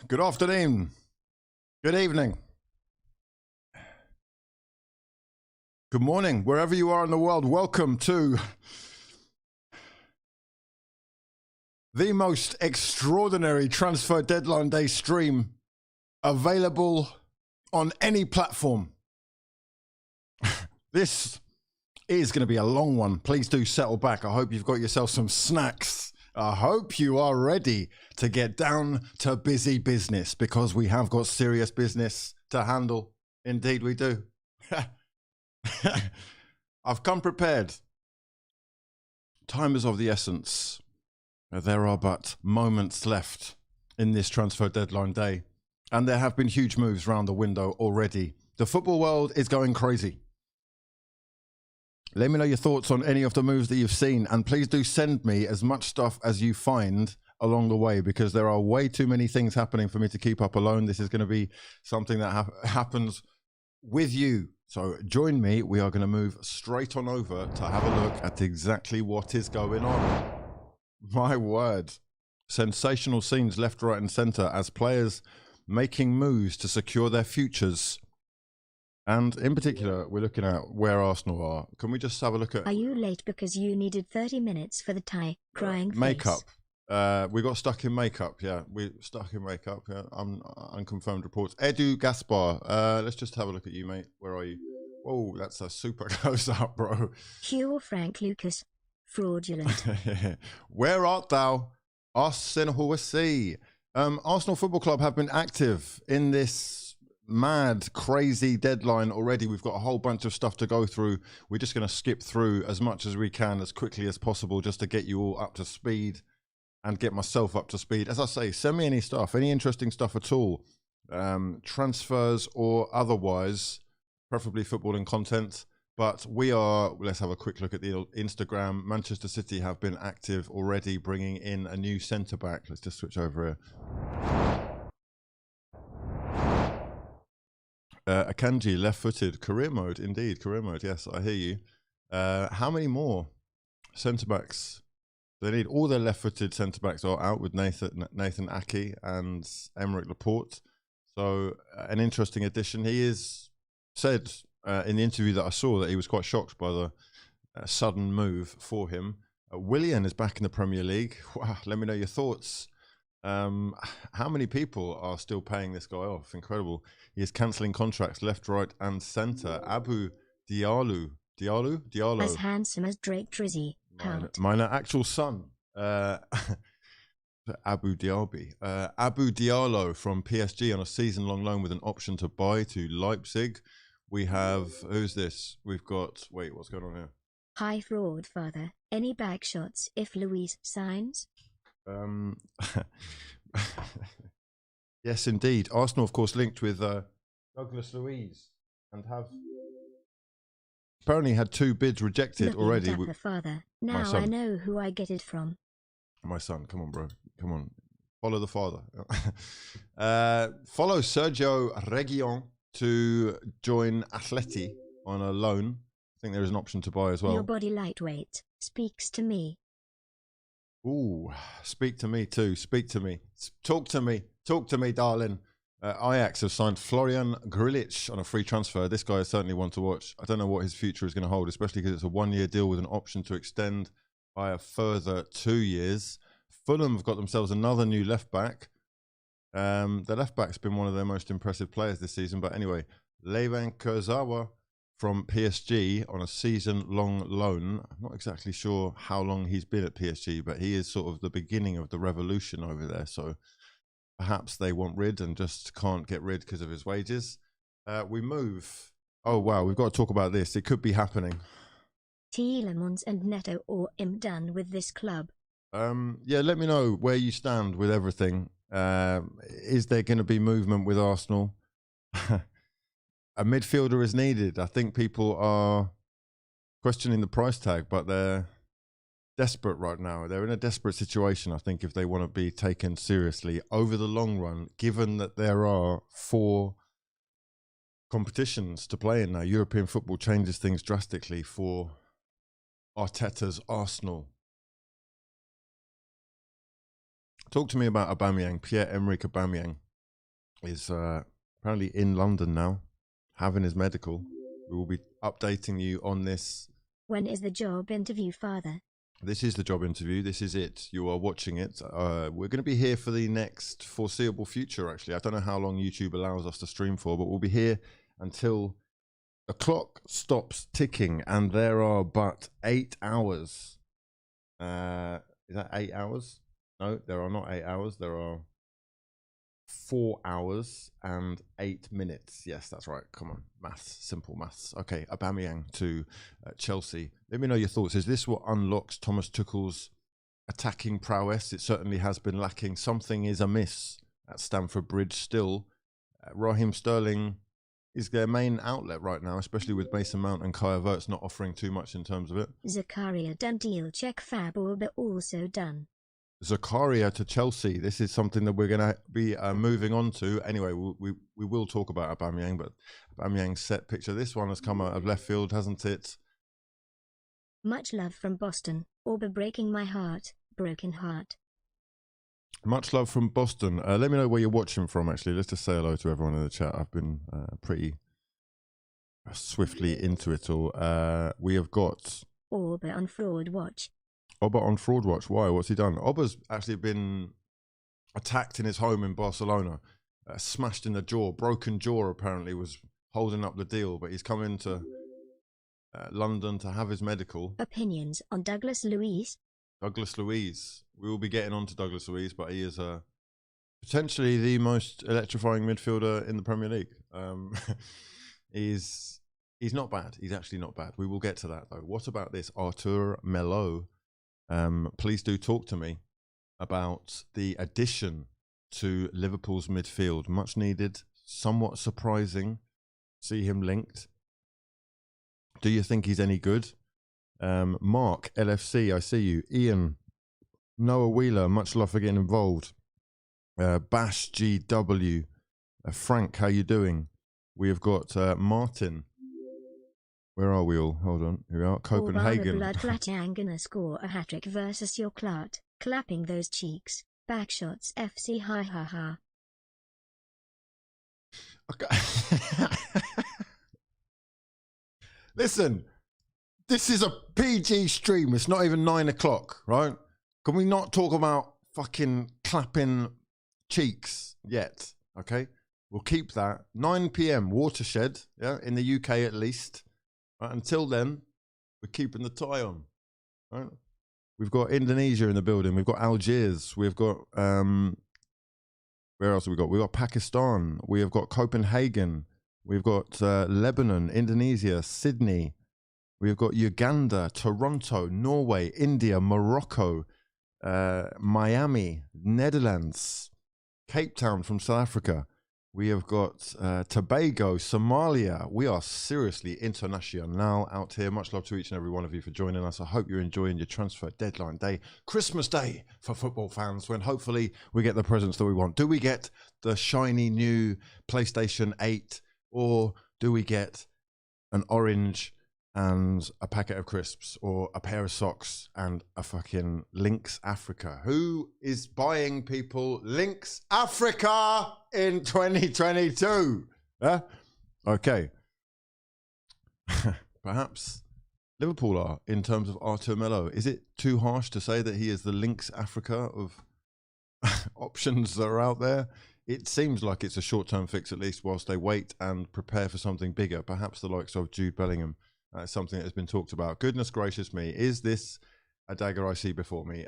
Good afternoon. Good evening. Good morning, wherever you are in the world. Welcome to the most extraordinary transfer deadline day stream available on any platform. This is going to be a long one. Please do settle back. I hope you've got yourself some snacks. I hope you are ready to get down to busy business, because we have got serious business to handle. Indeed we do. I've come prepared. Time is of the essence. There are but moments left in this transfer deadline day, and there have been huge moves around the window already. The football world is going crazy. Let me know your thoughts on any of the moves that you've seen, and please do send me as much stuff as you find along the way, because there are way too many things happening for me to keep up alone. This is going to be something that happens with you. So join me. We are going to move straight on over to have a look at exactly what is going on. My word. Sensational scenes left, right and centre as players making moves to secure their futures. And in particular, we're looking at where Arsenal are. Can we just have a look at... Are you late because you needed 30 minutes for the tie? Crying face. Makeup. We got stuck in makeup, yeah. We're stuck in makeup, yeah. Unconfirmed reports. Edu Gaspar, let's just have a look at you, mate. Where are you? Oh, that's a super close up, bro. Hugh or Frank Lucas. Fraudulent. Where art thou? Arsenal FC. Arsenal Football Club have been active in this mad, crazy deadline already. We've got a whole bunch of stuff to go through. We're just going to skip through as much as we can, as quickly as possible, just to get you all up to speed and get myself up to speed. As I say, send me any stuff, any interesting stuff at all, transfers or otherwise, preferably footballing content. But let's have a quick look at the Instagram. Manchester City have been active already, bringing in a new centre-back. Let's just switch over here. Akanji, left-footed, career mode, indeed, career mode. Yes, I hear you. How many more centre-backs? They need all their left-footed centre-backs are out with Nathan Ake and Aymeric Laporte. So an interesting addition. He is said in the interview that I saw that he was quite shocked by the sudden move for him. Willian is back in the Premier League. Wow, let me know your thoughts. How many people are still paying this guy off? Incredible. He is cancelling contracts left, right and centre. Abu Diallo. As handsome as Drake Drizzy. Mine actual son. Abu Diaby. Abu Diallo from PSG on a season-long loan with an option to buy to Leipzig. We have, who's this? We've got, wait, what's going on here? Hi, fraud father. Any back shots if Luiz signs? Yes, indeed. Arsenal, of course, linked with Douglas Luiz, and have apparently had 2 bids rejected already. The father. Now I know who I get it from. My son, come on, bro, come on, follow the father. Follow Sergio Reguilon to join Atleti on a loan. I think there is an option to buy as well. Your body lightweight speaks to me. Ooh, speak to me too. Speak to me. Talk to me. Talk to me, darling. Ajax have signed Florian Grilic on a free transfer. This guy is certainly one to watch. I don't know what his future is going to hold, especially because it's a 1-year deal with an option to extend by a further 2 years. Fulham have got themselves another new left-back. The left-back's been one of their most impressive players this season. But anyway, Levan Kurzawa from PSG on a season-long loan. I'm not exactly sure how long he's been at PSG, but he is sort of the beginning of the revolution over there. So perhaps they want rid and just can't get rid because of his wages. We move. Oh, wow, we've got to talk about this. It could be happening. Tielemans and Neto, or am done with this club. Yeah, let me know where you stand with everything. Is there going to be movement with Arsenal? A midfielder is needed. I think people are questioning the price tag, but they're desperate right now. They're in a desperate situation, I think, if they want to be taken seriously over the long run, given that there are 4 competitions to play in now. European football changes things drastically for Arteta's Arsenal. Talk to me about Aubameyang, Pierre-Emerick Aubameyang. is apparently in London now, having his medical. We will be updating you on this. When is the job interview, Father? This is the job interview. This is it. You are watching it. We're going to be here for the next foreseeable future, actually. I don't know how long YouTube allows us to stream for, but we'll be here until the clock stops ticking, and there are but 8 hours. Is that 8 hours? No, there are not 8 hours. There are 4 hours and 8 minutes. Yes, that's right. Come on, maths, simple maths. Okay, Aubameyang to Chelsea. Let me know your thoughts. Is this what unlocks Thomas Tuchel's attacking prowess? It certainly has been lacking. Something is amiss at Stamford Bridge still. Raheem Sterling is their main outlet right now, especially with Mason Mount and Kai Havertz not offering too much in terms of it. Zakaria done deal check, Fab Alba also done. Zakaria to Chelsea. This is something that we're going to be moving on to. Anyway, we will talk about Aubameyang, but Aubameyang's set picture. This one has come out of left field, hasn't it? Much love from Boston. Alba breaking my heart. Broken heart. Much love from Boston. Let me know where you're watching from, actually. Let's just say hello to everyone in the chat. I've been pretty swiftly into it all. We have got Alba on fraud watch. Oba on fraud watch. Why? What's he done? Oba's actually been attacked in his home in Barcelona, smashed in the jaw, broken jaw apparently was holding up the deal, but he's come into London to have his medical. Opinions on Douglas Luiz? Douglas Luiz. We will be getting on to Douglas Luiz, but he is potentially the most electrifying midfielder in the Premier League. He's not bad. He's actually not bad. We will get to that though. What about this Artur Melo? Please do talk to me about the addition to Liverpool's midfield. Much needed, somewhat surprising. See him linked. Do you think he's any good? Mark, LFC, I see you. Ian, Noah Wheeler, much love for getting involved. Bash GW, Frank, how you doing? We have got Martin. Where are we all? Hold on. Here we are. Copenhagen. Blood Flatang gonna score a hat-trick versus your clot. Clapping those cheeks. Backshots FC ha ha ha. Okay. Listen, this is a PG stream. It's not even 9 o'clock, right? Can we not talk about fucking clapping cheeks yet? Okay? We'll keep that. 9 p.m. Watershed, yeah, in the UK at least. Right, until then, we're keeping the tie on. Right? We've got Indonesia in the building. We've got Algiers. We've got where else have we got? We've got Pakistan. We have got Copenhagen. We've got Lebanon, Indonesia, Sydney. We've got Uganda, Toronto, Norway, India, Morocco, Miami, Netherlands, Cape Town from South Africa. We have got Tobago, Somalia. We are seriously international out here. Much love to each and every one of you for joining us. I hope you're enjoying your transfer deadline day, Christmas day for football fans, when hopefully we get the presents that we want. Do we get the shiny new PlayStation 8, or do we get an orange and a packet of crisps, or a pair of socks and a fucking Lynx Africa? Who is buying people Lynx Africa in 2022? Yeah? Okay. Perhaps Liverpool are, in terms of Artur Melo. Is it too harsh to say that he is the Lynx Africa of options that are out there? It seems like it's a short-term fix, at least, whilst they wait and prepare for something bigger, perhaps the likes of Jude Bellingham. Something that has been talked about. Goodness gracious me, is this a dagger I see before me?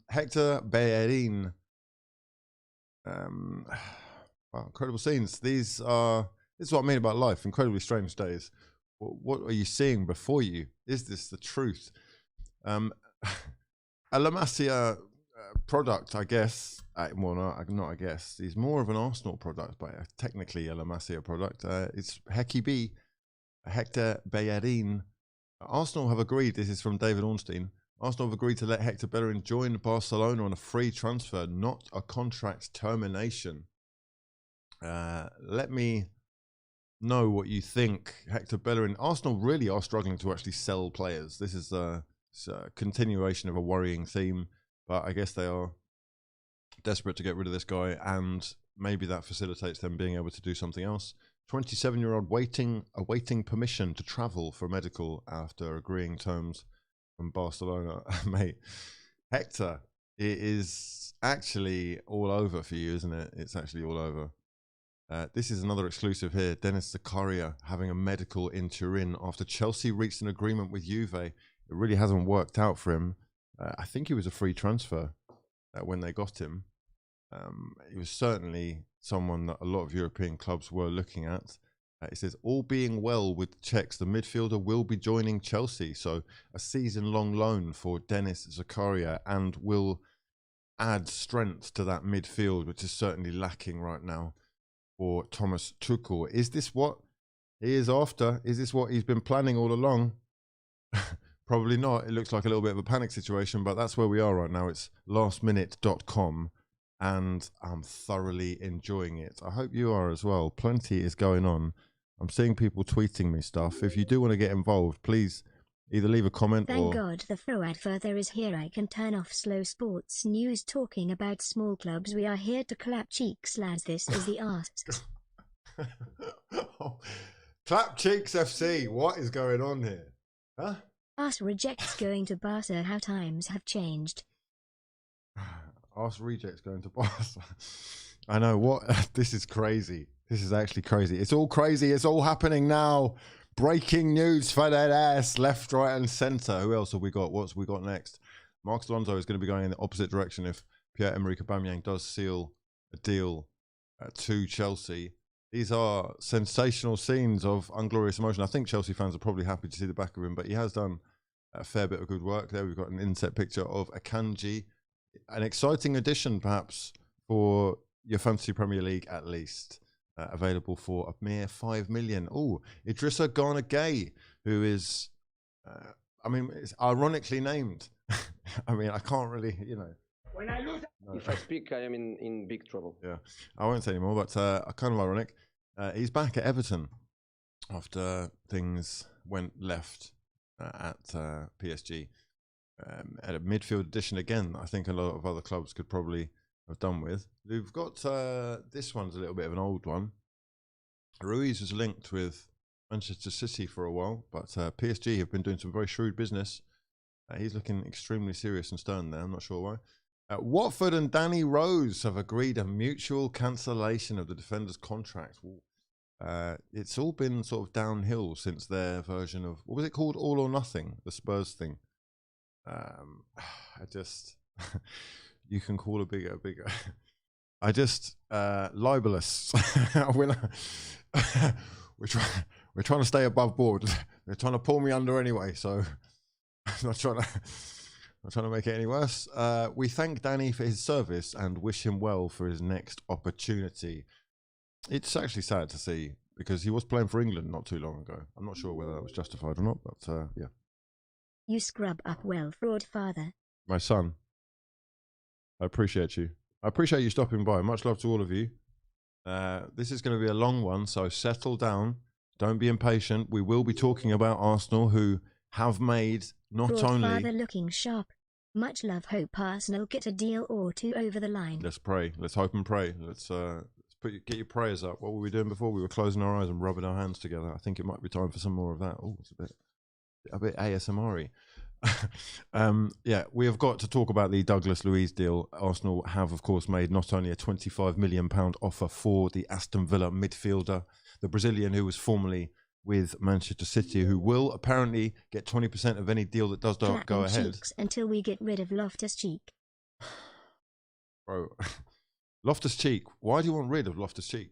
Hector Bellerin. Wow, incredible scenes. This is what I mean about life. Incredibly strange days. What are you seeing before you? Is this the truth? A La Masia product, I guess. Well, not I guess. He's more of an Arsenal product, but technically a La Masia product. It's Hector Bellerin. Arsenal have agreed, this is from David Ornstein, Arsenal have agreed to let Hector Bellerin join Barcelona on a free transfer, not a contract termination. Let me know what you think. Hector Bellerin. Arsenal really are struggling to actually sell players. This is a continuation of a worrying theme, but I guess they are desperate to get rid of this guy, and maybe that facilitates them being able to do something else. 27-year-old awaiting permission to travel for medical after agreeing terms from Barcelona. Mate, Hector, it is actually all over for you, isn't it? It's actually all over. This is another exclusive here. Bellerin and Zakaria having a medical in Turin after Chelsea reached an agreement with Juve. It really hasn't worked out for him. I think he was a free transfer when they got him. He was certainly someone that a lot of European clubs were looking at. It says, all being well with Czechs, the midfielder will be joining Chelsea. So a season-long loan for Bellerin and Zakaria, and will add strength to that midfield, which is certainly lacking right now for Thomas Tuchel. Is this what he is after? Is this what he's been planning all along? Probably not. It looks like a little bit of a panic situation, but that's where we are right now. It's lastminute.com, and I'm thoroughly enjoying it. I hope you are as well. Plenty is going on. I'm seeing people tweeting me stuff. If you do want to get involved, please either leave a comment or... Thank God the forward further is here. I can turn off slow sports news talking about small clubs. We are here to clap cheeks, lads. This is the Ask. Clap cheeks FC. What is going on here? Huh? Us rejects going to Barca. How times have changed. Us rejects going to Barca. I know what. This is crazy. This is actually crazy. It's all crazy. It's all happening now. Breaking news for that ass, left, right, and centre. Who else have we got? What's we got next? Marcos Alonso is going to be going in the opposite direction if Pierre-Emerick Aubameyang does seal a deal to Chelsea. These are sensational scenes of unglorious emotion. I think Chelsea fans are probably happy to see the back of him, but he has done a fair bit of good work there. We've got an inset picture of Akanji, an exciting addition perhaps for your fantasy Premier League at least. Available for a mere 5 million. Oh, Idrissa Gana Gay, who is, I mean, it's ironically named. I mean, I can't really, you know. When I lose, no. If I speak, I am in big trouble. Yeah, I won't say anymore, but kind of ironic. He's back at Everton after things went left at PSG. At a midfield addition again, I think a lot of other clubs could probably have done with. We've got this one's a little bit of an old one. Luiz was linked with Manchester City for a while, but PSG have been doing some very shrewd business. He's looking extremely serious and stern there. I'm not sure why. Watford and Danny Rose have agreed a mutual cancellation of the defender's contract. It's all been sort of downhill since their version of, what was it called? All or Nothing, the Spurs thing. I just... You can call a bigger. I just libelous. We're trying to stay above board. They're trying to pull me under anyway, so I'm not trying to make it any worse. We thank Danny for his service and wish him well for his next opportunity. It's actually sad to see because he was playing for England not too long ago. I'm not sure whether that was justified or not, but yeah. You scrub up well, fraud father. My son. I appreciate you. I appreciate you stopping by. Much love to all of you. This is going to be a long one, so settle down. Don't be impatient. We will be talking about Arsenal, who have made not fraud only... father looking sharp. Much love. Hope Arsenal get a deal or two over the line. Let's pray. Let's hope and pray. Let's get your prayers up. What were we doing before? We were closing our eyes and rubbing our hands together. I think it might be time for some more of that. Oh, it's a bit ASMR-y. Yeah, we have got to talk about the Douglas Luiz deal. Arsenal have, of course, made not only a £25 million offer for the Aston Villa midfielder, the Brazilian who was formerly with Manchester City, who will apparently get 20% of any deal that does not go ahead. Until we get rid of Loftus-Cheek. Bro, Loftus-Cheek. Why do you want rid of Loftus-Cheek?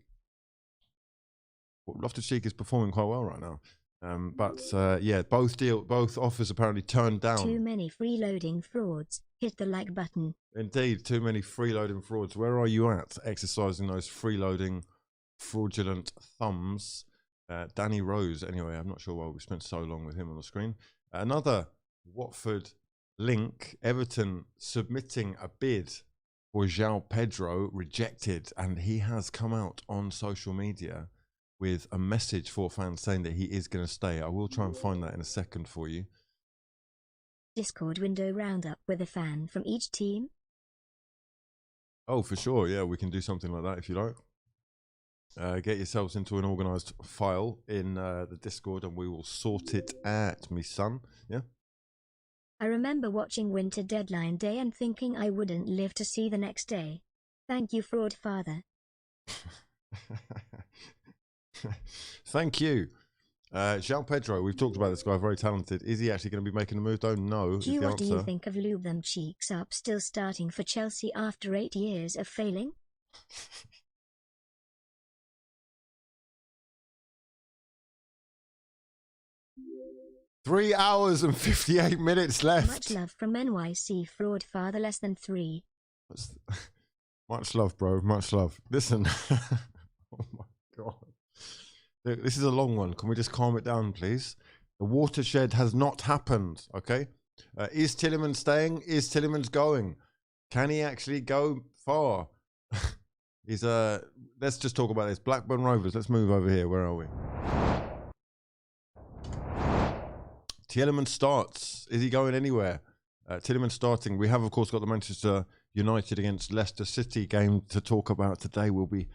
Well, Loftus-Cheek is performing quite well right now. Yeah, both offers apparently turned down. Too many freeloading frauds. Hit the like button. Indeed, too many freeloading frauds. Where are you at exercising those freeloading fraudulent thumbs? Danny Rose, anyway, I'm not sure why we spent so long with him on the screen. Another Watford link. Everton submitting a bid for João Pedro, rejected, and he has come out on social media with a message for fans saying that he is going to stay. I will try and find that in a second for you. Discord window roundup with a fan from each team. Oh, for sure. Yeah, we can do something like that if you like. Get yourselves into an organised file in the Discord and we will sort it out, me son. Yeah. I remember watching Winter Deadline Day and thinking I wouldn't live to see the next day. Thank you, fraud father. Thank you. João Pedro, we've talked about this guy, very talented. Is he actually going to be making a move though? No, is the What answer. do you think of Lube Them Cheeks Up still starting for Chelsea after 8 years of failing? 3 hours and 58 minutes left. Much love from NYC fraud father less than 3. Much love, bro. Much love. Listen. Oh my God. Look, this is a long one. Can we just calm it down, please? The watershed has not happened, okay? Is Tielemans staying? Is Tielemans going? Can he actually go far? He's let's just talk about this. Blackburn Rovers. Let's move over here. Where are we? Tielemans starts. Is he going anywhere? Tielemans starting. We have, of course, got the Manchester United against Leicester City game to talk about today. We'll be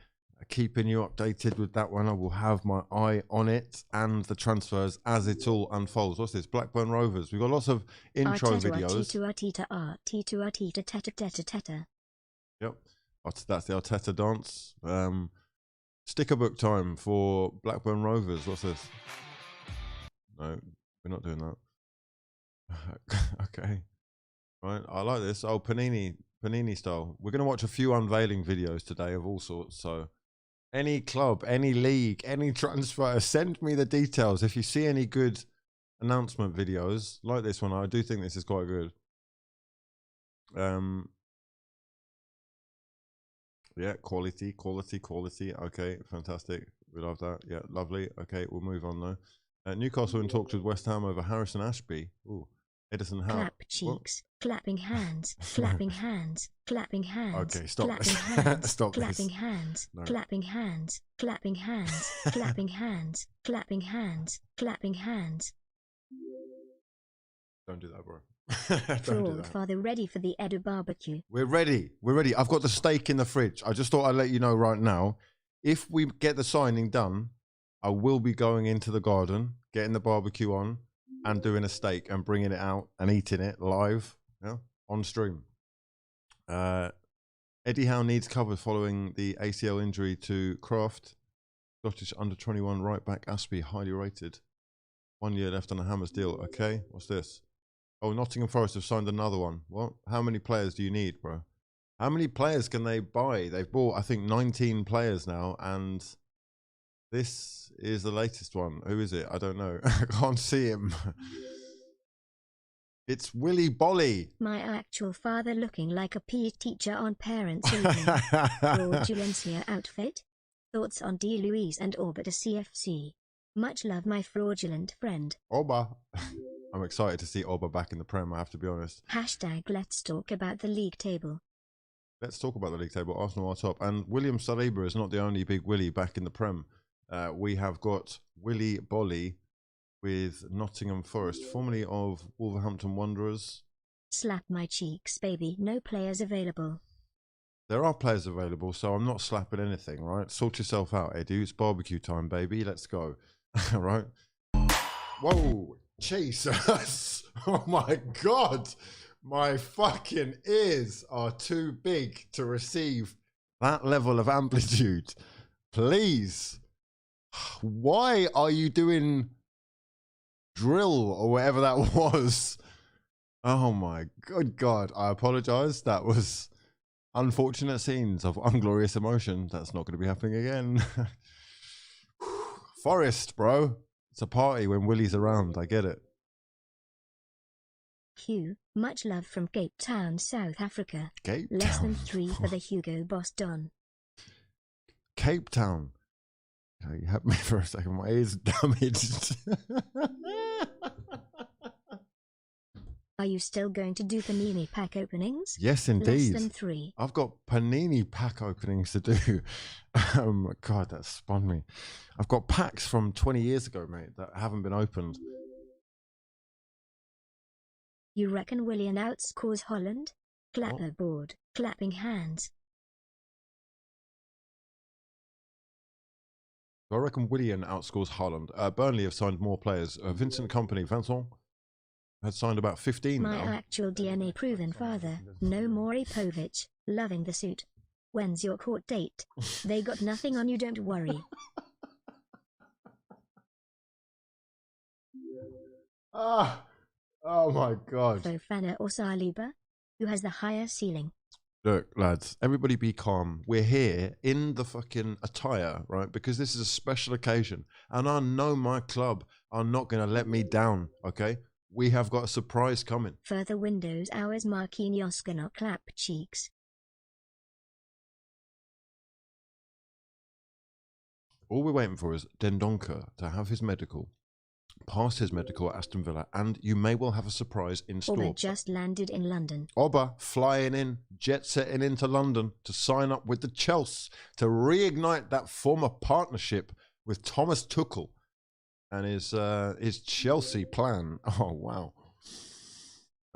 keeping you updated with that one. I will have my eye on it and the transfers as it all unfolds. What's this? Blackburn Rovers. We've got lots of intro videos. Yep. That's the Arteta dance. Sticker book time for Blackburn Rovers. What's this? No, we're not doing that. Okay. Right. I like this. Oh, Panini style. We're going to watch a few unveiling videos today of all sorts. So any club, any league, any transfer, send me the details. If you see any good announcement videos like this one, I do think this is quite good. Yeah, quality. Okay, fantastic. We love that. Yeah, lovely. Okay, we'll move on though. Newcastle in talks with West Ham over Harrison Ashby. Ooh, Edison Howe. Clap cheeks, clapping hands, clapping hands, clapping hands. Okay, stop. Clapping hands, Stop clapping this. hands, No. clapping hands, clapping hands, clapping hands, clapping hands, clapping hands. Don't do that, bro. Fraud father ready for the Edu barbecue. We're ready. I've got the steak in the fridge. I just thought I'd let you know right now. If we get the signing done, I will be going into the garden, getting the barbecue on, and doing a steak and bringing it out and eating it live, yeah, on stream. Eddie Howe needs cover following the ACL injury to Kraft. Scottish under-21 right back Ashby, highly rated. 1 year left on a Hammers deal. Okay, what's this? Oh, Nottingham Forest have signed another one. What? How many players do you need, bro? How many players can they buy? They've bought, I think, 19 players now, and this is the latest one. Who is it? I don't know. I can't see him. It's Willy Bolly. My actual father looking like a PE teacher on parents' evening. Fraudulencia outfit? Thoughts on D. Luiz and Orbiter CFC? Much love, my fraudulent friend. Oba. I'm excited to see Oba back in the Prem, I have to be honest. Hashtag let's talk about the league table. Let's talk about the league table. Arsenal are top. And William Saliba is not the only big Willy back in the Prem. We have got Willy Bolly with Nottingham Forest, formerly of Wolverhampton Wanderers. Slap my cheeks, baby. No players available. There are players available, so I'm not slapping anything, right? Sort yourself out, Edu. It's barbecue time, baby. Let's go. All right. Whoa. Jesus. Oh, my God. My fucking ears are too big to receive that level of amplitude. Please. Why are you doing drill or whatever that was? Oh, my good God. I apologize. That was unfortunate scenes of unglorious emotion. That's not going to be happening again. Forest, bro. It's a party when Willie's around. I get it. Hugh, much love from Cape Town, South Africa. Cape Less Town. than 3 for the Hugo Boss Don. Cape Town. Oh, you had me for a second. My ears damaged. Are you still going to do Panini pack openings? Yes, indeed. Less than 3. I've got Panini pack openings to do. God, that spun me. I've got packs from 20 years ago, mate, that haven't been opened. You reckon Willian outscores Holland? Clapperboard, clapping hands. So I reckon Willian outscores Haaland. Burnley have signed more players. Vincent Vincent has signed about 15 My now. actual DNA proven father, no Maury Povich, loving the suit. When's your court date? They got nothing on you, don't worry. Oh my God. Fofana or Saliba? Who has the higher ceiling? Look, lads, everybody be calm. We're here in the fucking attire, right? Because this is a special occasion. And I know my club are not going to let me down, okay? We have got a surprise coming. Further windows hours Marquinhos cannot clap cheeks. All we're waiting for is Dendoncker to have his medical, pass his medical at Aston Villa, and you may well have a surprise in store. Oba just landed in London. Oba flying in, jet setting into London to sign up with the Chelsea to reignite that former partnership with Thomas Tuchel and his Chelsea plan. Oh wow,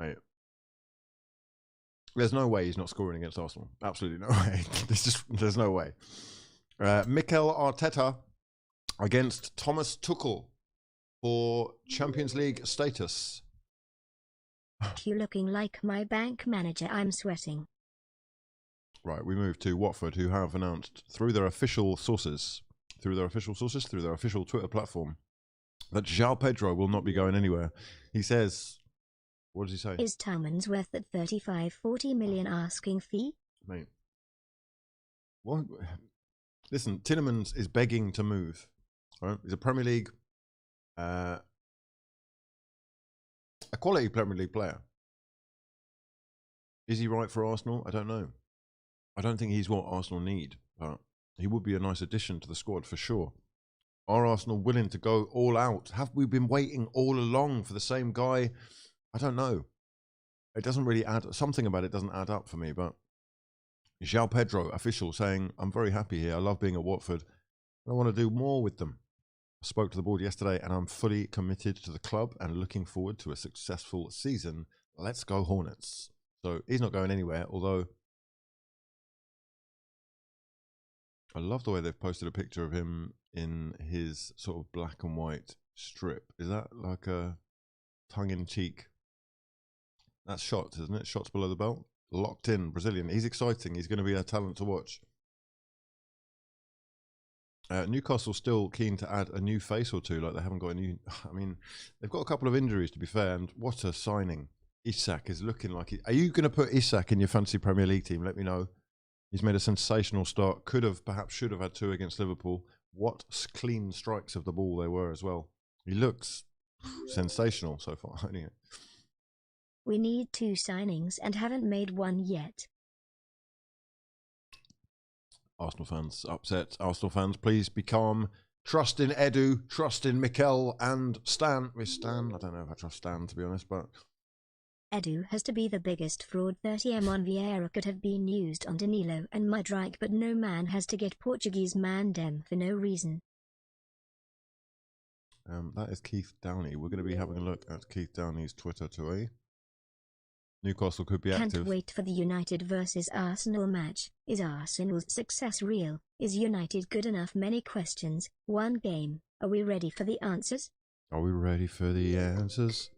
mate! There's no way he's not scoring against Arsenal. Absolutely no way. There's no way. Mikel Arteta against Thomas Tuchel for Champions League status. You looking like my bank manager, I'm sweating. Right, we move to Watford, who have announced through their official sources, through their official Twitter platform, that João Pedro will not be going anywhere. He says, what does he say? Is Tillmans worth that 35-40 million asking fee? Mate, what? Listen, Tielemans is begging to move. Right? He's a Premier League, a quality Premier League player. Is he right for Arsenal? I don't know. I don't think he's what Arsenal need, but he would be a nice addition to the squad for sure. Are Arsenal willing to go all out? Have we been waiting all along for the same guy? I don't know. It doesn't really add, something about it doesn't add up for me, but João Pedro, official, saying, I'm very happy here. I love being at Watford. I want to do more with them. I spoke to the board yesterday and I'm fully committed to the club and looking forward to a successful season. Let's go Hornets. So he's not going anywhere, although I love the way they've posted a picture of him in his sort of black and white strip. Is that like a tongue-in-cheek? That's shots, isn't it? Shots below the belt. Locked in, Brazilian. He's exciting. He's going to be a talent to watch. Newcastle still keen to add a new face or two. Like they haven't got a new... I mean, they've got a couple of injuries, to be fair. And what a signing. Isak is looking like... Are you going to put Isak in your fantasy Premier League team? Let me know. He's made a sensational start. Could have, perhaps should have had 2 against Liverpool. What clean strikes of the ball they were as well. He looks sensational so far. We need 2 signings and haven't made one yet. Arsenal fans upset. Arsenal fans, please be calm. Trust in Edu, trust in Mikel and Stan. With Stan, I don't know if I trust Stan, to be honest, but... Edu has to be the biggest fraud. 30M on Vieira could have been used on Danilo and Mudryk, but no man has to get Portuguese man dem for no reason. That is Keith Downey. We're going to be having a look at Keith Downey's Twitter today. Newcastle could be active. Can't wait for the United versus Arsenal match. Is Arsenal's success real? Is United good enough? Many questions, one game. Are we ready for the answers? Are we ready for the answers?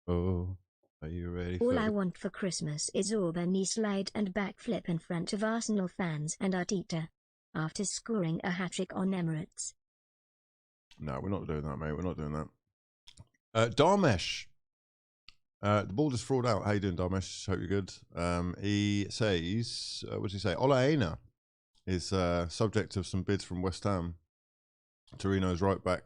Oh, are you ready? All I want for Christmas is Orban knee slide and backflip in front of Arsenal fans and Arteta, after scoring a hat-trick on Emirates. No, we're not doing that, mate. We're not doing that. Darmesh. The ball just fraud out. How you doing, Darmesh? Hope you're good. He says, what does he say? Ola Aina is subject of some bids from West Ham. Torino's right back,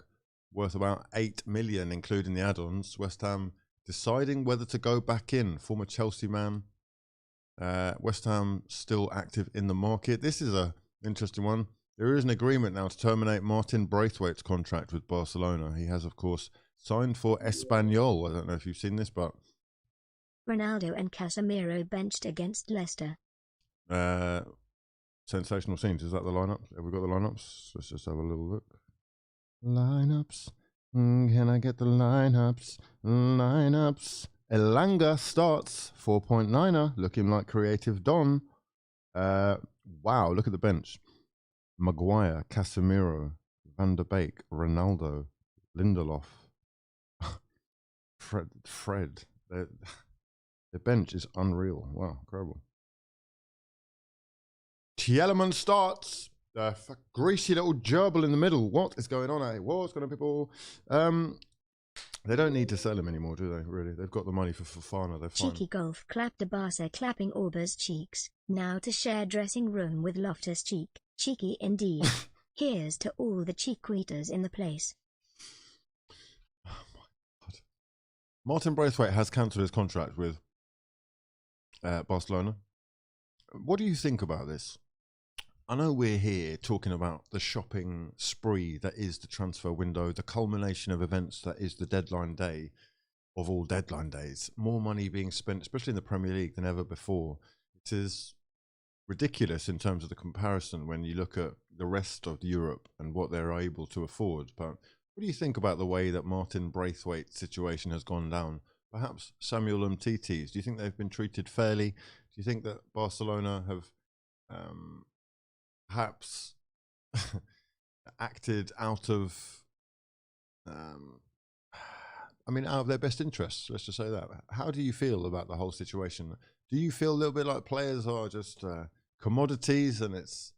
worth about 8 million, including the add-ons. West Ham deciding whether to go back in. Former Chelsea man. West Ham still active in the market. This is an interesting one. There is an agreement now to terminate Martin Braithwaite's contract with Barcelona. He has, of course, signed for Espanyol. I don't know if you've seen this, but... Ronaldo and Casemiro benched against Leicester. Sensational scenes. Is that the lineup? Have we got the lineups? Let's just have a little look. Lineups. Can I get the lineups? Lineups. Elanga starts. 4.9er. Looking like creative Don. Wow, look at the bench. Maguire, Casemiro, Van der Beek, Ronaldo, Lindelof, Fred. The bench is unreal. Wow, incredible. Tielemans starts. Greasy little gerbil in the middle. What is going on, eh? What's going on, people? They don't need to sell him anymore, do they? Really? They've got the money for Fofana. They're fine. Cheeky golf clapped a Barca clapping Auba's cheeks. Now to share dressing room with Loftus-Cheek. Cheeky indeed. Here's to all the cheek-eaters in the place. Oh my God. Martin Braithwaite has cancelled his contract with Barcelona. What do you think about this? I know we're here talking about the shopping spree that is the transfer window, the culmination of events that is the deadline day of all deadline days. More money being spent, especially in the Premier League, than ever before. It is ridiculous in terms of the comparison when you look at the rest of Europe and what they're able to afford. But what do you think about the way that Martin Braithwaite's situation has gone down? Perhaps Samuel Umtiti's. Do you think they've been treated fairly? Do you think that Barcelona have perhaps acted out of, out of their best interests? Let's just say that. How do you feel about the whole situation? Do you feel a little bit like players are just commodities and it's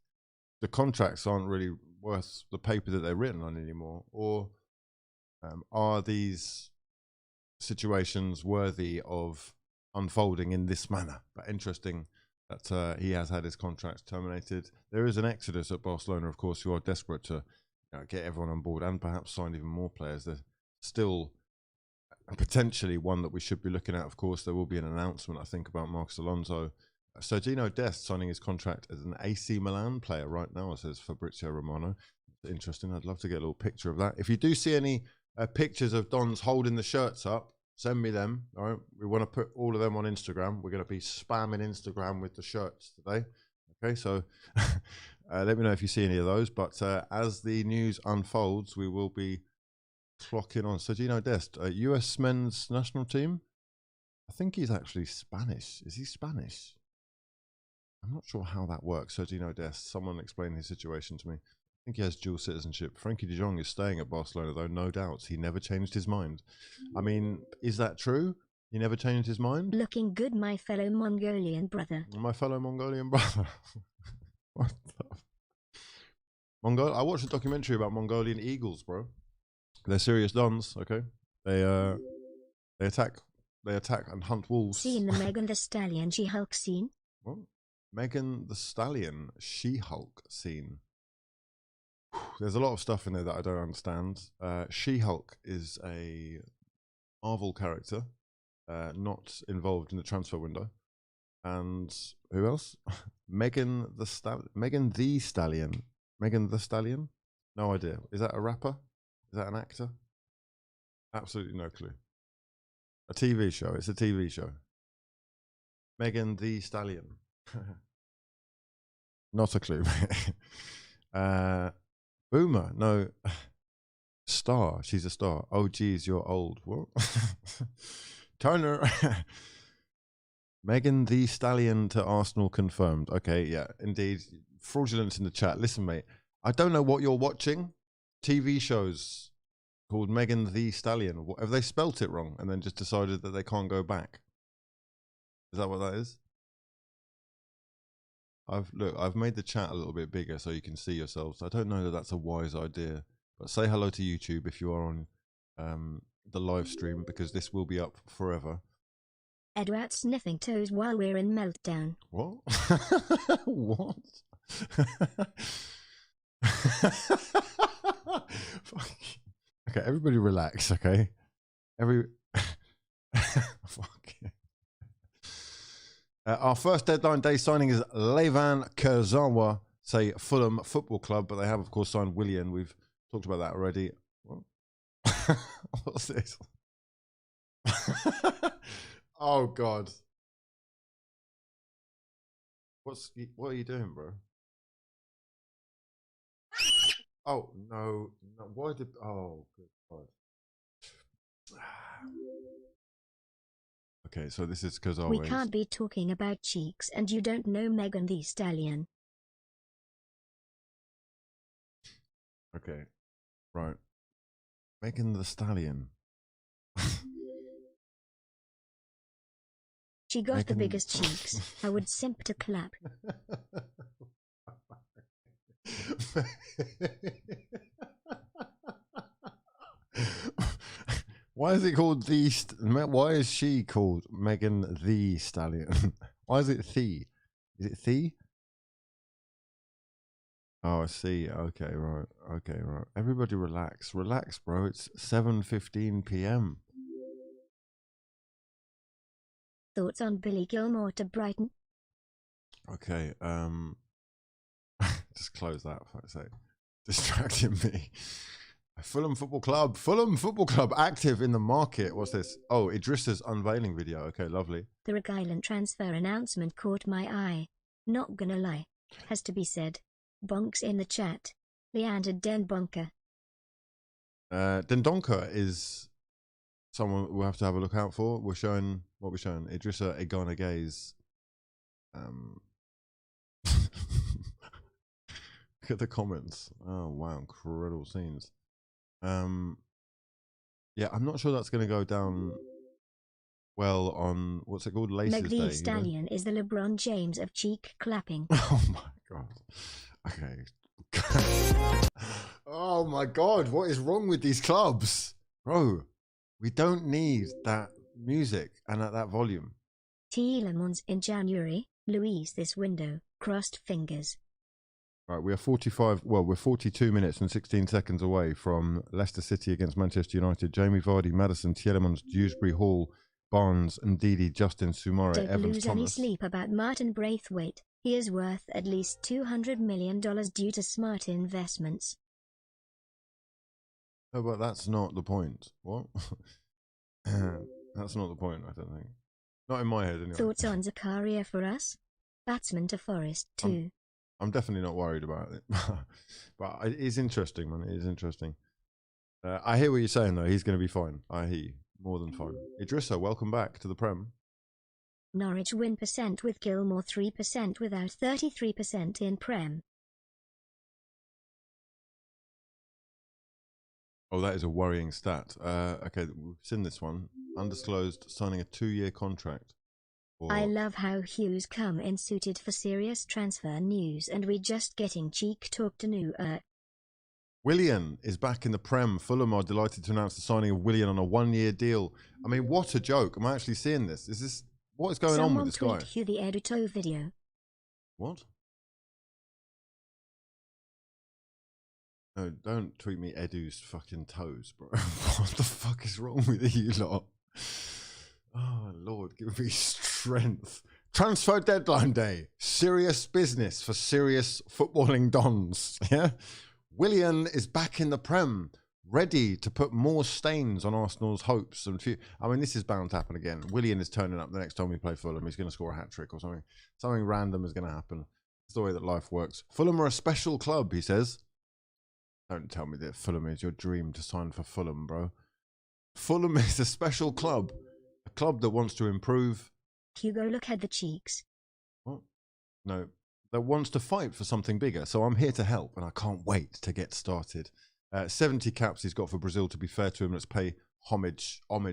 the contracts aren't really worth the paper that they're written on anymore? Or are these situations worthy of unfolding in this manner? But interesting that he has had his contracts terminated. There is an exodus at Barcelona, of course, who are desperate to get everyone on board and perhaps sign even more players. There's still potentially one that we should be looking at. Of course, there will be an announcement, I think, about Marcos Alonso. Sergino Dest signing his contract as an AC Milan player right now, says Fabrizio Romano. Interesting. I'd love to get a little picture of that. If you do see any pictures of Dons holding the shirts up, send me them. All right, we want to put all of them on Instagram. We're going to be spamming Instagram with the shirts today. Okay, so let me know if you see any of those. But as the news unfolds, we will be clocking on. Sergino Dest, US men's national team. I think he's actually Spanish. Is he Spanish? I'm not sure how that works. Sergino Dest, someone explain his situation to me. I think he has dual citizenship. Frankie de Jong is staying at Barcelona, though, no doubts. He never changed his mind. I mean, is that true? He never changed his mind? Looking good, my fellow Mongolian brother. My fellow Mongolian brother. What the... I watched a documentary about Mongolian eagles, bro. They're serious dons, okay? They attack and hunt wolves. Seen the Megan Thee Stallion She-Hulk scene? What? Megan Thee Stallion She-Hulk scene. There's a lot of stuff in there that I don't understand. She-Hulk is a Marvel character, not involved in the transfer window. And who else? Megan Thee Stallion. Megan Thee Stallion? No idea. Is that a rapper? Is that an actor? Absolutely no clue. A TV show. It's a TV show. Megan Thee Stallion. Not a clue. Boomer. No. Star. She's a star. Oh, geez, you're old. What? Turner. Megan Thee Stallion to Arsenal confirmed. Okay, yeah, indeed. Fraudulent in the chat. Listen, mate, I don't know what you're watching. TV shows called Megan Thee Stallion. Have they spelt it wrong and then just decided that they can't go back? Is that what that is? I've made the chat a little bit bigger so you can see yourselves. I don't know that that's a wise idea, but say hello to YouTube if you are on the live stream, because this will be up forever. Edward sniffing toes while we're in meltdown. What? What? Okay, everybody relax, okay? Fuck. Our first deadline day signing is Levan Kurzawa, say Fulham Football Club, but they have, of course, signed Willian. We've talked about that already. What? What's this? Oh, God. What are you doing, bro? Oh, no. Why did... Oh, good God. Okay, so this is because we can't be talking about cheeks and you don't know Megan Thee Stallion. Okay, Right. Megan the Stallion. She got the Megan- biggest cheeks. I would simp to clap. Why is it called the? Why is she called Megan the Stallion? Why is it the? Is it the? Oh, I see. Okay, right. Okay, right. Everybody relax. Relax, bro. It's 7:15 p.m. Thoughts on Billy Gilmore to Brighton? Okay, just close that for a sec. Distracting me. Fulham Football Club. Fulham Football Club active in the market. What's this? Oh, Idrissa's unveiling video. Okay, lovely. The Rhode Island transfer announcement caught my eye. Not gonna lie. Has to be said. Bonks in the chat. Leander Den Bonker. Dendonka is someone we'll have to have a look out for. We're showing what we're showing. Idrissa Egana Gaze. Look at the comments. Oh wow, incredible scenes. Yeah, I'm not sure that's going to go down well on what's it called, Laces Meg the Day. Stallion is the LeBron James of cheek clapping. Oh my god. Okay. Oh my god, what is wrong with these clubs, bro? We don't need that music and at that volume. Tielemans in January. Luiz this window. Crossed fingers. Right, we are 42 minutes and 16 seconds away from Leicester City against Manchester United. Jamie Vardy, Maddison, Tielemans, Dewsbury Hall, Barnes, and Ndidi, Justin, Sumare, Don't Evans, lose any Thomas. sleep about Martin Braithwaite. He is worth at least $200 million due to smart investments. No, but that's not the point. What? That's not the point, I don't think. Not in my head, anyway. Thoughts on Zakaria for us? Batsman to Forest too. I'm definitely not worried about it. But it is interesting, man. It is interesting. I hear what you're saying, though. He's going to be fine. I hear you. More than fine. Idrissa, welcome back to the Prem. Norwich win % with Gilmore, 3% without, 33% in Prem. Oh, that is a worrying stat. Okay, we've seen this one. Undisclosed, signing a 2-year contract. I love how HUGH come in suited for serious transfer news and we just getting cheek talk to new Willian is back in the Prem. Fulham are delighted to announce the signing of Willian on a 1-year deal. I mean, what a joke. I'm actually seeing this. Is this... What is going on with this guy? Someone tweet HUGH the Eduto video. What? No, don't tweet me Edu's fucking toes, bro. What the fuck is wrong with you lot? Oh, Lord, give me strength. Transfer deadline day. Serious business for serious footballing dons. Yeah? Willian is back in the Prem, ready to put more stains on Arsenal's hopes. And I mean, this is bound to happen again. Willian is turning up the next time we play Fulham. He's going to score a hat-trick or something. Something random is going to happen. It's the way that life works. Fulham are a special club, he says. Don't tell me that Fulham is your dream to sign for Fulham, bro. Fulham is a special club. A club that wants to improve. Hugo, look at the cheeks. What? No, that wants to fight for something bigger. So I'm here to help, and I can't wait to get started. 70 caps he's got for Brazil. To be fair to him, let's pay homage. I'm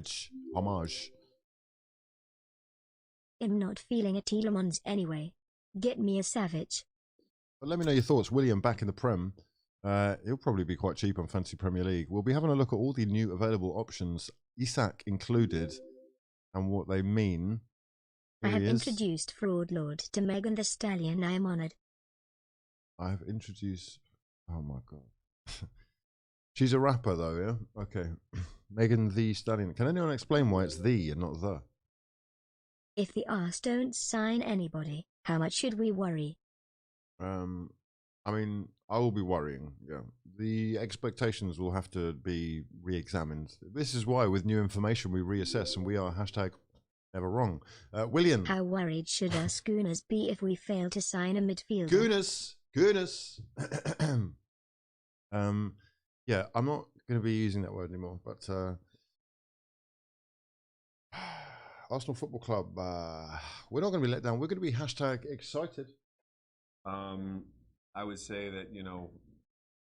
not feeling a Tielemans anyway. Get me a Savage. But let me know your thoughts. William back in the Prem. He'll probably be quite cheap on Fantasy Premier League. We'll be having a look at all the new available options, Isak included, and what they mean. I have introduced Fraud Lord to Megan the Stallion. I am honoured. I have introduced... Oh my god. She's a rapper though, yeah? Okay. Megan the Stallion. Can anyone explain why it's the and not the? If the Ars don't sign anybody, how much should we worry? I mean, I will be worrying, yeah. The expectations will have to be re-examined. This is why, with new information, we reassess, and we are hashtag never wrong. William. How worried should our Schooners be if we fail to sign a midfielder? Gooners. Yeah, I'm not going to be using that word anymore, but Arsenal Football Club, we're not going to be let down. We're going to be hashtag excited. I would say that,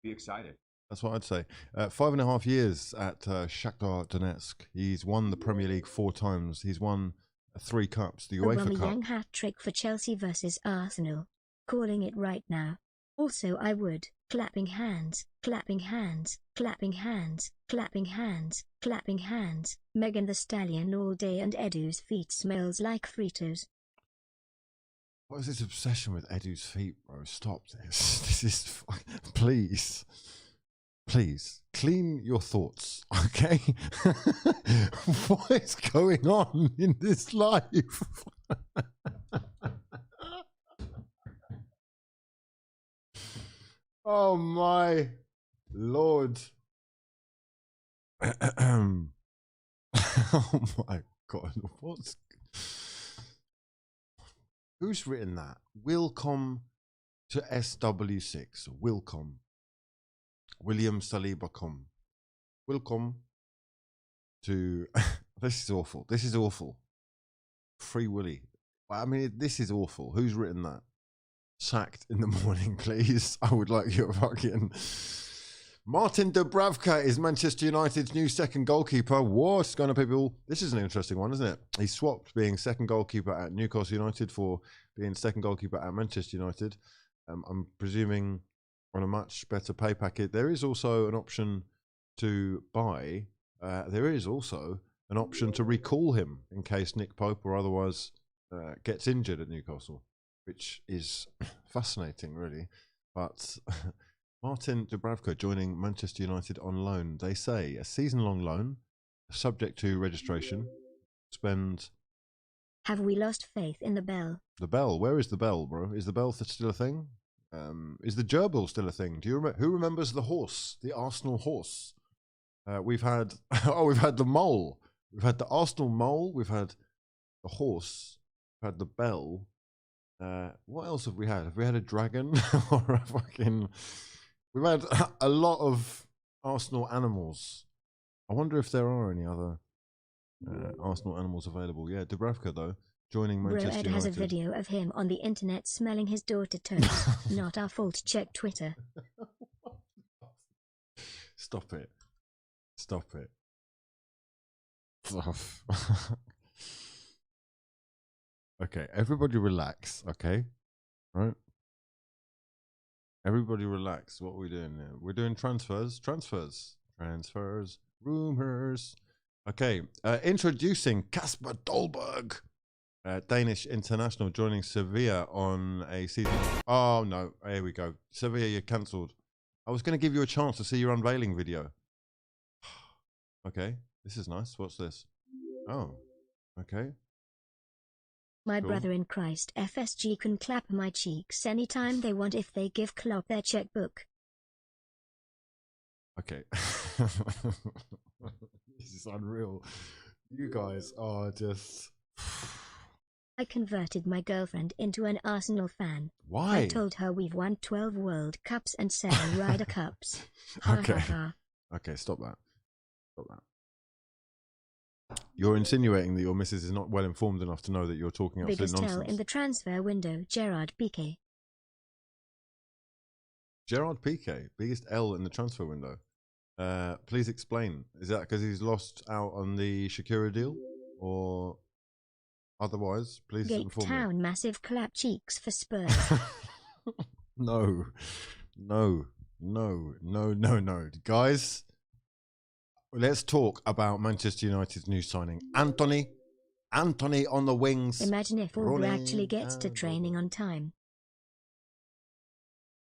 be excited. That's what I'd say. 5.5 years at Shakhtar Donetsk. He's won the Premier League 4 times. He's won 3 cups, the UEFA Cup. Aubameyang hat-trick for Chelsea versus Arsenal. Calling it right now. Also I would. Clapping hands, clapping hands, clapping hands, clapping hands, clapping hands. Megan the Stallion all day and Edu's feet smells like Fritos. What is this obsession with Edu's feet, bro? Stop this. This is... Please. Please, clean your thoughts, okay? What is going on in this life? Oh my Lord. Oh my God. Who's written that? Welcome to SW6. Welcome. William Saliba.com. Welcome to... This is awful. This is awful. Free Willy. I mean, this is awful. Who's written that? Sacked in the morning, please. I would like your fucking... Martin Dubravka is Manchester United's new second goalkeeper. What's going on, people? This is an interesting one, isn't it? He swapped being second goalkeeper at Newcastle United for being second goalkeeper at Manchester United. I'm presuming on a much better pay packet. There is also an option to buy. There is also an option to recall him in case Nick Pope or otherwise gets injured at Newcastle, which is fascinating, really. But Martin Dubravka joining Manchester United on loan. They say a season-long loan, subject to registration. Spend... Have we lost faith in the bell? The bell? Where is the bell, bro? Is the bell still a thing? Is the gerbil still a thing? Do you remember? Who remembers the horse, the Arsenal horse? We've had we've had the mole, we've had the Arsenal mole, we've had the horse, we've had the bell. What else have we had? Have we had a dragon or a fucking? We've had a lot of Arsenal animals. I wonder if there are any other Arsenal animals available. Yeah, Dubravka though. Joining Manchester Bro Ed United. has a video of him on the internet smelling his daughter toes. Not our fault. Check Twitter. Stop it. Stop it. Stop. Okay, everybody relax, okay? Right? Everybody relax. What are we doing now? We're doing transfers. Rumors. Okay, introducing Kasper Dolberg. Danish international joining Sevilla on a season. Oh no, here we go. Sevilla, you're cancelled. I was going to give you a chance to see your unveiling video. Okay, this is nice. What's this? Oh, okay. My Cool. brother in Christ FSG can clap my cheeks anytime they want if they give Klopp their checkbook. Okay. This is unreal. You guys are just... I converted my girlfriend into an Arsenal fan. Why? I told her we've won 12 World Cups and 7 Ryder Cups. Ha Okay. ha ha. Okay, stop that. Stop that. You're insinuating that your missus is not well informed enough to know that you're talking absolute Biggest nonsense. tell in the transfer window, Gerard Piqué. Gerard Piqué, biggest L in the transfer window. Please explain. Is that because he's lost out on the Shakira deal? Or otherwise, please Gate inform Town massive clap cheeks for Spurs. No. Guys, let's talk about Manchester United's new signing. Antony on the wings. Imagine if Auba running actually gets to and training on time.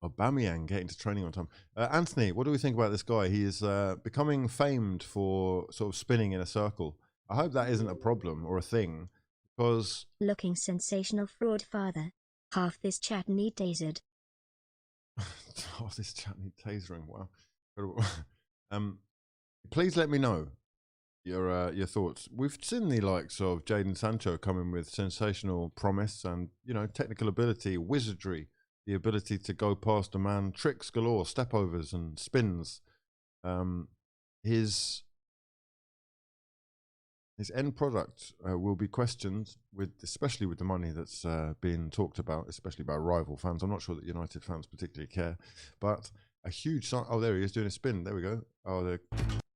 Aubameyang getting to training on time. Antony, what do we think about this guy? He is becoming famed for sort of spinning in a circle. I hope that isn't a problem or a thing, because... Looking sensational fraud father. Half this chat need tasered. Oh, this chat need tasering. Wow. Please let me know your thoughts. We've seen the likes of Jadon Sancho coming with sensational promise and, you know, technical ability, wizardry, the ability to go past a man, tricks galore, stepovers and spins. His end product will be questioned, especially with the money that's being talked about, especially by rival fans. I'm not sure that United fans particularly care, but A huge sign. Oh, there he is doing a spin. There we go. Oh,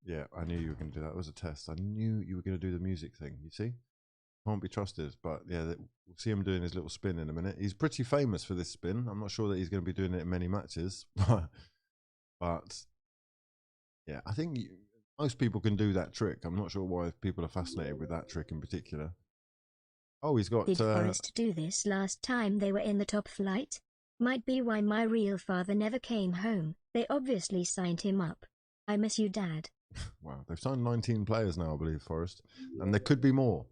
yeah, I knew you were going to do that. It was a test. I knew you were going to do the music thing. You see? Can't be trusted. But yeah, we'll see him doing his little spin in a minute. He's pretty famous for this spin. I'm not sure that he's going to be doing it in many matches. But yeah, I think most people can do that trick. I'm not sure why people are fascinated with that trick in particular. Oh, he's got... Did Forest do this last time they were in the top flight? Might be why my real father never came home. They obviously signed him up. I miss you, Dad. Wow, they've signed 19 players now, I believe, Forest. And there could be more.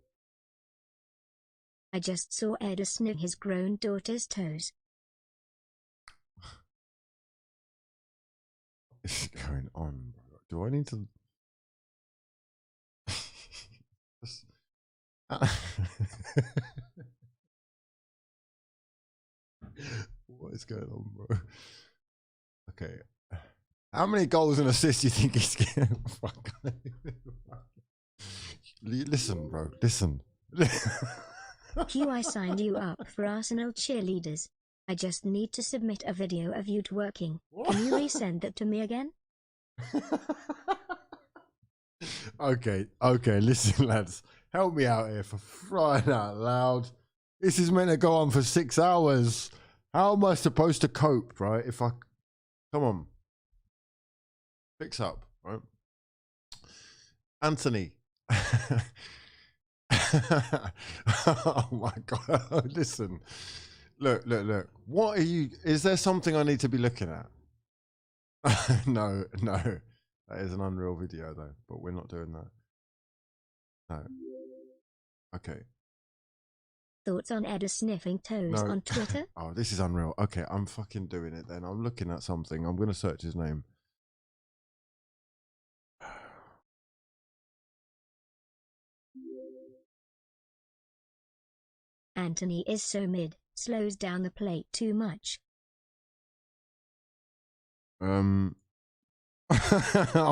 I just saw Ed sniff his grown daughter's toes. What's going on, bro? Do I need to... What is going on, bro? Okay. How many goals and assists do you think he's getting? Listen, bro. Listen. Hugh, I signed you up for Arsenal cheerleaders. I just need to submit a video of you twerking. Can you resend that to me again? Okay, listen, lads. Help me out here, for crying out loud. This is meant to go on for 6 hours. How am I supposed to cope, right? If I... Come on. Fix up, right? Antony. Oh my God. Listen. Look. What are you... Is there something I need to be looking at? No. That is an unreal video, though. But we're not doing that. No. Okay. Thoughts on Ed sniffing toes on Twitter? Oh, this is unreal. Okay, I'm fucking doing it then. I'm looking at something. I'm going to search his name. Antony is so mid, slows down the plate too much. Oh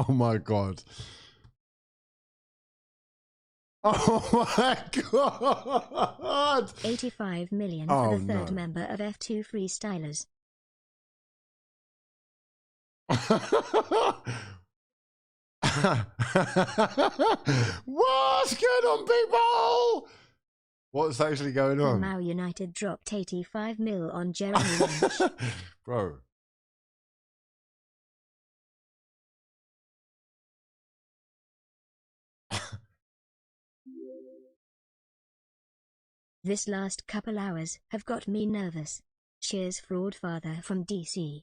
my God. Oh my God! 85 million for the third member of F2 Freestylers. What's going on, people? What's actually going on? Now United dropped 85 mil on Jeremy Lynch. Bro. This last couple hours have got me nervous. Cheers, fraud father from DC.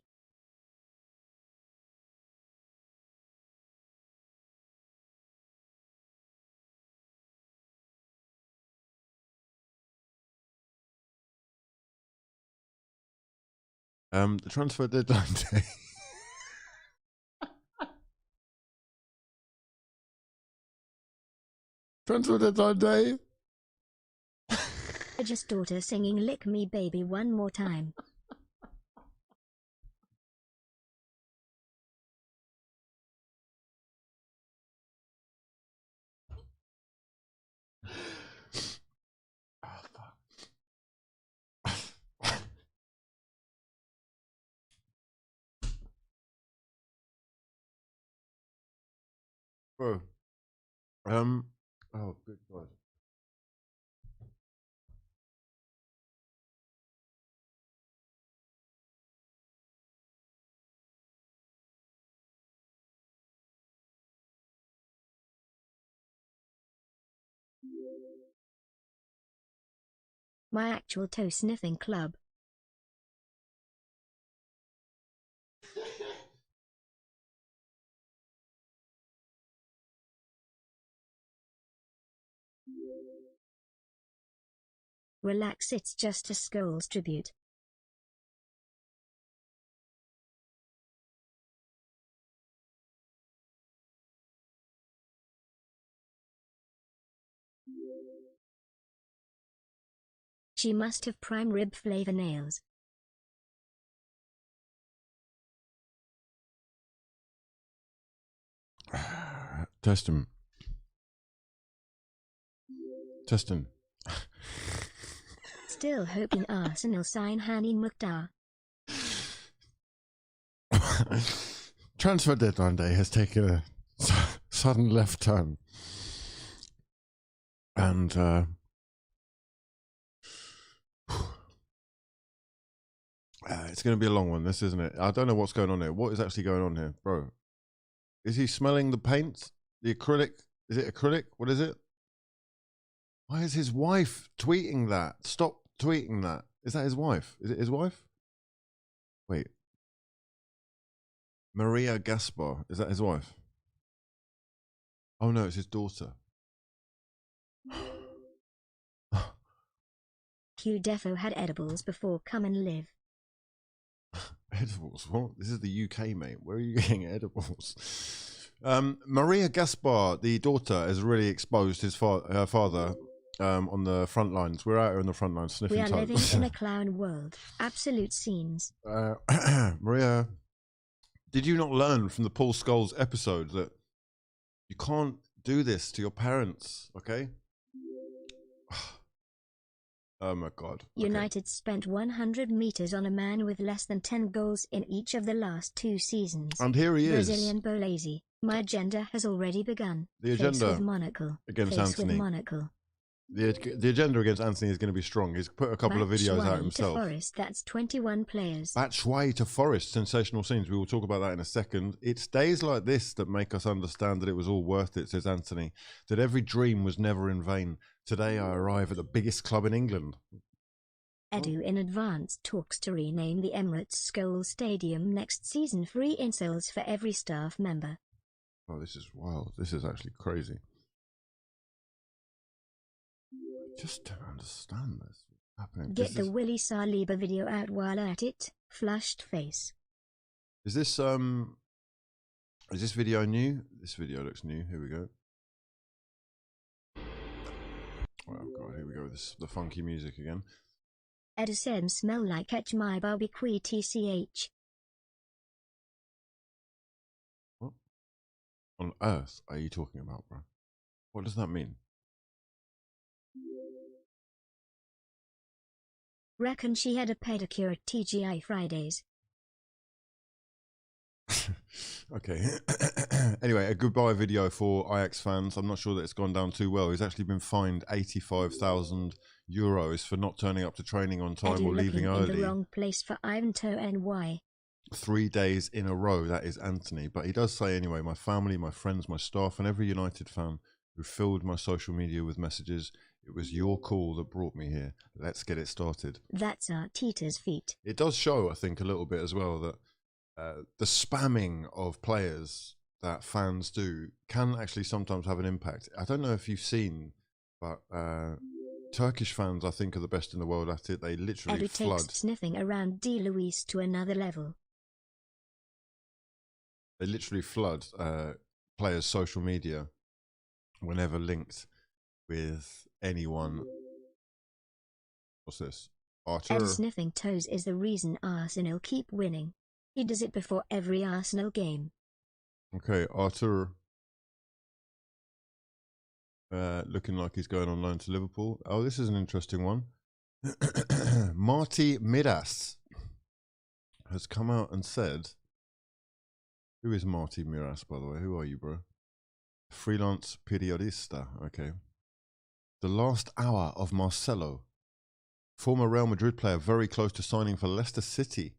The transfer deadline day. Transfer deadline day. Just daughter singing "Lick Me Baby" one more time. Oh, fuck. Bro. Oh, good God. My actual toe sniffing club. Relax, it's just a Scholes tribute. She must have prime rib flavor nails. Test him. Still hoping Arsenal sign Hani Mukhtar. Transfer deadline day has taken a sudden left turn. And it's going to be a long one, this, isn't it? I don't know what's going on here. What is actually going on here, bro? Is he smelling the paint? The acrylic? Is it acrylic? What is it? Why is his wife tweeting that? Stop tweeting that. Is that his wife? Is it his wife? Wait. Maria Gaspar. Is that his wife? Oh no, it's his daughter. Hugh defo had edibles before come and live. Edibles? What? This is the UK, mate. Where are you getting edibles? Maria Gaspar, the daughter, has really exposed her father on the front lines. We're out here on the front lines sniffing We are toes. living in a clown world. Absolute scenes. Maria, did you not learn from the Paul Scholes episode that you can't do this to your parents, okay? Oh my God. Okay. United spent 100 meters on a man with less than 10 goals in each of the last 2 seasons. And here he is. Brazilian Bolese. My agenda has already begun. The agenda Face with monocle. against Face Antony. With monocle. The agenda against Antony is going to be strong. He's put a couple of videos out himself. To Forest, that's 21 players. Batshuayi to Forest, sensational scenes. We will talk about that in a second. It's days like this that make us understand that it was all worth it, says Antony. That every dream was never in vain. Today I arrive at the biggest club in England. Edu in advanced talks to rename the Emirates School Stadium next season. Free insoles for every staff member. Oh, this is wild. This is actually crazy. I just don't understand this. What's happening? Get the Willy Saliba video out while at it. Flushed face. Is this video new? This video looks new. Here we go. Oh God, here we go with the funky music again. Edu said smell like catch my barbecue tch. What on earth are you talking about, bro? What does that mean? Reckon she had a pedicure at TGI Fridays. Okay. Anyway, a goodbye video for Ajax fans. I'm not sure that it's gone down too well. He's actually been fined €85,000 for not turning up to training on time Edu or leaving early. In the wrong place for Ivanto and why. 3 days in a row, that is Antony. But he does say anyway, my family, my friends, my staff, and every United fan who filled my social media with messages, it was your call that brought me here. Let's get it started. That's Arteta's feet. It does show, I think, a little bit as well that the spamming of players that fans do can actually sometimes have an impact. I don't know if you've seen, but Turkish fans, I think, are the best in the world at it. They literally Edu flood. takes sniffing around Luiz to another level. They literally flood players' social media whenever linked with anyone. What's this? Archer. Edu sniffing toes is the reason Arsenal keep winning. He does it before every Arsenal game. Okay, Arthur looking like he's going on loan to Liverpool. Oh, this is an interesting one. Marty Miras has come out and said, who is Marty Miras, by the way? Who are you, bro? Freelance periodista. Okay. The last hour of Marcelo. Former Real Madrid player very close to signing for Leicester City.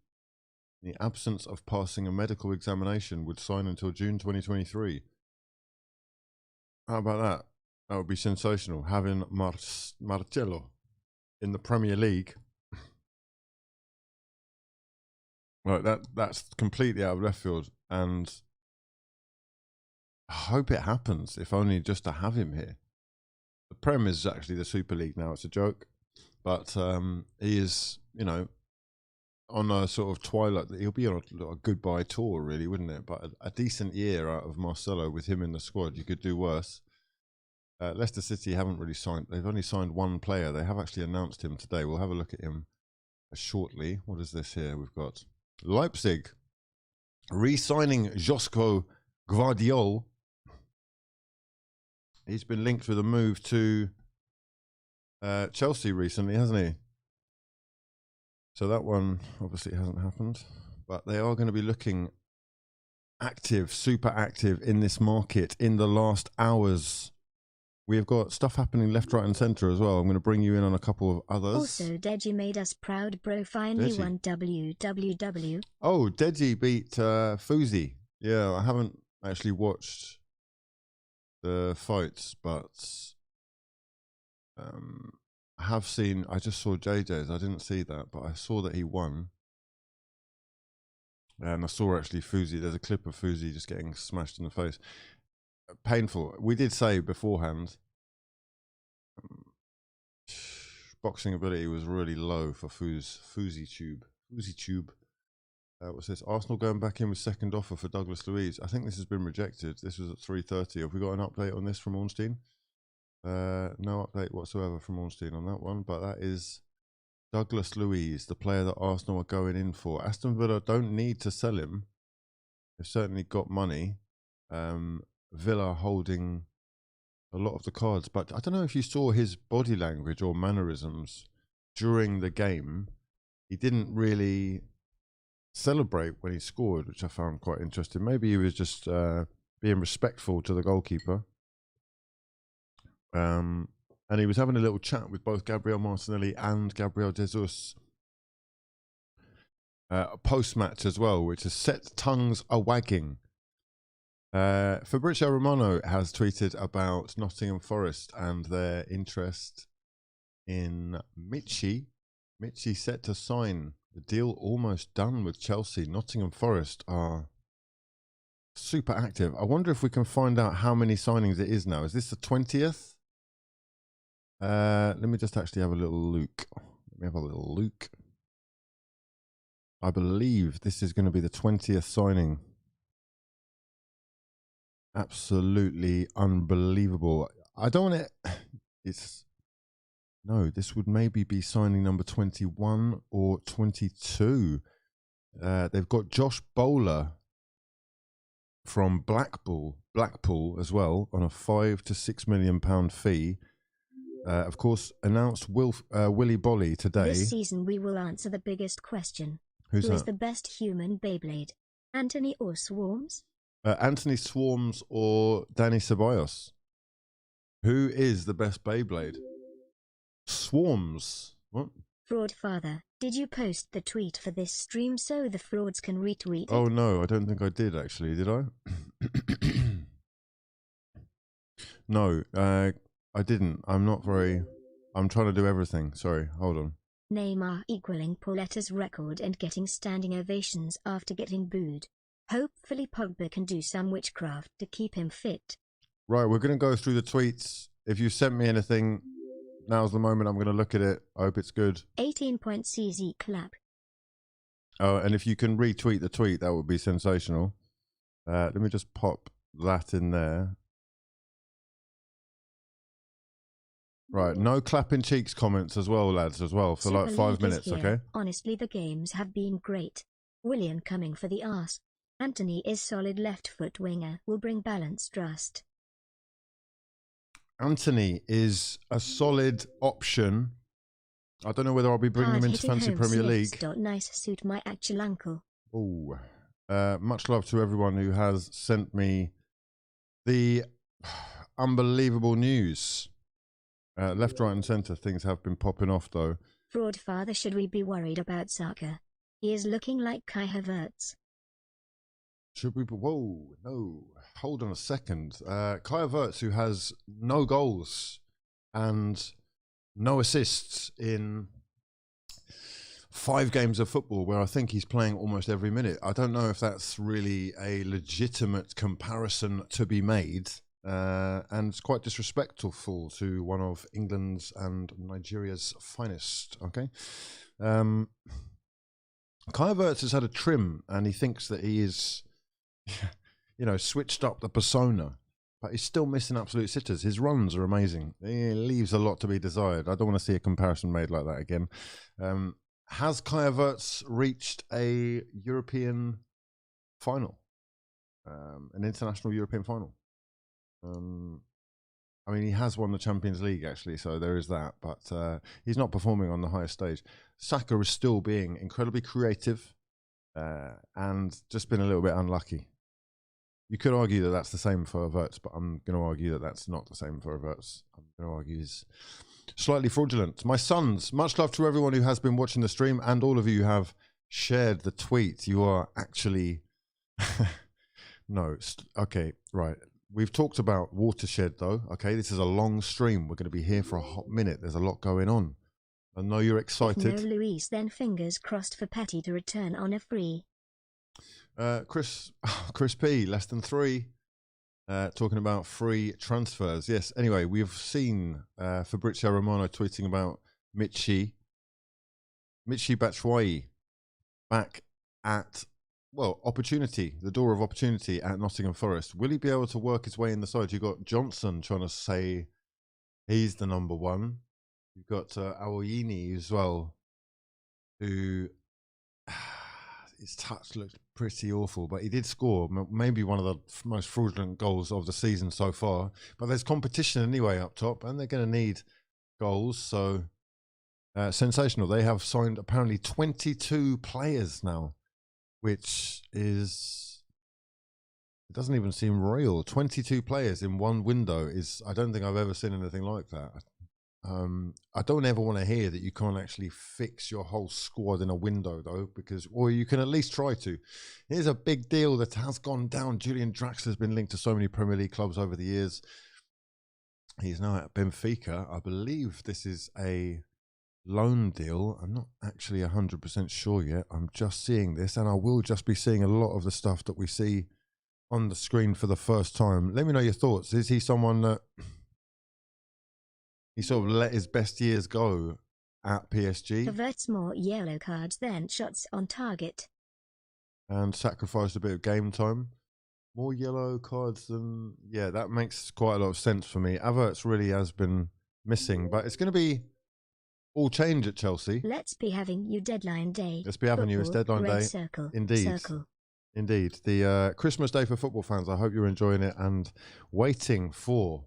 In the absence of passing a medical examination, would sign until June 2023. How about that? That would be sensational. Having Marcelo in the Premier League. Right, that's completely out of left field. And I hope it happens, if only just to have him here. The Prem is actually the Super League now. It's a joke. But he is, you know, on a sort of twilight. He'll be on a goodbye tour, really, wouldn't it? But a decent year out of Marcelo with him in the squad. You could do worse. Leicester City haven't really signed. They've only signed one player. They have actually announced him today. We'll have a look at him shortly. What is this here? We've got Leipzig re-signing Josko Gvardiol. He's been linked with a move to Chelsea recently, hasn't he? So that one obviously hasn't happened, but they are going to be looking active, super active in this market in the last hours. We have got stuff happening left, right and centre as well. I'm going to bring you in on a couple of others. Also, Deji made us proud, bro. Finally won WWW. Oh, Deji beat Fuzi. Yeah, I haven't actually watched the fights, but I have seen, I just saw JJ's. I didn't see that, but I saw that he won. And I saw actually Fuzi, there's a clip of Fuzi just getting smashed in the face. Painful. We did say beforehand, boxing ability was really low for Fuzi Tube. What's this? Arsenal going back in with second offer for Douglas Luiz. I think this has been rejected. This was at 3:30. Have we got an update on this from Ornstein? No update whatsoever from Ornstein on that one, but that is Douglas Luiz, the player that Arsenal are going in for. Aston Villa don't need to sell him. They've certainly got money. Villa holding a lot of the cards, but I don't know if you saw his body language or mannerisms during the game. He didn't really celebrate when he scored, which I found quite interesting. Maybe he was just being respectful to the goalkeeper. And he was having a little chat with both Gabriel Martinelli and Gabriel Jesus post-match as well, which has set tongues a-wagging. Fabrizio Romano has tweeted about Nottingham Forest and their interest in Michy. Michy set to sign. The deal almost done with Chelsea. Nottingham Forest are super active. I wonder if we can find out how many signings it is now. Is this the 20th? Let me just actually have a little look. I believe this is going to be the 20th signing. Absolutely unbelievable. I don't want it. No, this would maybe be signing number 21 or 22. They've got Josh Bowler from Blackpool as well on a £5 to £6 million fee. Of course, announced Willy Bolly today. This season we will answer the biggest question. Who is the best human Beyblade? Antony or Swarms? Antony Swarms or Danny Ceballos? Who is the best Beyblade? Swarms. What? Fraud Father, did you post the tweet for this stream so the frauds can retweet it? Oh no, I don't think I did actually. Did I? No, I didn't. I'm trying to do everything. Sorry, hold on. Neymar equaling Pauletta's record and getting standing ovations after getting booed. Hopefully Pogba can do some witchcraft to keep him fit. Right, we're going to go through the tweets. If you sent me anything, now's the moment. I'm going to look at it. I hope it's good. 18.cz clap. Oh, and if you can retweet the tweet, that would be sensational. Let me just pop that in there. Right, no clapping cheeks comments as well, lads, as well, for Super like 5 League minutes, is here. okay? Honestly, the games have been great. Willian coming for the arse. Antony is solid left foot winger, will bring balance trust. Antony is a solid option. I don't know whether I'll be bringing him into Fantasy Premier League. Nice suit my actual uncle. Oh, much love to everyone who has sent me the unbelievable news. Left, right and centre, things have been popping off though. Fraud Father, should we be worried about Saka? He is looking like Kai Havertz. Should we? Whoa, no. Hold on a second. Kai Havertz, who has no goals and no assists in 5 games of football, where I think he's playing almost every minute. I don't know if that's really a legitimate comparison to be made. And it's quite disrespectful to one of England's and Nigeria's finest. Okay. Kai Havertz has had a trim and he thinks that he is, you know, switched up the persona, but he's still missing absolute sitters. His runs are amazing. He leaves a lot to be desired. I don't want to see a comparison made like that again. Has Kai Havertz reached a European final? An international European final? I mean, he has won the Champions League, actually, so there is that, but he's not performing on the highest stage. Saka is still being incredibly creative and just been a little bit unlucky. You could argue that that's the same for Averts, but I'm going to argue that that's not the same for Averts. I'm going to argue he's slightly fraudulent. My sons, much love to everyone who has been watching the stream and all of you who have shared the tweet. You are actually... No, okay, right. We've talked about Watershed, though. Okay, this is a long stream. We're going to be here for a hot minute. There's a lot going on. I know you're excited. If no Luiz, then fingers crossed for Petty to return on a free. Chris P, less than 3. Talking about free transfers. Yes, anyway, we've seen Fabrizio Romano tweeting about Michy Batshuayi back at... well, opportunity, the door of opportunity at Nottingham Forest. Will he be able to work his way in the side? You've got Johnson trying to say he's the number one. You've got Awoyini as well, who his touch looked pretty awful, but he did score maybe one of the most fraudulent goals of the season so far. But there's competition anyway up top, and they're going to need goals. So sensational. They have signed apparently 22 players now, which is, it doesn't even seem real. 22 players in one window is, I don't think I've ever seen anything like that. I don't ever want to hear that you can't actually fix your whole squad in a window, though, because, or you can at least try to. Here's a big deal that has gone down. Julian Draxler has been linked to so many Premier League clubs over the years. He's now at Benfica. I believe this is a loan deal. I'm not actually 100% sure yet. I'm just seeing this, and I will just be seeing a lot of the stuff that we see on the screen for the first time. Let me know your thoughts. Is he someone that he sort of let his best years go at PSG? Averts more yellow cards than shots on target. And sacrificed a bit of game time. More yellow cards than... yeah, that makes quite a lot of sense for me. Averts really has been missing, but it's going to be all change at Chelsea. Let's be having you deadline day. Let's be having you. It's deadline day. Circle. Indeed. Circle. Indeed. The Christmas day for football fans. I hope you're enjoying it and waiting for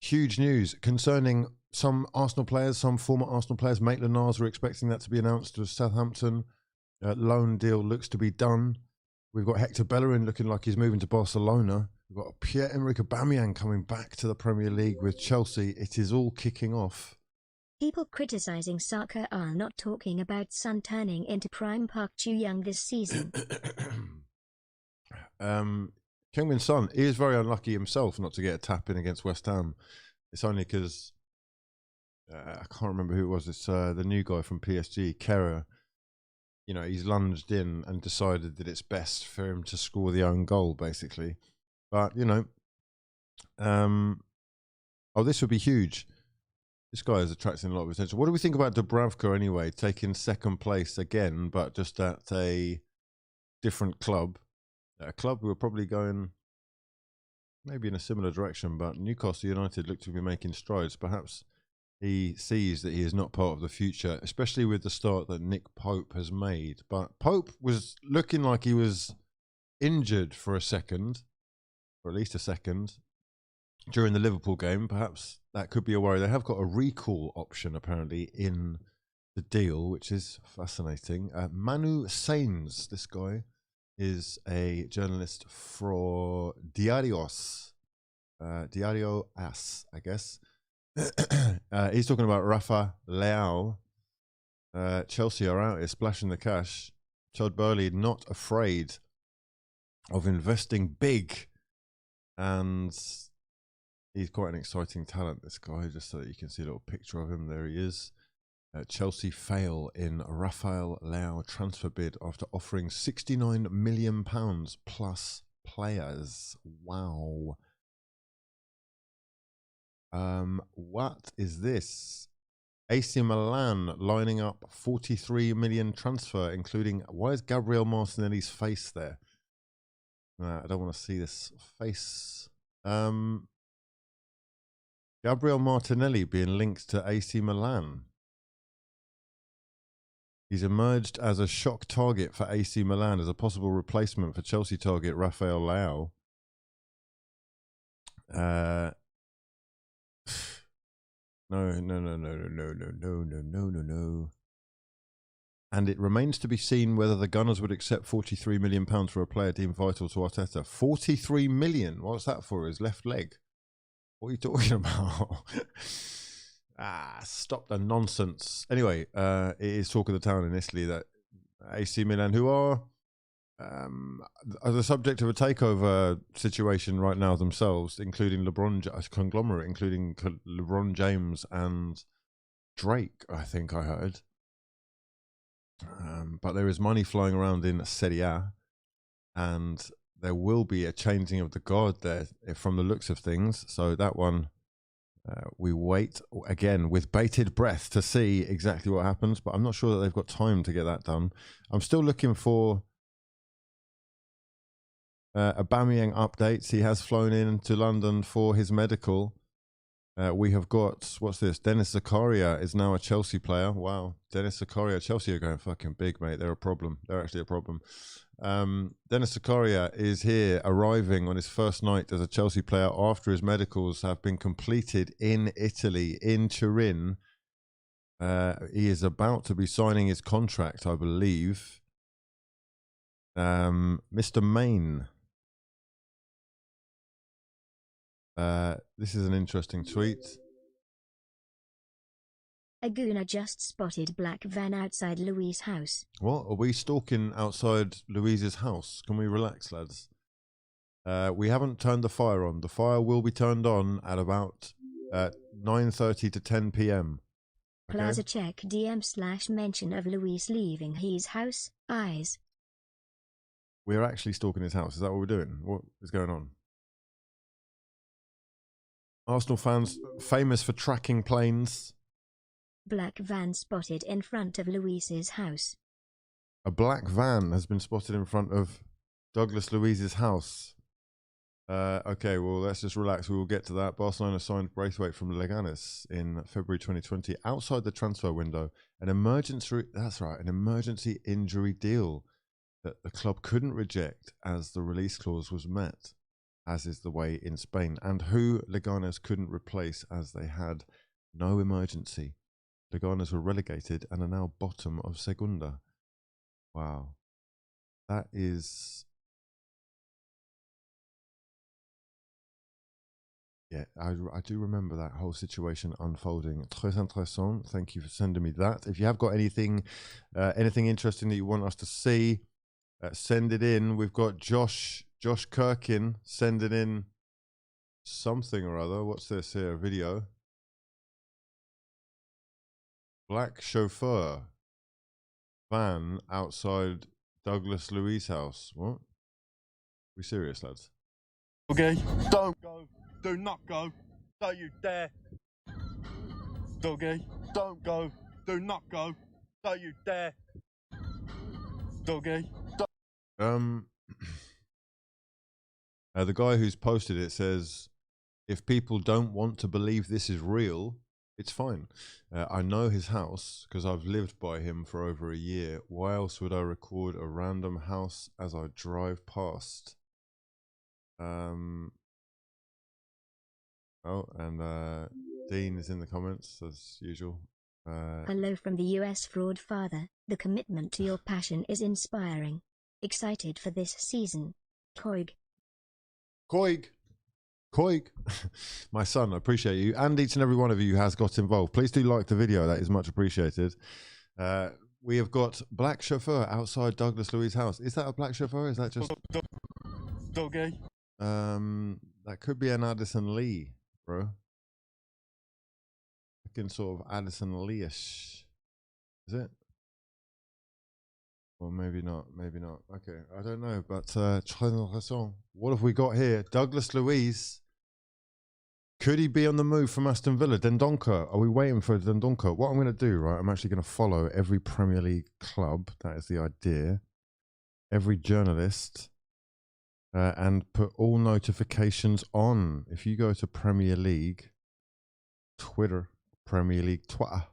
huge news concerning some Arsenal players, some former Arsenal players. Maitland-Niles, we're expecting that to be announced to Southampton. Loan deal looks to be done. We've got Hector Bellerin looking like he's moving to Barcelona. We've got Pierre-Emerick Aubameyang coming back to the Premier League with Chelsea. It is all kicking off. People criticising Saka are not talking about Son turning into prime Park Ji-young this season. Kingmin Son, he is very unlucky himself not to get a tap in against West Ham. It's only because I can't remember who it was. It's the new guy from PSG, Kerrer. You know, he's lunged in and decided that it's best for him to score the own goal, basically. But, you know, oh, this would be huge. This guy is attracting a lot of attention. What do we think about Dubravka anyway, taking second place again, but just at a different club? A club who are probably going maybe in a similar direction, but Newcastle United look to be making strides. Perhaps he sees that he is not part of the future, especially with the start that Nick Pope has made. But Pope was looking like he was injured for a second, or at least a second, during the Liverpool game. Perhaps that could be a worry. They have got a recall option apparently in the deal, which is fascinating. Manu Sainz, this guy, is a journalist for Diarios. Diario As, I guess. He's talking about Rafa Leao. Chelsea are out here splashing the cash. Todd Burley not afraid of investing big. And he's quite an exciting talent, this guy, just so that you can see a little picture of him. There he is. Chelsea fail in Rafael Leao transfer bid after offering £69 million plus players. Wow. What is this? AC Milan lining up 43 million transfer, including... why is Gabriel Martinelli's face there? I don't want to see this face. Gabriel Martinelli being linked to AC Milan. He's emerged as a shock target for AC Milan as a possible replacement for Chelsea target Rafael Leao. No. And it remains to be seen whether the Gunners would accept £43 million for a player deemed vital to Arteta. 43 million? What's that for? His left leg? What are you talking about? Stop the nonsense. Anyway, it is talk of the town in Italy that AC Milan, who are the subject of a takeover situation right now themselves, including a conglomerate, including LeBron James and Drake, I think I heard. But there is money flowing around in Serie A, and there will be a changing of the guard there from the looks of things. So that one, we wait again with bated breath to see exactly what happens. But I'm not sure that they've got time to get that done. I'm still looking for Aubameyang updates. He has flown in to London for his medical. We have got, what's this? Dennis Zakaria is now a Chelsea player. Wow. Dennis Zakaria. Chelsea are going fucking big, mate. They're a problem. They're actually a problem. Dennis Zakaria is here, arriving on his first night as a Chelsea player after his medicals have been completed in Italy, in Turin. He is about to be signing his contract, I believe. Mr. Main. This is an interesting tweet. A gooner just spotted black van outside Luiz's house. What? Are we stalking outside Luiz's house? Can we relax, lads? We haven't turned the fire on. The fire will be turned on at about 9:30 to 10 p.m. Okay? Plaza check DM/mention of Luiz leaving his house. Eyes. We're actually stalking his house. Is that what we're doing? What is going on? Arsenal fans famous for tracking planes. Black van spotted in front of Luiz's house. A black van has been spotted in front of Douglas Luiz's house. Okay, well, let's just relax. We will get to that. Barcelona signed Braithwaite from Leganes in February 2020 outside the transfer window. An emergency injury deal that the club couldn't reject as the release clause was met, as is the way in Spain, and who Leganes couldn't replace as they had no emergency. Leganes were relegated and are now bottom of Segunda. Wow. That is... Yeah, I do remember that whole situation unfolding. Très intéressant. Thank you for sending me that. If you have got anything interesting that you want us to see, send it in. We've got Josh Kirkin sending in something or other. What's this here? A video. Black chauffeur van outside Douglas Luiz's house. What? We serious, lads? Okay, don't go. Do not go. Don't you dare. Doggy, don't go. Do not go. Don't you dare. Doggy. The guy who's posted it says, if people don't want to believe this is real, it's fine. I know his house because I've lived by him for over a year. Why else would I record a random house as I drive past? Oh, and Dean is in the comments as usual. Hello from the US fraud father. The commitment to your passion is inspiring. Excited for this season. Koig. My son, I appreciate you. And each and every one of you has got involved. Please do like the video. That is much appreciated. We have got black chauffeur outside Douglas Luiz's house. Is that a black chauffeur? Is that just... Doggy. That could be an Addison Lee, bro. Looking sort of Addison Lee-ish. Is it? Well, maybe not. Maybe not. Okay, I don't know. But what have we got here? Douglas Luiz. Could he be on the move from Aston Villa? Dendoncker. Are we waiting for Dendoncker? What I'm going to do, right? I'm actually going to follow every Premier League club. That is the idea. Every journalist. And put all notifications on. If you go to Premier League Twitter, Premier League Twitter,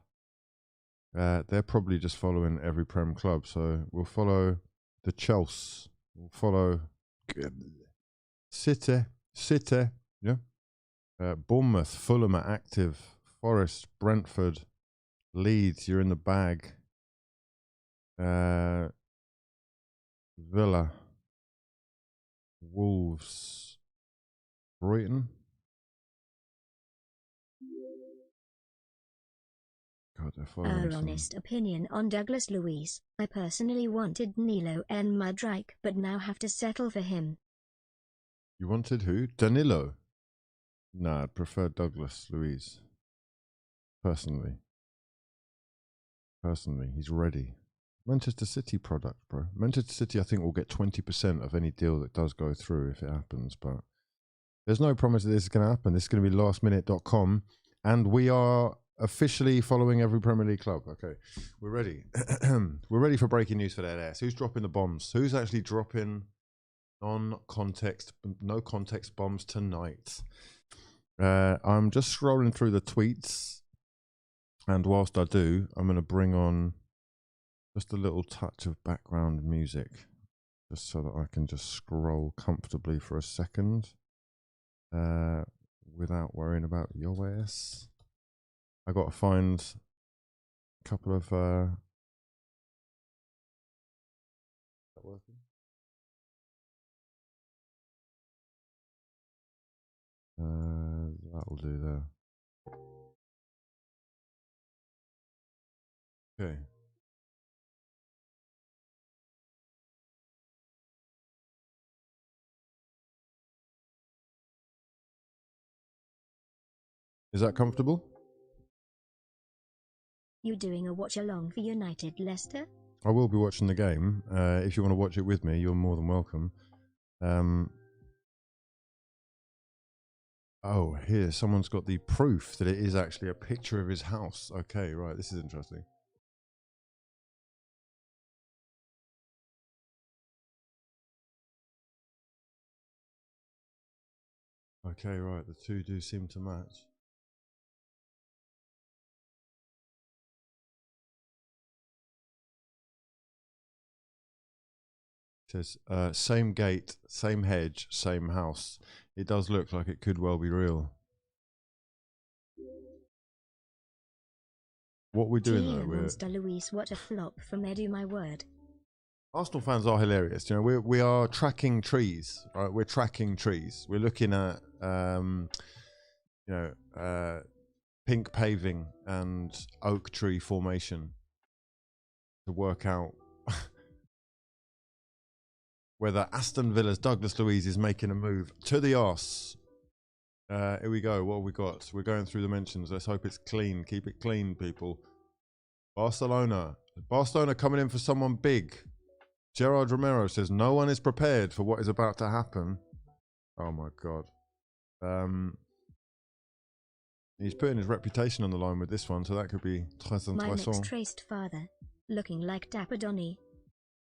they're probably just following every Prem club. So we'll follow the Chelsea. We'll follow City. Yeah. Bournemouth, Fulham are active. Forest, Brentford, Leeds, you're in the bag. Villa, Wolves, Brighton. God, they're following Our some... honest opinion on Douglas Luiz. I personally wanted Danilo and Mudryk, but now have to settle for him. You wanted who? Danilo? Nah, I'd prefer Douglas Luiz. Personally, he's ready. Manchester City product, bro. Manchester City, I think, will get 20% of any deal that does go through if it happens, but there's no promise that this is going to happen. This is going to be lastminute.com, and we are officially following every Premier League club. Okay, we're ready. We're ready for breaking news for that ass. Who's dropping the bombs? Who's actually dropping no context bombs tonight? I'm just scrolling through the tweets. And whilst I do, I'm going to bring on just a little touch of background music, just so that I can just scroll comfortably for a second, without worrying about your ass. I got to find a couple of. Is that working? That will do there. Okay. Is that comfortable? You doing a watch along for United Leicester? I will be watching the game. If you want to watch it with me, you're more than welcome. Oh, here, someone's got the proof that it is actually a picture of his house. Okay, right, this is interesting. Okay, right, the two do seem to match. It says, same gate, same hedge, same house. It does look like it could well be real. What we're doing though, Monster Luiz, what a flop from Edu, my word. Arsenal fans are hilarious. You know, we are tracking trees, right? We're tracking trees. We're looking at, pink paving and oak tree formation to work out whether Aston Villa's Douglas Luiz is making a move to the arse. Here we go. What have we got? We're going through the mentions. Let's hope it's clean. Keep it clean, people. Barcelona coming in for someone big. Gerard Romero says no one is prepared for what is about to happen. Oh my God. He's putting his reputation on the line with this one, so that could be très My intéressant. next traced father, looking like Dapper Donny.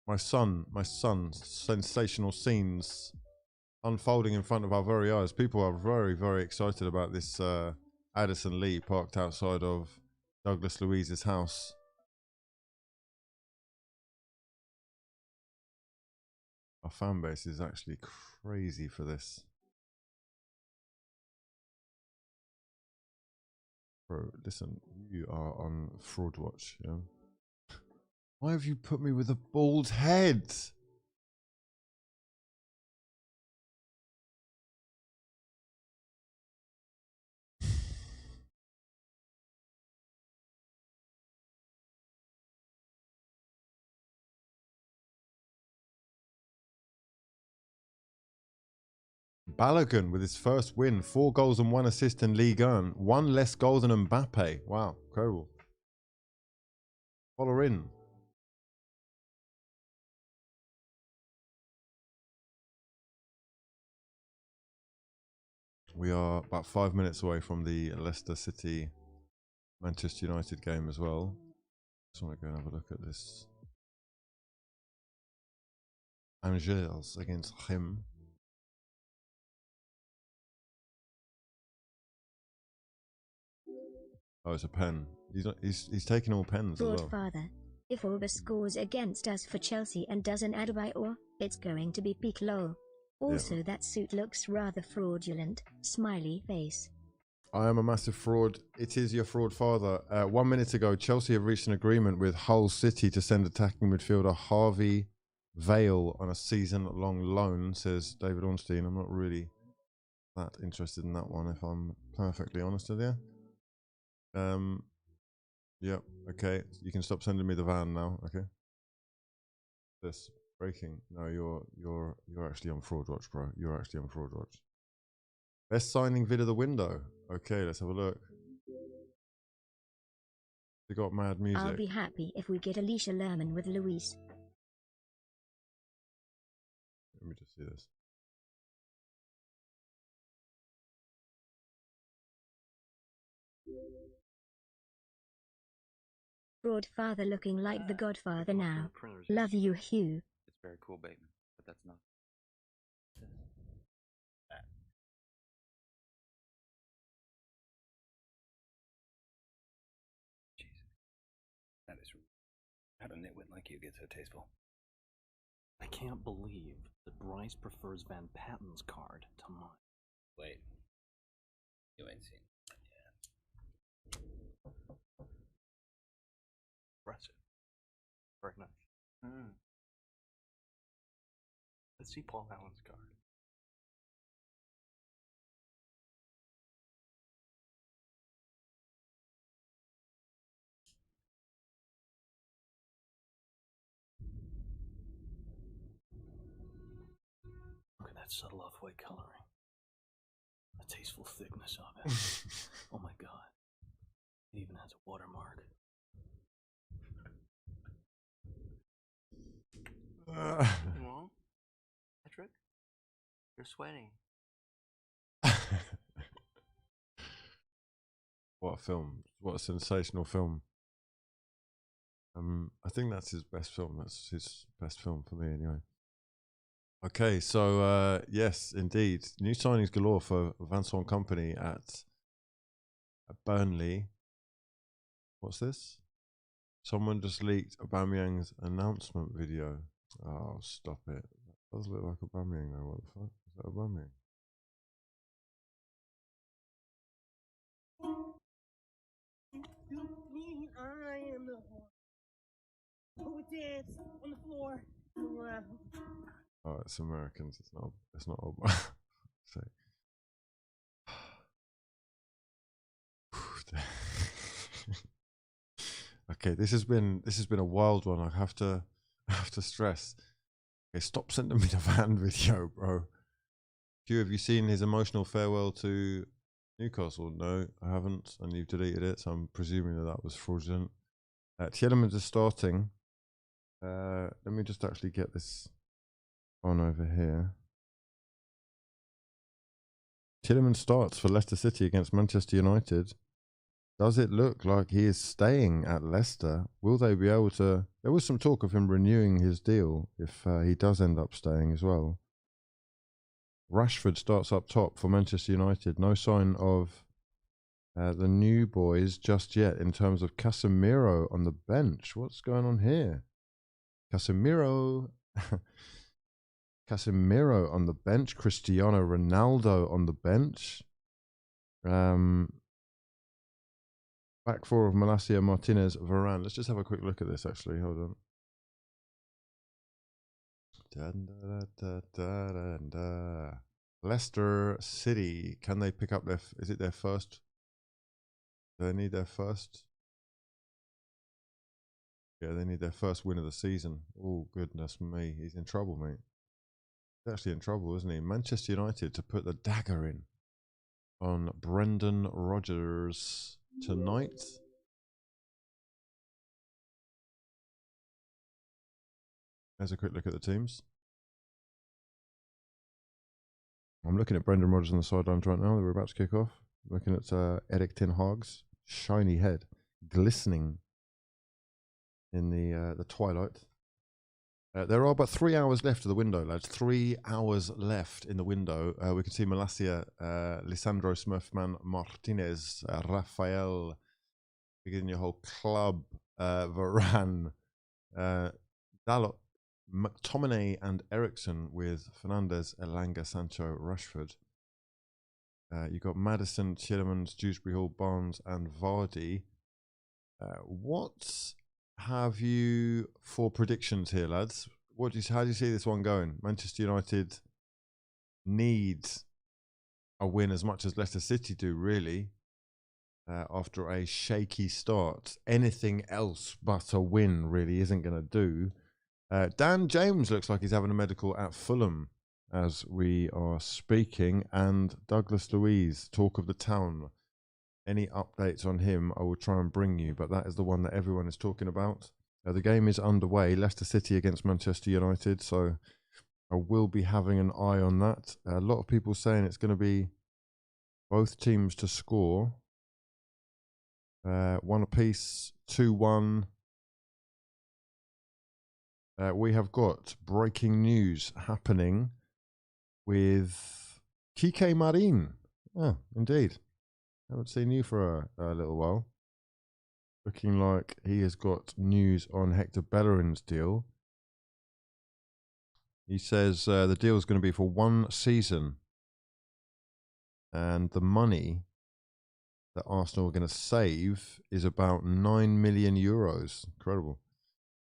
My son, sensational scenes unfolding in front of our very eyes. People are very, very excited about this Addison Lee parked outside of Douglas Luiz's house. Our fan base is actually crazy for this. Bro, listen, you are on Fraud Watch, yeah? Why have you put me with a bald head? Balogun with his first win, 4 goals and 1 assist in Ligue 1, 1 less goal than Mbappe. Wow, incredible. Follow in. We are about 5 minutes away from the Leicester City Manchester United game as well. Just want to go and have a look at this. Angers against him. Oh, it's a pen. He's taking all pens as well. Father, if Auba scores against us for Chelsea and doesn't add by or, it's going to be peak low. Also, that suit looks rather fraudulent. Smiley face. I am a massive fraud. It is your fraud father. 1 minute ago, Chelsea have reached an agreement with Hull City to send attacking midfielder Harvey Vale on a season-long loan, says David Ornstein. I'm not really that interested in that one, if I'm perfectly honest with you. Yep. Okay. You can stop sending me the van now. Okay. This breaking. No, you're actually on Fraud Watch, bro. You're actually on Fraud Watch. Best signing vid of the window. Okay, let's have a look. We got mad music. I'll be happy if we get Alicia Lerman with Luiz. Let me just see this. Fraud father looking like the Godfather now. Love you, Hugh. It's very cool, Bateman, but that's not. Jesus. That is. How do a nitwit like you get so tasteful? I can't believe that Bryce prefers Van Patten's card to mine. Wait. You ain't seen that yet. Impressive. Very nice. Let's see Paul Allen's card. Look at that subtle off-white coloring. The tasteful thickness of it. Oh my god. It even has a watermark. Well, Patrick, you're sweating. What a film. What a sensational film. I think that's his best film. That's his best film for me anyway. Okay, so yes, indeed. New signings galore for Vincent Company at Burnley. What's this? Someone just leaked Aubameyang's announcement video. Oh, stop it. That does look like Aubameyang though. What the fuck? Is that Aubameyang? I am the one who would dance on the floor. Oh, it's Americans. It's not Obama. Okay, this has been a wild one. I have to stress. Okay, stop sending me the van video, bro. Hugh, have you seen his emotional farewell to Newcastle? No, I haven't, and you've deleted it, so I'm presuming that was fraudulent. Tielemans is starting. Let me just actually get this on over here. Tielemans starts for Leicester City against Manchester United. Does it look like he is staying at Leicester? Will they be able to... There was some talk of him renewing his deal if he does end up staying as well. Rashford starts up top for Manchester United. No sign of the new boys just yet in terms of Casemiro on the bench. What's going on here? Casemiro... Casemiro on the bench. Cristiano Ronaldo on the bench. Back four of Malacia, Martinez, Varane. Let's just have a quick look at this, actually. Hold on. Leicester City. Can they pick up their... Is it their first? Do they need their first? Yeah, they need their first win of the season. Oh, goodness me. He's in trouble, mate. He's actually in trouble, isn't he? Manchester United to put the dagger in on Brendan Rodgers tonight. There's a quick look at the teams. I'm looking at Brendan Rodgers on the sidelines right now. We're about to kick off. Looking at Erik ten Hag's shiny head, glistening in the twilight. There are but 3 hours left of the window, lads. 3 hours left in the window. We can see Malacia, Lisandro Smurfman, Martinez, Rafael, beginning your whole club, Varane, Dalot, McTominay and Ericsson with Fernandes, Elanga, Sancho, Rashford. You've got Maddison, Chillemans, Dewsbury Hall, Barnes, and Vardy. What have you for predictions here, lads? How do you see this one going? Manchester United need a win as much as Leicester City do, really, after a shaky start. Anything else but a win really isn't going to do. Dan James looks like he's having a medical at Fulham as we are speaking, and Douglas Luiz, talk of the town. Any updates on him, I will try and bring you, but that is the one that everyone is talking about. The game is underway, Leicester City against Manchester United, so I will be having an eye on that. A lot of people saying it's going to be both teams to score. 1 apiece, 2-1. We have got breaking news happening with Kike Marin. Oh, indeed. Haven't seen you for a little while. Looking like he has got news on Hector Bellerin's deal. He says the deal is going to be for 1 season. And the money that Arsenal are going to save is about 9 million euros. Incredible.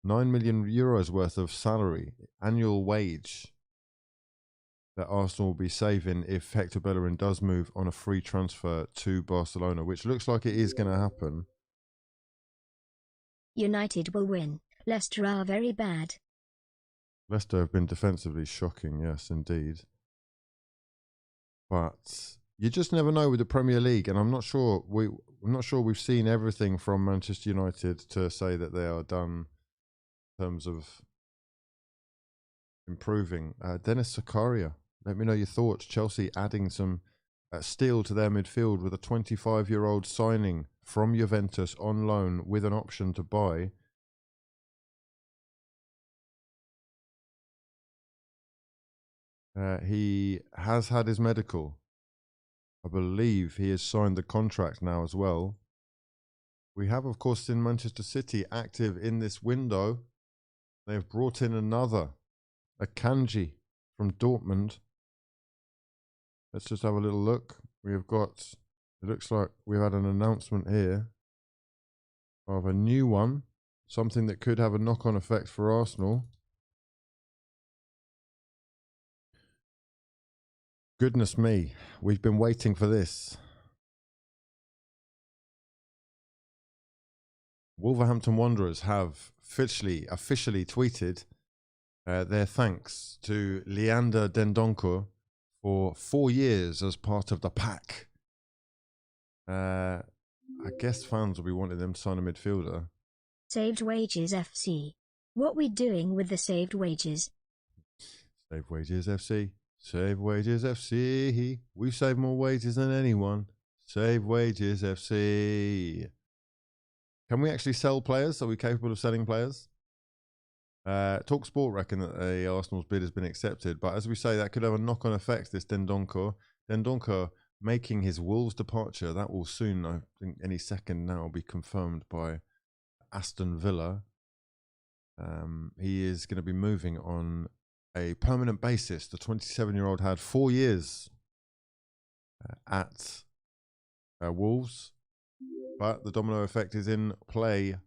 9 million euros worth of salary, annual wage that Arsenal will be saving if Hector Bellerin does move on a free transfer to Barcelona, which looks like it is going to happen. United will win. Leicester are very bad. Leicester have been defensively shocking, yes, indeed. But you just never know with the Premier League, and I'm not sure we've seen everything from Manchester United to say that they are done in terms of improving. Dennis Zakaria, let me know your thoughts. Chelsea adding some steel to their midfield with a 25-year-old signing from Juventus on loan with an option to buy. He has had his medical. I believe he has signed the contract now as well. We have, of course, seen Manchester City active in this window. They've brought in another, a Kanji from Dortmund. Let's just have a little look. We have got, it looks like we've had an announcement here of a new one, something that could have a knock-on effect for Arsenal. Goodness me, we've been waiting for this. Wolverhampton Wanderers have officially tweeted their thanks to Leander Dendoncker for 4 years as part of the pack. I guess fans will be wanting them to sign a midfielder. Saved Wages FC. What we doing with the saved wages? Save Wages FC. Save Wages FC. We save more wages than anyone. Save Wages FC. Can we actually sell players? Are we capable of selling players? TalkSport reckon that Arsenal's bid has been accepted, but as we say, that could have a knock-on effect, this Dendoncker. Dendoncker making his Wolves departure. That will soon, I think, any second now, be confirmed by Aston Villa. He is going to be moving on a permanent basis. The 27-year-old had 4 years at Wolves, but the domino effect is in play.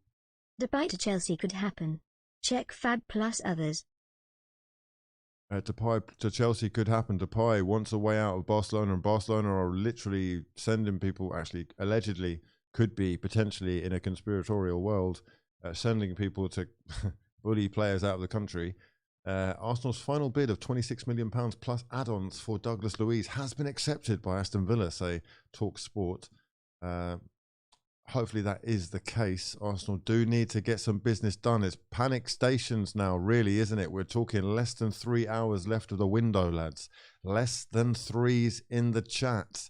Depay to Chelsea could happen. Check Fab plus others. Depay to Chelsea could happen. Depay wants a way out of Barcelona, and Barcelona are literally sending people, actually, allegedly, could be potentially in a conspiratorial world, sending people to bully players out of the country. Arsenal's final bid of £26 million plus add-ons for Douglas Luiz has been accepted by Aston Villa, say TalkSport. Hopefully that is the case. Arsenal do need to get some business done. It's panic stations now, really, isn't it? We're talking less than 3 hours left of the window, lads. Less than 3s in the chat.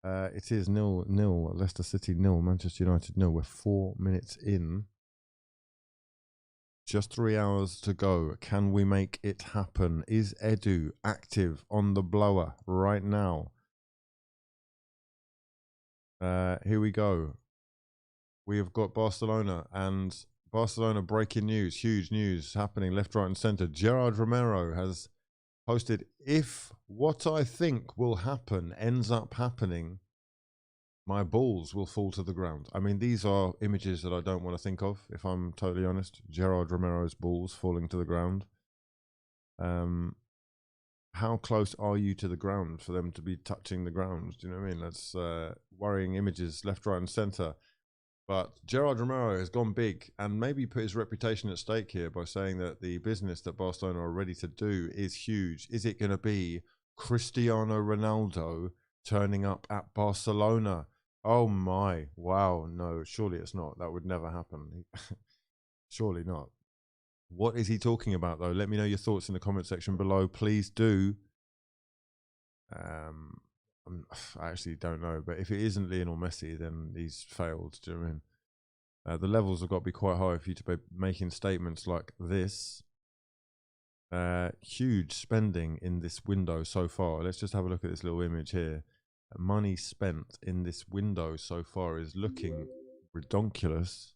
It is 0-0. Leicester City 0. Manchester United 0. We're 4 minutes in. Just 3 hours to go. Can we make it happen? Is Edu active on the blower right now? Here we go. We have got Barcelona, and Barcelona breaking news, huge news happening left, right and centre. Gerard Romero has posted, if what I think will happen ends up happening, my balls will fall to the ground. I mean, these are images that I don't want to think of, if I'm totally honest. Gerard Romero's balls falling to the ground. How close are you to the ground for them to be touching the ground? Do you know what I mean? That's worrying images left, right and centre. But Gerard Romero has gone big and maybe put his reputation at stake here by saying that the business that Barcelona are ready to do is huge. Is it going to be Cristiano Ronaldo turning up at Barcelona? Oh my, wow, no, surely it's not. That would never happen. Surely not. What is he talking about, though? Let me know your thoughts in the comment section below. Please do. I actually don't know, but if it isn't Lionel Messi, then he's failed. Do you know what I mean? The levels have got to be quite high for you to be making statements like this. Huge spending in this window so far. Let's just have a look at this little image here. Money spent in this window so far is looking redonkulous.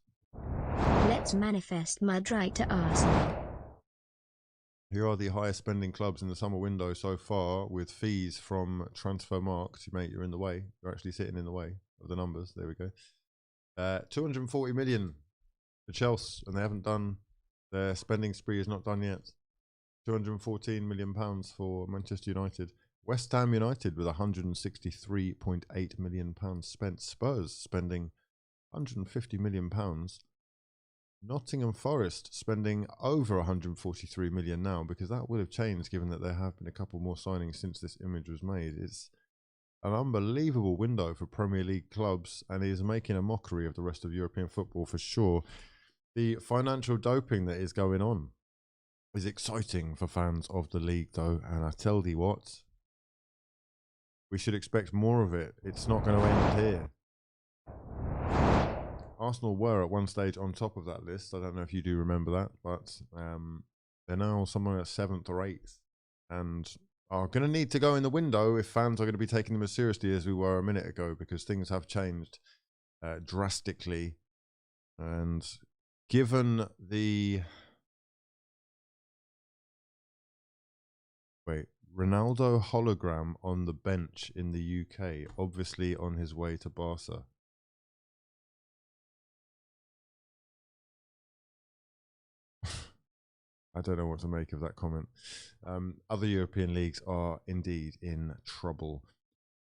Let's manifest mud right to Arsenal. Here are the highest spending clubs in the summer window so far, with fees from Transfer Markt. Mate, you're in the way. You're actually sitting in the way of the numbers. There we go. 240 million for Chelsea, and they haven't done their spending spree. Is not done yet. 214 million pounds for Manchester United. West Ham United with 163.8 million pounds spent. Spurs spending 150 million pounds. Nottingham Forest spending over 143 million now, because that would have changed given that there have been a couple more signings since this image was made. It's an unbelievable window for Premier League clubs, and is making a mockery of the rest of European football for sure. The financial doping that is going on is exciting for fans of the league, though, and I tell thee what, we should expect more of it. It's not going to end here. Arsenal were at one stage on top of that list. I don't know if you do remember that, but they're now somewhere at 7th or 8th, and are going to need to go in the window if fans are going to be taking them as seriously as we were a minute ago, because things have changed drastically. And given the... Wait, Ronaldo hologram on the bench in the UK, obviously on his way to Barca. I don't know what to make of that comment. Other European leagues are indeed in trouble.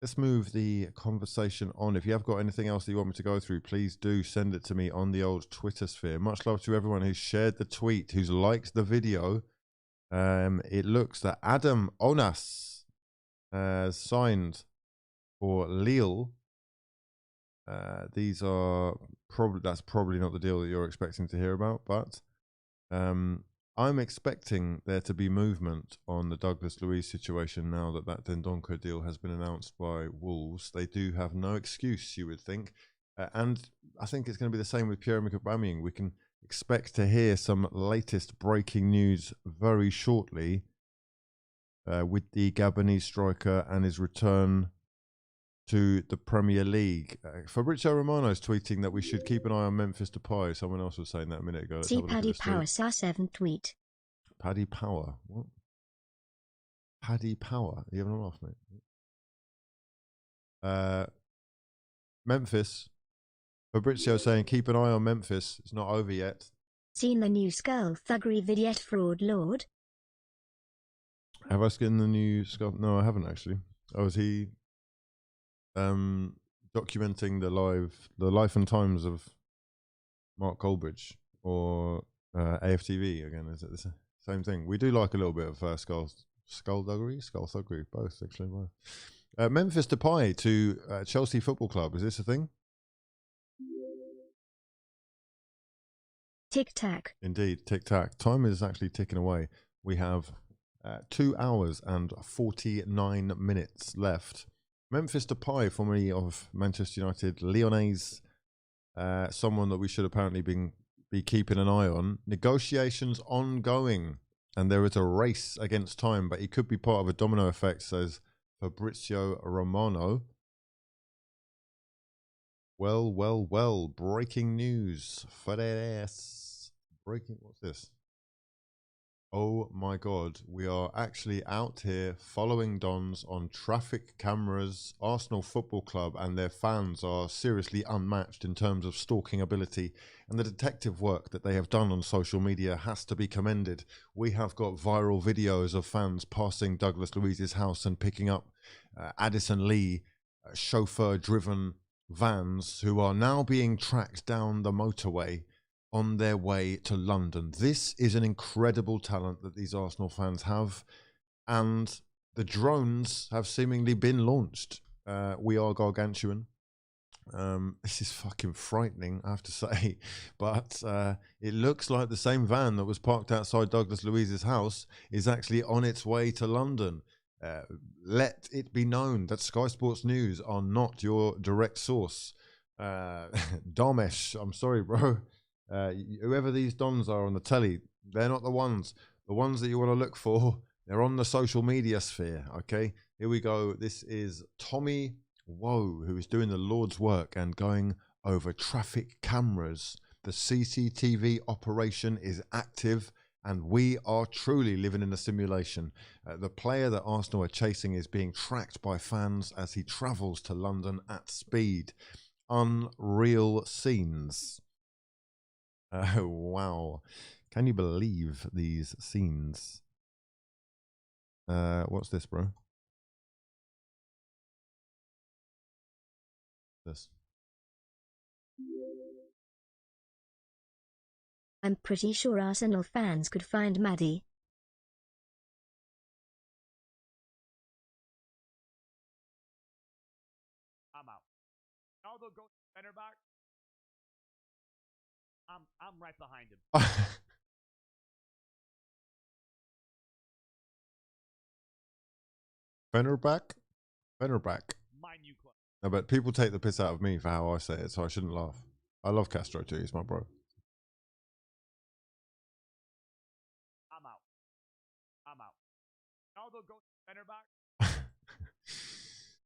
Let's move the conversation on. If you have got anything else that you want me to go through, please do send it to me on the old Twitter sphere. Much love to everyone who's shared the tweet, who's liked the video. It looks that Adam Onas has signed for Lille. These are that's probably not the deal that you're expecting to hear about, but I'm expecting there to be movement on the Douglas Luiz situation now that that Dendoncker deal has been announced by Wolves. They do have no excuse, you would think. And I think it's going to be the same with Pierre-Emerick Aubameyang. We can expect to hear some latest breaking news very shortly with the Gabonese striker and his return to the Premier League. Fabrizio Romano is tweeting that we should keep an eye on Memphis Depay. Someone else was saying that a minute ago. See Paddy Power saw 7th tweet. Paddy Power? What? Paddy Power? Are you having a laugh, mate? Memphis. Fabrizio saying keep an eye on Memphis. It's not over yet. Seen the new Skull Thuggery vignette, Fraud Lord? Have I seen the new Skull? No, I haven't actually. Oh, is he documenting the life and times of Mark Goldbridge or AFTV again? Is it the same thing? We do like a little bit of skullduggery, both actually. Memphis Depay to Chelsea Football Club. Is this a thing? Tic tac. Indeed, tic tac. Time is actually ticking away. We have 2 hours and 49 minutes left. Memphis Depay, formerly of Manchester United, Lyonnais, someone that we should apparently be keeping an eye on. Negotiations ongoing, and there is a race against time, but he could be part of a domino effect, says Fabrizio Romano. Well, breaking news. What's this? Oh my God, we are actually out here following Dons on traffic cameras. Arsenal Football Club and their fans are seriously unmatched in terms of stalking ability, and the detective work that they have done on social media has to be commended. We have got viral videos of fans passing Douglas Luiz's house and picking up Addison Lee chauffeur-driven vans who are now being tracked down the motorway on their way to London. This is an incredible talent that these Arsenal fans have, and the drones have seemingly been launched. We are gargantuan. This is fucking frightening, I have to say, but it looks like the same van that was parked outside Douglas Luiz's house is actually on its way to London. Let it be known that Sky Sports News are not your direct source. Domesh, I'm sorry, bro. Whoever these Dons are on the telly, they're not the ones. The ones that you want to look for, they're on the social media sphere, okay? Here we go. This is Tommy Woe, who is doing the Lord's work and going over traffic cameras. The CCTV operation is active, and we are truly living in a simulation. The player that Arsenal are chasing is being tracked by fans as he travels to London at speed. Unreal scenes. Oh, wow. Can you believe these scenes? What's this, bro? This. I'm pretty sure Arsenal fans could find Maddie. I'm out. Ronaldo goes center back. I'm right behind him. Fenerbahce? Fenerbahce. My new club. No, but people take the piss out of me for how I say it, so I shouldn't laugh. I love Castro too, he's my bro. I'm out. I'm out. Ronaldo goes center back.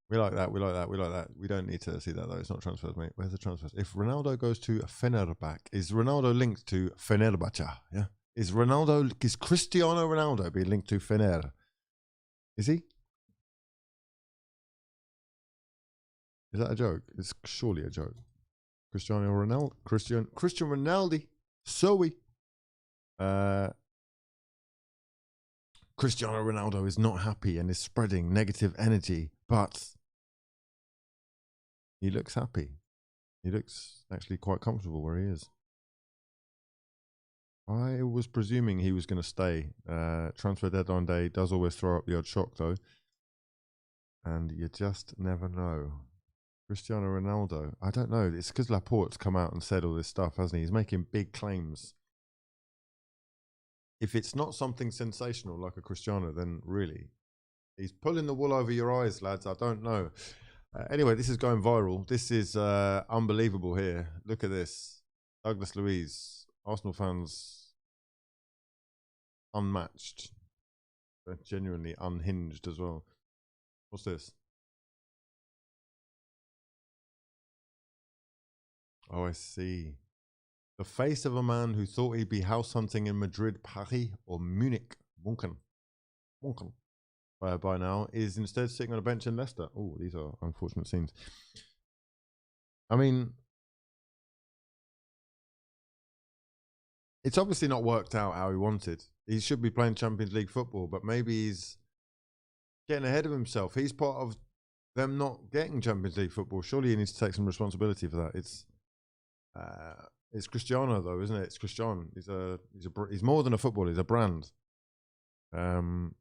We like that, we like that, we like that. We don't need to see that though, it's not transfers, mate. Where's the transfers? If Ronaldo goes to Fenerbahce, is Ronaldo linked to Fenerbahce? Yeah? Is Cristiano Ronaldo being linked to Fener? Is he? Is that a joke? It's surely a joke. Christian Ronaldo. Cristiano Ronaldo is not happy and is spreading negative energy, but he looks happy. He looks actually quite comfortable where he is. I was presuming he was going to stay. Transfer deadline day does always throw up the odd shock, though. And you just never know. Cristiano Ronaldo. I don't know. It's because Laporte's come out and said all this stuff, hasn't he? He's making big claims. If it's not something sensational like a Cristiano, then really, he's pulling the wool over your eyes, lads. I don't know. Anyway, this is going viral. This is unbelievable here. Look at this. Douglas Luiz. Arsenal fans unmatched. They're genuinely unhinged as well. What's this? Oh, I see. The face of a man who thought he'd be house hunting in Madrid, Paris, or Munich, Munchen, by now, is instead sitting on a bench in Leicester. Oh, these are unfortunate scenes. I mean, it's obviously not worked out how he wanted. He should be playing Champions League football, but maybe he's getting ahead of himself. He's part of them not getting Champions League football. Surely he needs to take some responsibility for that. It's Cristiano though, isn't it? It's Cristiano. He's more than a footballer. He's a brand. And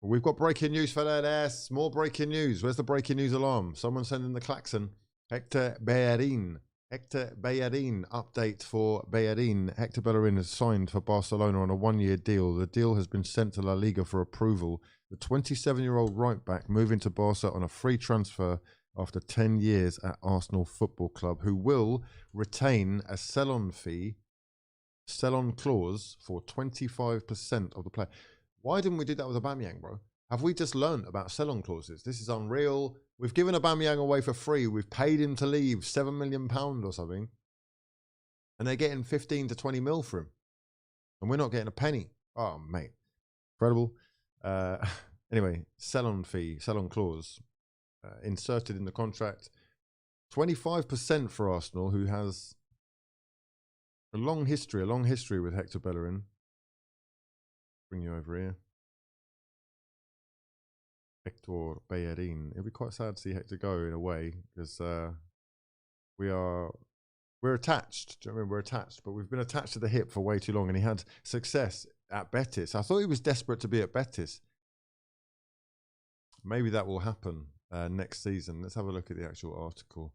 we've got breaking news for that ass. More breaking news. Where's the breaking news alarm? Someone sending the klaxon. Hector Bellerin. Update for Bellerin. Hector Bellerin has signed for Barcelona on a one-year deal. The deal has been sent to La Liga for approval. The 27-year-old right-back moving to Barca on a free transfer after 10 years at Arsenal Football Club, who will retain a sell-on clause for 25% of the player. Why didn't we do that with Aubameyang, bro? Have we just learned about sell-on clauses? This is unreal. We've given Aubameyang away for free. We've paid him to leave, £7 million or something. And they're getting 15 to 20 mil for him. and we're not getting a penny. Oh, mate, incredible. Anyway, sell-on clause inserted in the contract. 25% for Arsenal, who has a long history with Hector Bellerin. Bring you over here. Hector Bellerin. It'll be quite sad to see Hector go in a way, because we're attached. Do you know what I mean? We're attached, but we've been attached to the hip for way too long, and he had success at Betis. I thought he was desperate to be at Betis. Maybe that will happen next season. Let's have a look at the actual article.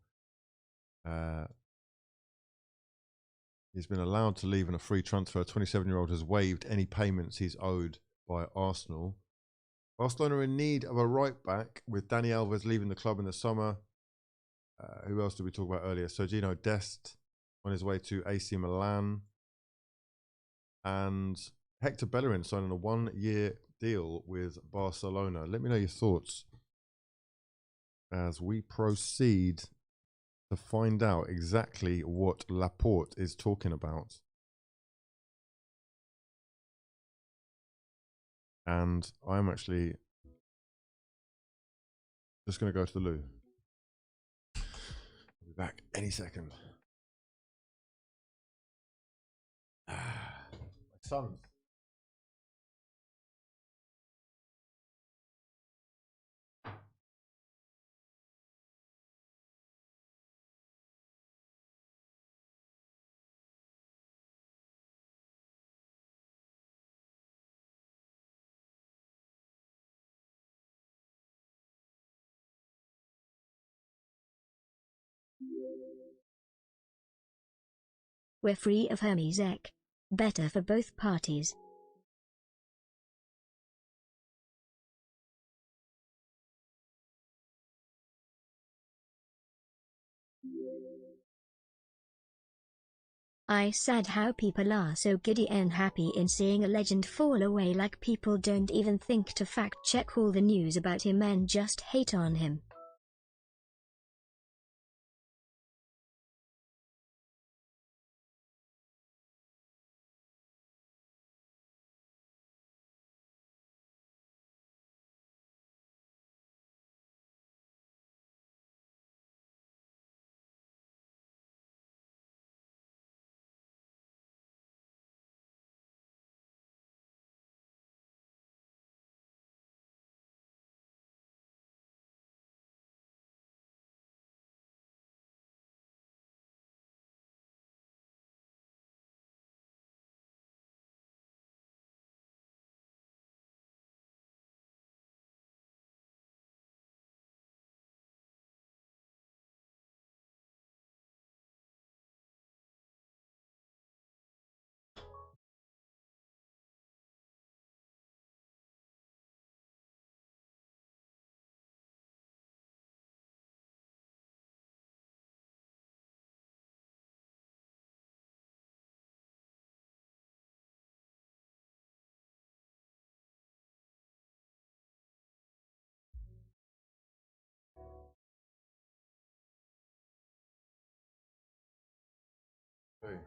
He's been allowed to leave in a free transfer. 27-year-old has waived any payments he's owed by Arsenal. Barcelona are in need of a right back, with Dani Alves leaving the club in the summer. Who else did we talk about earlier? Sergino Dest on his way to AC Milan. And Hector Bellerin signing a 1-year deal with Barcelona. Let me know your thoughts as we proceed to find out exactly what Laporte is talking about. And I'm actually just going to go to the loo. I'll be back any second. My son. We're free of Hermes Ek. Better for both parties. I sad how people are so giddy and happy in seeing a legend fall away, like people don't even think to fact check all the news about him and just hate on him. Hey.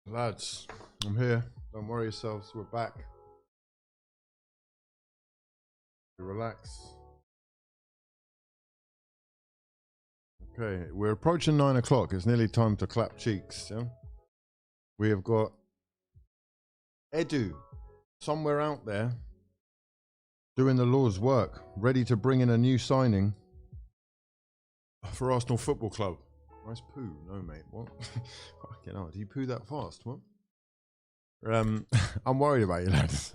Lads, I'm here. Don't worry yourselves, we're back. Relax. Okay, we're approaching 9 o'clock. It's nearly time to clap cheeks. Yeah? We have got Edu somewhere out there doing the Lord's work, ready to bring in a new signing for Arsenal Football Club. Nice poo. No, mate. What? Fucking hell. Do you poo that fast? What? I'm worried about you, lads.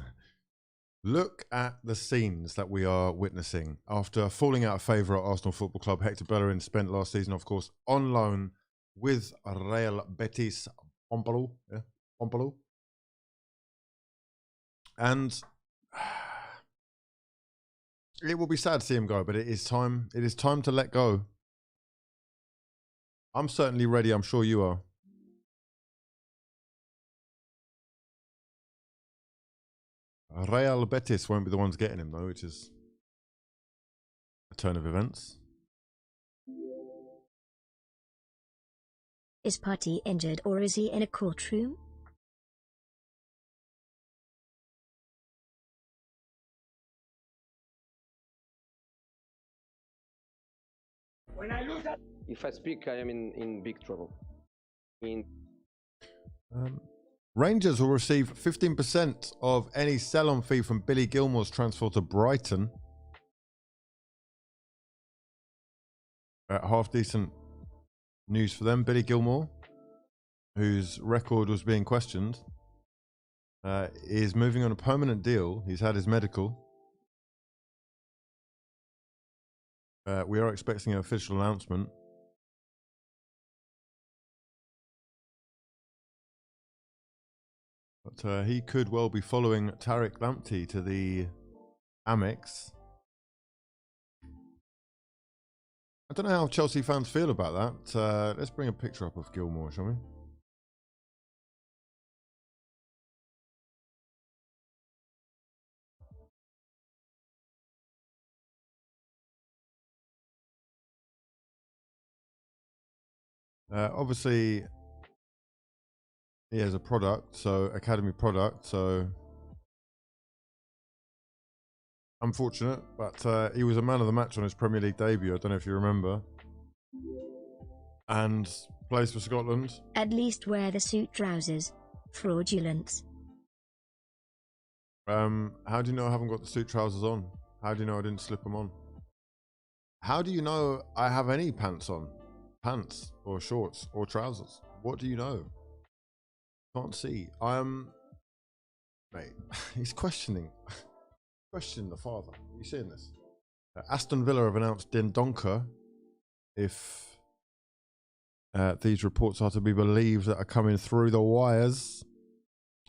Look at the scenes that we are witnessing. After falling out of favour at Arsenal Football Club, Hector Bellerin spent last season, of course, on loan with Real Betis Pompolo. Yeah? Pompolo. And it will be sad to see him go, but it is time. It is time to let go. I'm certainly ready. I'm sure you are. Real Betis won't be the ones getting him, though, which is a turn of events. Is Partey injured or is he in a courtroom? If I speak, I am in big trouble. Rangers will receive 15% of any sell-on fee from Billy Gilmour's transfer to Brighton. Half decent news for them. Billy Gilmour, whose record was being questioned, is moving on a permanent deal. He's had his medical. We are expecting an official announcement. But he could well be following Tariq Lamptey to the Amex. I don't know how Chelsea fans feel about that. Let's bring a picture up of Gilmour, shall we? Obviously, he has a product, so academy product, so unfortunate, but he was a man of the match on his Premier League debut. I don't know if you remember. And plays for Scotland. At least wear the suit trousers. Fraudulence. How do you know I haven't got the suit trousers on? How do you know I didn't slip them on? How do you know I have any pants on? Pants or shorts or trousers? What do you know? Can't see. Mate, he's questioning. Question the father. Are you seeing this? Aston Villa have announced Dendoncker, if these reports are to be believed that are coming through the wires.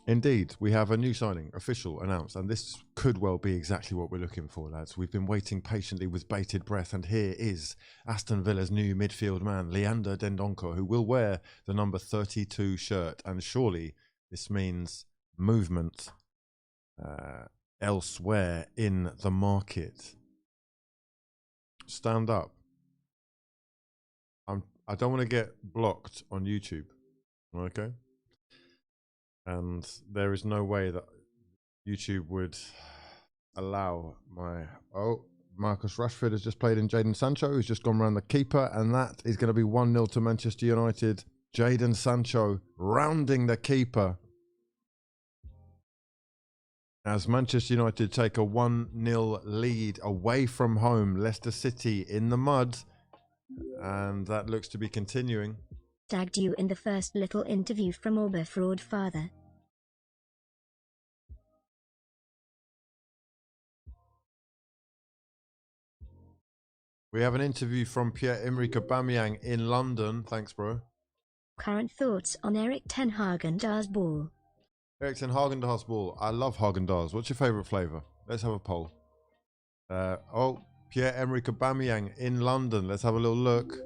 Indeed, we have a new signing, official, announced, and this could well be exactly what we're looking for, lads. We've been waiting patiently with bated breath, and here is Aston Villa's new midfield man, Leander Dendoncker, who will wear the number 32 shirt, and surely this means movement elsewhere in the market. Stand up. I don't want to get blocked on YouTube, okay? And there is no way that YouTube would allow my... Oh, Marcus Rashford has just played in Jadon Sancho, who's just gone around the keeper, and that is going to be 1-0 to Manchester United. Jadon Sancho rounding the keeper. As Manchester United take a 1-0 lead away from home, Leicester City in the mud, and that looks to be continuing. Tagged you in the first little interview from Auba fraud father. We have an interview from Pierre-Emerick Aubameyang in London. Thanks, bro. Current thoughts on Erik ten Hag-Dazs ball. Erik ten Hag-Dazs ball. I love Haagen-Dazs. What's your favourite flavour? Let's have a poll. Pierre-Emerick Aubameyang in London. Let's have a little look.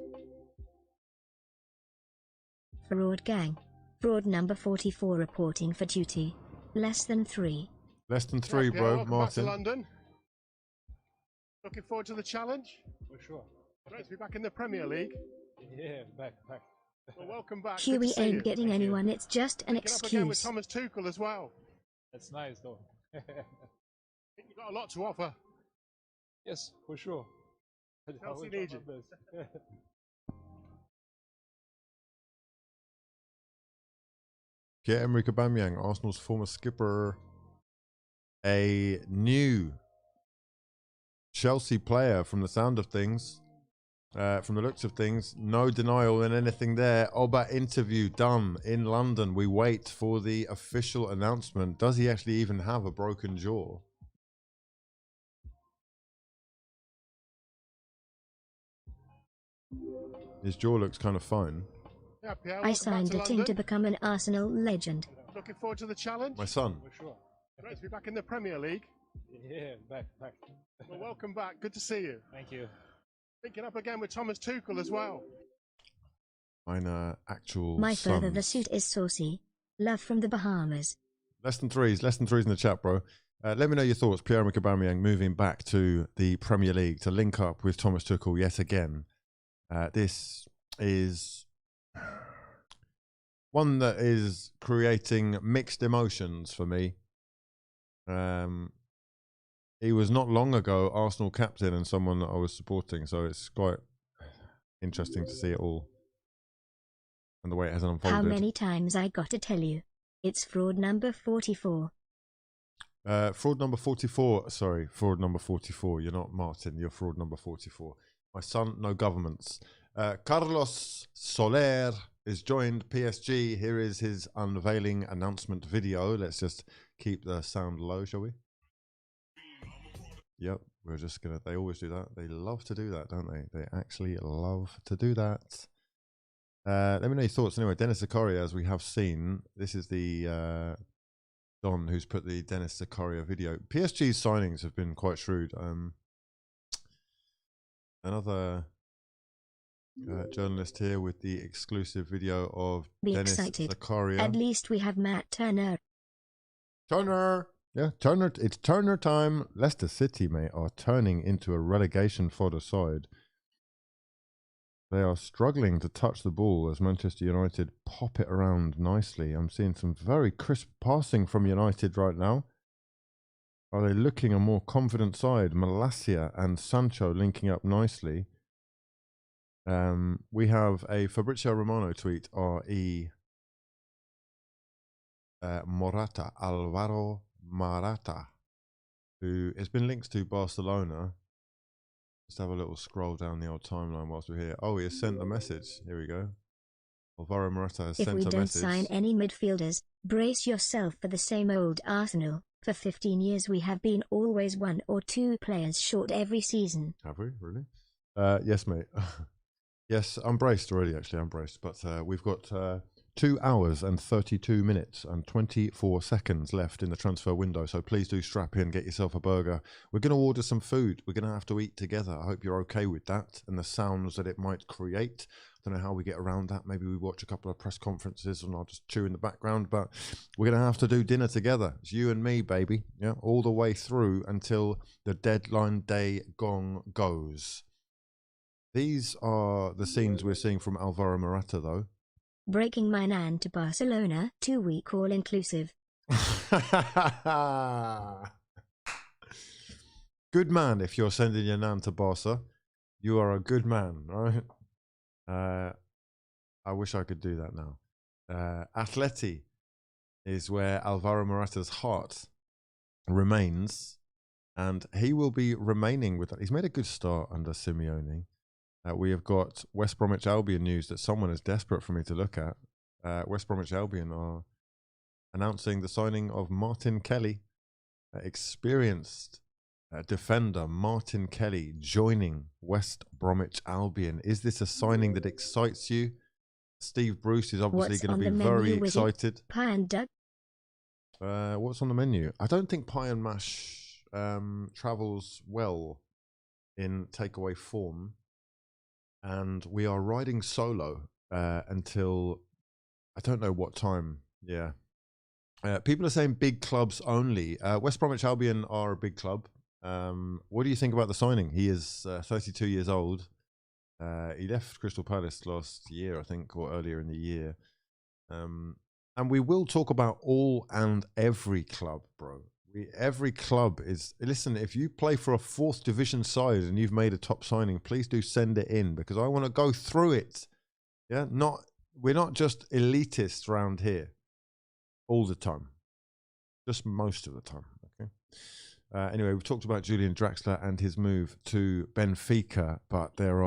Fraud gang. Fraud number 44 reporting for duty. Less than 3. Less than 3, bro. Welcome Martin. back to London. Looking forward to the challenge. For sure. Great to be back in the Premier League. Yeah, back. Well, welcome back. Good Hughie to see ain't you. getting anyone, it's just an Picking up again with excuse. Thomas Tuchel as well. That's nice, though. I think you've got a lot to offer. Yes, for sure. Chelsea need you. Pierre-Emerick Aubameyang, Arsenal's former skipper. A new Chelsea player from the sound of things. From the looks of things, no denial in anything there. Oba interview done in London. We wait for the official announcement. Does he actually even have a broken jaw? His jaw looks kind of fine. Yeah, Pierre, I signed a team to become an Arsenal legend. Looking forward to the challenge. My son. For sure. Great to be back in the Premier League. Yeah, back. Well, welcome back. Good to see you. Thank you. Picking up again with Thomas Tuchel as well. Mine actual My further, the sons. suit is saucy. Love from the Bahamas. Less than threes in the chat, bro. Let me know your thoughts. Pierre-Emerick Aubameyang moving back to the Premier League to link up with Thomas Tuchel yet again. This is one that is creating mixed emotions for me. He was not long ago Arsenal captain and someone that I was supporting, so it's quite interesting to see it all and the way it has unfolded. How many times I gotta tell you? It's fraud number 44. Fraud number 44. Sorry, fraud number 44. You're not Martin. You're fraud number 44. My son, no governments. Carlos Soler is joined PSG. Here is his unveiling announcement video. Let's just keep the sound low, shall we? Yep, we're just gonna. They always do that. They love to do that, don't they? They actually love to do that. Let me know your thoughts. Anyway, Dennis Zakaria, as we have seen, this is the Don who's put the Dennis Zakaria video. PSG's signings have been quite shrewd. Another journalist here with the exclusive video of Be Dennis excited. Zakaria. At least we have Matt Turner. Turner! Yeah, Turner. It's Turner time. Leicester City, mate, are turning into a relegation fodder side. They are struggling to touch the ball as Manchester United pop it around nicely. I'm seeing some very crisp passing from United right now. Are they looking a more confident side? Malacia and Sancho linking up nicely. We have a Fabrizio Romano tweet, R.E. Morata, Alvaro Morata, who has been linked to Barcelona. Just have a little scroll down the old timeline whilst we're here. Oh, he has sent a message. Here we go. Alvaro Morata has sent a message. If we don't sign any midfielders, brace yourself for the same old Arsenal. For 15 years we have been always 1 or 2 players short every season. Have we? Really? Yes, mate. Yes, I'm braced already, actually. I'm braced. But we've got 2 hours and 32 minutes and 24 seconds left in the transfer window. So please do strap in, get yourself a burger. We're going to order some food. We're going to have to eat together. I hope you're okay with that and the sounds that it might create. I don't know how we get around that. Maybe we watch a couple of press conferences and I'll just chew in the background. But we're going to have to do dinner together. It's you and me, baby. Yeah, all the way through until the deadline day gong goes. These are the scenes we're seeing from Alvaro Morata, though. Breaking my nan to Barcelona, 2-week all-inclusive. Good man if you're sending your nan to Barca. You are a good man, right? I wish I could do that now. Atleti is where Alvaro Morata's heart remains, and he will be remaining with that. He's made a good start under Simeone. We have got West Bromwich Albion news that someone is desperate for me to look at. West Bromwich Albion are announcing the signing of Martin Kelly, experienced defender Martin Kelly joining West Bromwich Albion. Is this a signing that excites you? Steve Bruce is obviously going to be very excited. Pie and duck. What's on the menu? I don't think pie and mash travels well in takeaway form. And we are riding solo until I don't know what time. Yeah. People are saying big clubs only. West Bromwich Albion are a big club. What do you think about the signing? He is 32 years old. He left Crystal Palace last year, I think, or earlier in the year. And we will talk about all and every club, bro. Every club is... Listen, if you play for a 4th division side and you've made a top signing, please do send it in because I want to go through it. Yeah, we're not just elitists around here all the time. Just most of the time, okay? Anyway, we've talked about Julian Draxler and his move to Benfica, but there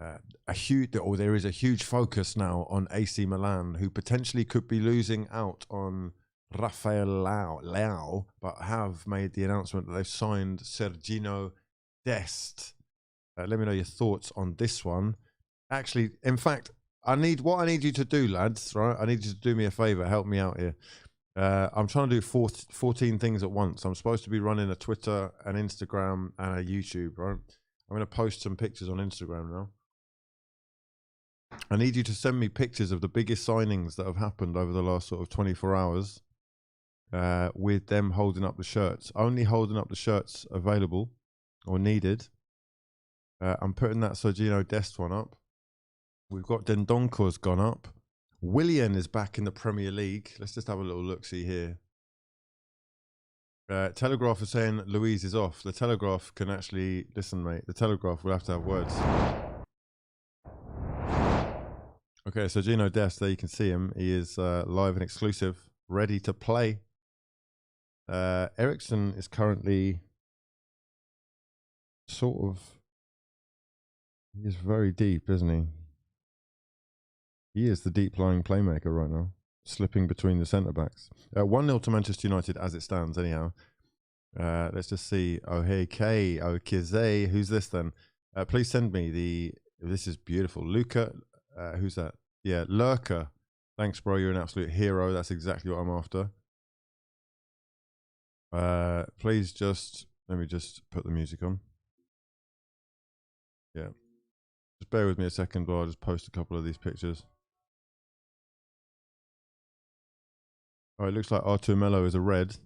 is a huge focus now on AC Milan, who potentially could be losing out on Rafael Leao, but have made the announcement that they've signed Sergino Dest. Let me know your thoughts on this one. Actually, in fact, what I need you to do, lads, right? I need you to do me a favor, help me out here. I'm trying to do 14 things at once. I'm supposed to be running a Twitter, an Instagram, and a YouTube, right? I'm going to post some pictures on Instagram now. I need you to send me pictures of the biggest signings that have happened over the last sort of 24 hours. With them holding up the shirts. Only holding up the shirts available or needed. I'm putting that Sergino Dest one up. We've got Dendonko's gone up. Willian is back in the Premier League. Let's just have a little look-see here. Telegraph is saying Luiz is off. The Telegraph can actually... Listen, mate. The Telegraph will have to have words. Okay, so Gino Dest, there you can see him. He is live and exclusive, ready to play. Ericsson is currently sort of... He is very deep, isn't he? He is the deep-lying playmaker right now, slipping between the centre-backs. 1-0 to Manchester United as it stands, anyhow. Let's just see. Okize. Who's this then? Please send me the... This is beautiful. Luca. Who's that? Yeah, Lurker. Thanks, bro. You're an absolute hero. That's exactly what I'm after. Please just... Let me just put the music on. Yeah. Just bear with me a second while I just post a couple of these pictures. Alright, looks like Artur Melo is a red.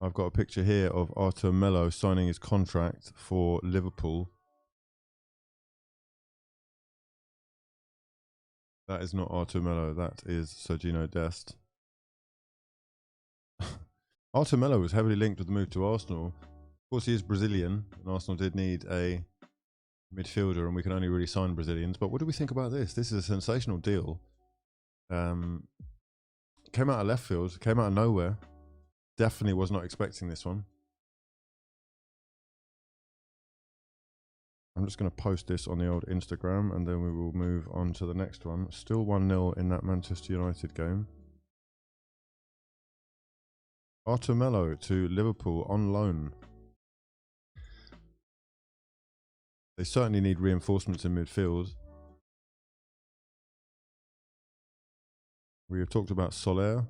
I've got a picture here of Artur Melo signing his contract for Liverpool. That is not Artur Melo, that is Sergino Dest. Artur Melo was heavily linked with the move to Arsenal. Of course, he is Brazilian, and Arsenal did need a midfielder, and we can only really sign Brazilians. But what do we think about this? This is a sensational deal. Came out of left field, came out of nowhere. Definitely was not expecting this one. I'm just going to post this on the old Instagram, and then we will move on to the next one. Still 1-0 in that Manchester United game. Artur Melo to Liverpool on loan. They certainly need reinforcements in midfield. We have talked about Soler.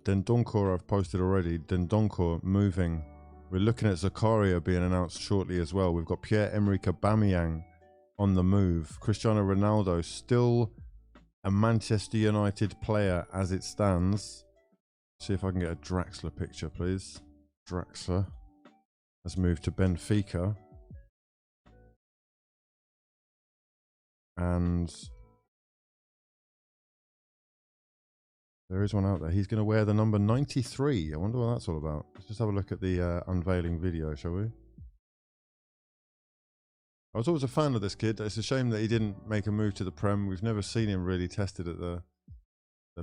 Dendoncourt I've posted already. Dendoncourt moving. We're looking at Zakaria being announced shortly as well. We've got Pierre-Emerick Aubameyang on the move. Cristiano Ronaldo still a Manchester United player as it stands. See if I can get a Draxler picture, please. Draxler has moved to Benfica. And there is one out there. He's going to wear the number 93. I wonder what that's all about. Let's just have a look at the unveiling video, shall we? I was always a fan of this kid. It's a shame that he didn't make a move to the Prem. We've never seen him really tested at the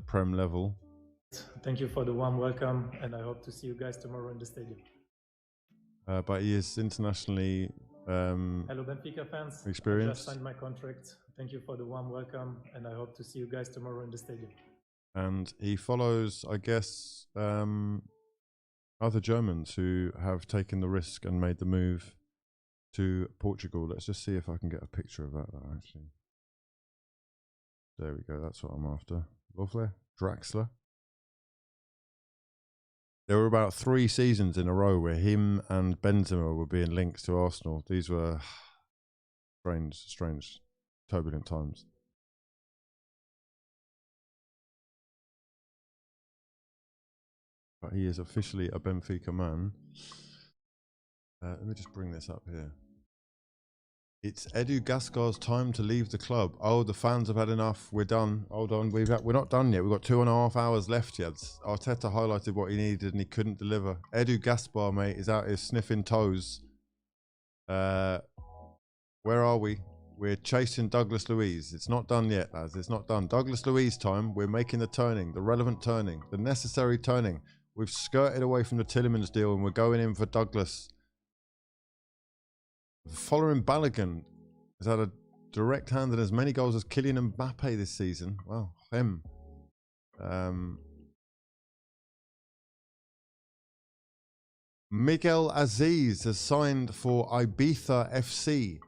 Prem level. Thank you for the warm welcome, and I hope to see you guys tomorrow in the stadium. But he is internationally hello Benfica fans. Experienced. I just signed my contract. Thank you for the warm welcome, and I hope to see you guys tomorrow in the stadium. And he follows, I guess, other Germans who have taken the risk and made the move to Portugal. Let's just see if I can get a picture of that, actually. There we go. That's what I'm after. Lovely. Draxler. There were about 3 seasons in a row where him and Benzema were being linked to Arsenal. These were strange, turbulent times. But he is officially a Benfica man. Let me just bring this up here. It's Edu Gaskar's time to leave the club. Oh, the fans have had enough. We're done. Hold on. We're not done yet. We've got 2.5 hours left yet. Arteta highlighted what he needed and he couldn't deliver. Edu Gaspar, mate, is out here sniffing toes. Where are we? We're chasing Douglas Luiz. It's not done yet, lads. It's not done. Douglas Luiz time. We're making the turning, the relevant turning, the necessary turning. We've skirted away from the Tillemans deal and we're going in for Douglas. Following Balogun has had a direct hand in as many goals as Kylian Mbappe this season. Wow, him. Miguel Aziz has signed for Ibiza FC.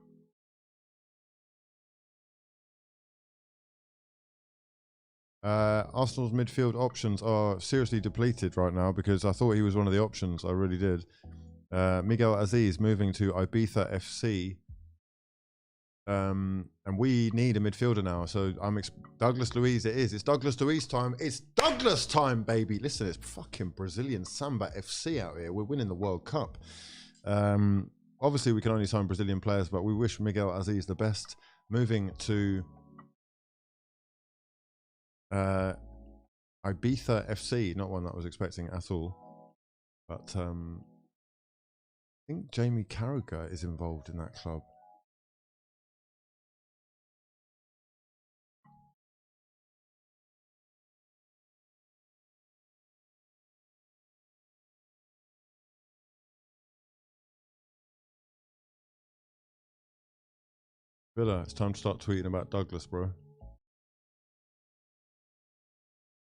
Arsenal's midfield options are seriously depleted right now because I thought he was one of the options. I really did. Miguel Aziz moving to Ibiza FC. And we need a midfielder now. So Douglas Luiz it is. It's Douglas Luiz time. It's Douglas time, baby. Listen, it's fucking Brazilian Samba FC out here. We're winning the World Cup. Obviously, we can only sign Brazilian players, but we wish Miguel Aziz the best. Moving to Ibiza FC. Not one that I was expecting at all. But I think Jamie Carragher is involved in that club. Villa, it's time to start tweeting about Douglas, bro.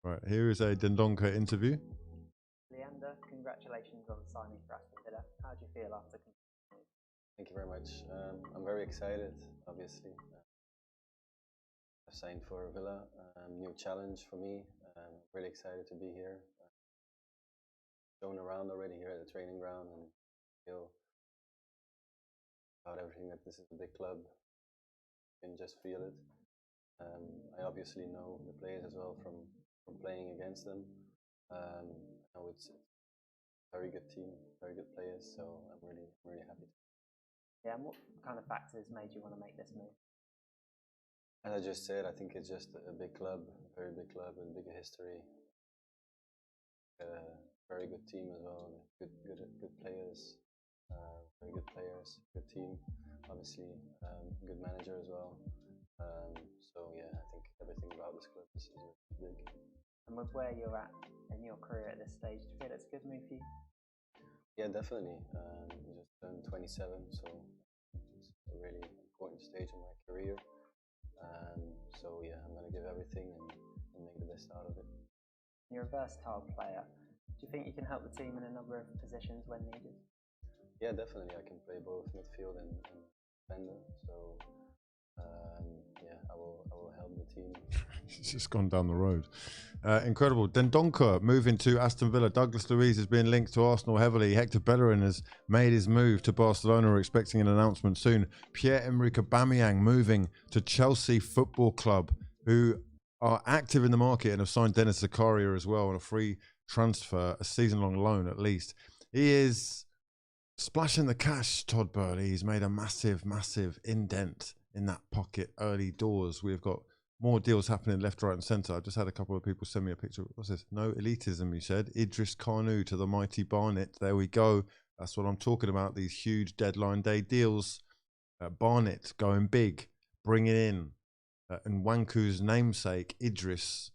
Right, here is a Dendonka interview. Leander, congratulations on signing for Aston Villa. How do you feel after? Thank you very much. I'm very excited, obviously. I've signed for Villa, new challenge for me. Really excited to be here. Shown around already here at the training ground and feel about everything that this is a big club. You can just feel it. I obviously know the players as well from playing against them. I know it's a very good team, very good players, so I'm really happy. Yeah, and what kind of factors made you want to make this move? As I just said, I think it's just a big club, a very big club with a bigger history. Very good team as well, and good players, very good players, good team, obviously good manager as well. So yeah, I think everything about this club is big. And with where you're at in your career at this stage, do you feel it's a good move for you? Yeah, definitely. Just turned 27, so it's a really important stage in my career. So yeah, I'm going to give everything and make the best out of it. You're a versatile player. Do you think you can help the team in a number of positions when needed? Yeah, definitely. I can play both midfield and defender. So yeah, I will help the team. He's just gone down the road. Incredible. Dendonka moving to Aston Villa. Douglas Luiz has been linked to Arsenal heavily. Hector Bellerin has made his move to Barcelona. We're expecting an announcement soon. Pierre-Emerick Aubameyang moving to Chelsea Football Club, who are active in the market and have signed Dennis Zakaria as well on a free transfer, a season-long loan at least. He is splashing the cash, Todd Burley. He's made a massive, massive indent in that pocket early doors. We've got more deals happening left, right and centre. I've just had a couple of people send me a picture. What's this? No elitism, you said. Idris Kanu to the mighty Barnet. There we go. That's what I'm talking about. These huge deadline day deals. Barnet going big, bringing in Nwanku's namesake, Idris,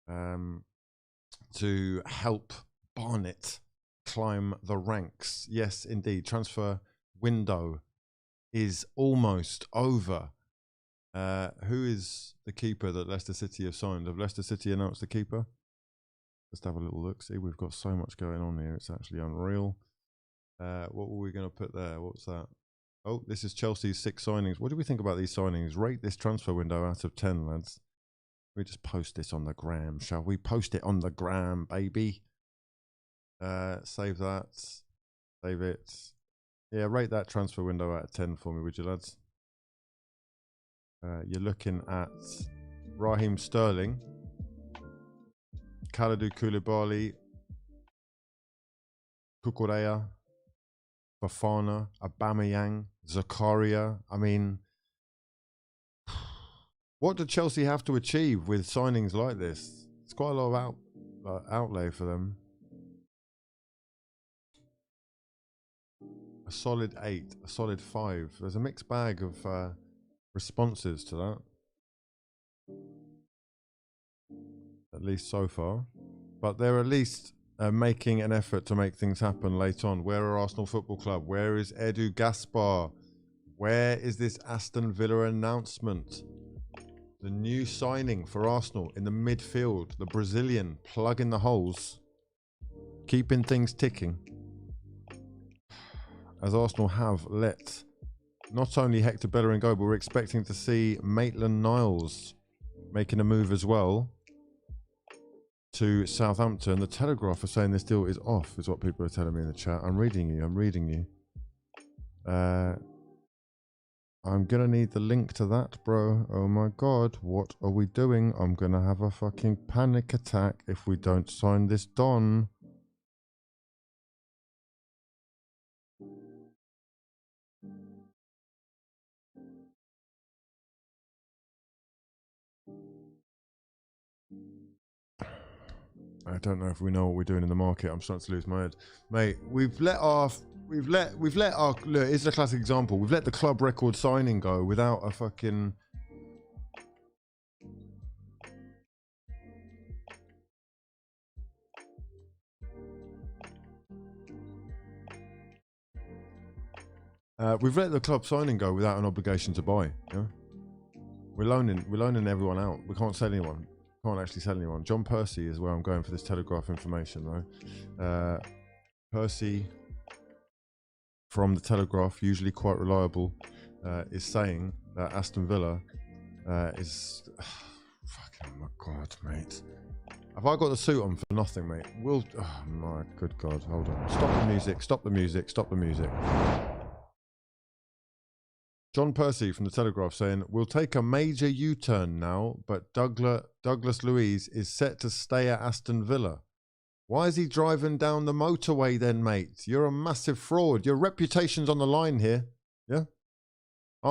to help Barnet climb the ranks. Yes, indeed. Transfer window is almost over. Who is the keeper that Leicester City have signed? Have Leicester City announced the keeper? Let's have a little look. See, we've got so much going on here. It's actually unreal. What were we going to put there? What's that? Oh, this is Chelsea's 6 signings. What do we think about these signings? Rate this transfer window out of 10, lads. We just post this on the gram, shall we? Post it on the gram, baby. Save that. Save it. Yeah, rate that transfer window out of 10 for me, would you, lads? You're looking at Raheem Sterling, Kalidou Koulibaly, Cucurella, Fofana, Aubameyang, Zakaria. I mean, what do Chelsea have to achieve with signings like this? It's quite a lot of outlay for them. A solid 8, a solid 5. There's a mixed bag of responses to that, at least so far, but they're at least making an effort to make things happen late on. Where are Arsenal Football Club? Where is Edu Gaspar? Where is this Aston Villa announcement? The new signing for Arsenal in the midfield, the Brazilian, plugging the holes, keeping things ticking, as Arsenal have let not only Hector Bellerin go, but we're expecting to see Maitland-Niles making a move as well to Southampton. The Telegraph are saying this deal is off, is what people are telling me in the chat. I'm reading you. I'm going to need the link to that, bro. Oh my God, what are we doing? I'm going to have a fucking panic attack if we don't sign this Don. I don't know if we know what we're doing in the market. I'm starting to lose my head, mate. We've let our look. It's a classic example. We've let the club record signing go without a fucking. We've let the club signing go without an obligation to buy. Yeah? We're loaning everyone out. We can't sell anyone. Can't actually sell anyone. John Percy is where I'm going for this Telegraph information, though. Percy from the Telegraph, usually quite reliable, is saying that Aston Villa is... fucking my God, mate. Have I got the suit on for nothing, mate? Oh my good God, hold on. Stop the music, stop the music, stop the music. John Percy from the Telegraph saying, we'll take a major U-turn now, but Douglas Luiz is set to stay at Aston Villa. Why is he driving down the motorway then, mate? You're a massive fraud. Your reputation's on the line here. Yeah?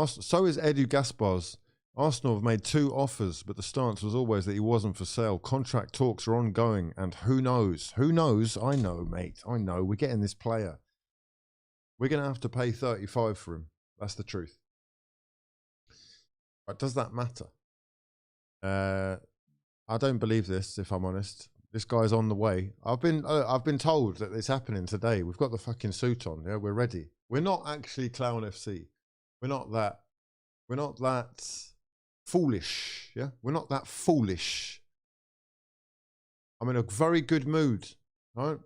So is Edu Gaspar's. Arsenal have made 2 offers, but the stance was always that he wasn't for sale. Contract talks are ongoing, and who knows? Who knows? I know, mate. I know. We're getting this player. We're going to have to pay 35 for him. That's the truth. But does that matter? I don't believe this, if I'm honest. This guy's on the way. I've been told that it's happening today. We've got the fucking suit on. Yeah, we're ready. We're not actually Clown FC. We're not that foolish. Yeah, we're not that foolish. I'm in a very good mood. Right?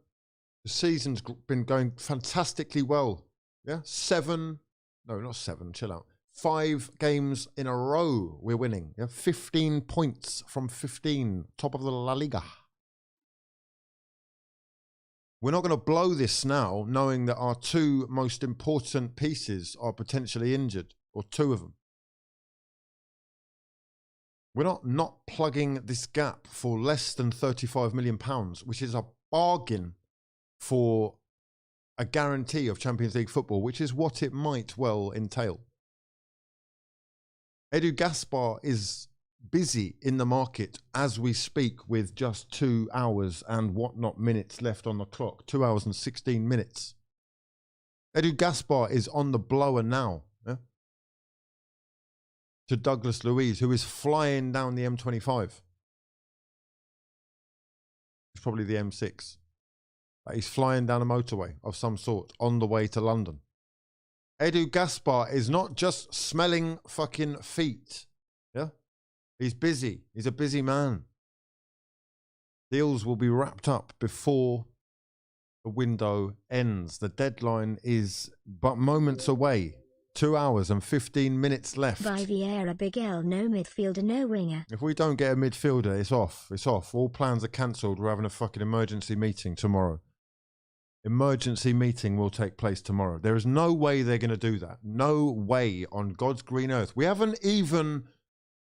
The season's been going fantastically well. Yeah, 7. No, not 7. Chill out. 5 games in a row we're winning. Yeah? 15 points from 15. Top of the La Liga. We're not going to blow this now, knowing that our 2 most important pieces are potentially injured, or 2 of them. We're not plugging this gap for less than £35 million, which is a bargain for a guarantee of Champions League football, which is what it might well entail. Edu Gaspar is busy in the market as we speak, with just 2 hours and whatnot minutes left on the clock. 2 hours and 16 minutes. Edu Gaspar is on the blower now. Yeah? To Douglas Luiz, who is flying down the M25. It's probably the M6. He's flying down a motorway of some sort on the way to London. Edu Gaspar is not just smelling fucking feet. Yeah? He's busy. He's a busy man. Deals will be wrapped up before the window ends. The deadline is but moments away. 2 hours and 15 minutes left. By Vieira, Big L, no midfielder, no winger. If we don't get a midfielder, it's off. It's off. All plans are cancelled. We're having a fucking emergency meeting tomorrow. Emergency meeting will take place tomorrow. There is no way they're going to do that. No way on God's green earth. We haven't even...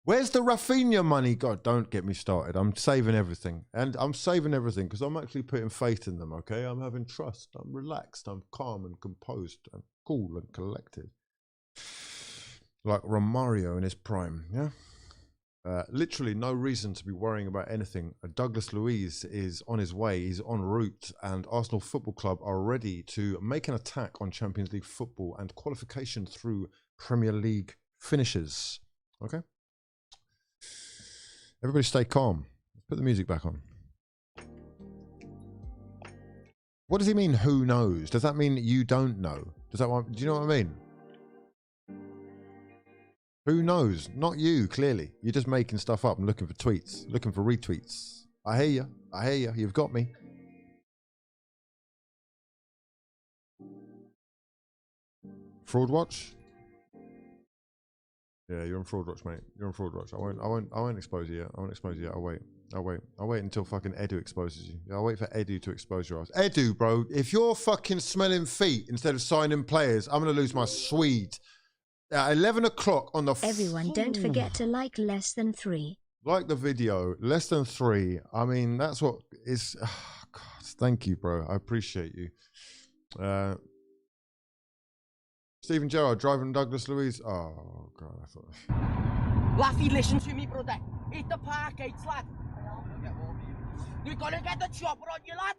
Where's the Rafinha money? God, don't get me started. I'm saving everything. And I'm saving everything because I'm actually putting faith in them, okay? I'm having trust. I'm relaxed. I'm calm and composed. I'm cool and collected. Like Romario in his prime, yeah? Literally no reason to be worrying about anything. Douglas Luiz is on his way. He's en route, and Arsenal Football Club are ready to make an attack on Champions League football and qualification through Premier League finishes. Okay? Everybody stay calm. Let's put the music back on. What does he mean, who knows? Does that mean you don't know? Do you know what I mean? Who knows? Not you, clearly. You're just making stuff up and looking for tweets, looking for retweets. I hear you. I hear you. You've got me. Fraud watch? Yeah, you're on fraud watch, mate. You're on fraud watch. I won't expose you yet. I won't expose you yet. I'll wait until fucking Edu exposes you. I'll wait for Edu to expose your ass. Edu, bro, if you're fucking smelling feet instead of signing players, I'm going to lose my Swede. At 11 o'clock on the... Everyone, don't forget to like less than 3. Like the video, less than 3. I mean, that's what is... Oh, God, thank you, bro. I appreciate you. Stephen Gerrard driving Douglas Luiz. Oh, God, I thought... Laffy, listen to me, brother. Hit the park gates, lad. You're gonna get the chopper on you, lad.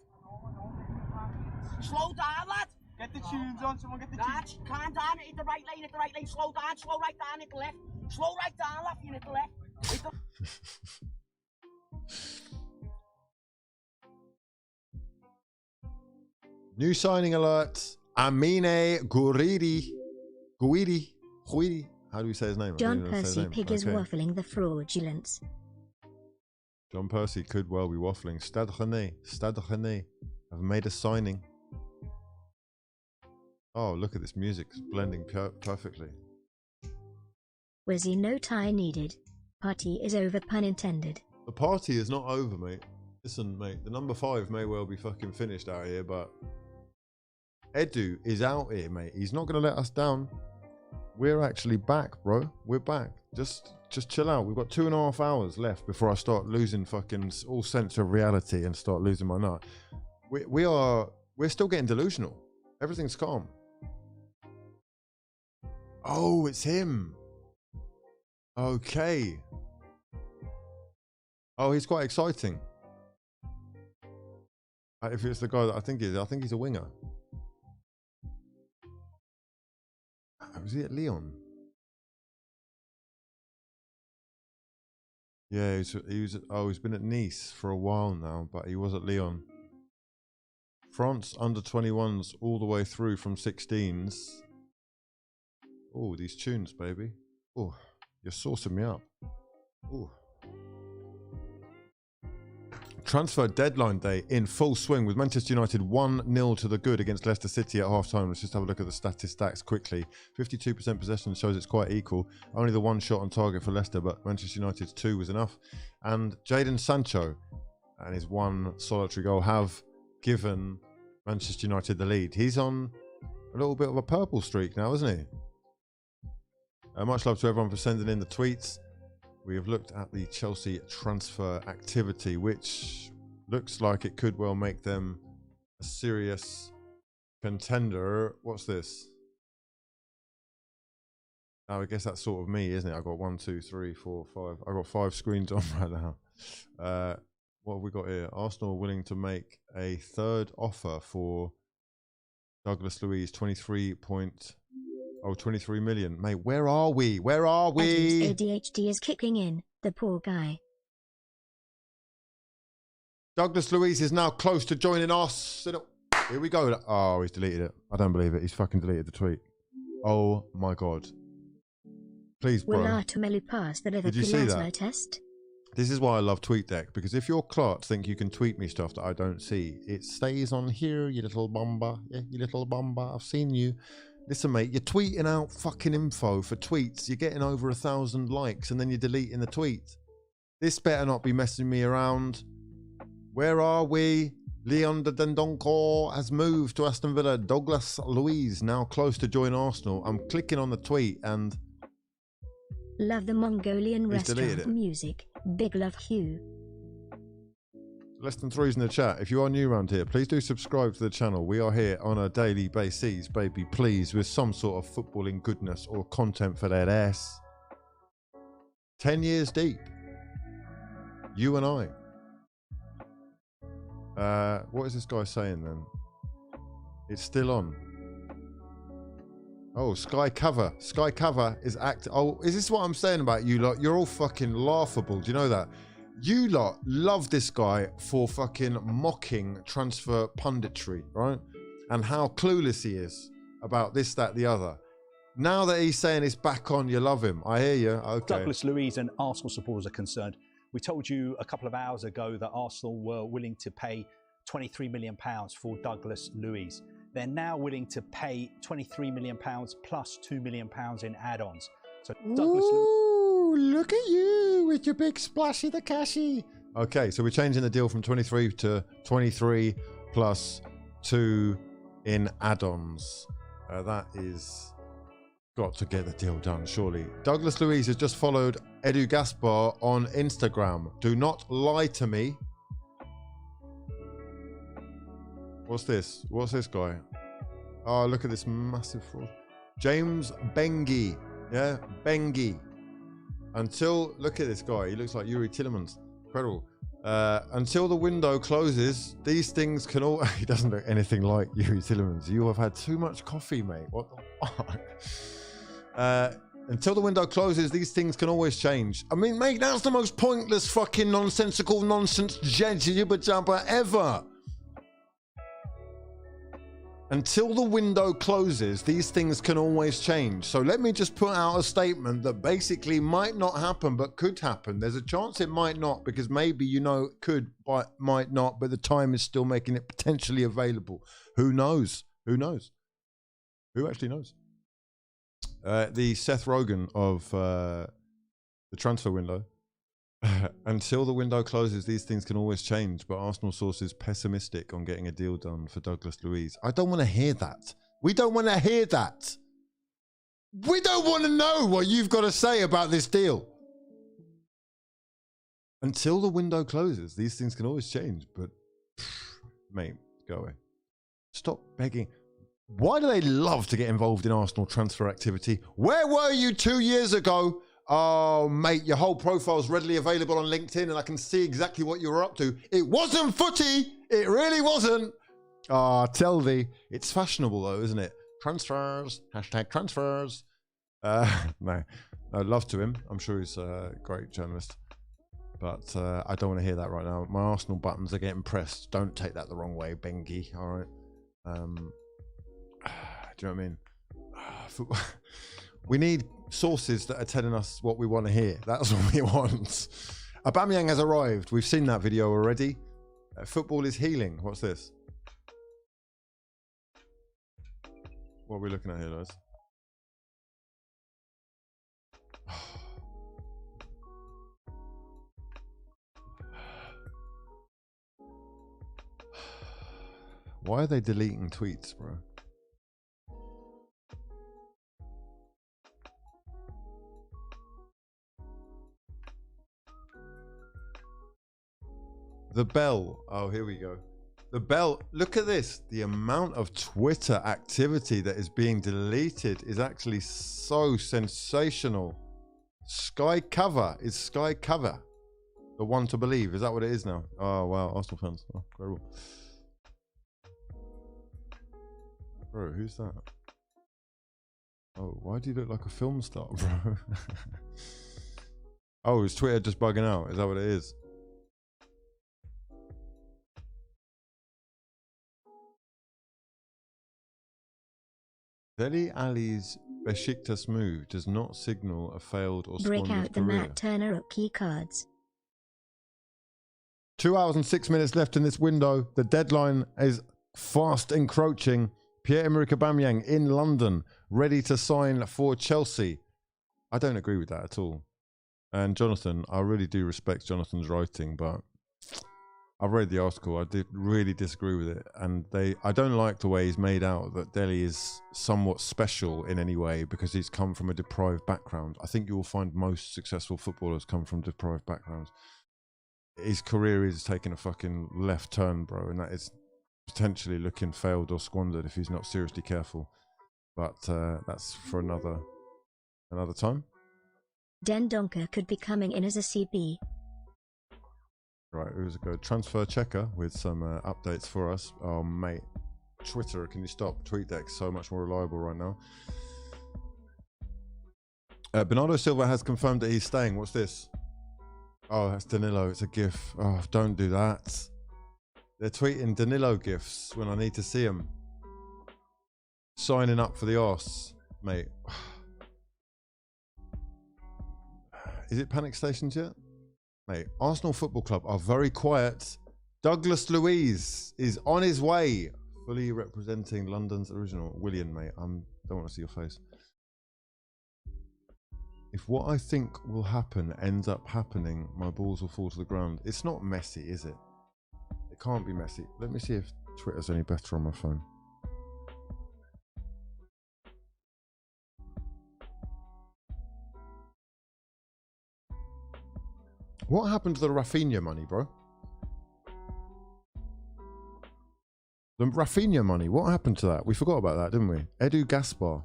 Slow down, lad. Get the tunes on, someone get the tunes. Calm down, hit the right lane, slow down, slow right down, hit the left. Slow right down, Laffy, hit the left. New signing alert. Amine Guridi Guidi. How do we say his name? John Percy Pig is waffling the fraudulence. John Percy could well be waffling. Stade Rennais have made a signing. Oh, look at this music. It's blending perfectly. Wizzy, no tie needed. Party is over, pun intended. The party is not over, mate. Listen, mate, the number 5 may well be fucking finished out here, but Edu is out here, mate. He's not going to let us down. We're actually back, bro. We're back. Just chill out. We've got 2.5 hours left before I start losing fucking all sense of reality and start losing my nut. We're still getting delusional. Everything's calm. Oh, it's him. Okay. Oh, he's quite exciting. If it's the guy that I think he's a winger. Was he at Lyon? Yeah, he's been at Nice for a while now, but he was at Lyon. France under 21s all the way through from 16s. Oh, these tunes, baby. Oh, you're saucing me up. Oh. Transfer deadline day in full swing with Manchester United 1-0 to the good against Leicester City at half-time. Let's just have a look at the statistics quickly. 52% possession shows it's quite equal. Only the 1 shot on target for Leicester, but Manchester United's 2 was enough. And Jadon Sancho and his 1 solitary goal have given Manchester United the lead. He's on a little bit of a purple streak now, isn't he? Much love to everyone for sending in the tweets. We have looked at the Chelsea transfer activity, which looks like it could well make them a serious contender. What's this? Oh, I guess that's sort of me, isn't it? I've got 1, 2, 3, 4, 5. I've got 5 screens on right now. What have we got here? Arsenal are willing to make a 3rd offer for Douglas Luiz, 23 million. Mate, where are we? Where are we? Adam's ADHD is kicking in, the poor guy. Douglas Luiz is now close to joining us. Here we go. Oh, he's deleted it. I don't believe it. He's fucking deleted the tweet. Oh my God. Please, bro. Will Artemelu pass the Liverpool test? This is why I love TweetDeck, because if your clots think you can tweet me stuff that I don't see, it stays on here, you little bomber. Yeah, you little bomber. I've seen you. Listen, mate, you're tweeting out fucking info for tweets. You're getting over 1,000 likes and then you're deleting the tweet. This better not be messing me around. Where are we? Leon de Dendoncourt has moved to Aston Villa. Douglas Luiz now close to join Arsenal. I'm clicking on the tweet and... Love the Mongolian restaurant music. Big love, HUGH. Less than 3's in the chat. If you are new around here, please do subscribe to the channel. We are here on a daily basis, baby, please, with some sort of footballing goodness or content for that ass. 10 years deep. You and I. What is this guy saying then? It's still on. Oh, Sky Cover. Sky Cover is active. Oh, is this what I'm saying about you lot? You're all fucking laughable. Do you know that? You lot love this guy for fucking mocking transfer punditry, right? And how clueless he is about this, that, the other. Now that he's saying it's back on, you love him. I hear you. Okay. Douglas Luiz and Arsenal supporters are concerned. We told you a couple of hours ago that Arsenal were willing to pay £23 million for Douglas Luiz. They're now willing to pay £23 million plus £2 million in add-ons. So Douglas Luiz... Look at you with your big splashy the cashy. Okay, so we're changing the deal from 23 to 23 plus 2 in add-ons. That is got to get the deal done, surely. Douglas Luiz has just followed Edu Gaspar on Instagram. Do not lie to me. What's this? What's this guy? Oh, look at this massive fraud. James Bengi. Yeah, Bengi. Look at this guy. He looks like Yuri Tillemans. Incredible. Until the window closes, these things can all... He doesn't look anything like Yuri Tillemans. You have had too much coffee, mate. What the fuck? Until the window closes, these things can always change. I mean, mate, that's the most pointless fucking nonsensical nonsense jibber jabber ever. Until the window closes, these things can always change. So let me just put out a statement that basically might not happen, but could happen. There's a chance it might not, because maybe, you know, it could, but might not, but the time is still making it potentially available. Who knows? Who knows? Who actually knows? The Seth Rogen of the transfer window. Until the window closes, these things can always change, but Arsenal sources pessimistic on getting a deal done for Douglas Luiz. I don't want to hear that. We don't want to hear that. We don't want to know what you've got to say about this deal. Until the window closes, these things can always change, but mate, go away. Stop begging. Why do they love to get involved in Arsenal transfer activity? Where were you 2 years ago? Oh, mate, your whole profile's readily available on LinkedIn and I can see exactly what you were up to. It wasn't footy. It really wasn't. Ah, tell thee. It's fashionable though, isn't it? Transfers. Hashtag transfers. No, love to him. I'm sure he's a great journalist. But I don't want to hear that right now. My Arsenal buttons are getting pressed. Don't take that the wrong way, Bengi. All right. Do you know what I mean? We need sources that are telling us what we want to hear. That's what we want. Aubameyang has arrived. We've seen that video already. Football is healing. What's this? What are we looking at here, guys? Why are they deleting tweets, bro? The bell. Oh, here we go. The bell. Look at this. The amount of Twitter activity that is being deleted is actually so sensational. Sky Cover. Is Sky Cover the one to believe? Is that what it is now? Oh, wow. Arsenal fans. Oh, incredible. Bro, who's that? Oh, why do you look like a film star, bro? Oh, is Twitter just bugging out? Is that what it is? Dele Alli's Besiktas move does not signal a failed or break squandered out the career. Matt Turner key cards. 2 hours and 6 minutes left in this window. The deadline is fast encroaching. Pierre-Emerick Aubameyang in London, ready to sign for Chelsea. I don't agree with that at all. And Jonathan, I really do respect Jonathan's writing, but I've read the article. I did really disagree with it, and I don't like the way he's made out that Dele is somewhat special in any way because he's come from a deprived background. I think you will find most successful footballers come from deprived backgrounds. His career is taking a fucking left turn, bro, and that is potentially looking failed or squandered if he's not seriously careful. But that's for another time. Den Donker could be coming in as a CB. Right, who's a good transfer checker with some updates for us? Oh, mate. Twitter, can you stop? TweetDeck's so much more reliable right now. Bernardo Silva has confirmed that he's staying. What's this? Oh, that's Danilo. It's a GIF. Oh, don't do that. They're tweeting Danilo GIFs when I need to see them. Signing up for the arse, mate. Is it panic stations yet? Mate, Arsenal Football Club are very quiet. Douglas Luiz is on his way, fully representing London's original. William, mate, I don't want to see your face. If what I think will happen ends up happening, my balls will fall to the ground. It's not messy, is it? It can't be messy. Let me see if Twitter's any better on my phone. What happened to the Rafinha money, bro? The Rafinha money, what happened to that? We forgot about that, didn't we? Edu Gaspar.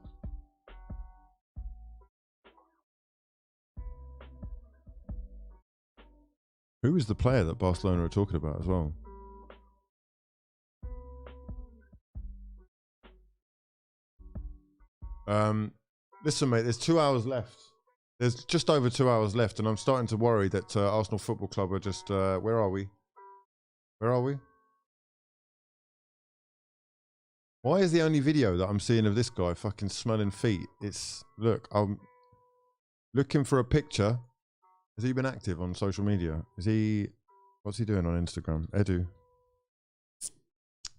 Who is the player that Barcelona are talking about as well? Listen, mate, there's 2 hours left. There's just over 2 hours left, and I'm starting to worry that Arsenal Football Club are just... where are we? Where are we? Why is the only video that I'm seeing of this guy fucking smelling feet? It's, look, I'm looking for a picture. Has he been active on social media? Is he, what's he doing on Instagram?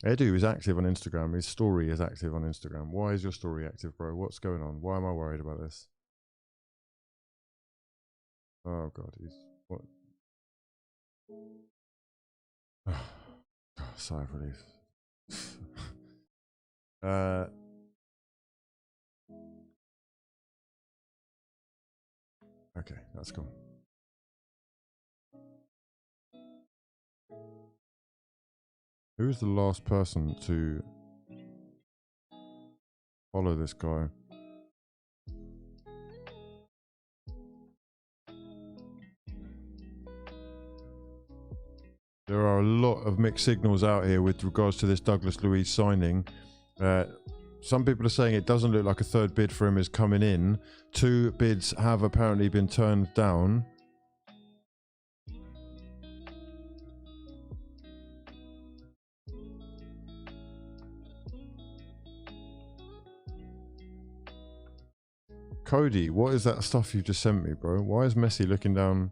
Edu is active on Instagram. His story is active on Instagram. Why is your story active, bro? What's going on? Why am I worried about this? Oh God, he's what? Oh, sigh of relief. Okay, that's cool. Who is the last person to follow this guy? There are a lot of mixed signals out here with regards to this Douglas Luiz signing. Some people are saying it doesn't look like a third bid for him is coming in. 2 bids have apparently been turned down. Cody, what is that stuff you just sent me, bro? Why is Messi looking down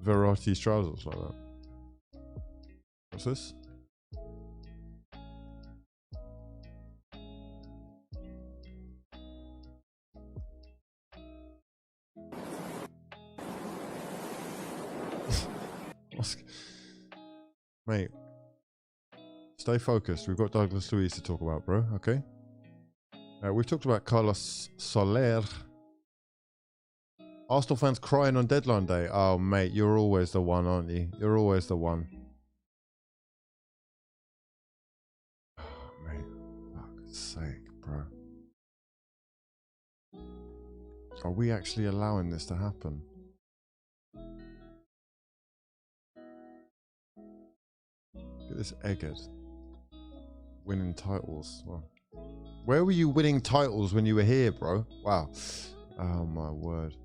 Verratti's trousers like that? What's this? Mate, stay focused. We've got Douglas Luiz to talk about, bro. Okay. We've talked about Carlos Soler. Arsenal fans crying on deadline day. Oh, mate, you're always the one, aren't you? You're always the one. Oh, mate, fuck's sake, bro. Are we actually allowing this to happen? Look at this egghead. Winning titles. Wow. Where were you winning titles when you were here, bro? Wow. Oh, my word.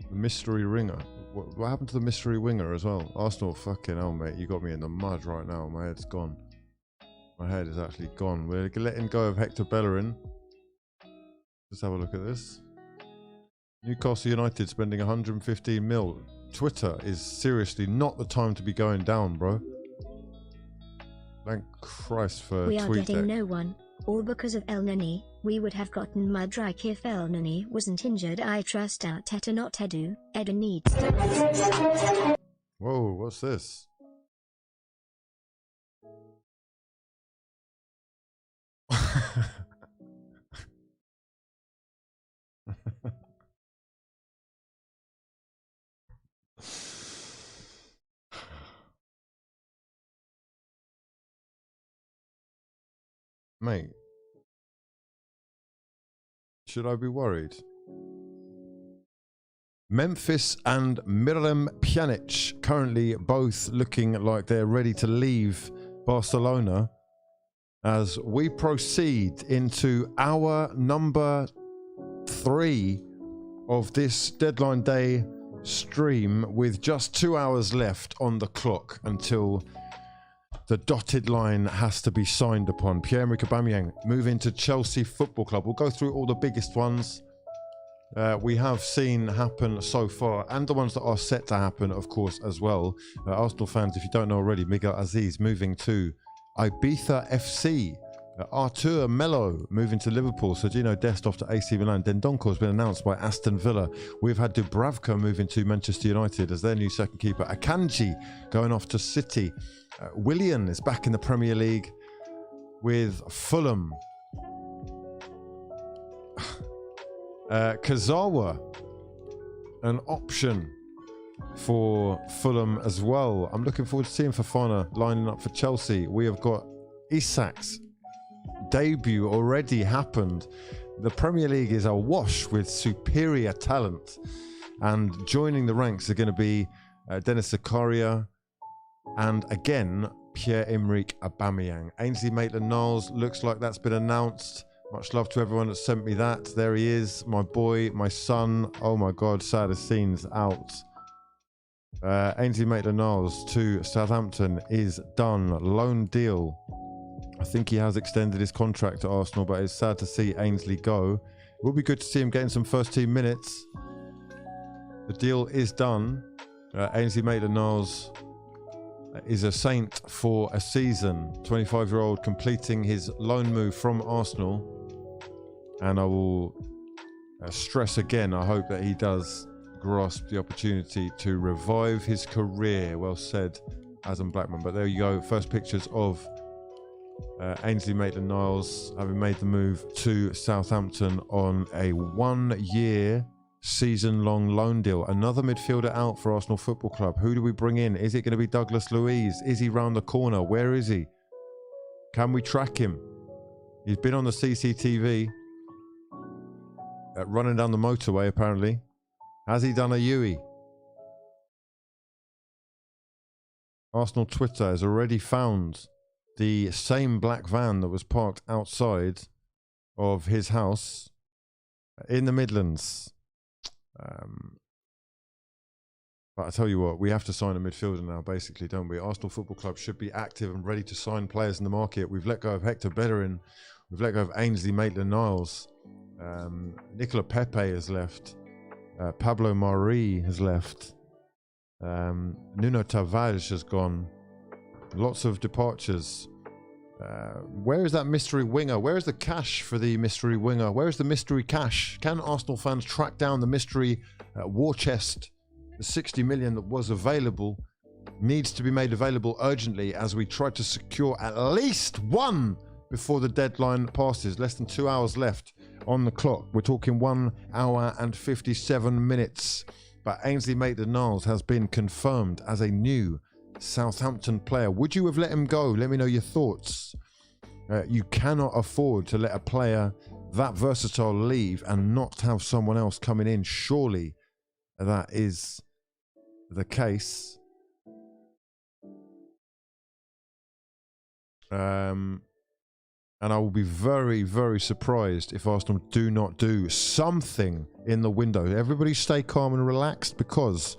The mystery ringer. What happened to the mystery winger as well? Arsenal, fucking hell, mate. You got me in the mud right now. My head's gone. My head is actually gone. We're letting go of Hector Bellerin. Let's have a look at this. Newcastle United spending 115 mil. Twitter is seriously not the time to be going down, bro. Thank Christ for We are getting TweetDeck. no one, all because of El Nani. We would have gotten Mudryk if El Nani wasn't injured. I trust Arteta, not Edu. Edu needs to... Whoa, what's this? Mate, should I be worried? Memphis and Miralem Pjanic currently both looking like they're ready to leave Barcelona as we proceed into our number 3 of this deadline day stream with just 2 hours left on the clock until the dotted line has to be signed upon. Pierre-Emerick Aubameyang moving to Chelsea Football Club. We'll go through all the biggest ones we have seen happen so far, and the ones that are set to happen, of course, as well. Arsenal fans, if you don't know already, Miguel Aziz moving to Ibiza FC. Artur Melo moving to Liverpool. Sergino Dest off to AC Milan. Dendonco has been announced by Aston Villa. We've had Dubravka moving to Manchester United as their new second keeper. Akanji going off to City. Willian is back in the Premier League with Fulham. Kazawa, an option for Fulham as well. I'm looking forward to seeing Fofana lining up for Chelsea. We have got Isak's debut already happened. The Premier League is awash with superior talent, and joining the ranks are going to be Dennis Zakaria and again Pierre-Emerick Aubameyang. Ainsley Maitland-Niles looks like that's been announced. Much love to everyone that sent me that. There he is, my boy, my son. Oh my God, saddest scenes out Ainsley Maitland-Niles to Southampton is done. Loan deal. I think he has extended his contract at Arsenal, but it's sad to see Ainsley go. It would be good to see him getting some first team minutes. The deal is done. Ainsley Maitland-Niles is a saint for a season. 25-year-old completing his loan move from Arsenal. And I will stress again, I hope that he does grasp the opportunity to revive his career. Well said, Adam Blackman. But there you go, first pictures of Ainsley Maitland-Niles having made the move to Southampton on a 1-year season-long loan deal. Another midfielder out for Arsenal Football Club. Who do we bring in? Is it going to be Douglas Luiz? Is he round the corner? Where is he? Can we track him? He's been on the CCTV running down the motorway apparently. Has he done a Hughie? Arsenal Twitter has already found the same black van that was parked outside of his house in the Midlands. But I tell you what, we have to sign a midfielder now, basically, don't we? Arsenal Football Club should be active and ready to sign players in the market. We've let go of Hector Bellerin. We've let go of Ainsley Maitland-Niles. Nicola Pepe has left. Pablo Mari has left. Nuno Tavares has gone. Lots of departures. Where is that mystery winger? Where is the cash for the mystery winger? Where is the mystery cash? Can Arsenal fans track down the mystery war chest? The 60 million that was available needs to be made available urgently as we try to secure at least one before the deadline passes. Less than 2 hours left on the clock. We're talking 1 hour and 57 minutes. But Ainsley Maitland-Niles has been confirmed as a new Southampton player. Would you have let him go? Let me know your thoughts. You cannot afford to let a player that versatile leave and not have someone else coming in. Surely that is the case. And I will be very, very surprised if Arsenal do not do something in the window. Everybody stay calm and relaxed, because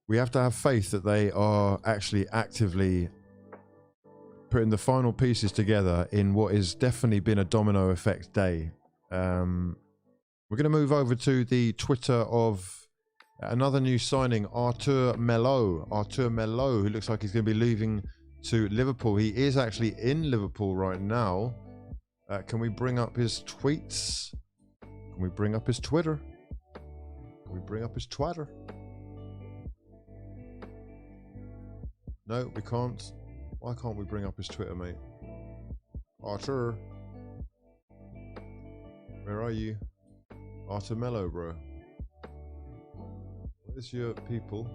we have to have faith that they are actually actively putting the final pieces together in what has definitely been a domino effect day. We're going to move over to the Twitter of another new signing, Arthur Melo. Arthur Melo, who looks like he's going to be leaving to Liverpool. He is actually in Liverpool right now. Can we bring up his tweets? Can we bring up his Twitter? Can we bring up his Twitter? No, we can't. Why can't we bring up his Twitter, mate? Arthur. Where are you? Arthur Melo, bro. Where's your people?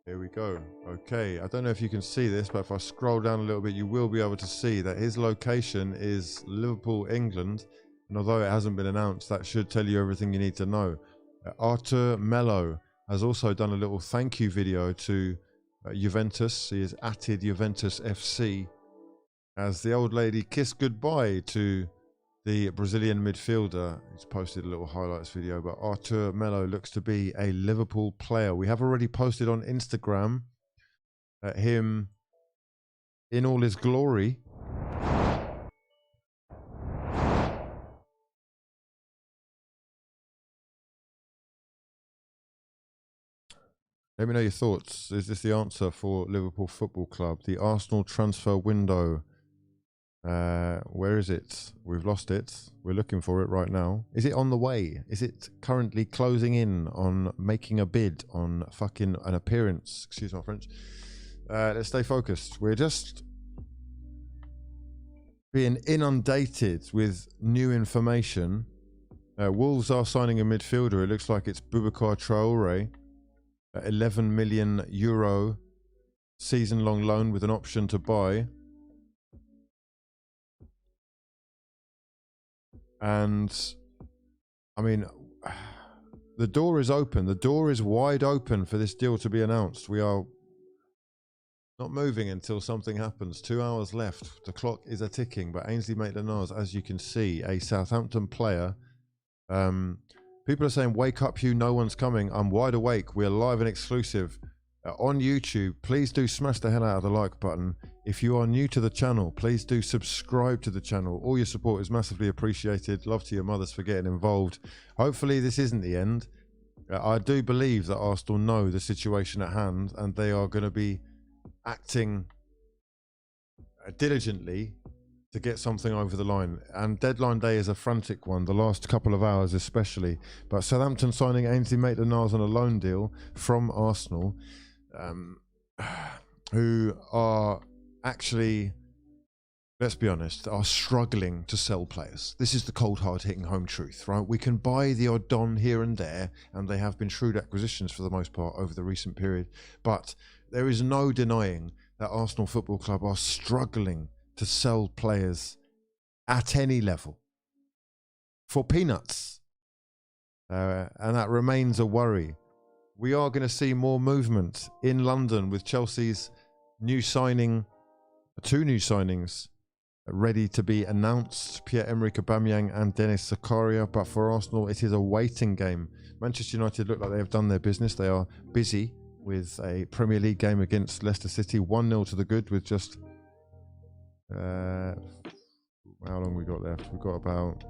Here we go. Okay, I don't know if you can see this, but if I scroll down a little bit, you will be able to see that his location is Liverpool, England. And although it hasn't been announced, that should tell you everything you need to know. Arthur Melo has also done a little thank you video to Juventus. He has atted Juventus FC as the old lady kissed goodbye to the Brazilian midfielder. He's posted a little highlights video, but Arthur Melo looks to be a Liverpool player. We have already posted on Instagram him in all his glory. Let me know your thoughts. Is this the answer for Liverpool Football Club? The Arsenal transfer window. Where is it? We've lost it. We're looking for it right now. Is it on the way? Is it currently closing in on making a bid on fucking an appearance? Excuse my French. Let's stay focused. We're just being inundated with new information. Wolves are signing a midfielder. It looks like it's Boubacar Traoré. 11 million euro season-long loan with an option to buy. And I mean, the door is open. The door is wide open for this deal to be announced. We are not moving until something happens. 2 hours left. The clock is a-ticking. But Ainsley Maitland-Niles, as you can see, a Southampton player, People are saying, wake up, Hugh, no one's coming. I'm wide awake. We're live and exclusive on YouTube. Please do smash the hell out of the like button. If you are new to the channel, please do subscribe to the channel. All your support is massively appreciated. Love to your mothers for getting involved. Hopefully this isn't the end. I do believe that Arsenal know the situation at hand, and they are going to be acting diligently to get something over the line. And deadline day is a frantic one, the last couple of hours especially. But Southampton signing Ainsley Maitland-Niles on a loan deal from Arsenal, who are actually, let's be honest, are struggling to sell players. This is the cold, hard-hitting home truth, right? We can buy the odd Don here and there, and they have been shrewd acquisitions for the most part over the recent period. But there is no denying that Arsenal Football Club are struggling to sell players at any level for peanuts. And that remains a worry. We are going to see more movement in London with Chelsea's new signing, two new signings ready to be announced, Pierre-Emerick Aubameyang and Denis Zakaria. But for Arsenal, it is a waiting game. Manchester United look like they have done their business. They are busy with a Premier League game against Leicester City, 1-0 to the good with just how long we got left? We've got about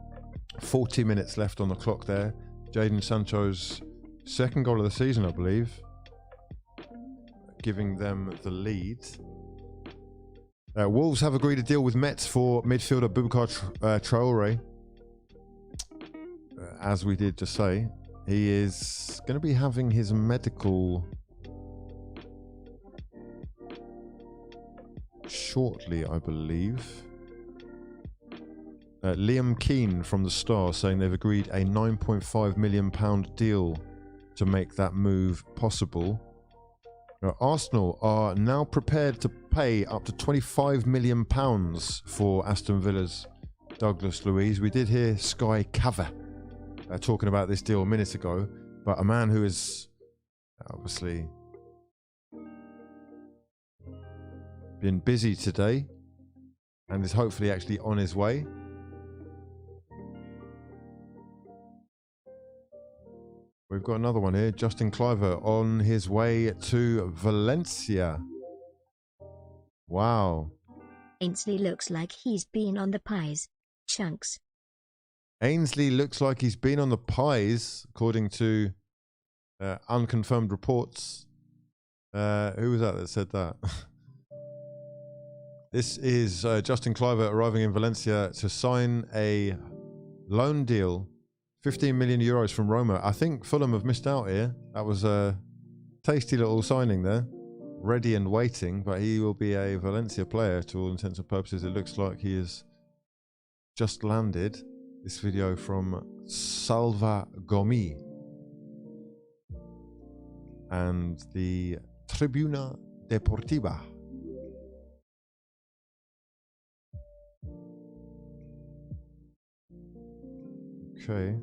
40 minutes left on the clock there. Jadon Sancho's second goal of the season, I believe, giving them the lead. Wolves have agreed a deal with Metz for midfielder Boubacar Traore. As we did just say, he is going to be having his medical shortly, I believe. Liam Keane from the Star saying they've agreed a £9.5 million deal to make that move possible. Arsenal are now prepared to pay up to £25 million for Aston Villa's Douglas Luiz. We did hear Sky Cava talking about this deal a minute ago, but a man who is obviously been busy today and is hopefully actually on his way. We've got another one here, Justin Cliver on his way to Valencia. Wow. Ainsley looks like he's been on the pies. Chunks. Ainsley looks like he's been on the pies, according to unconfirmed reports. Who was that said that? This is Justin Cliver arriving in Valencia to sign a loan deal, 15 million euros from Roma. I think Fulham have missed out here. That was a tasty little signing there, ready and waiting, but he will be a Valencia player to all intents and purposes. It looks like he has just landed. This video from Salva Gomi and the Tribuna Deportiva. Okay.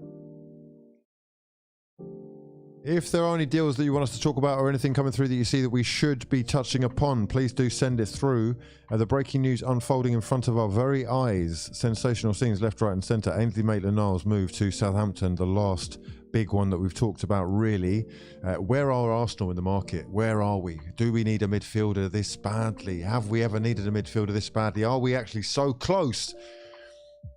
If there are any deals that you want us to talk about or anything coming through that you see that we should be touching upon, please do send it through. The breaking news unfolding in front of our very eyes. Sensational scenes left, right and centre. Ainsley Maitland-Niles move to Southampton, the last big one that we've talked about really. Where are Arsenal in the market? Where are we? Do we need a midfielder this badly? Have we ever needed a midfielder this badly? Are we actually so close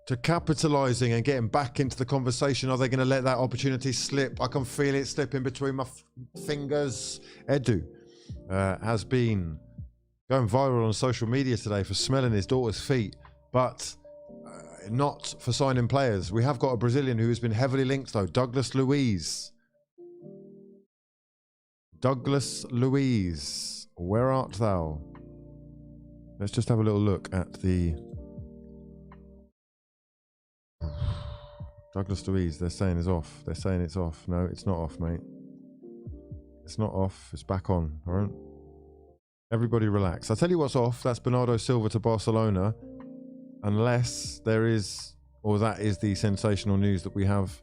to capitalising and getting back into the conversation? Are they going to let that opportunity slip? I can feel it slipping between my fingers. Edu has been going viral on social media today for smelling his daughter's feet, but not for signing players. We have got a Brazilian who has been heavily linked though, Douglas Luiz. Douglas Luiz, where art thou? Let's just have a little look at the Douglas Luiz. They're saying is off. They're saying it's off. No, it's not off, mate. It's not off. It's back on. All right. Everybody relax. I'll tell you what's off. That's Bernardo Silva to Barcelona. Unless there is, or that is the sensational news that we have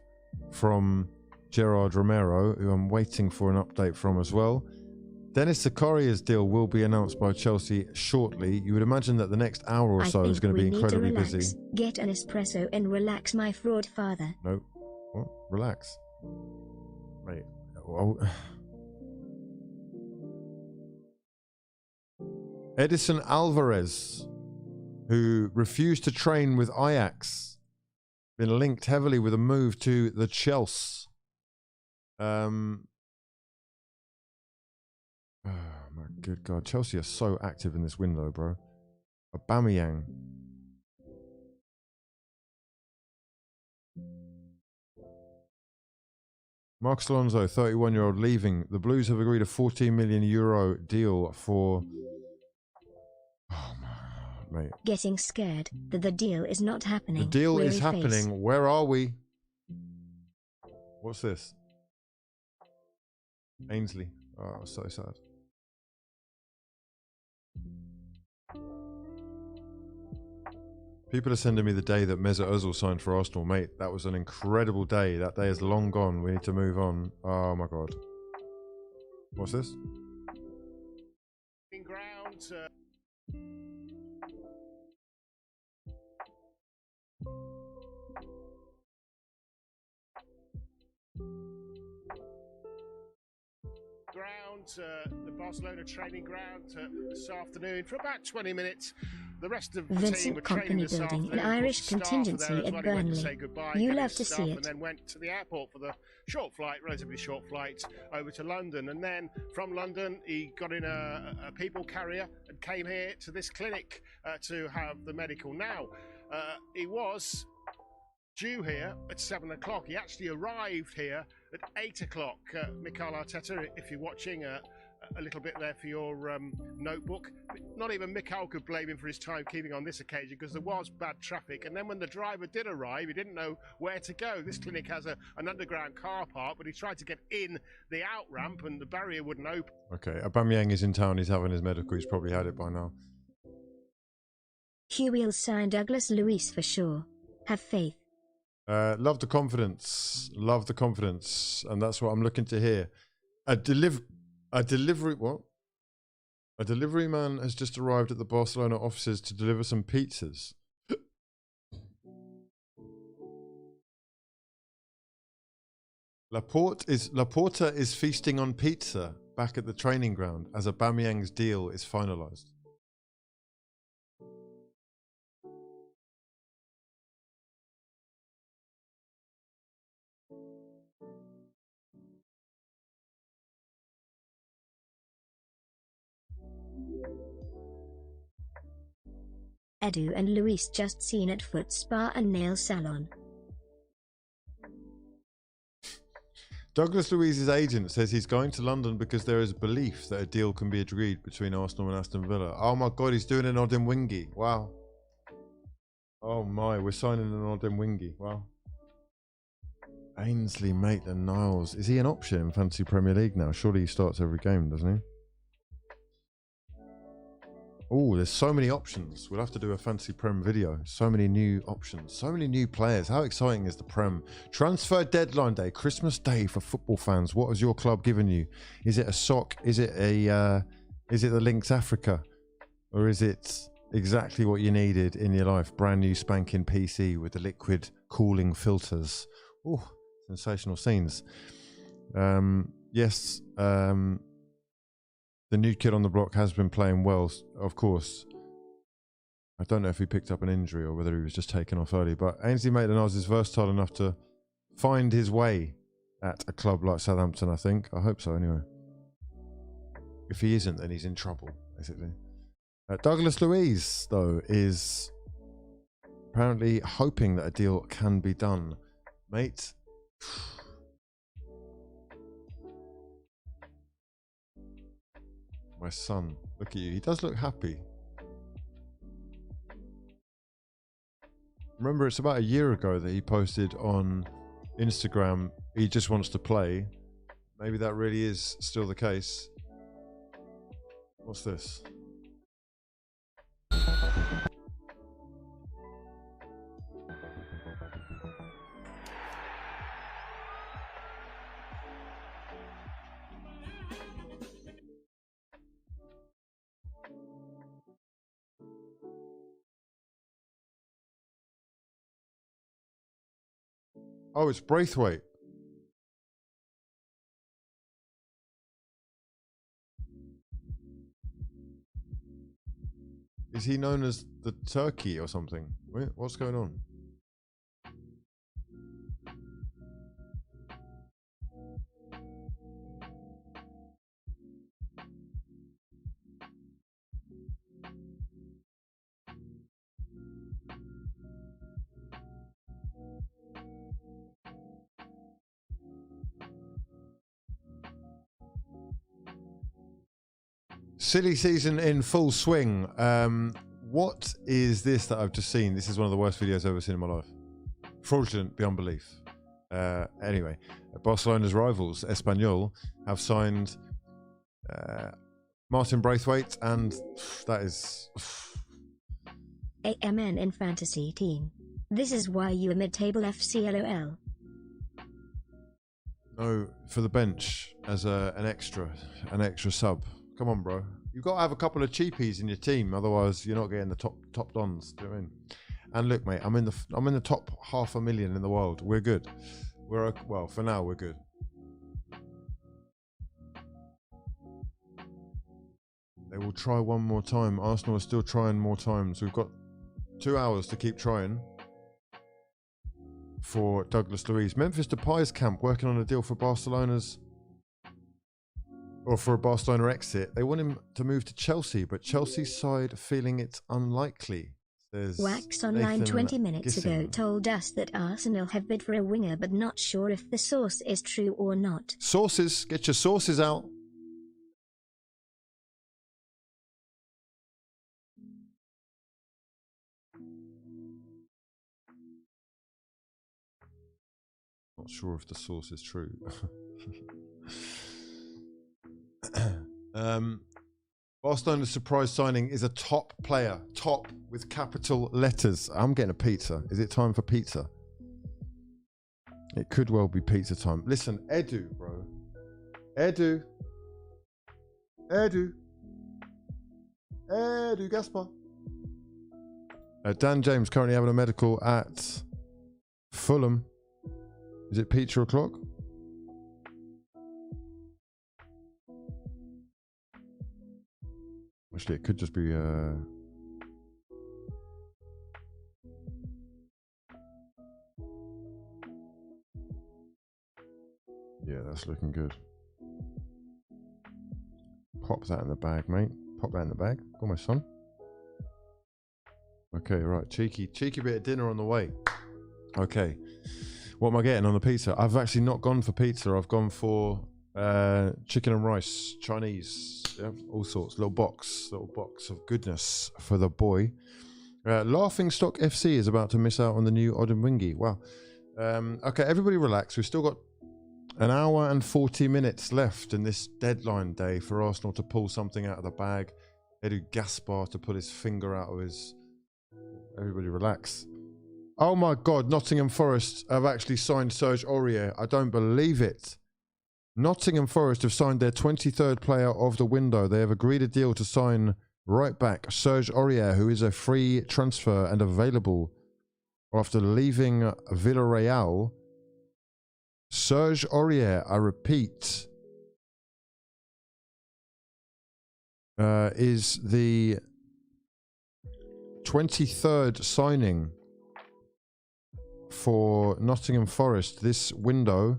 from Gerard Romero, who I'm waiting for an update from as well. Denis Zakaria's deal will be announced by Chelsea shortly. You would imagine that the next hour or so is going to be incredibly busy. Get an espresso and relax, my fraud father. No. What? Relax. Mate. Well, Edison Alvarez, who refused to train with Ajax, been linked heavily with a move to the Chelsea. Oh my good God. Chelsea are so active in this window, bro. Aubameyang. Marcos Alonso, 31-year-old, leaving. The Blues have agreed a €14 million deal for... Oh my God, mate. Getting scared that the deal is not happening. The deal is Weary happening. face. Where are we? What's this? Ainsley. Oh, so sad. People are sending me the day that Mesut Ozil signed for Arsenal. Mate, that was an incredible day. That day is long gone. We need to move on. Oh my God. What's this? Ground. The Barcelona training ground this afternoon for about 20 minutes. The rest of the team Vincent were training Company this building afternoon. an Of course, Irish the staff were contingency there as at well. He went to say Burnley. goodbye, You get love his to stuff, see and it. then went to the airport for the short flight, relatively short flight, over to London. And then from London, he got in a people carrier and came here to this clinic to have the medical. Now, he was due here at 7 o'clock. He actually arrived here at 8 o'clock. Mikel Arteta, if you're watching, a little bit there for your notebook. Not even Mikel could blame him for his timekeeping on this occasion because there was bad traffic. And then when the driver did arrive, he didn't know where to go. This clinic has an underground car park, but he tried to get in the out ramp and the barrier wouldn't open. Okay, Aubameyang is in town. He's having his medical. He's probably had it by now. HUGH will sign Douglas Luiz for sure. Have faith. Love the confidence. Love the confidence. And that's what I'm looking to hear. A delivery man has just arrived at the Barcelona offices to deliver some pizzas. Laporta is feasting on pizza back at the training ground as Aubameyang's deal is finalised. Edu and Luis just seen at Foot Spa and Nail Salon. Douglas Luiz's agent says he's going to London because there is belief that a deal can be agreed between Arsenal and Aston Villa. Oh my God, he's doing an Odemwingie. Wow. Oh my, we're signing an Odemwingie. Wow. Ainsley Maitland-Niles. Is he an option in Fantasy Premier League now? Surely he starts every game, doesn't he? Oh, there's so many options. We'll have to do a Fantasy Prem video. So many new options. So many new players. How exciting is the Prem? Transfer deadline day. Christmas Day for football fans. What has your club given you? Is it a sock? Is it the Lynx Africa? Or is it exactly what you needed in your life? Brand new spanking PC with the liquid cooling filters. Oh, sensational scenes. Yes. The new kid on the block has been playing well, of course. I don't know if he picked up an injury or whether he was just taken off early, but Ainsley Maitland-Niles is versatile enough to find his way at a club like Southampton, I think. I hope so, anyway. If he isn't, then he's in trouble, basically. Douglas Luiz, though, is apparently hoping that a deal can be done. Mate... My son, look at you. He does look happy. Remember, it's about a year ago that he posted on Instagram, he just wants to play. Maybe that really is still the case. What's this? Oh, it's Braithwaite. Is he known as the Turkey or something? Wait, what's going on? Silly season in full swing. What is this that I've just seen? This is one of the worst videos I've ever seen in my life. Fraudulent beyond belief. Anyway, Barcelona's rivals, Espanyol, have signed Martin Braithwaite, and that is... AMN in fantasy team. This is why you are mid-table FC LOL. No, for the bench as an extra sub. Come on, bro. You've got to have a couple of cheapies in your team, otherwise you're not getting the top dons. Do you know what I mean? And look, mate, I'm in the top 500,000 in the world. We're good. Well, for now we're good. They will try one more time. Arsenal are still trying more times. We've got 2 hours to keep trying for Douglas Luiz. Memphis Depay's camp working on a deal for Barcelona's, or for a Barcelona exit. They want him to move to Chelsea, but Chelsea's side feeling it's unlikely. There's Wax Online Nathan 20 minutes Gissing. ago told us that Arsenal have bid for a winger, but not sure if the source is true or not. Sources, get your sources out. Not sure if the source is true. Barcelona's surprise signing is a top player. Top with capital letters. I'm getting a pizza. Is it time for pizza? It could well be pizza time. Listen, Edu, bro. Edu Gaspar. Dan James currently having a medical at Fulham. Is it pizza o'clock? Actually, it could just be yeah, that's looking good. Pop that in the bag, mate. Pop that in the bag. Go, my son. Okay, right. Cheeky bit of dinner on the way. Okay. What am I getting on the pizza? I've actually not gone for pizza. I've gone for chicken and rice, Chinese, yeah, all sorts. Little box of goodness for the boy. Laughing Stock FC is about to miss out on the new Odemwingie. Wow. Okay, everybody relax. We've still got an hour and 40 minutes left in this deadline day for Arsenal to pull something out of the bag. Edu Gaspar to put his finger out of his... Everybody relax. Oh my God, Nottingham Forest have actually signed Serge Aurier. I don't believe it. Nottingham Forest have signed their 23rd player of the window. They have agreed a deal to sign right back Serge Aurier, who is a free transfer and available after leaving Villarreal. Serge Aurier, I repeat, is the 23rd signing for Nottingham Forest this window.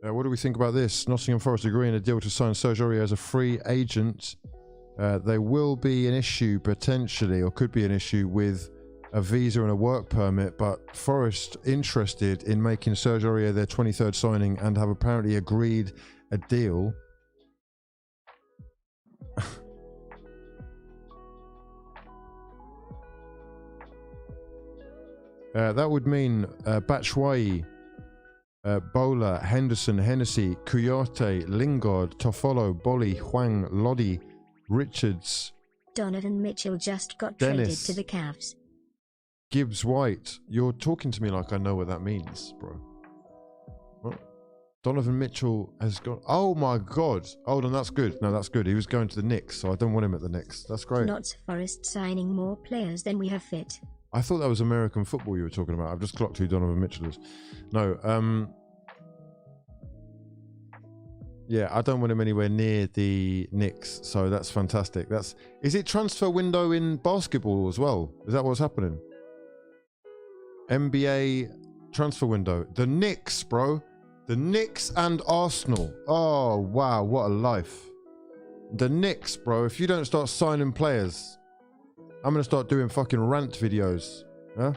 What do we think about this? Nottingham Forest agreeing a deal to sign Serge Aurier as a free agent. There will be an issue potentially, or could be an issue, with a visa and a work permit, but Forest interested in making Serge Aurier their 23rd signing and have apparently agreed a deal. That would mean Batshuayi, Bowler, Henderson, Hennessy, Kouyaté, Lingard, Toffolo, Bolly, Hwang, Lodi, Richards. Donovan Mitchell just got Dennis, traded to the Cavs. Gibbs White. You're talking to me like I know what that means, bro. What? Donovan Mitchell has gone... Oh my God. Hold on, that's good. No, that's good. He was going to the Knicks, so I don't want him at the Knicks. That's great. Not Forest signing more players than we have fit. I thought that was American football you were talking about. I've just clocked who Donovan Mitchell is. No, Yeah, I don't want him anywhere near the Knicks, so that's fantastic. Is it transfer window in basketball as well? Is that what's happening? NBA transfer window. The Knicks, bro. The Knicks and Arsenal. Oh, wow, what a life. The Knicks, bro. If you don't start signing players, I'm going to start doing fucking rant videos. Huh?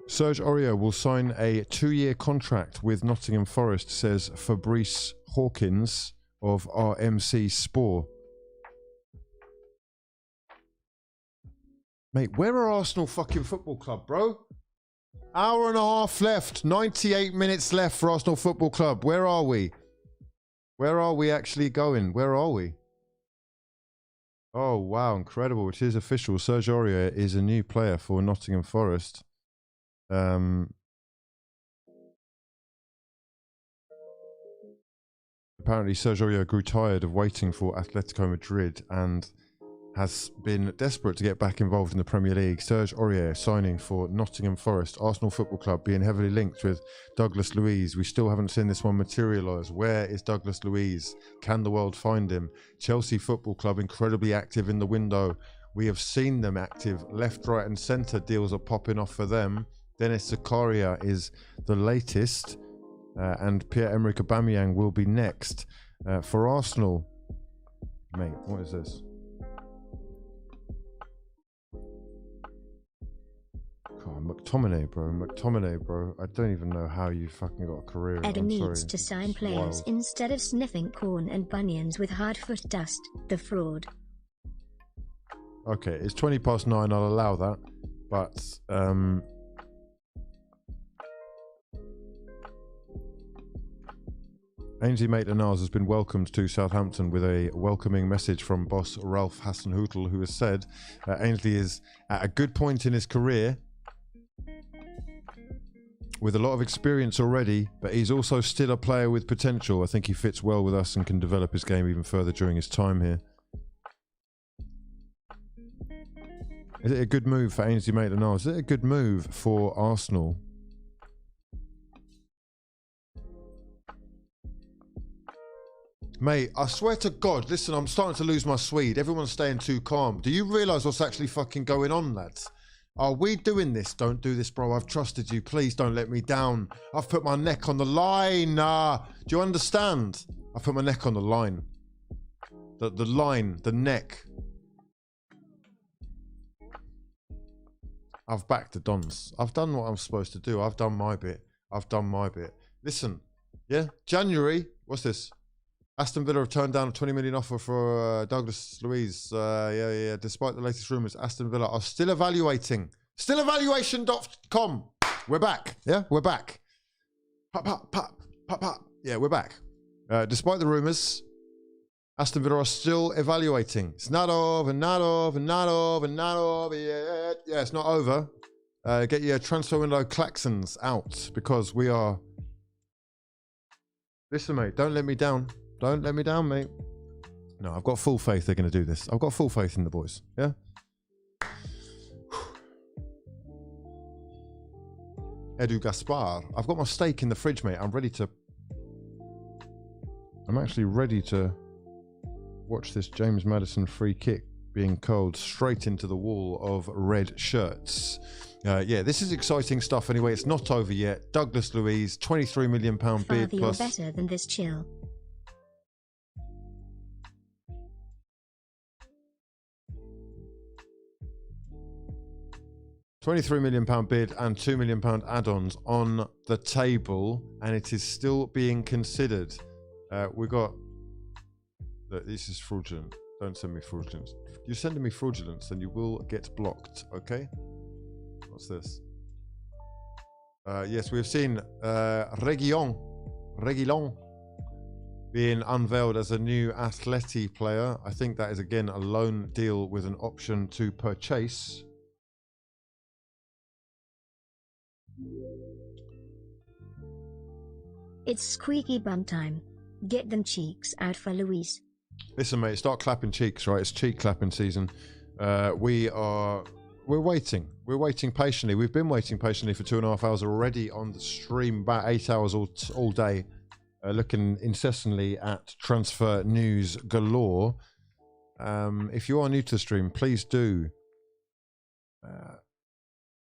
Serge Aurier will sign a 2-year contract with Nottingham Forest, says Fabrice Hawkins of RMC Sport. Mate, where are Arsenal fucking Football Club, bro? Hour and a half left. 98 minutes left for Arsenal Football Club. Where are we? Where are we actually going? Where are we? Oh, wow, incredible. It is official. Serge Aurier is a new player for Nottingham Forest. Apparently Serge Aurier grew tired of waiting for Atletico Madrid and has been desperate to get back involved in the Premier League. Serge Aurier signing for Nottingham Forest. Arsenal Football Club being heavily linked with Douglas Luiz. We still haven't seen this one materialise. Where is Douglas Luiz? Can the world find him? Chelsea Football Club incredibly active in the window. We have seen them active. Left, right and centre deals are popping off for them. Dennis Zakaria is the latest, and Pierre-Emerick Aubameyang will be next. For Arsenal, mate, what is this? God, McTominay, bro. I don't even know how you fucking got a career. Eder needs to sign players instead of sniffing corn and bunions with hard foot dust. The fraud. Okay, it's 9:20. I'll allow that, but Ainsley Maitland-Niles has been welcomed to Southampton with a welcoming message from boss Ralph Hasenhüttl, who has said Ainsley is at a good point in his career with a lot of experience already, but he's also still a player with potential. I think he fits well with us and can develop his game even further during his time here. Is it a good move for Ainsley Maitland-Niles? Is it a good move for Arsenal? Mate, I swear to God, listen, I'm starting to lose my Swede. Everyone's staying too calm. Do you realise what's actually fucking going on, lads? Are we doing this? Don't do this, bro. I've trusted you. Please don't let me down. I've put my neck on the line. Do you understand? I've put my neck on the line. The line, the neck. I've backed the Dons. I've done what I'm supposed to do. I've done my bit. Listen, yeah, January, what's this? Aston Villa have turned down a 20 million offer for Douglas Luiz. Yeah. Despite the latest rumours, Aston Villa are still evaluating. Stillevaluation.com. We're back. Yeah, we're back. Pop. Yeah, we're back. Despite the rumours, Aston Villa are still evaluating. It's not over yet. Yeah, it's not over. Get your transfer window klaxons out because we are... Listen, mate, don't let me down. Don't let me down, mate. No, I've got full faith they're going to do this. I've got full faith in the boys. Yeah? Edu Gaspar. I've got my steak in the fridge, mate. I'm actually ready to watch this James Maddison free kick being curled straight into the wall of red shirts. Yeah, this is exciting stuff anyway. It's not over yet. Douglas Luiz, £23 million bid plus... You're better than this, chill. £23 million bid and £2 million add-ons on the table, and it is still being considered. We got... Look, this is fraudulent. Don't send me fraudulence. If you're sending me fraudulence, then you will get blocked, okay? What's this? Yes, we've seen Reguilon being unveiled as a new Atleti player. I think that is, again, a loan deal with an option to purchase. It's squeaky bum time. Get them cheeks out for Luiz. Listen, mate, start clapping cheeks, right? It's cheek clapping season. We are we're waiting. We're waiting patiently. We've been waiting patiently for 2.5 hours already on the stream, about 8 hours all day, looking incessantly at transfer news galore. If you are new to the stream, please do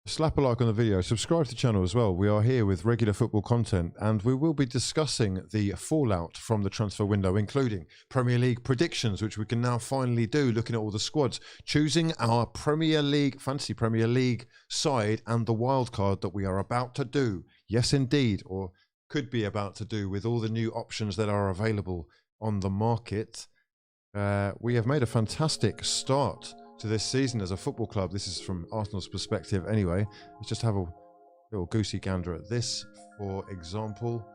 slap a like on the video, subscribe to the channel as well. We are here with regular football content, and we will be discussing the fallout from the transfer window, including Premier League predictions, which we can now finally do, looking at all the squads, choosing our Premier League, fantasy Premier League side, and the wild card that we are about to do. Yes, indeed, or could be about to do, with all the new options that are available on the market. We have made a fantastic start to this season as a football club. This is from Arsenal's perspective anyway. Let's just have a little goosey gander at this, for example.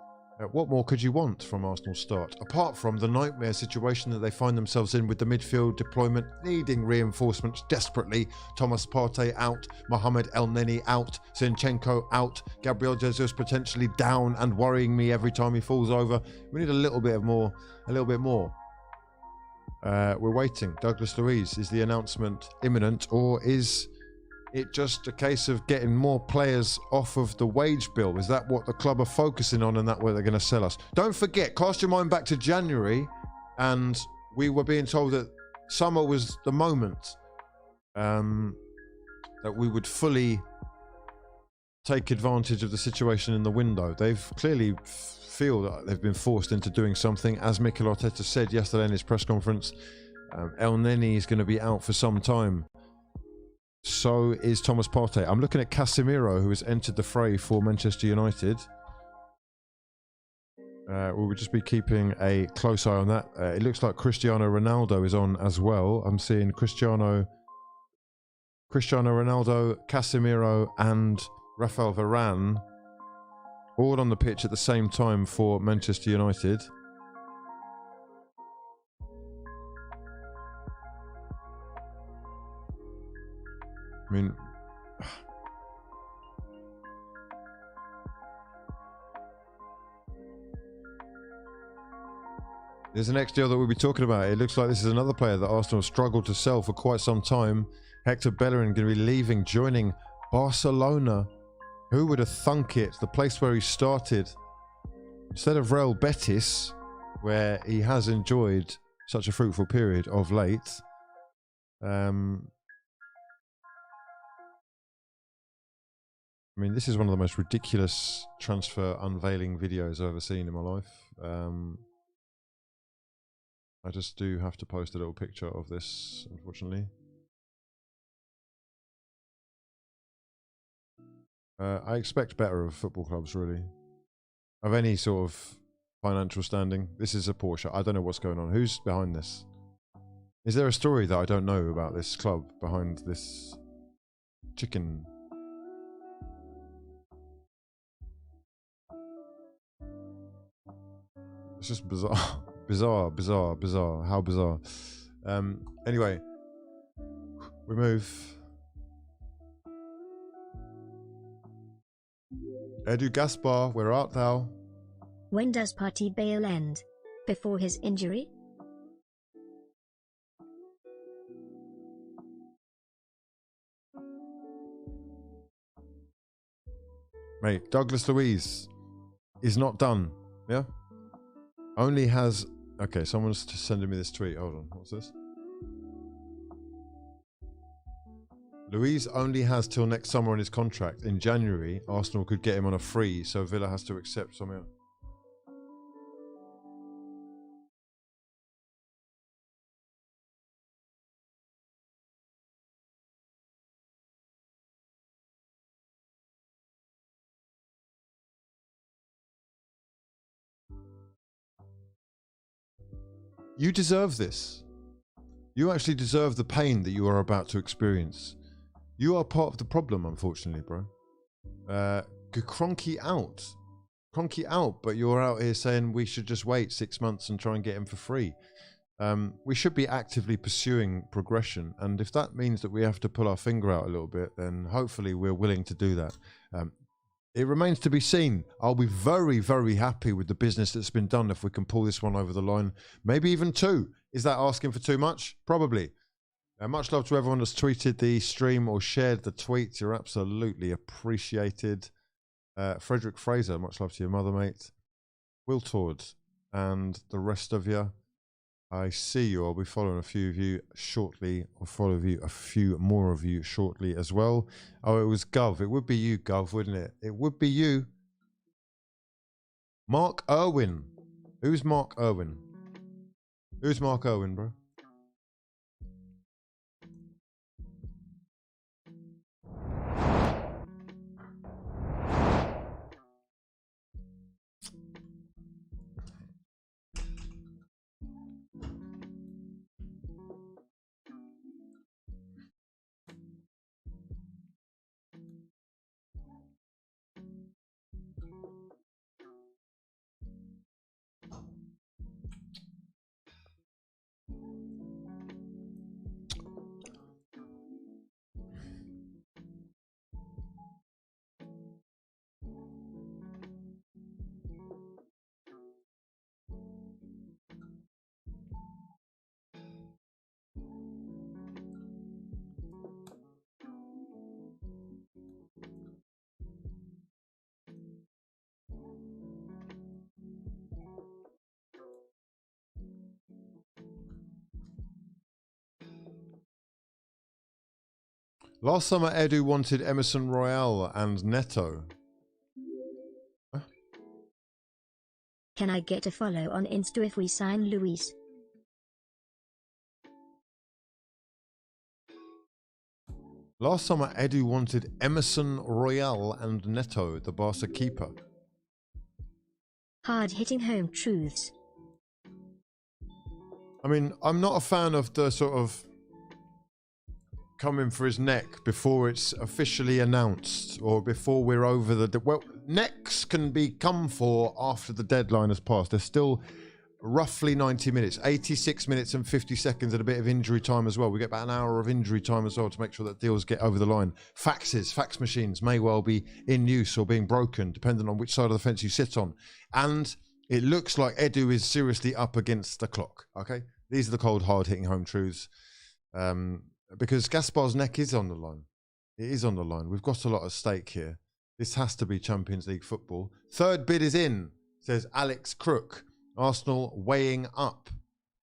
What more could you want from Arsenal's start, apart from the nightmare situation that they find themselves in with the midfield deployment needing reinforcements desperately? Thomas Partey out, Mohamed Elneny out, Zinchenko out, Gabriel Jesus potentially down and worrying me every time he falls over. We need a little bit more. We're waiting. Douglas Luiz, is the announcement imminent, or is it just a case of getting more players off of the wage bill? Is that what the club are focusing on, and that way they're going to sell us? Don't forget, cast your mind back to January, and we were being told that summer was the moment that we would fully take advantage of the situation in the window. They've clearly feel that they've been forced into doing something. As Mikel Arteta said yesterday in his press conference, Elneny is going to be out for some time. So is Thomas Partey. I'm looking at Casemiro, who has entered the fray for Manchester United. We'll just be keeping a close eye on that. It looks like Cristiano Ronaldo is on as well. I'm seeing Cristiano Ronaldo, Casemiro, and Rafael Varane all on the pitch at the same time for Manchester United. I mean, there's the next deal that we'll be talking about. It looks like this is another player that Arsenal have struggled to sell for quite some time. Hector Bellerin going to be leaving, joining Barcelona. Who would have thunk it? The place where he started, instead of Real Betis, where he has enjoyed such a fruitful period of late. I mean, this is one of the most ridiculous transfer unveiling videos I've ever seen in my life. I just do have to post a little picture of this, unfortunately. I expect better of football clubs, really, of any sort of financial standing. This is a Porsche. I don't know what's going on. Who's behind this? Is there a story that I don't know about this club behind this chicken? It's just bizarre. Bizarre. How bizarre. Anyway, we move. Edu Gaspar, where art thou? When does Partey bail end? Before his injury? Mate, Douglas Luiz is not done. Yeah? Only has... Okay, someone's just sending me this tweet. Hold on, what's this? Luiz only has till next summer on his contract. In January, Arsenal could get him on a free, so Villa has to accept something else. You deserve this. You actually deserve the pain that you are about to experience. You are part of the problem, unfortunately, bro. Cronky out. Cronky out, but you're out here saying we should just wait 6 months and try and get him for free. We should be actively pursuing progression, and if that means that we have to pull our finger out a little bit, then hopefully we're willing to do that. It remains to be seen. I'll be very, very happy with the business that's been done if we can pull this one over the line. Maybe even 2. Is that asking for too much? Probably. Much love to everyone that's tweeted the stream or shared the tweets. You're absolutely appreciated. Frederick Fraser, much love to your mother, mate. Will Tord and the rest of you. I see you. I'll be following a few of you shortly. I'll follow you, a few more of you shortly as well. Oh, it was Gov. It would be you, Gov, wouldn't it? It would be you. Mark Irwin. Who's Mark Irwin? Who's Mark Irwin, bro? Last summer, Edu wanted Emerson Royale and Neto. Huh? Can I get a follow on Insta if we sign Luiz? Last summer, Edu wanted Emerson Royale and Neto, the Barca keeper. Hard-hitting home truths. I mean, I'm not a fan of the sort of coming for his neck before it's officially announced or before we're over the... Well, necks can be come for after the deadline has passed. There's still roughly 90 minutes, 86 minutes and 50 seconds and a bit of injury time as well. We get about an hour of injury time as well to make sure that deals get over the line. Fax machines may well be in use or being broken, depending on which side of the fence you sit on. And it looks like Edu is seriously up against the clock, okay? These are the cold, hard-hitting home truths. Because Gaspar's neck is on the line. It is on the line. We've got a lot at stake here. This has to be Champions League football. Third bid is in, says Alex Crook. Arsenal weighing up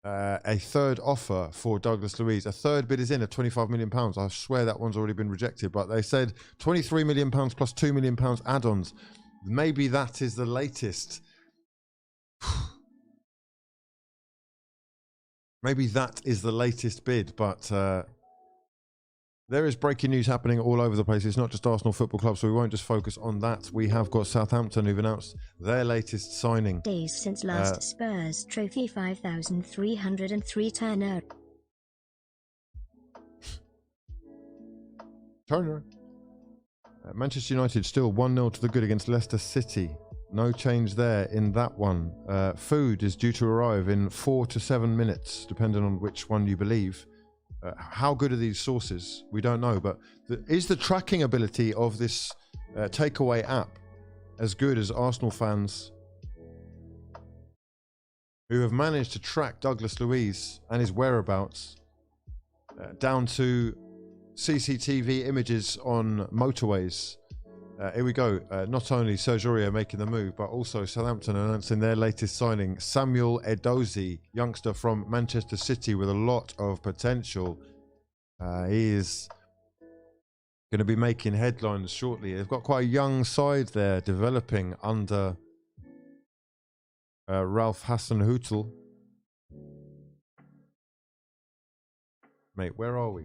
a third offer for Douglas Luiz. A third bid is in at £25 million. I swear that one's already been rejected, but they said £23 million plus £2 million add-ons. Maybe that is the latest. Maybe that is the latest bid, but there is breaking news happening all over the place. It's not just Arsenal Football Club, so we won't just focus on that. We have got Southampton who've announced their latest signing. Days since last Spurs trophy 5,303 Turner. Manchester United still 1-0 to the good against Leicester City. No change there in that one. Food is due to arrive in 4 to 7 minutes, depending on which one you believe. How good are these sources? We don't know, but is the tracking ability of this takeaway app as good as Arsenal fans who have managed to track Douglas Luiz and his whereabouts down to CCTV images on motorways? Here we go. Not only Serge Aurier making the move, but also Southampton announcing their latest signing, Samuel Edozie, youngster from Manchester City with a lot of potential. He is going to be making headlines shortly. They've got quite a young side there developing under Ralph Hasenhüttl. Mate, where are we?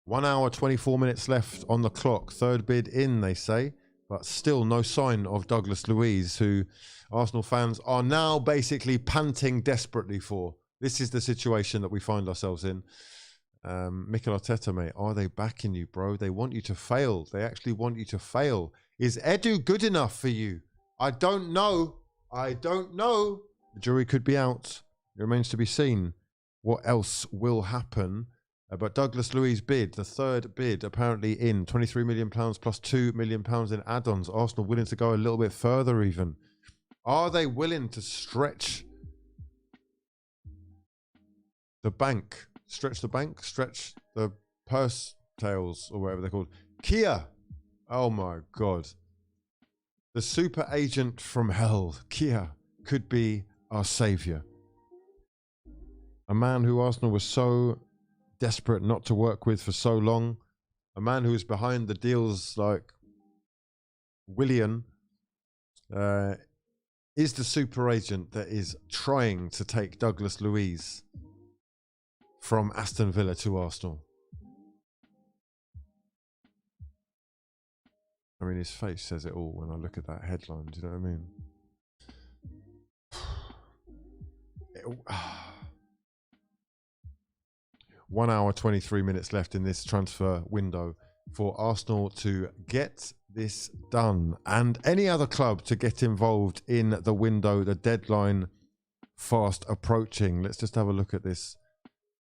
1 hour, 24 minutes left on the clock. Third bid in, they say, but still no sign of Douglas Luiz, who Arsenal fans are now basically panting desperately for. This is the situation that we find ourselves in. Mikel Arteta, mate, are they backing you, bro? They want you to fail. They actually want you to fail. Is Edu good enough for you? I don't know. I don't know. The jury could be out. It remains to be seen what else will happen. But Douglas Luiz bid, the third bid, apparently in £23 million plus £2 million in add-ons. Arsenal willing to go a little bit further even. Are they willing to stretch the bank stretch the bank, stretch the purse tails, or whatever they're called. Kia! Oh my God. The super agent from hell, Kia, could be our saviour. A man who Arsenal was so desperate not to work with for so long. A man who was behind the deals like Willian is the super agent that is trying to take Douglas Luiz from Aston Villa to Arsenal. I mean, his face says it all when I look at that headline. Do you know what I mean? 1 hour, 23 minutes left in this transfer window for Arsenal to get this done, and any other club to get involved in the window. The deadline fast approaching. Let's just have a look at this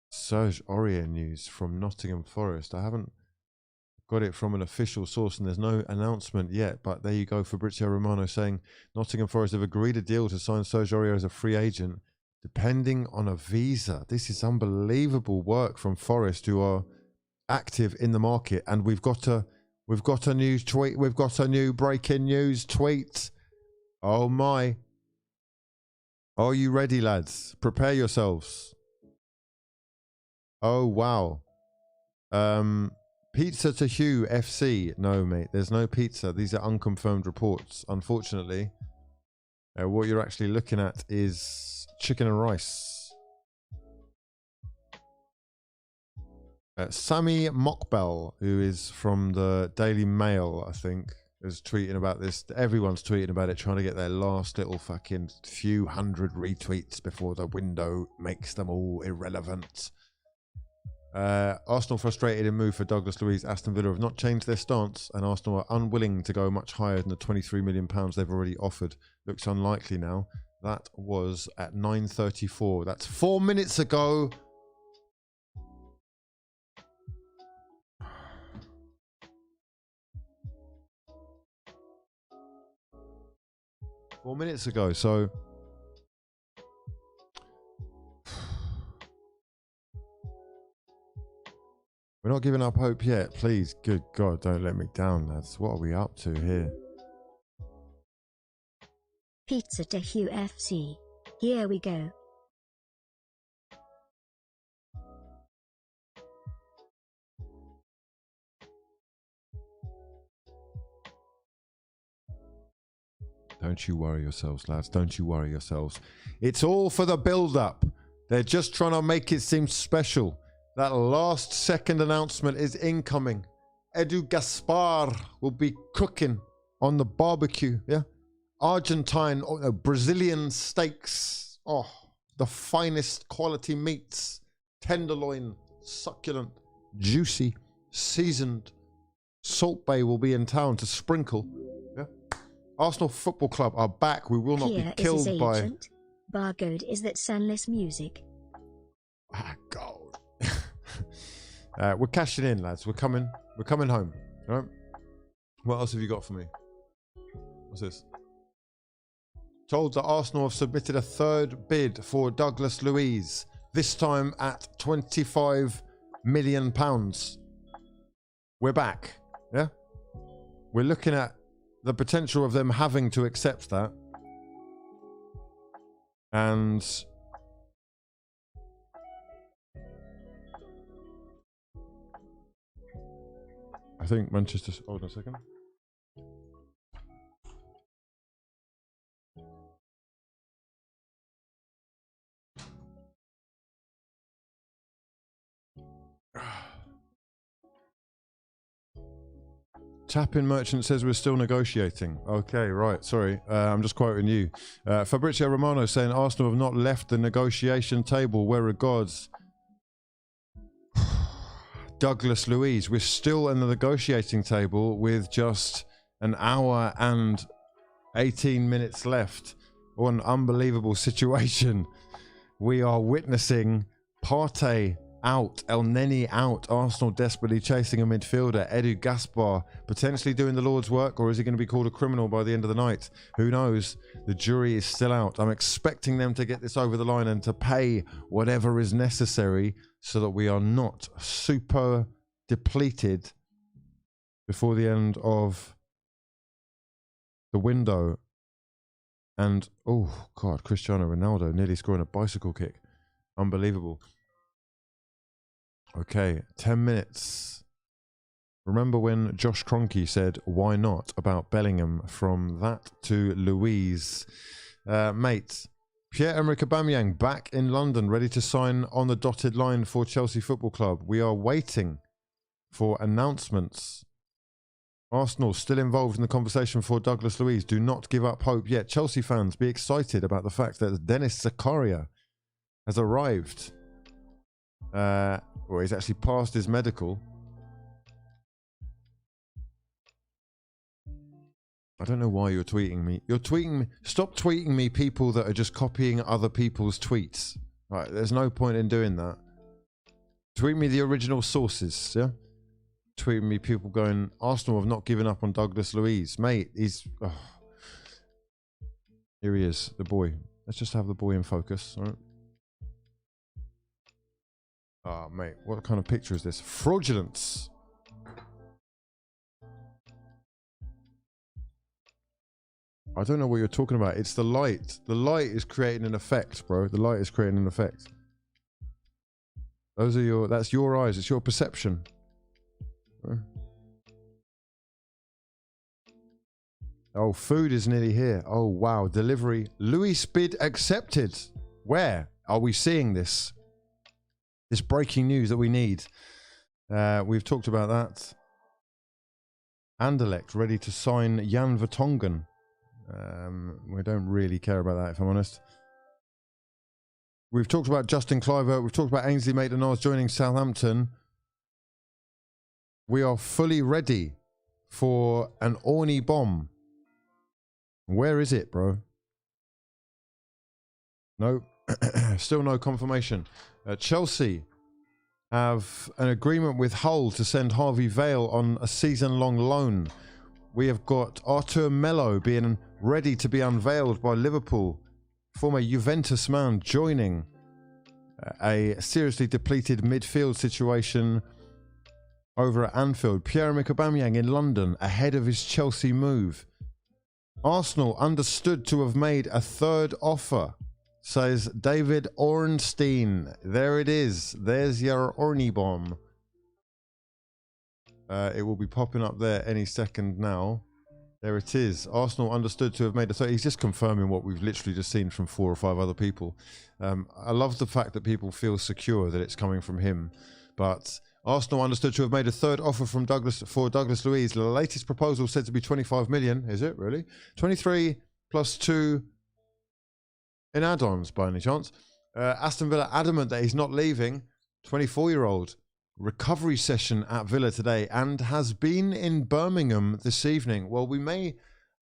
Serge Aurier news from Nottingham Forest. I haven't got it from an official source and there's no announcement yet, but there you go. Fabrizio Romano saying Nottingham Forest have agreed a deal to sign Serge Aurier as a free agent depending on a visa. This is unbelievable work from Forest, who are active in the market. And we've got a news tweet. We've got a new breaking news tweet. Oh my. Are you ready, lads? Prepare yourselves. Oh wow. Pizza to HUGH FC. No, mate, there's no pizza. These are unconfirmed reports, unfortunately. What you're actually looking at is chicken and rice. Sami Mokbel, who is from the Daily Mail, I think, is tweeting about this. Everyone's tweeting about it, trying to get their last little fucking few hundred retweets before the window makes them all irrelevant. Arsenal frustrated in move for Douglas Luiz. Aston Villa have not changed their stance, and Arsenal are unwilling to go much higher than the £23 million they've already offered. Looks unlikely now. That was at 9:34. That's 4 minutes ago. So we're not giving up hope yet. Please, good God, don't let me down, lads. What are we up to here? Pizza to HUGH FC. Here we go. Don't you worry yourselves, lads. Don't you worry yourselves. It's all for the build-up. They're just trying to make it seem special. That last second announcement is incoming. Edu Gaspar will be cooking on the barbecue. Yeah, Argentine, Brazilian steaks. Oh, the finest quality meats. Tenderloin, succulent, juicy, seasoned. Salt Bay will be in town to sprinkle. Yeah. Arsenal Football Club are back. We will not be killed by... Barcode is that sunless music. Ah, God. We're cashing in, lads. We're coming home. All right. What else have you got for me? What's this? Told that Arsenal have submitted a third bid for Douglas Luiz, this time at £25 million. We're back. Yeah. We're looking at the potential of them having to accept that. And I think Manchester... Hold on a second. Tapping Merchant says we're still negotiating. Okay, right. Sorry. I'm just quoting you. Fabrizio Romano saying Arsenal have not left the negotiation table. Where regards Douglas Luiz. We're still in the negotiating table with just an hour and 18 minutes left. What an unbelievable situation we are witnessing. Partey out. El Neni out. Arsenal desperately chasing a midfielder. Edu Gaspar potentially doing the Lord's work, or is he going to be called a criminal by the end of the night? Who knows? The jury is still out. I'm expecting them to get this over the line and to pay whatever is necessary so that we are not super depleted before the end of the window. And, oh, God, Cristiano Ronaldo nearly scoring a bicycle kick. Unbelievable. Okay, 10 minutes. Remember when Josh Kroenke said, why not, about Bellingham? From that to Luiz. Mate, Pierre-Emerick Aubameyang back in London, ready to sign on the dotted line for Chelsea Football Club. We are waiting for announcements. Arsenal still involved in the conversation for Douglas Luiz. Do not give up hope yet. Chelsea fans, be excited about the fact that Dennis Zakaria has arrived. Or he's actually passed his medical. I don't know why you're tweeting me. You're tweeting me. Stop tweeting me people that are just copying other people's tweets. Right, there's no point in doing that. Tweet me the original sources, yeah? Tweeting me people going, Arsenal have not given up on Douglas Luiz. Mate, he's... Oh. Here he is, the boy. Let's just have the boy in focus, all right? Oh, mate, what kind of picture is this? Fraudulence. I don't know what you're talking about. It's the light. The light is creating an effect, bro. The light is creating an effect. Those are your... That's your eyes. It's your perception. Oh, food is nearly here. Oh, wow. Delivery. Luis bid accepted. Where are we seeing this? This breaking news that we need. We've talked about that. Anderlecht ready to sign Jan Vertonghen. We don't really care about that, if I'm honest. We've talked about Justin Kluivert. We've talked about Ainsley Maitland-Niles joining Southampton. We are fully ready for an Orny bomb. Where is it, bro? No, still no confirmation. Chelsea have an agreement with Hull to send Harvey Vale on a season-long loan. We have got Artur Melo being ready to be unveiled by Liverpool. Former Juventus man joining a seriously depleted midfield situation over at Anfield. Pierre-Emerick Aubameyang in London ahead of his Chelsea move. Arsenal understood to have made a third offer, says David Ornstein. There it is. There's your Orny bomb. It will be popping up there any second now. There it is. Arsenal understood to have made a third. He's just confirming what we've literally just seen from 4 or 5 other people. I love the fact that people feel secure that it's coming from him. But Arsenal understood to have made a third offer from Douglas Luiz. The latest proposal said to be 25 million. Is it really? 23 plus 2 in add-ons by any chance. Aston Villa adamant that he's not leaving. 24-year-old. Recovery session at Villa today and has been in Birmingham this evening. Well, we may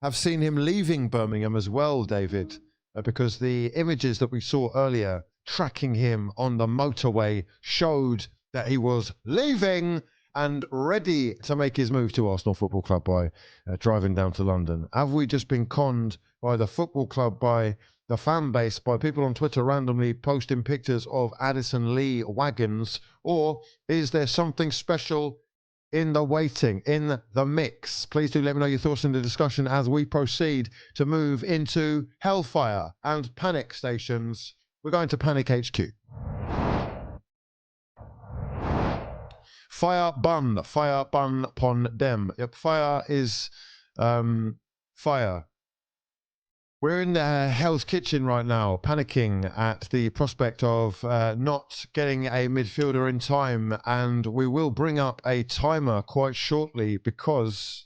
have seen him leaving Birmingham as well, David, because the images that we saw earlier tracking him on the motorway showed that he was leaving and ready to make his move to Arsenal Football Club by driving down to London. Have we just been conned by the football club, by the fan base, by people on Twitter randomly posting pictures of Addison Lee wagons, or is there something special in the waiting, in the mix? Please do let me know your thoughts in the discussion as we proceed to move into Hellfire and Panic stations. We're going to Panic HQ. Fire bun pon dem. Yep, fire is fire. We're in Hell's Kitchen right now, panicking at the prospect of not getting a midfielder in time, and we will bring up a timer quite shortly because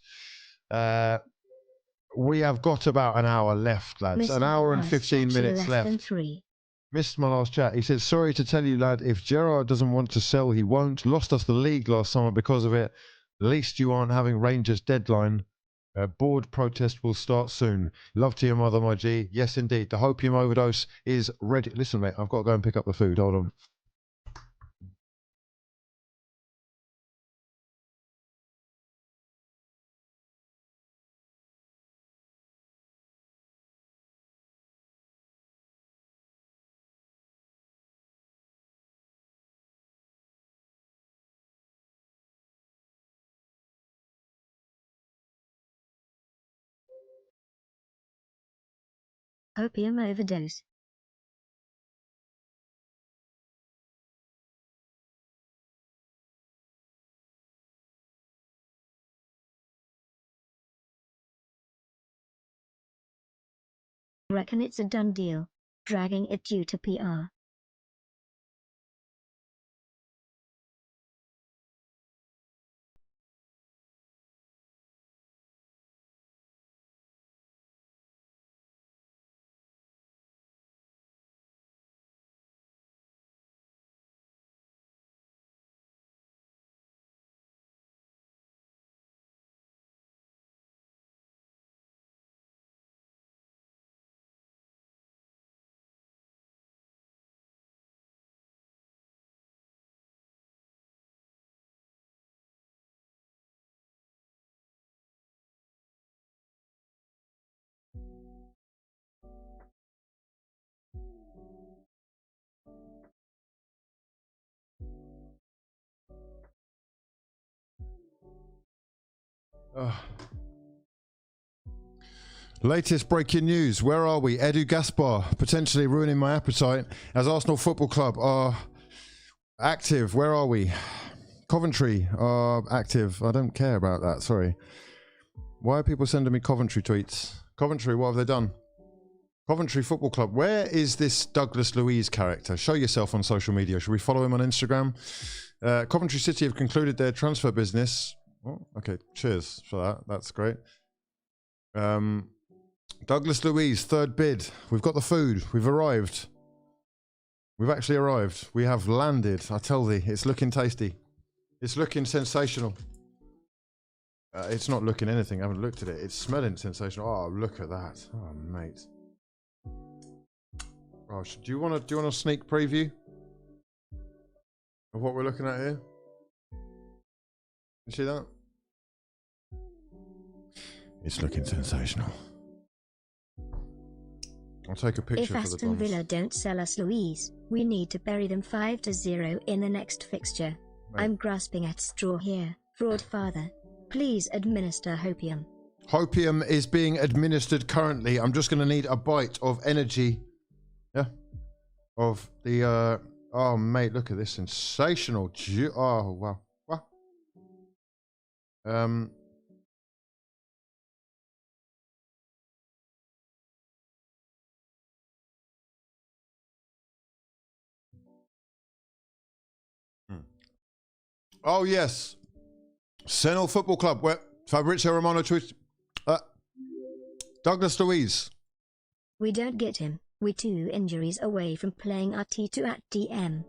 we have got about an hour left, lads. An hour and 15 minutes left. Missed my last chat. He said, sorry to tell you, lad, if Gerrard doesn't want to sell, he won't. Lost us the league last summer because of it. At least you aren't having Rangers deadline. Board protest will start soon. Love to your mother, my G. Yes, indeed. The hopium overdose is ready. Listen, mate, I've got to go and pick up the food. Hold on. Opium overdose. Reckon it's a done deal. Dragging it due to PR. Latest breaking news. Where are we? Edu Gaspar potentially ruining my appetite as Arsenal Football Club are active. Where are we? Coventry are active. I don't care about that. Sorry. Why are people sending me Coventry tweets? Coventry, what have they done? Coventry Football Club. Where is this Douglas Luiz character? Show yourself on social media. Should we follow him on Instagram? Coventry City have concluded their transfer business. Oh, okay, cheers for that. That's great. Douglas Luiz, third bid. We've got the food. We've arrived. We've actually arrived. We have landed. I tell thee, it's looking tasty. It's looking sensational. It's not looking anything. I haven't looked at it. It's smelling sensational. Oh, look at that. Oh, mate. Oh, do you want a sneak preview of what we're looking at here? You see that? It's looking sensational. I'll take a picture If for the Aston Dons. Villa don't sell us Luiz, we need to bury them 5-0 in the next fixture. Right. I'm grasping at straw here. Fraud father. Please administer hopium. Hopium is being administered currently. I'm just going to need a bite of energy. Yeah. Of the, oh, mate, look at this. Sensational. Oh, wow. Wow. Oh, yes. Senel Football Club. Where Fabrizio Romano tweets. Douglas Luiz. We don't get him. We're 2 injuries away from playing our T2 at DM.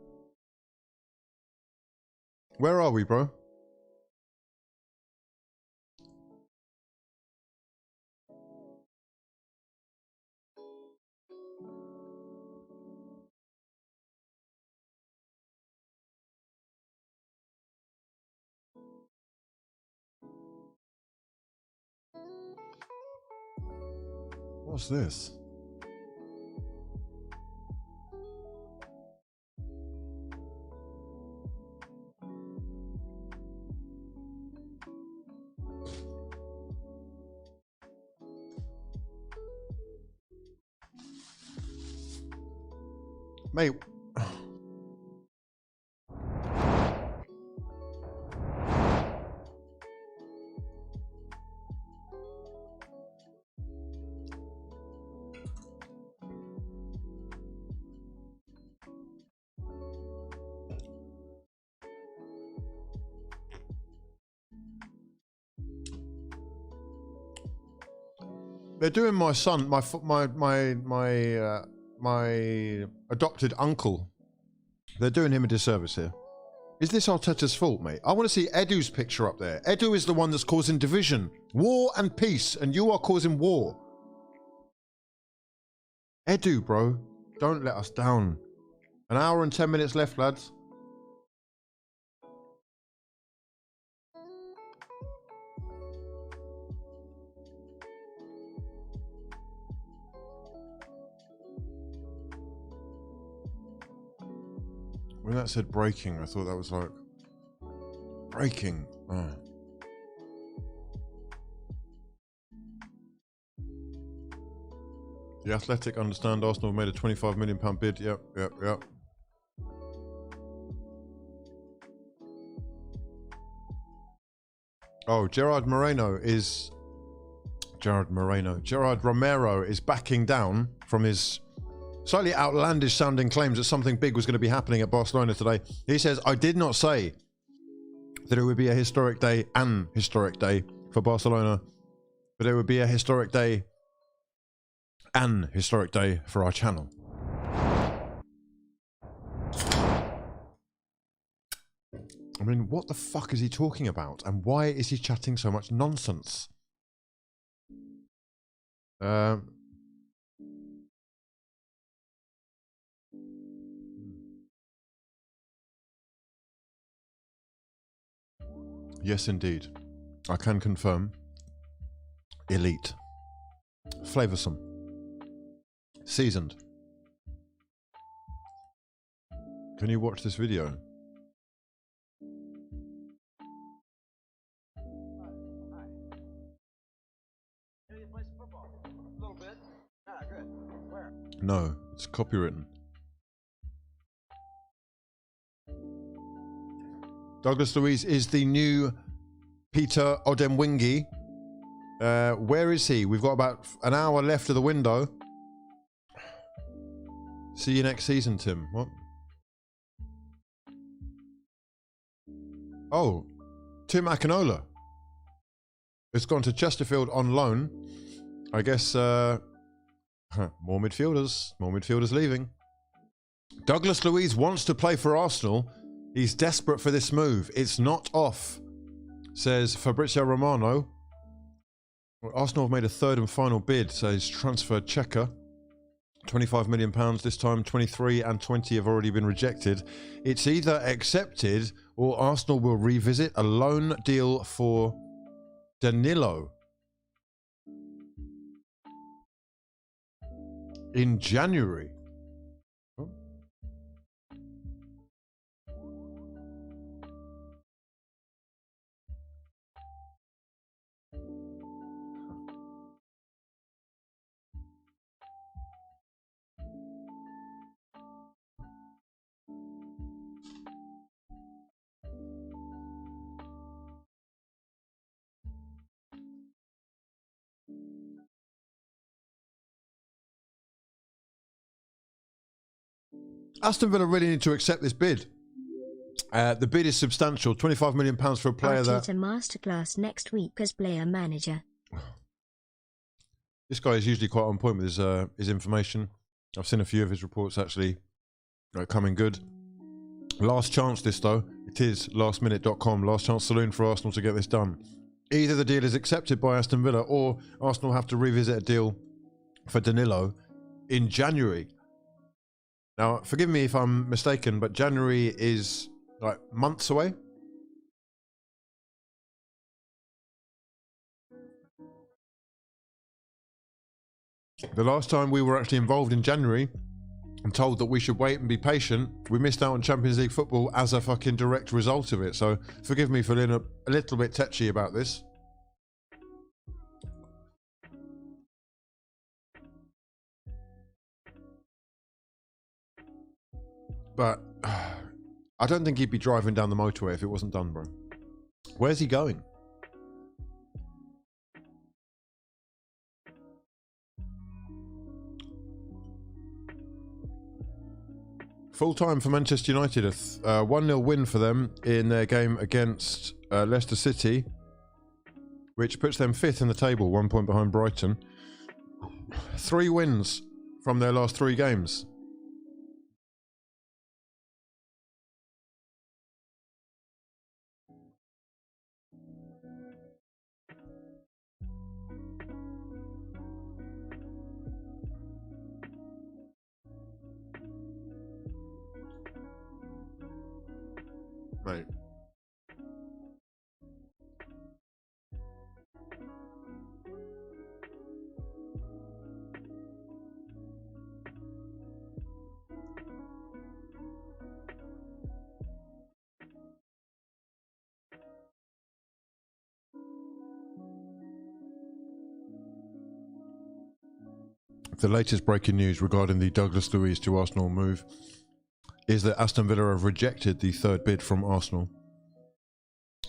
Where are we, bro? What's this? Mate. They're doing my son, my adopted uncle. They're doing him a disservice here. Is this Arteta's fault, mate? I want to see Edu's picture up there. Edu is the one that's causing division, war and peace, and you are causing war. Edu, bro, don't let us down. An hour and 10 minutes left, lads. When that said breaking, I thought that was like breaking. Oh. The Athletic understand Arsenal made a £25 million bid. Yep. Oh, Gerard Romero is backing down from his slightly outlandish sounding claims that something big was going to be happening at Barcelona today. He says, I did not say that it would be an historic day for Barcelona, but it would be a historic day, an historic day for our channel. I mean, what the fuck is he talking about? And why is he chatting so much nonsense? Yes, indeed. I can confirm. Elite. Flavoursome. Seasoned. Can you watch this video? No, it's copywritten. Douglas Luiz is the new Peter Odemwingie. Where is he? We've got about an hour left of the window. See you next season, Tim. What? Oh, Tim Akinola. It's gone to Chesterfield on loan. I guess more midfielders leaving. Douglas Luiz wants to play for Arsenal. He's desperate for this move. It's not off, says Fabrizio Romano. Well, Arsenal have made a third and final bid, says transfer checker. £25 million this time. 23 and 20 have already been rejected. It's either accepted or Arsenal will revisit a loan deal for Danilo in January. Oh. Aston Villa really need to accept this bid. The bid is substantial. £25 million for a player that... Arteta masterclass next week as player manager. This guy is usually quite on point with his information. I've seen a few of his reports actually coming good. Last chance this though. It is lastminute.com. Last chance saloon for Arsenal to get this done. Either the deal is accepted by Aston Villa or Arsenal have to revisit a deal for Danilo in January. Now, forgive me if I'm mistaken, but January is like months away. The last time we were actually involved in January and told that we should wait and be patient, we missed out on Champions League football as a fucking direct result of it. So forgive me for being a little bit tetchy about this. But I don't think he'd be driving down the motorway if it wasn't done, bro. Where's he going? Full time for Manchester United. A 1-0 win for them in their game against Leicester City, which puts them 5th in the table, 1 point behind Brighton. 3 wins from their last 3 games. Mate. The latest breaking news regarding the Douglas Luiz to Arsenal move is that Aston Villa have rejected the third bid from Arsenal.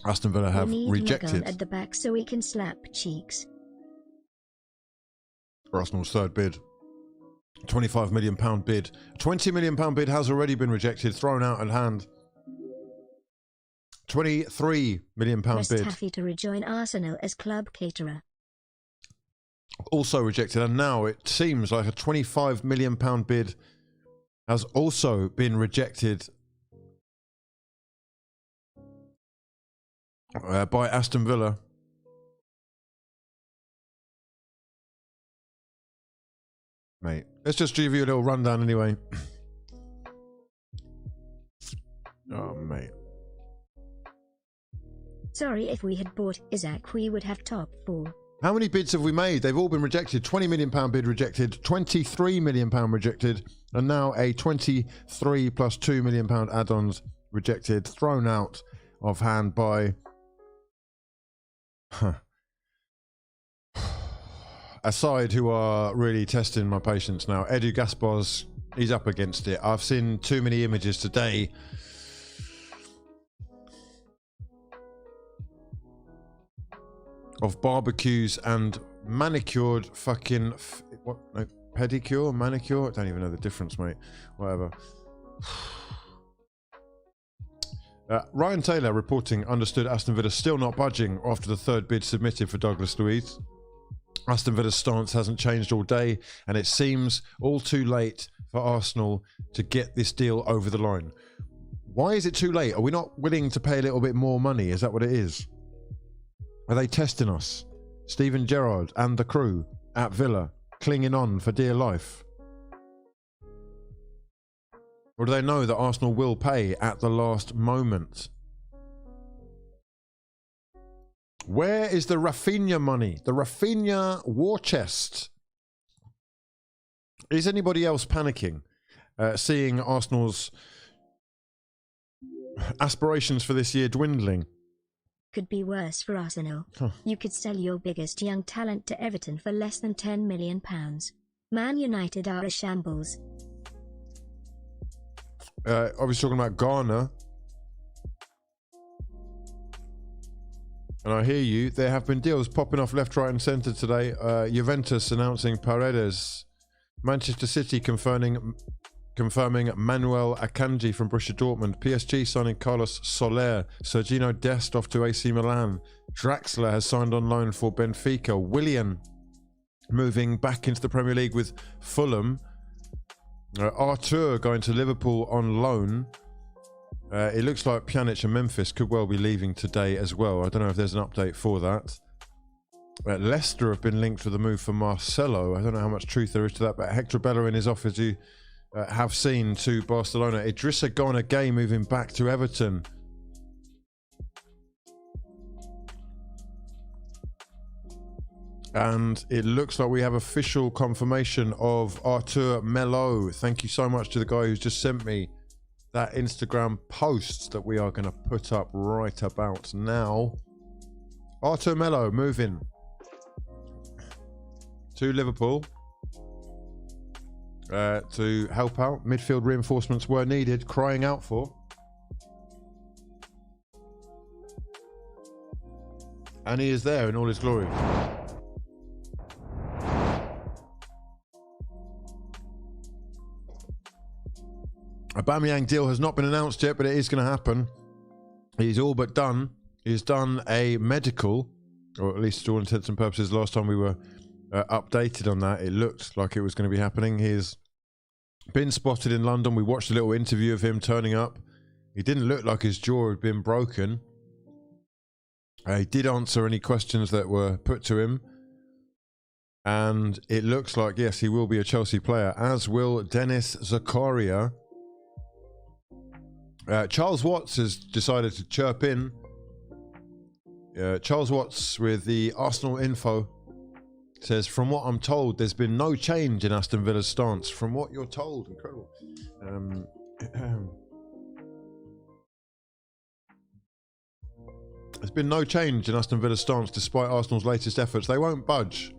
Aston Villa have rejected at the back so we can slap cheeks. Arsenal's third bid. £25 million bid. £20 million bid has already been rejected, thrown out at hand. £23 million bid. Happy to rejoin Arsenal as club caterer. Also rejected, and now it seems like a £25 million bid has also been rejected by Aston Villa. Mate, let's just give you a little rundown anyway. Oh, mate. Sorry, if we had bought Isaac, we would have top 4. How many bids have we made? They've all been rejected. £20 million bid rejected, £23 million rejected, and now a 23 plus £2 million add-ons rejected, thrown out of hand by a side who are really testing my patience now. Edu Gaspar's, he's up against it. I've seen too many images today of barbecues and manicured fucking pedicure, manicure. I don't even know the difference, mate. Whatever. Ryan Taylor reporting understood Aston Villa still not budging after the third bid submitted for Douglas Luiz. Aston Villa's stance hasn't changed all day, and it seems all too late for Arsenal to get this deal over the line. Why is it too late? Are we not willing to pay a little bit more money? Is that what it is? Are they testing us? Steven Gerrard and the crew at Villa clinging on for dear life? Or do they know that Arsenal will pay at the last moment? Where is the Rafinha money? The Rafinha war chest? Is anybody else panicking, seeing Arsenal's aspirations for this year dwindling? Could be worse for Arsenal. You could sell your biggest young talent to Everton for less than £10 million. Man United are a shambles. I was talking about Ghana. And I hear you. There have been deals popping off left, right and centre today. Juventus announcing Paredes. Manchester City confirming Manuel Akanji from Borussia Dortmund. PSG signing Carlos Soler. Sergino Dest off to AC Milan. Draxler has signed on loan for Benfica. Willian moving back into the Premier League with Fulham. Artur going to Liverpool on loan. It looks like Pjanic and Memphis could well be leaving today as well. I don't know if there's an update for that. Leicester have been linked with a move for Marcelo. I don't know how much truth there is to that, but Hector Bellerin is off, as you have seen, to Barcelona. Idrissa Gana Gueye moving back to Everton. And it looks like we have official confirmation of Artur Melo. Thank you so much to the guy who's just sent me that Instagram post that we are going to put up right about now. Artur Melo moving to Liverpool to help out. Midfield reinforcements were needed, crying out for. And he is there in all his glory. Aubameyang deal has not been announced yet, but it is going to happen. He's all but done. He's done a medical, or at least to all intents and purposes, last time we were updated on that, it looked like it was going to be happening. He's been spotted in London. We watched a little interview of him turning up. He didn't look like his jaw had been broken. He did answer any questions that were put to him. And it looks like, yes, he will be a Chelsea player, as will Dennis Zakaria. Charles Watts has decided to chirp in. Charles Watts with the Arsenal info says, from what I'm told, there's been no change in Aston Villa's stance. From what you're told, incredible. There's been no change in Aston Villa's stance despite Arsenal's latest efforts. They won't budge.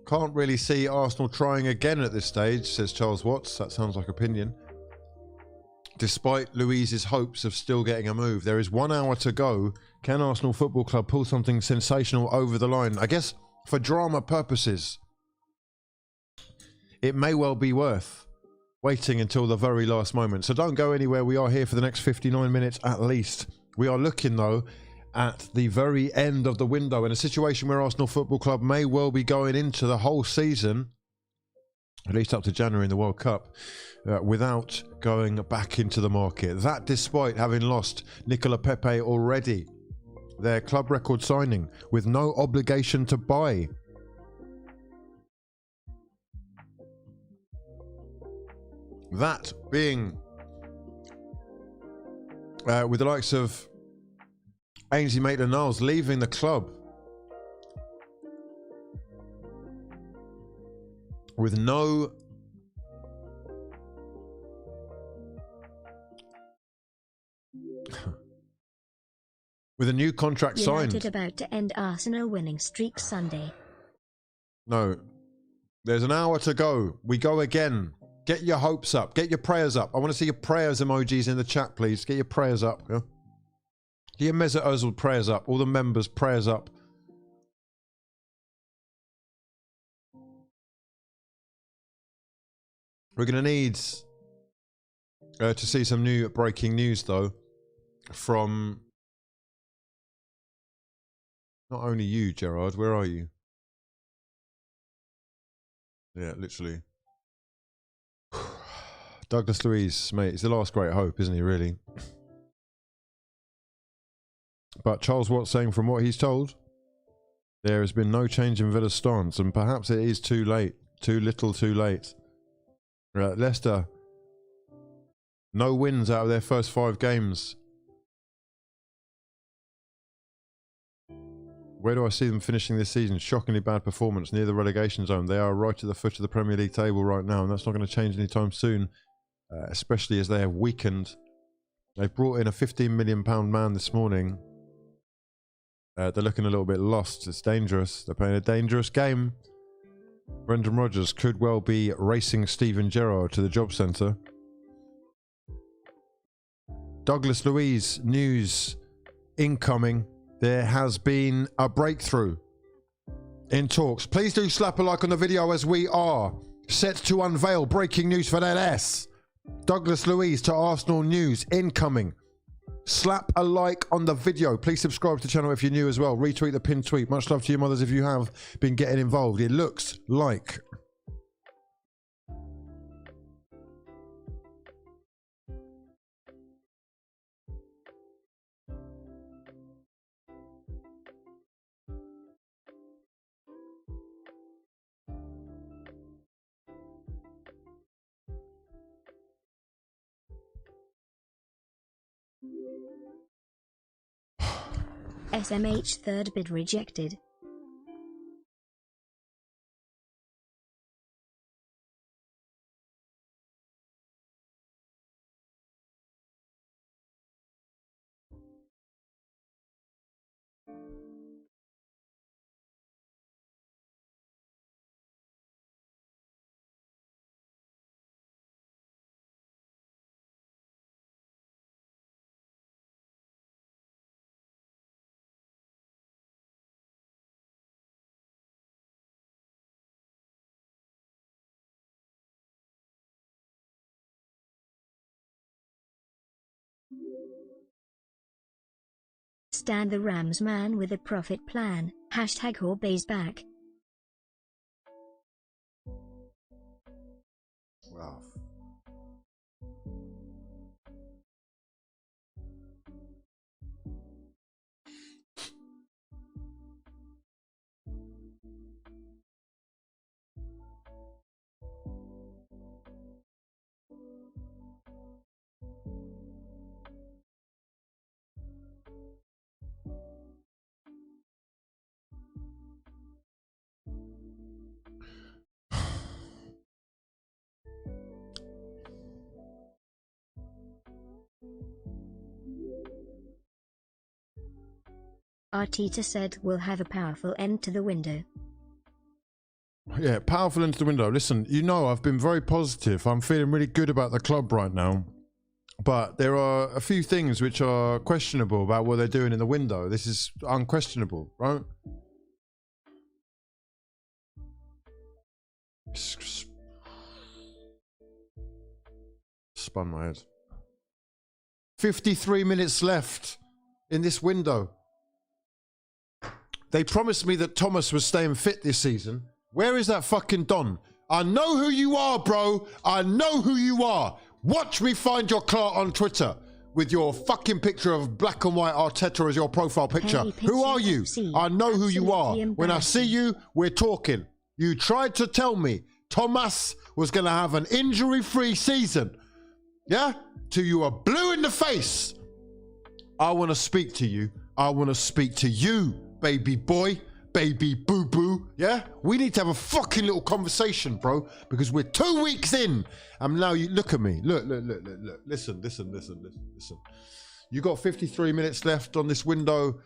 Can't really see Arsenal trying again at this stage, says Charles Watts. That sounds like opinion. Despite Luiz's hopes of still getting a move, there is 1 hour to go. Can Arsenal Football Club pull something sensational over the line? I guess for drama purposes, it may well be worth waiting until the very last moment. So don't go anywhere. We are here for the next 59 minutes at least. We are looking, though, at the very end of the window in a situation where Arsenal Football Club may well be going into the whole season, at least up to January in the World Cup, without going back into the market. That despite having lost Nicola Pepe already, their club record signing, with no obligation to buy. That being with the likes of Ainsley Maitland-Niles leaving the club with no with a new contract signed. United about to end Arsenal winning streak Sunday. No, there's an hour to go. We go again. Get your hopes up. Get your prayers up. I want to see your prayers emojis in the chat, please. Get your prayers up. Yeah? Get your Mesut Ozil prayers up. All the members prayers up. We're going to need to see some new breaking news, though, from not only you, Gerard. Where are you? Yeah, literally. Douglas Luiz, mate, he's the last great hope, isn't he, really? But Charles Watts saying from what he's told, there has been no change in Villa's stance, and perhaps it is too late. Too little, too late. Leicester, no wins out of their first 5 games. Where do I see them finishing this season? Shockingly bad performance near the relegation zone. They are right at the foot of the Premier League table right now, and that's not going to change anytime soon, especially as they have weakened. They've brought in a £15 million man this morning. They're looking a little bit lost. It's dangerous. They're playing a dangerous game. Brendan Rodgers could well be racing Steven Gerrard to the job centre. Douglas Luiz news incoming. There has been a breakthrough in talks. Please do slap a like on the video as we are set to unveil breaking news for that S. Douglas Luiz to Arsenal news incoming. Slap a like on the video. Please subscribe to the channel if you're new as well. Retweet the pinned tweet. Much love to you mothers if you have been getting involved. It looks like SMH third bid rejected. Stand the Rams man with a profit plan. Hashtag Horbay's back. wow. Arteta said we'll have a powerful end to the window. Yeah, powerful into the window. Listen, you know I've been very positive. I'm feeling really good about the club right now. But there are a few things which are questionable about what they're doing in the window. This is unquestionable, right? Spun my head. 53 minutes left in this window. They promised me that Thomas was staying fit this season. Where is that fucking Don? I know who you are, bro. I know who you are. Watch me find your clerk on Twitter with your fucking picture of black and white Arteta as your profile picture. Who are you? I know who you are. When I see you, we're talking. You tried to tell me Thomas was going to have an injury-free season. Yeah? Till you are blue in the face. I want to speak to you. I want to speak to you, baby boy, baby boo-boo. Yeah? We need to have a fucking little conversation, bro, because we're 2 weeks in. And now you look at me. Look. Listen. You got 53 minutes left on this window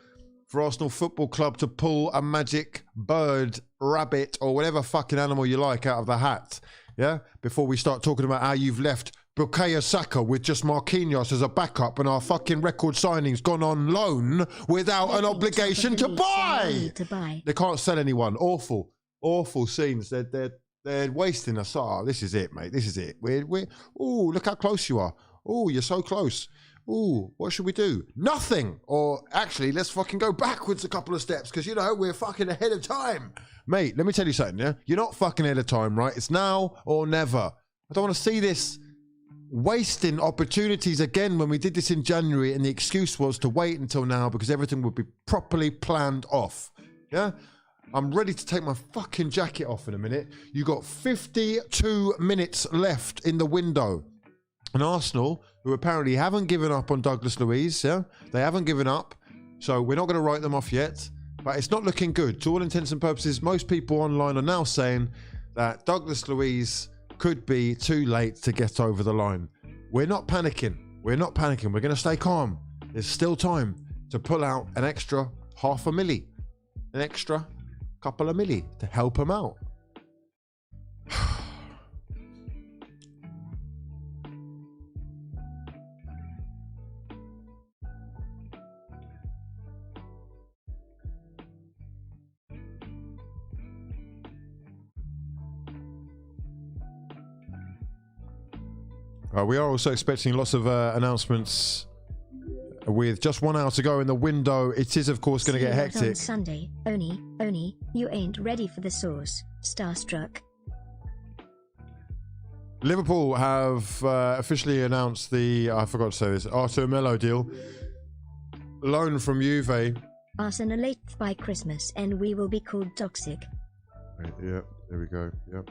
for Arsenal Football Club to pull a magic bird, rabbit, or whatever fucking animal you like out of the hat. Yeah? Before we start talking about how you've left Bukayo Saka with just Marquinhos as a backup and our fucking record signings gone on loan without an obligation to buy. They can't sell anyone. Awful scenes. They're wasting us. Oh, this is it, mate. This is it. Ooh, look how close you are. Ooh, you're so close. Ooh, what should we do? Nothing. Or actually, let's fucking go backwards a couple of steps because, you know, we're fucking ahead of time. Mate, let me tell you something, yeah? You're not fucking ahead of time, right? It's now or never. I don't want to see this wasting opportunities again when we did this in January and the excuse was to wait until now because everything would be properly planned off. Yeah? I'm ready to take my fucking jacket off in a minute. You got 52 minutes left in the window. And Arsenal, who apparently haven't given up on Douglas Luiz, yeah? They haven't given up. So we're not going to write them off yet. But it's not looking good. To all intents and purposes, most people online are now saying that Douglas Luiz could be too late to get over the line. We're not panicking. We're going to stay calm. There's still time to pull out an extra $500,000. An extra couple of milli to help him out. We are also expecting lots of announcements with just 1 hour to go in the window. It is, of course, going to get hectic. On Sunday, Oni, you ain't ready for the sauce. Starstruck. Liverpool have officially announced the, I forgot to say this, Arthur Melo deal. Loan from Juve. Arsenal late by Christmas and we will be called toxic. Right, yeah, there we go. Yep.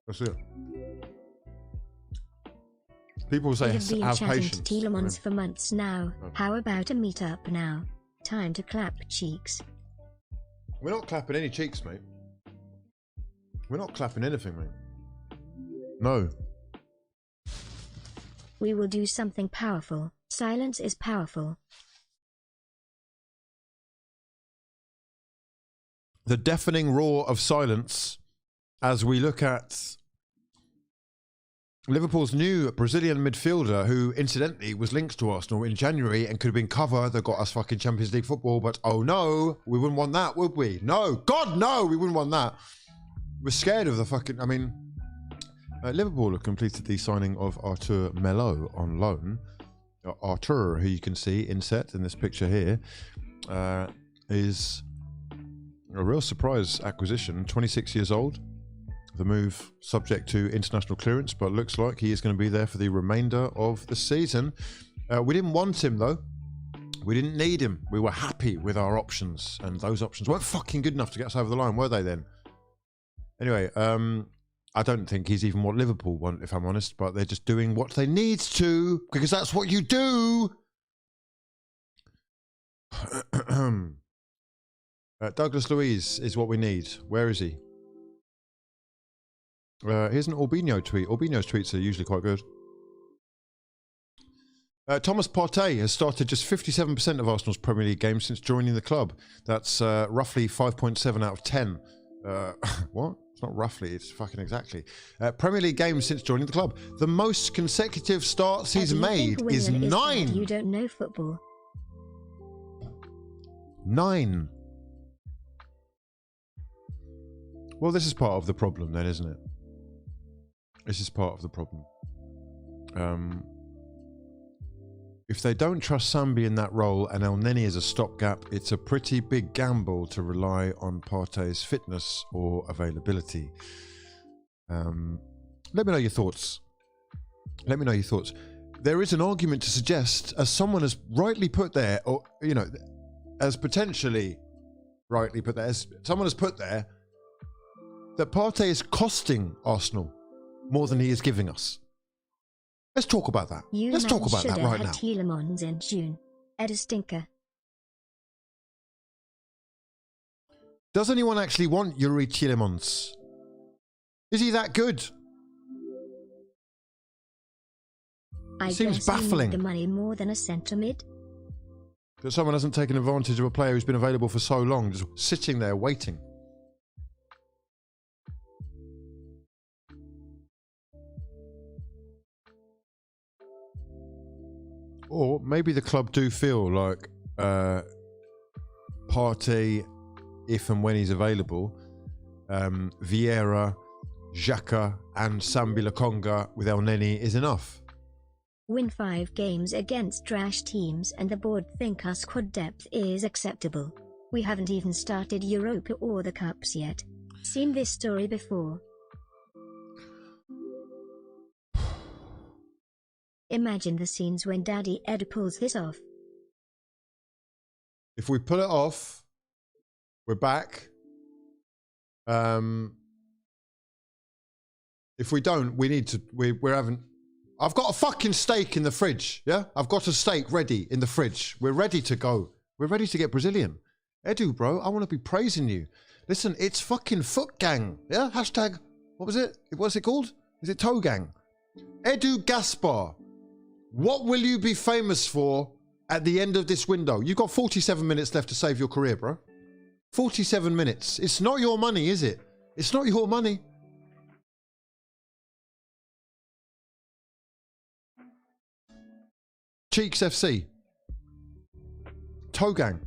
That's it. People say We've been have chatting patience. to Tielemans for months now. Oh. How about a meet up now? Time to clap cheeks. We're not clapping any cheeks, mate. We're not clapping anything, mate. No. We will do something powerful. Silence is powerful. The deafening roar of silence as we look at Liverpool's new Brazilian midfielder, who incidentally was linked to Arsenal in January and could have been cover that got us fucking Champions League football, but oh no, we wouldn't want that, would we? No, God no, we wouldn't want that. We're scared of the fucking, I mean, Liverpool have completed the signing of Arthur Melo on loan. Arthur, who you can see inset in this picture here, is a real surprise acquisition, 26 years old. The move subject to international clearance, but looks like he is going to be there for the remainder of the season. We didn't want him, though. We didn't need him. We were happy with our options, and those options weren't fucking good enough to get us over the line, were they then? Anyway, I don't think he's even what Liverpool want, if I'm honest, but they're just doing what they need to, because that's what you do. Douglas Luiz is what we need. Where is he? Here's an Aubameyang tweet. Aubameyang's tweets are usually quite good. Thomas Partey has started just 57% of Arsenal's Premier League games since joining the club. That's roughly 5.7 out of 10. What? It's not roughly, it's fucking exactly. Premier League games since joining the club. The most consecutive starts he's made is 9. You don't know football. 9. Well, this is part of the problem then, isn't it? This is part of the problem. If they don't trust Sambi in that role and Elneny as a stopgap, it's a pretty big gamble to rely on Partey's fitness or availability. Let me know your thoughts. Let me know your thoughts. There is an argument to suggest, as someone has rightly put there, or, you know, as potentially rightly put there, as someone has put there, that Partey is costing Arsenal more than he is giving us. Let's talk about that. Let's talk about that right now. Tielemans in June. Ed Stinker. Does anyone actually want Yuri Tielemans? Is he that good? I Seems guess baffling. You need the money more than a centre mid. That someone hasn't taken advantage of a player who's been available for so long, just sitting there waiting. Or maybe the club do feel like Partey, if and when he's available, Vieira, Xhaka and Sambi Lokonga with Elneny is enough. Win 5 games against trash teams and the board think our squad depth is acceptable. We haven't even started Europa or the Cups yet. Seen this story before. Imagine the scenes when Daddy Ed pulls this off. If we pull it off, we're back. If we don't, we need to. We're having. I've got a fucking steak in the fridge. Yeah, I've got a steak ready in the fridge. We're ready to go. We're ready to get Brazilian. Edu, bro, I want to be praising you. Listen, it's fucking foot gang. Yeah, hashtag. What was it? What's it called? Is it toe gang? Edu Gaspar. What will you be famous for at the end of this window? You've got 47 minutes left to save your career, bro. 47 minutes. It's not your money, is it? It's not your money. Cheeks FC. Toe Gang.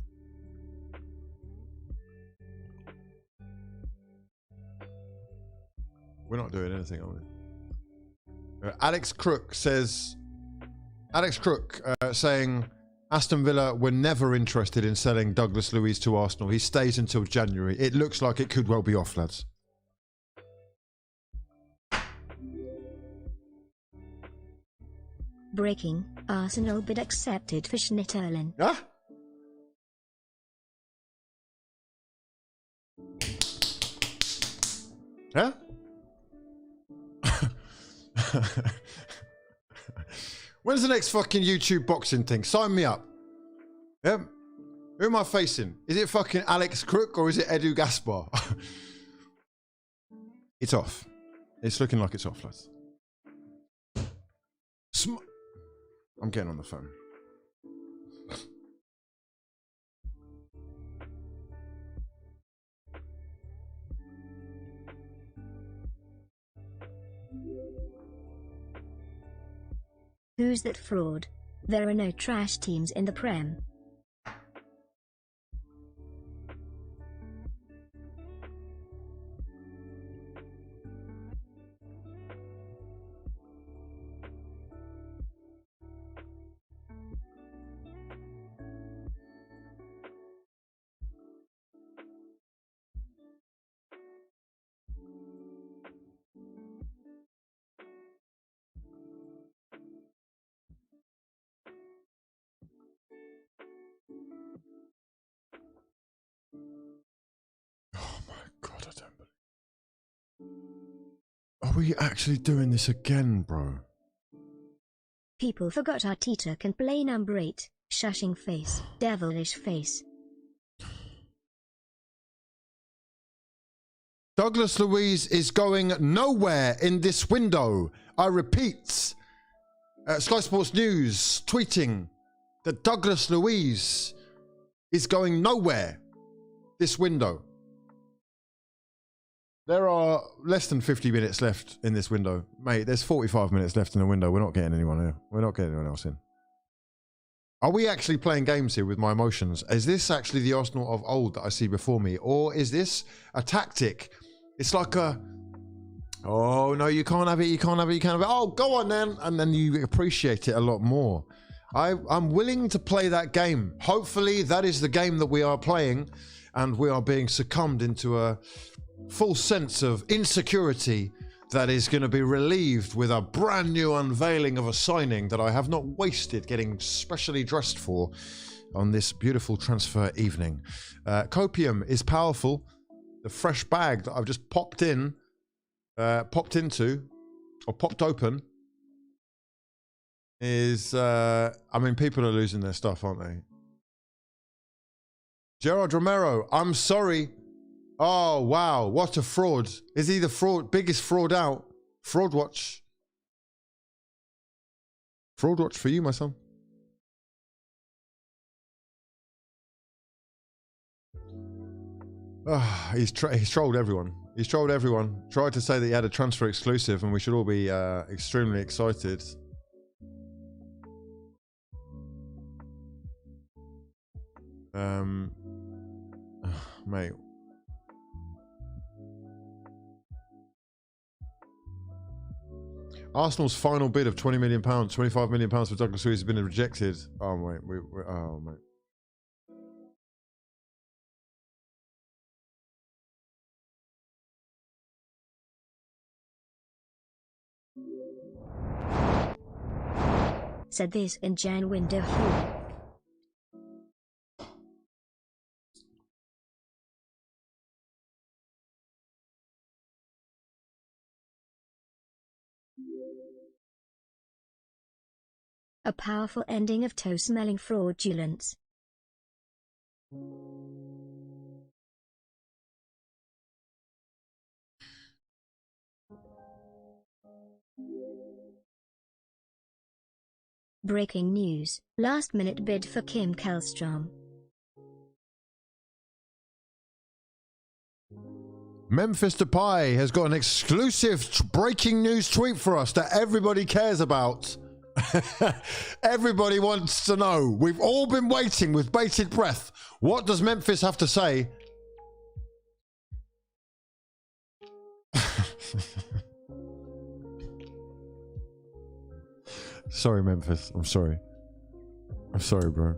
We're not doing anything, are we? Alex Crook says... Alex Crook saying Aston Villa were never interested in selling Douglas Luiz to Arsenal. He stays until January. It looks like it could well be off, lads. Breaking. Arsenal bid accepted for Schnitterlin. Huh? Huh? When's the next fucking YouTube boxing thing? Sign me up. Yeah? Who am I facing? Is it fucking Alex Crook or is it Edu Gaspar? It's off. It's looking like it's off, lads. I'm getting on the phone. Who's that fraud? There are no trash teams in the Prem. Are we actually doing this again, bro? People forgot Arteta can play number 8. Shushing face. Devilish face. Douglas Luiz is going nowhere in this window. I repeat, Sky Sports News tweeting that Douglas Luiz is going nowhere this window. There are less than 50 minutes left in this window. Mate, there's 45 minutes left in the window. We're not getting anyone here. We're not getting anyone else in. Are we actually playing games here with my emotions? Is this actually the Arsenal of old that I see before me? Or is this a tactic? It's like a, oh no, you can't have it, you can't have it, you can't have it. Oh, go on then. And then you appreciate it a lot more. I'm willing to play that game. Hopefully that is the game that we are playing, and we are being succumbed into a full sense of insecurity that is going to be relieved with a brand new unveiling of a signing that I have not wasted getting specially dressed for on this beautiful transfer evening. Copium is powerful. The fresh bag that I've just popped open, is, I mean, people are losing their stuff, aren't they? Gerard Romero, I'm sorry. Oh, wow. What a fraud. Is he the biggest fraud out? Fraud watch. Fraud watch for you, my son. Oh, he's trolled everyone. He's trolled everyone. Tried to say that he had a transfer exclusive and we should all be extremely excited. Mate. Arsenal's final bid of £20 million, £25 million for Douglas Luiz has been rejected. Oh, wait. Oh, mate. Said this in Jan window HUGH. A powerful ending of toe-smelling fraudulence. Breaking news, last-minute bid for Kim Källström. Memphis Depay has got an exclusive breaking news tweet for us that everybody cares about. Everybody wants to know. We've all been waiting with bated breath. What does Memphis have to say? Sorry, Memphis. I'm sorry. I'm sorry, bro.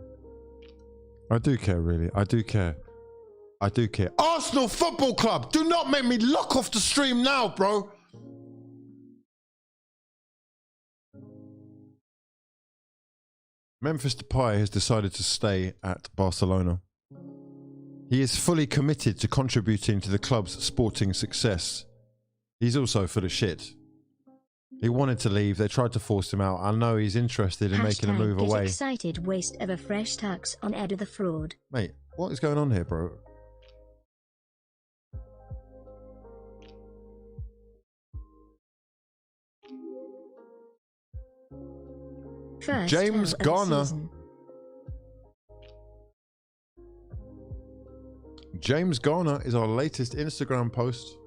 I do care, really. I do care. I do care. Arsenal Football Club! Do not make me lock off the stream now, bro! Memphis Depay has decided to stay at Barcelona. He is fully committed to contributing to the club's sporting success. He's also full of shit. He wanted to leave, they tried to force him out. I know he's interested in making a move away. Excited waste of a fresh tux on Ed of the Fraud. Mate, what is going on here, bro? First James Garner. James Garner is our latest Instagram post.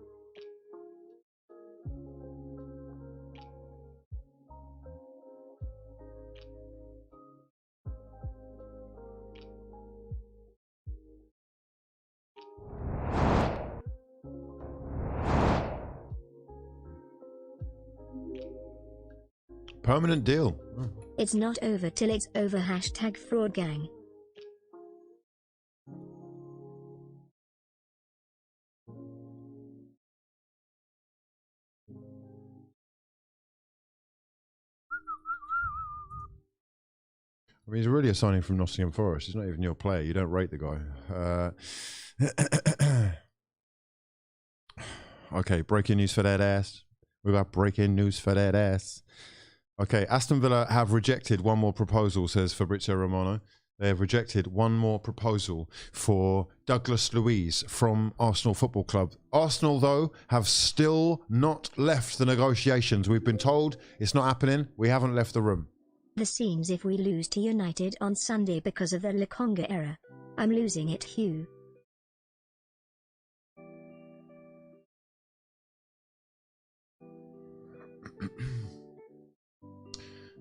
Permanent deal. Oh. It's not over till it's over. Hashtag fraud gang. I mean, he's really a signing from Nottingham Forest. He's not even your player. You don't rate the guy. Okay, breaking news for that ass. We got breaking news for that ass. Okay, Aston Villa have rejected one more proposal, says Fabrizio Romano. They have rejected one more proposal for Douglas Luiz from Arsenal Football Club. Arsenal, though, have still not left the negotiations. We've been told it's not happening. We haven't left the room. The scenes if we lose to United on Sunday because of the Lokonga error. I'm losing it, Hugh.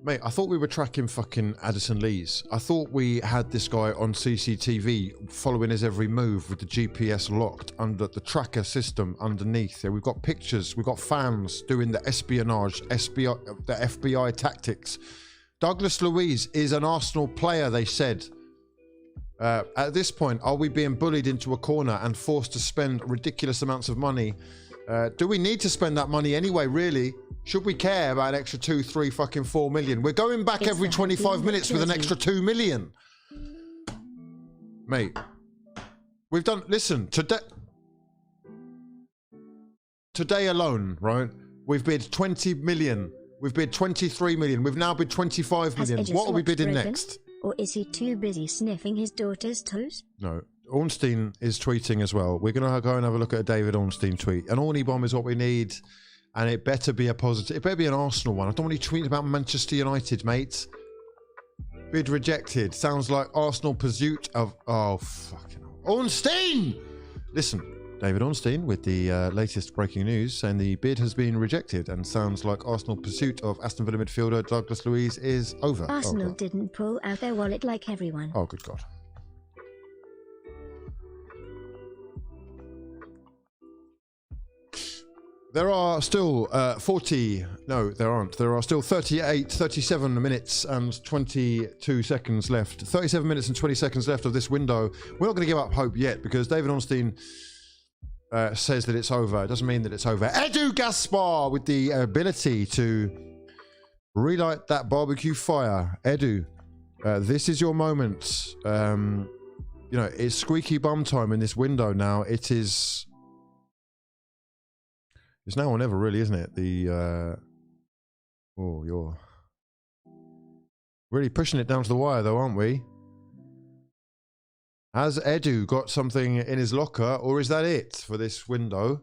Mate, I thought we were tracking fucking Addison Lees. I thought we had this guy on CCTV following his every move with the GPS locked under the tracker system underneath. Yeah, we've got pictures, we've got fans doing the espionage, the FBI tactics. Douglas Luiz is an Arsenal player, they said. At this point, are we being bullied into a corner and forced to spend ridiculous amounts of money? Do we need to spend that money anyway, really? Should we care about an extra 2, 3, fucking 4 million? We're going back every 25 minutes with an extra 2 million. Mate, we've done, listen, today alone, right? We've bid 20 million. We've bid 23 million. We've now bid 25 million. What are we bidding next? Or is he too busy sniffing his daughter's toes? No. Ornstein is tweeting as well. We're going to go and have a look at a David Ornstein tweet. An Orny bomb is what we need. And it better be a positive. It better be an Arsenal one. I don't want you tweeting about Manchester United, mate. Bid rejected. Sounds like Arsenal pursuit of... Oh, fucking hell. Ornstein! Listen, David Ornstein with the latest breaking news saying the bid has been rejected and sounds like Arsenal pursuit of Aston Villa midfielder Douglas Luiz is over. Arsenal didn't pull out their wallet like everyone. Oh, good God. There are still no, there aren't. There are still 37 minutes and 22 seconds left. 37 minutes and 20 seconds left of this window. We're not going to give up hope yet because David Ornstein says that it's over. It doesn't mean that it's over. Edu Gaspar with the ability to relight that barbecue fire. Edu, this is your moment. You know, it's squeaky bum time in this window now. It is... It's now or never, really, isn't it? Oh, you're really pushing it down to the wire, though, aren't we? Has Edu got something in his locker, or is that it for this window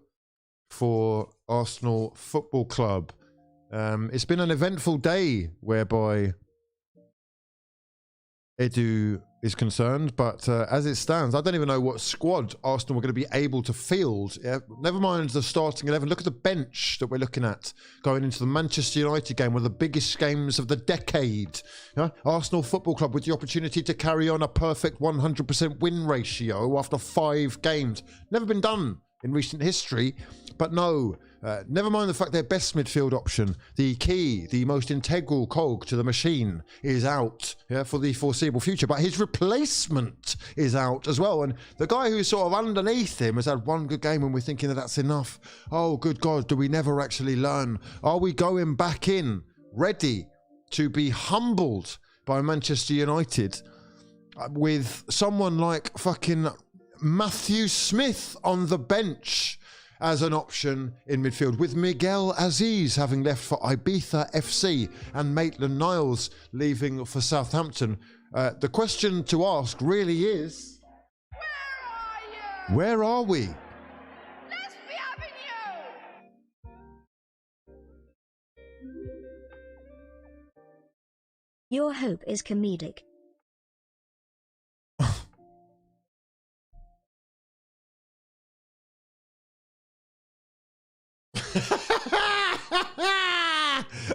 for Arsenal Football Club? It's been an eventful day whereby Edu is concerned, but as it stands, I don't even know what squad Arsenal were going to be able to field. Yeah? Never mind the starting 11. Look at the bench that we're looking at going into the Manchester United game, one of the biggest games of the decade. Yeah? Arsenal Football Club with the opportunity to carry on a perfect 100% win ratio after 5 games. Never been done in recent history, but no. Never mind the fact their best midfield option, the key, the most integral cog to the machine, is out for the foreseeable future. But his replacement is out as well. And the guy who's sort of underneath him has had one good game and we're thinking that that's enough. Oh, good God, do we never actually learn? Are we going back in, ready to be humbled by Manchester United with someone like fucking Matthew Smith on the bench as an option in midfield, with Miguel Aziz having left for Ibiza FC and Maitland-Niles leaving for Southampton? The question to ask really is, where are we? Let's be having you! Your hope is comedic.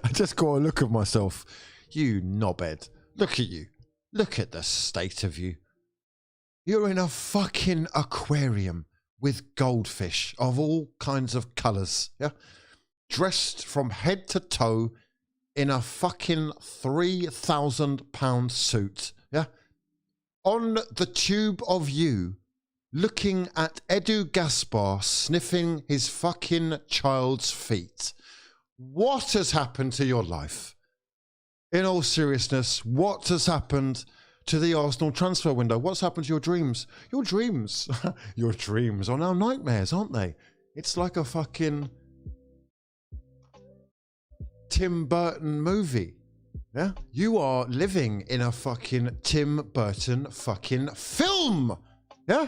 I just got a look at myself. You knobhead. Look at you. Look at the state of you. You're in a fucking aquarium with goldfish of all kinds of colours. Yeah? Dressed from head to toe in a fucking £3,000 suit. Yeah? On the tube of you, looking at Edu Gaspar sniffing his fucking child's feet. What has happened to your life? In all seriousness, what has happened to the Arsenal transfer window? What's happened to your dreams? Your dreams, your dreams are now nightmares, aren't they? It's like a fucking Tim Burton movie. Yeah? You are living in a fucking Tim Burton fucking film. Yeah?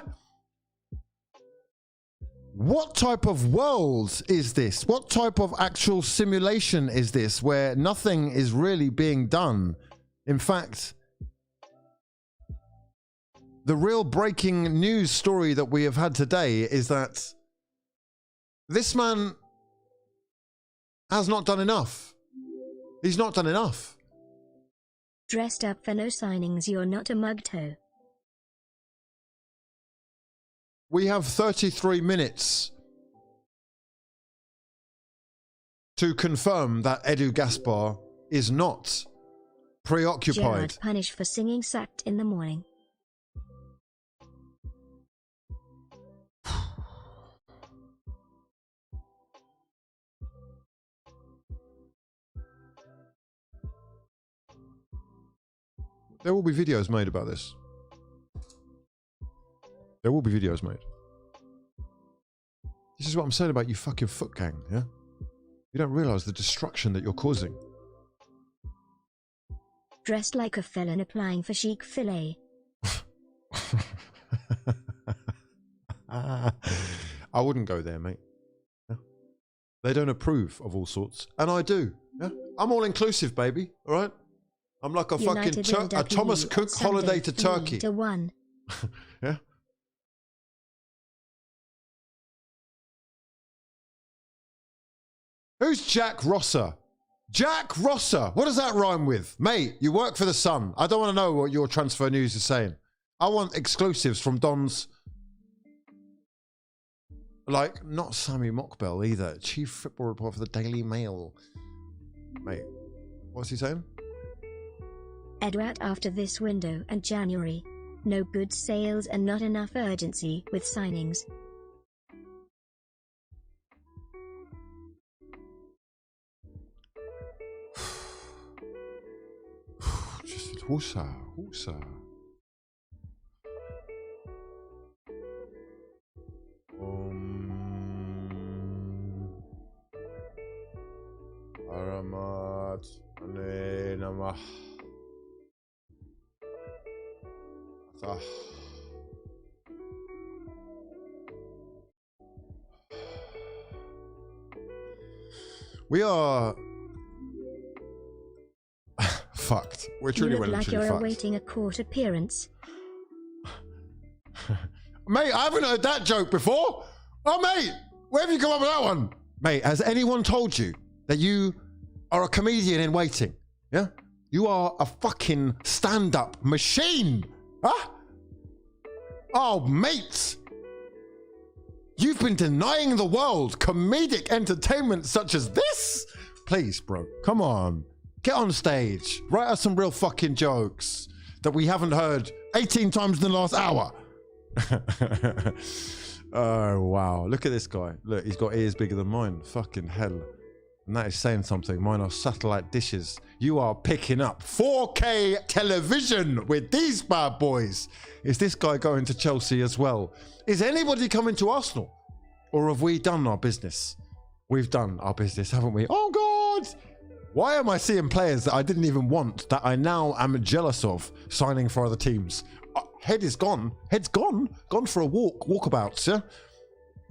What type of world is this? What type of actual simulation is this where nothing is really being done? In fact, the real breaking news story that we have had today is that this man has not done enough. He's not done enough. Dressed up for no signings, you're not a mugto. We have 33 minutes to confirm that Edu Gaspar is not preoccupied. Gerard punished for singing sacked in the morning. There will be videos made about this. There will be videos made. This is what I'm saying about you fucking foot gang, yeah? You don't realise the destruction that you're causing. Dressed like a felon applying for chic fillet. I wouldn't go there, mate. Yeah? They don't approve of all sorts. And I do. Yeah? I'm all inclusive, baby. All right? I'm like a United fucking a Thomas Cook holiday to Turkey. 3-1. Yeah? Who's Jack Rosser? Jack Rosser. What does that rhyme with? Mate, you work for The Sun. I don't want to know what your transfer news is saying. I want exclusives from Don's... Like, not Sammy Mockbell either. Chief football reporter for the Daily Mail. Mate, what's he saying? Edu out after this window and January. No good sales and not enough urgency with signings. Just whoosa, whoosa. Aramat ane namah. We are fucked. We're truly you look well and like truly you're fucked. awaiting a court appearance. Mate, I haven't heard that joke before. Oh, mate, where have you come up with that one? Mate, has anyone told you that you are a comedian in waiting? Yeah? You are a fucking stand-up machine. Huh? Oh, mate. You've been denying the world comedic entertainment such as this? Please, bro, come on. Get on stage. Write us some real fucking jokes that we haven't heard 18 times in the last hour. Oh, wow. Look at this guy. Look, he's got ears bigger than mine. Fucking hell. And that is saying something. Mine are satellite dishes. You are picking up 4K television with these bad boys. Is this guy going to Chelsea as well? Is anybody coming to Arsenal? Or have we done our business? We've done our business, haven't we? Oh, God. Why am I seeing players that I didn't even want, that I now am jealous of, signing for other teams? Head is gone. Head's gone. Gone for a walk. Walkabouts, yeah?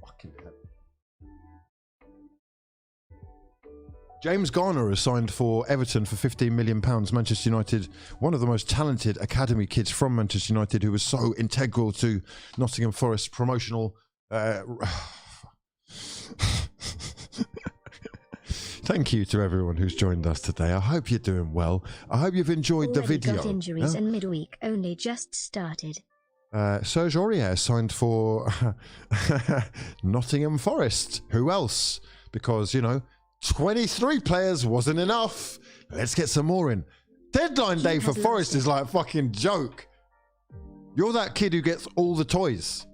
Fucking hell. James Garner has signed for Everton for £15 million. Manchester United, one of the most talented academy kids from Manchester United, who was so integral to Nottingham Forest's promotional... Thank you to everyone who's joined us today. I hope you're doing well. I hope you've enjoyed the video. Got injuries and midweek only just started. Serge Aurier signed for Nottingham Forest. Who else? Because, you know, 23 players wasn't enough. Let's get some more in. Deadline day for Forest is like a fucking joke. You're that kid who gets all the toys.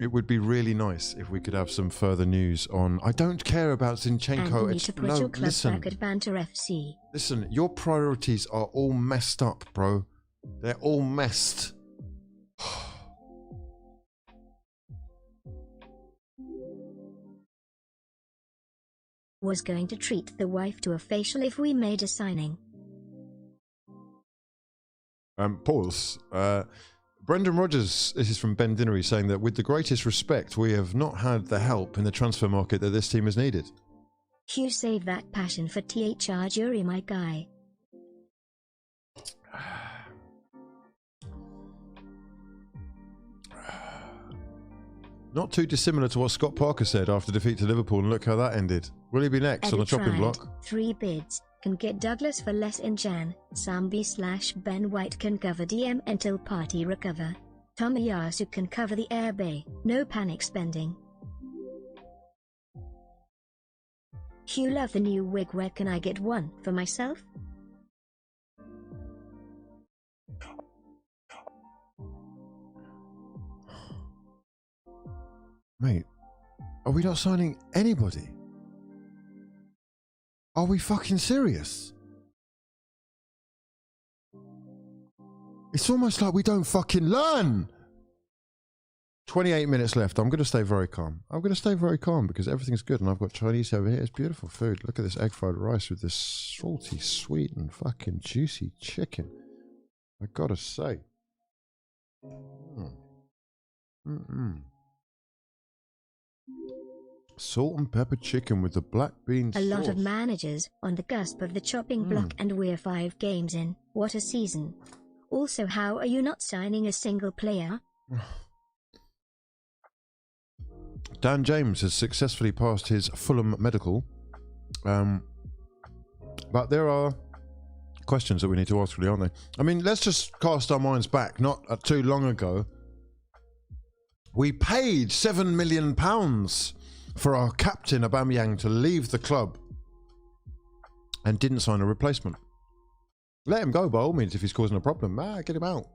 It would be really nice if we could have some further news on... I don't care about Zinchenko. Antony to put your club back at Banter FC. Listen, your priorities are all messed up, bro. They're all messed. Was going to treat the wife to a facial if we made a signing. Pause. Brendan Rodgers, this is from Ben Dinnery, saying that with the greatest respect, we have not had the help in the transfer market that this team has needed. Hugh, save that passion for THR jury, my guy. Not too dissimilar to what Scott Parker said after defeat to Liverpool, and look how that ended. Will he be next on the chopping block? 3 bids. Can get Douglas for less in Jan. Sambi/Ben White can cover DM until party recover. Tomiyasu can cover the air bay. No panic spending. Hugh, love the new wig. Where can I get one for myself? Mate, are we not signing anybody? Are we fucking serious? It's almost like we don't fucking learn. 28 minutes left. I'm going to stay very calm. I'm going to stay very calm because everything's good and I've got Chinese over here. It's beautiful food. Look at this egg fried rice with this salty, sweet and fucking juicy chicken. I gotta say. Salt and pepper chicken with the black bean sauce. A lot of managers on the cusp of the chopping block and we're 5 games in. What a season. Also, how are you not signing a single player? Dan James has successfully passed his Fulham medical. But there are questions that we need to ask, really, aren't they? I mean, let's just cast our minds back. Not too long ago, we paid £7 million for our captain Aubameyang to leave the club and didn't sign a replacement. Let him go by all means if he's causing a problem. Get him out.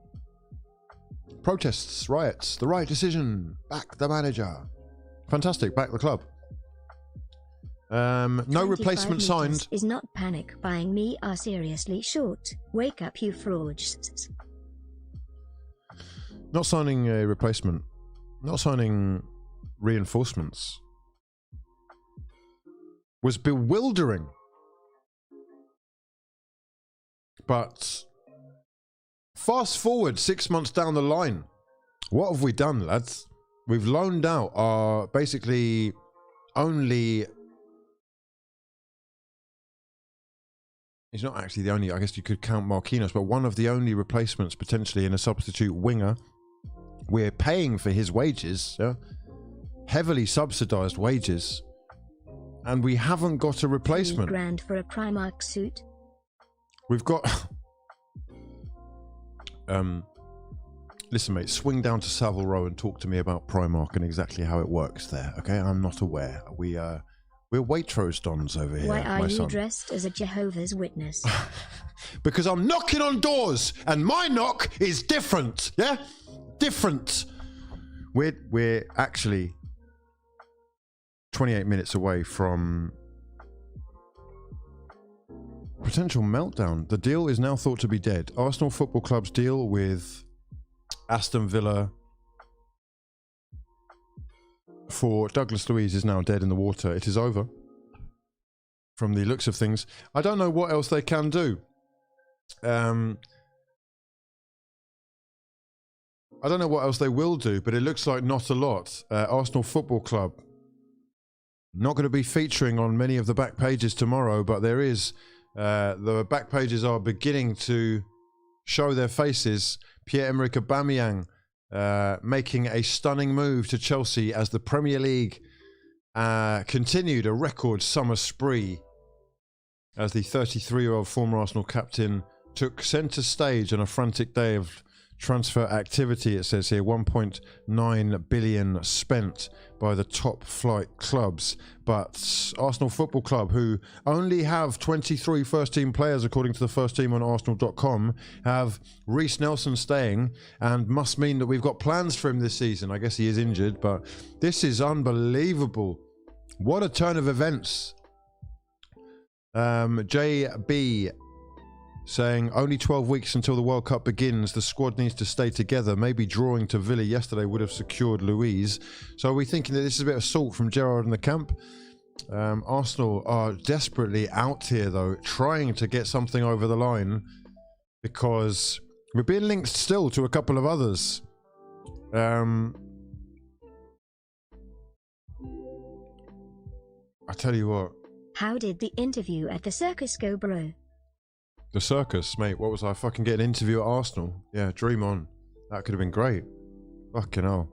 Protests, riots, the right decision. Back the manager. Fantastic, back the club. No replacement signed. Is not panic buying. Me are seriously short. Wake up, you frauds. Not signing a replacement. Not signing reinforcements was bewildering. But fast forward 6 months down the line, what have we done, lads? We've loaned out our basically only... He's not actually the only, I guess you could count Marquinhos, but one of the only replacements potentially in a substitute winger. We're paying for his wages, yeah? Heavily subsidised wages, and we haven't got a replacement. £3,000 for a Primark suit. We've got... Listen, mate, swing down to Savile Row and talk to me about Primark and exactly how it works there, okay? I'm not aware. We're Waitrose dons over here, Why are my you son. dressed as a Jehovah's Witness? Because I'm knocking on doors, and my knock is different, yeah? Different. We're actually 28 minutes away from potential meltdown. The deal is now thought to be dead. Arsenal Football Club's deal with Aston Villa for Douglas Luiz is now dead in the water. It is over. From the looks of things, I don't know what else they can do. I don't know what else they will do, but it looks like not a lot. Arsenal Football Club not going to be featuring on many of the back pages tomorrow, but there is the back pages are beginning to show their faces. Pierre-Emerick Aubameyang making a stunning move to Chelsea as the Premier League continued a record summer spree as the 33-year-old former Arsenal captain took centre stage on a frantic day of transfer activity. It says here 1.9 billion spent by the top flight clubs, but Arsenal Football Club, who only have 23 first team players according to the first team on Arsenal.com, have Reece Nelson staying, and must mean that we've got plans for him this season. I guess he is injured, but this is unbelievable. What a turn of events. JB saying only 12 weeks until the World Cup begins. The squad needs to stay together. Maybe drawing to Villa yesterday would have secured Luiz. So are we thinking that this is a bit of salt from Gerrard and the camp? Arsenal are desperately out here, though, trying to get something over the line because we're being linked still to a couple of others. I tell you what. How did the interview at the circus go, bro? The circus, mate. What was I fucking getting an interview at Arsenal? Yeah, dream on. That could have been great. Fucking hell.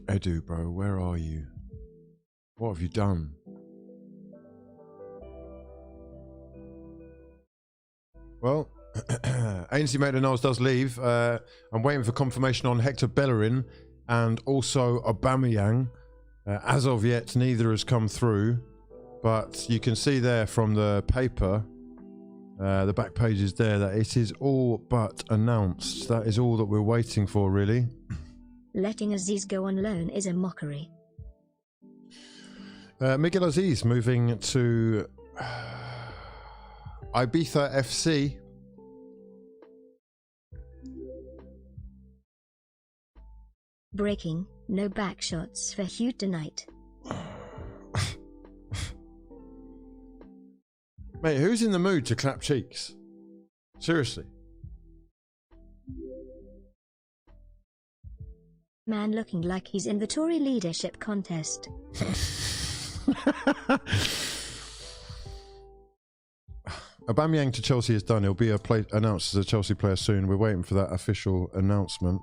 Edu, bro, where are you? What have you done? Well, Ainsley Maitland-Niles does leave. I'm waiting for confirmation on Hector Bellerin and also Aubameyang. As of yet, neither has come through, but you can see there from the paper, the back page is there, that it is all but announced. That is all that we're waiting for, really. Letting Aziz go on loan is a mockery. Miguel Aziz moving to Ibiza FC. Breaking, no back shots for HUGH tonight. Mate, who's in the mood to clap cheeks? Seriously. Man looking like he's in the Tory leadership contest. Aubameyang to Chelsea is done. He'll be announced as a Chelsea player soon. We're waiting for that official announcement.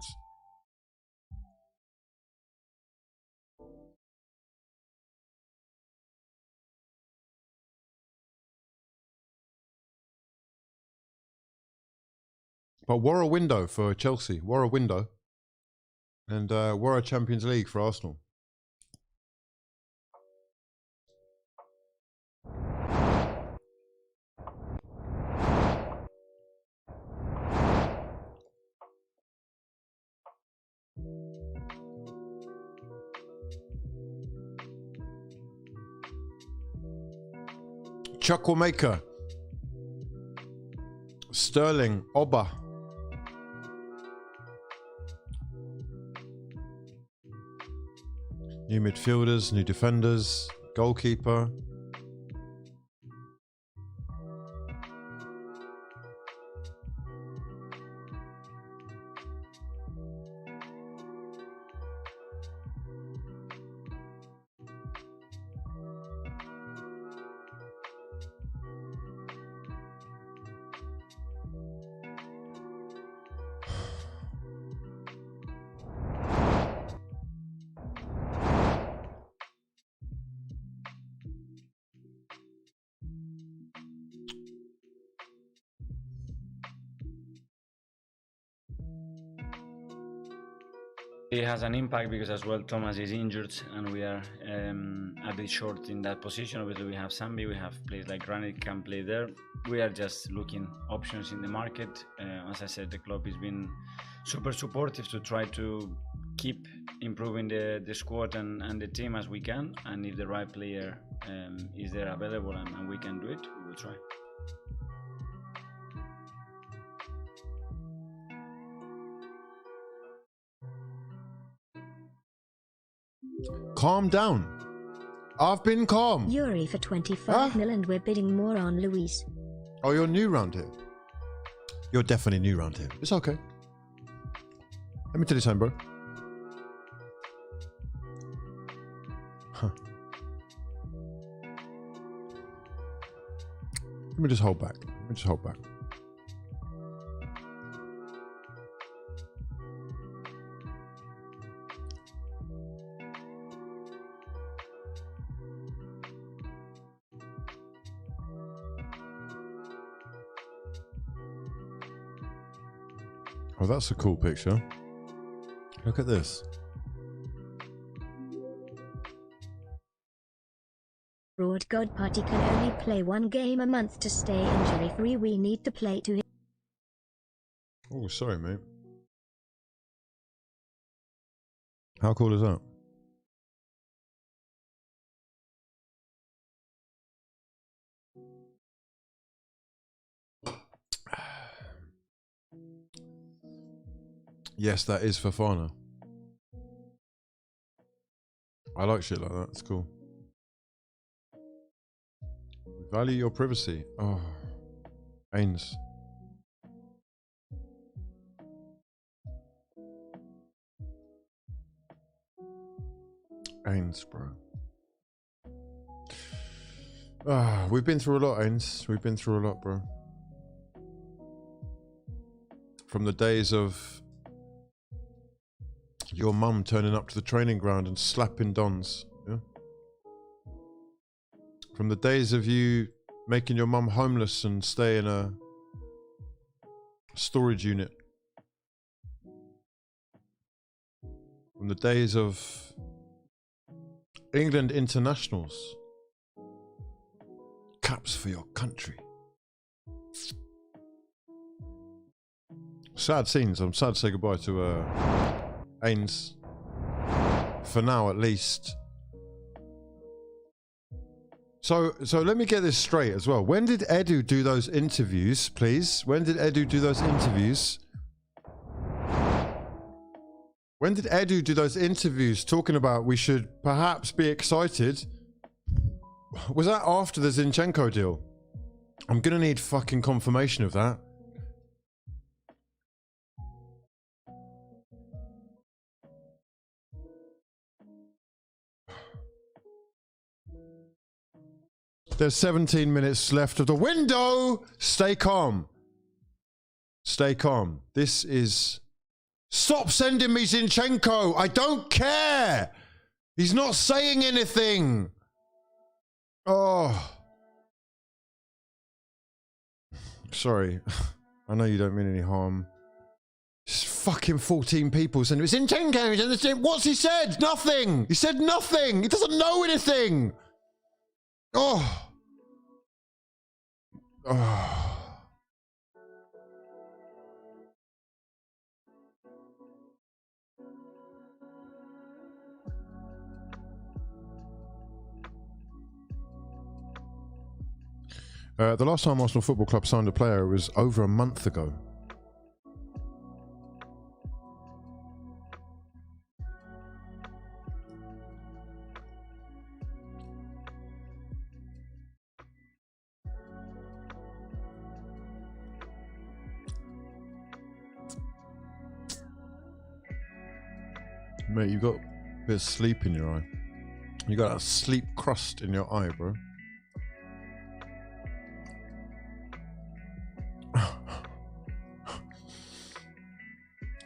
But war a window for Chelsea. War a window. And war a Champions League for Arsenal. Chukwuemeka, Sterling, Oba. New midfielders, new defenders, goalkeeper. It has an impact because as well Thomas is injured and we are a bit short in that position. Obviously we have Sambi, we have players like Granit can play there. We are just looking options in the market. As I said, the club has been super supportive to try to keep improving the squad and the team as we can. And if the right player is there available and we can do it, we will try. Calm down. I've been calm. Yuri for 25 mil and we're bidding more on Luiz. Oh, you're new round here. You're definitely new round here. It's okay. Let me tell you something, bro. Huh. Let me just hold back. Oh, that's a cool picture. Look at this. Broad God Party can only play one game a month to stay injury free. We need to play to him. Oh, sorry, mate. How cool is that? Yes, that is Fofana. I like shit like that. It's cool. Value your privacy. Oh, Ains. Ains, bro. We've been through a lot, Ains. We've been through a lot, bro. From the days of your mum turning up to the training ground and slapping dons, yeah? From the days of you making your mum homeless and stay in a storage unit. From the days of England internationals. Caps for your country. Sad scenes. I'm sad to say goodbye to Ains. For now, at least. So let me get this straight as well. When did Edu do those interviews, please? When did Edu do those interviews? When did Edu do those interviews talking about we should perhaps be excited? Was that after the Zinchenko deal? I'm gonna need fucking confirmation of that. There's 17 minutes left of the window. Stay calm. Stay calm. This is... Stop sending me Zinchenko. I don't care. He's not saying anything. Oh. Sorry. I know you don't mean any harm. Just fucking 14 people sending me Zinchenko. What's he said? Nothing. He said nothing. He doesn't know anything. Oh. Oh. The last time Arsenal Football Club signed a player was over a month ago. Mate, you got a bit of sleep in your eye. You got a sleep crust in your eye, bro.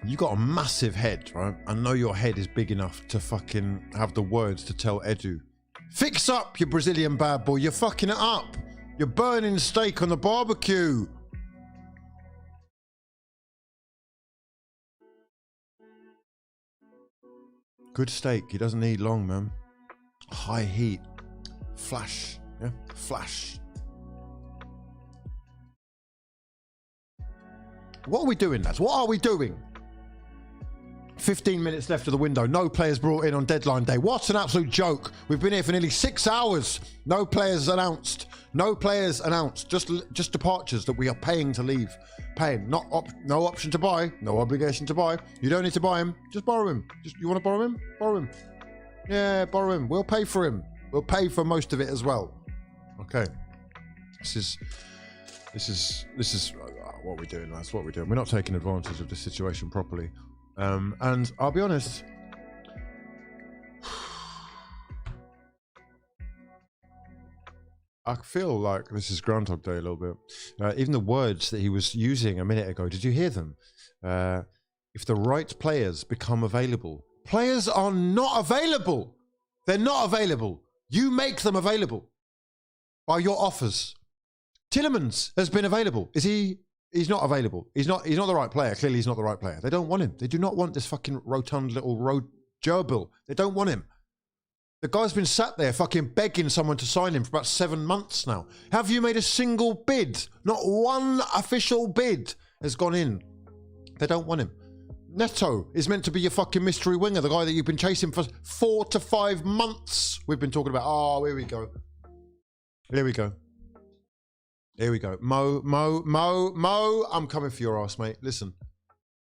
You got a massive head, right? I know your head is big enough to fucking have the words to tell Edu. Fix up, you Brazilian bad boy. You're fucking it up. You're burning steak on the barbecue. Good steak. He doesn't need long, man. High heat. Flash. Yeah? Flash. What are we doing, lads? What are we doing? 15 minutes left of the window. No players brought in on deadline day. What an absolute joke. We've been here for nearly 6 hours. No players announced. No players announced. Just departures that we are paying to leave. Paying. No option to buy. No obligation to buy. You don't need to buy him. Just borrow him. You want to borrow him? Borrow him. Yeah, borrow him. We'll pay for him. We'll pay for most of it as well. Okay. This is what we're doing. That's what we're doing. We're not taking advantage of the situation properly. And I'll be honest, I feel like this is Groundhog Day a little bit. Even the words that he was using a minute ago, did you hear them? If the right players become available. Players are not available. They're not available. You make them available by your offers. Tillemans has been available. Is he? He's not available. He's not the right player. Clearly he's not the right player. They don't want him. They do not want this fucking rotund little road gerbil. They don't want him. The guy's been sat there fucking begging someone to sign him for about 7 months now. Have you made a single bid? Not one official bid has gone in. They don't want him. Neto is meant to be your fucking mystery winger, the guy that you've been chasing for 4 to 5 months. We've been talking about, oh, here we go. Here we go. Here we go. Mo, I'm coming for your ass, mate. Listen.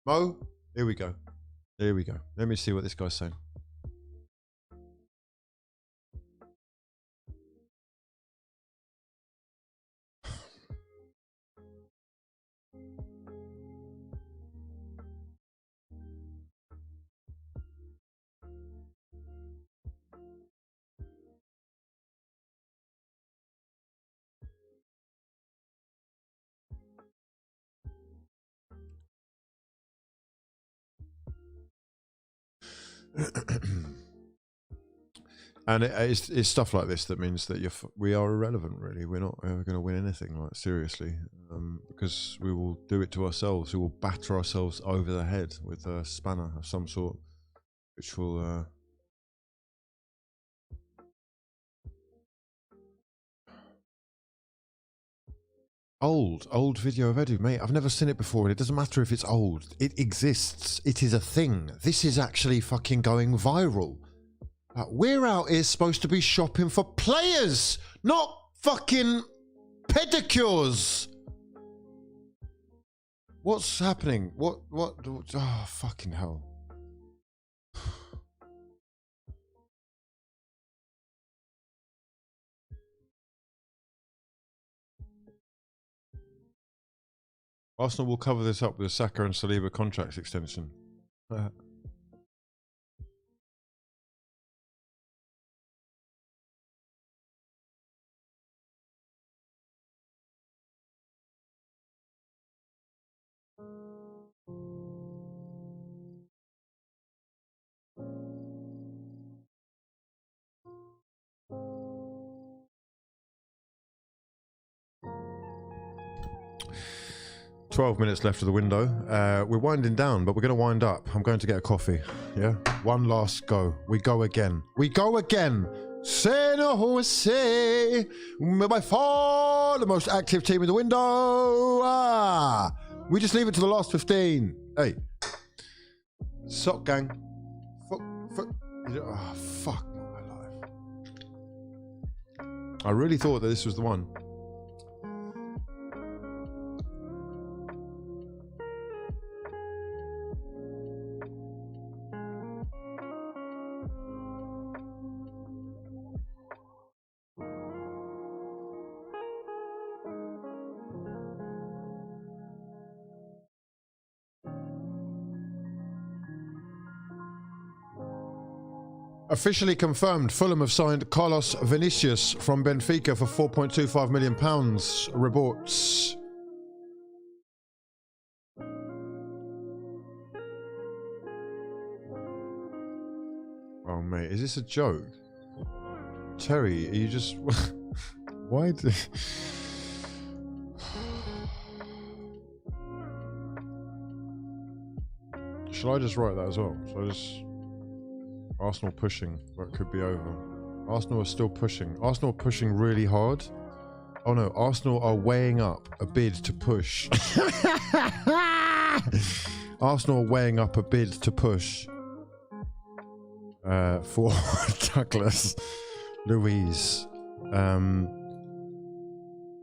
Mo, Here we go. Here we go. Let me see what this guy's saying. And it's stuff like this that means that we are irrelevant, really. We're not ever going to win anything, like, seriously, because we will do it to ourselves. We will batter ourselves over the head with a spanner of some sort, which will... Old video of Edu, mate. I've never seen it before, and it doesn't matter if it's old. It exists. It is a thing. This is actually fucking going viral. We're out here supposed to be shopping for players, not fucking pedicures. What's happening? What? Oh, fucking hell. Arsenal will cover this up with a Saka and Saliba contracts extension. 12 minutes left of the window. We're winding down, but we're going to wind up. I'm going to get a coffee. Yeah? One last go. We go again. We go again. Say no, say. By far the most active team in the window. We just leave it to the last 15. Hey. Sock gang. Fuck my life. I really thought that this was the one. Officially confirmed, Fulham have signed Carlos Vinicius from Benfica for £4.25 million, reports. Oh, mate, is this a joke? Terry, are you just... Why do... Shall I just write that as well? Shall I just... Arsenal pushing, but it could be over. Arsenal are still pushing. Arsenal are pushing really hard. Oh no, Arsenal are weighing up a bid to push. Arsenal are weighing up a bid to push for Douglas Luiz.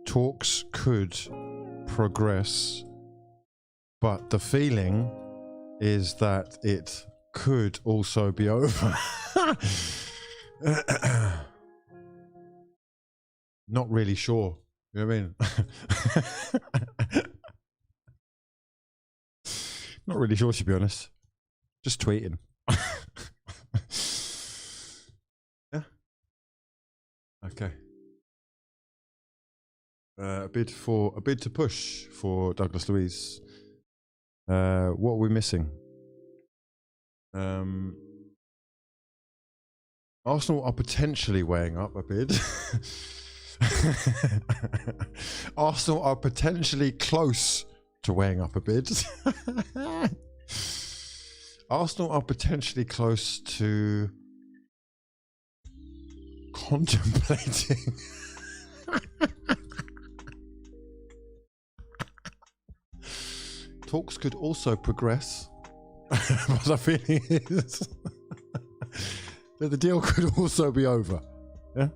Talks could progress, but the feeling is that it could also be over. Not really sure. You know what I mean? Not really sure, to be honest. Just tweeting. Yeah. Okay. A bid to push for Douglas Luiz. What are we missing? Arsenal are potentially weighing up a bid. Arsenal are potentially close to weighing up a bid. Arsenal are potentially close to contemplating. Talks could also progress. What I feeling is that the deal could also be over. Yeah.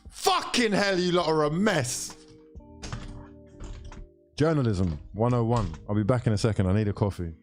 Fucking hell, you lot are a mess. Journalism 101. I'll be back in a second. I need a coffee.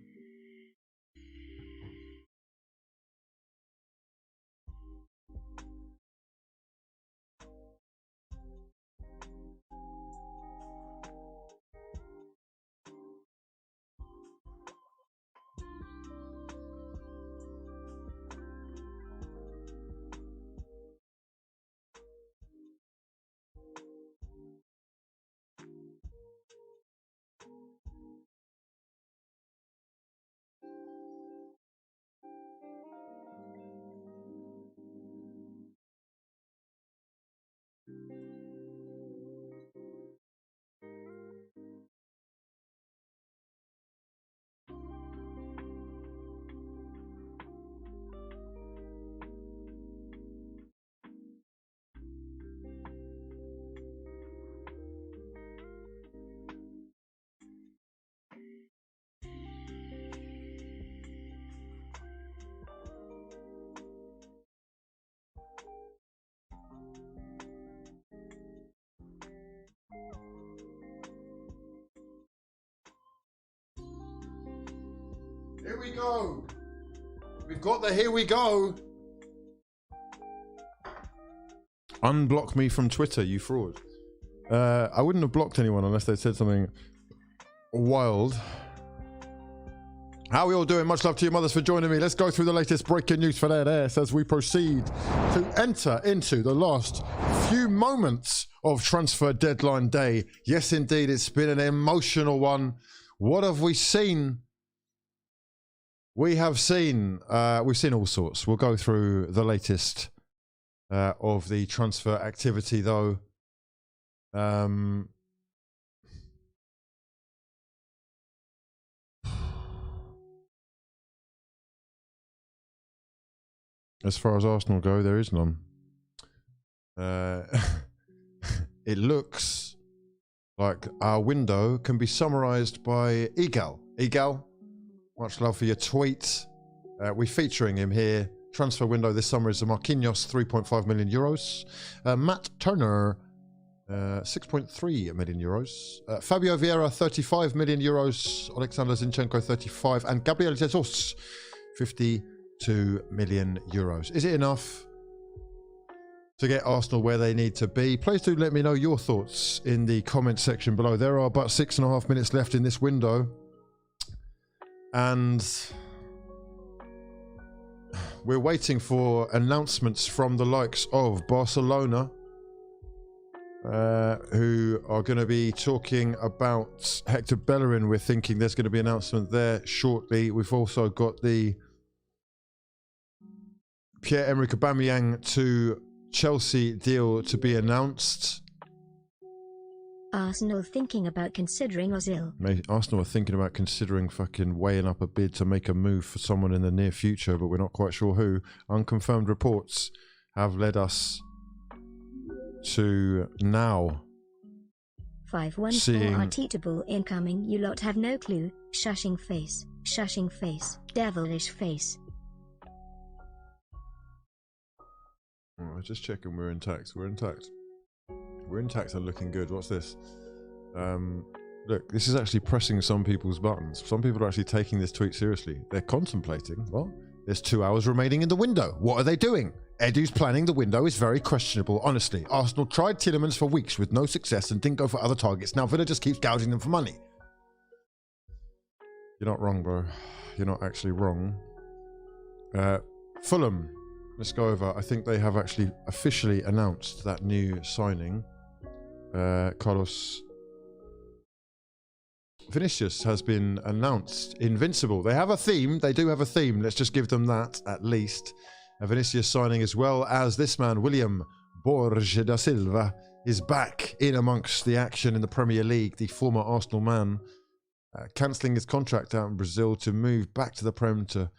Here we go. We've got the here we go. Unblock me from Twitter, you fraud. I wouldn't have blocked anyone unless they said something wild. How are we all doing? Much love to you mothers for joining me. Let's go through the latest breaking news for their airs as we proceed to enter into the last few moments of transfer deadline day. Yes, indeed, it's been an emotional one. What have we seen? We've seen all sorts. We'll go through the latest of the transfer activity, though. As far as Arsenal go, there is none. It looks like our window can be summarised by Egal. Egal, much love for your tweet. We're featuring him here. Transfer window this summer is Marquinhos, 3.5 million euros. Matt Turner, 6.3 million euros. Fabio Vieira, 35 million euros. Alexander Zinchenko, 35. And Gabriel Jesus, 52 million euros. Is it enough to get Arsenal where they need to be? Please do let me know your thoughts in the comment section below. There are about 6.5 minutes left in this window. And we're waiting for announcements from the likes of Barcelona, who are going to be talking about Hector Bellerin. We're thinking there's going to be an announcement there shortly. We've also got the Pierre-Emerick Aubameyang to Chelsea deal to be announced. Arsenal thinking about considering Ozil. Arsenal are thinking about considering fucking weighing up a bid to make a move for someone in the near future, but we're not quite sure who. Unconfirmed reports have led us to now 514 artitable incoming. You lot have no clue. Shushing face. Shushing face. Devilish face. Alright, just checking we're intact. We're intact. We're intact and looking good. What's this? Look, this is actually pressing some people's buttons. Some people are actually taking this tweet seriously. They're contemplating. Well, there's 2 hours remaining in the window. What are they doing? Edu's planning the window is very questionable, honestly. Arsenal tried Tielemans for weeks with no success and didn't go for other targets. Now Villa just keeps gouging them for money. You're not wrong, bro. You're not actually wrong. Fulham. Let's go over. I think they have actually officially announced that new signing. Carlos Vinicius has been announced. Invincible. They have a theme. They do have a theme. Let's just give them that at least. A Vinicius signing, as well as this man, William Borges da Silva, is back in amongst the action in the Premier League. The former Arsenal man cancelling his contract out in Brazil to move back to the Prem to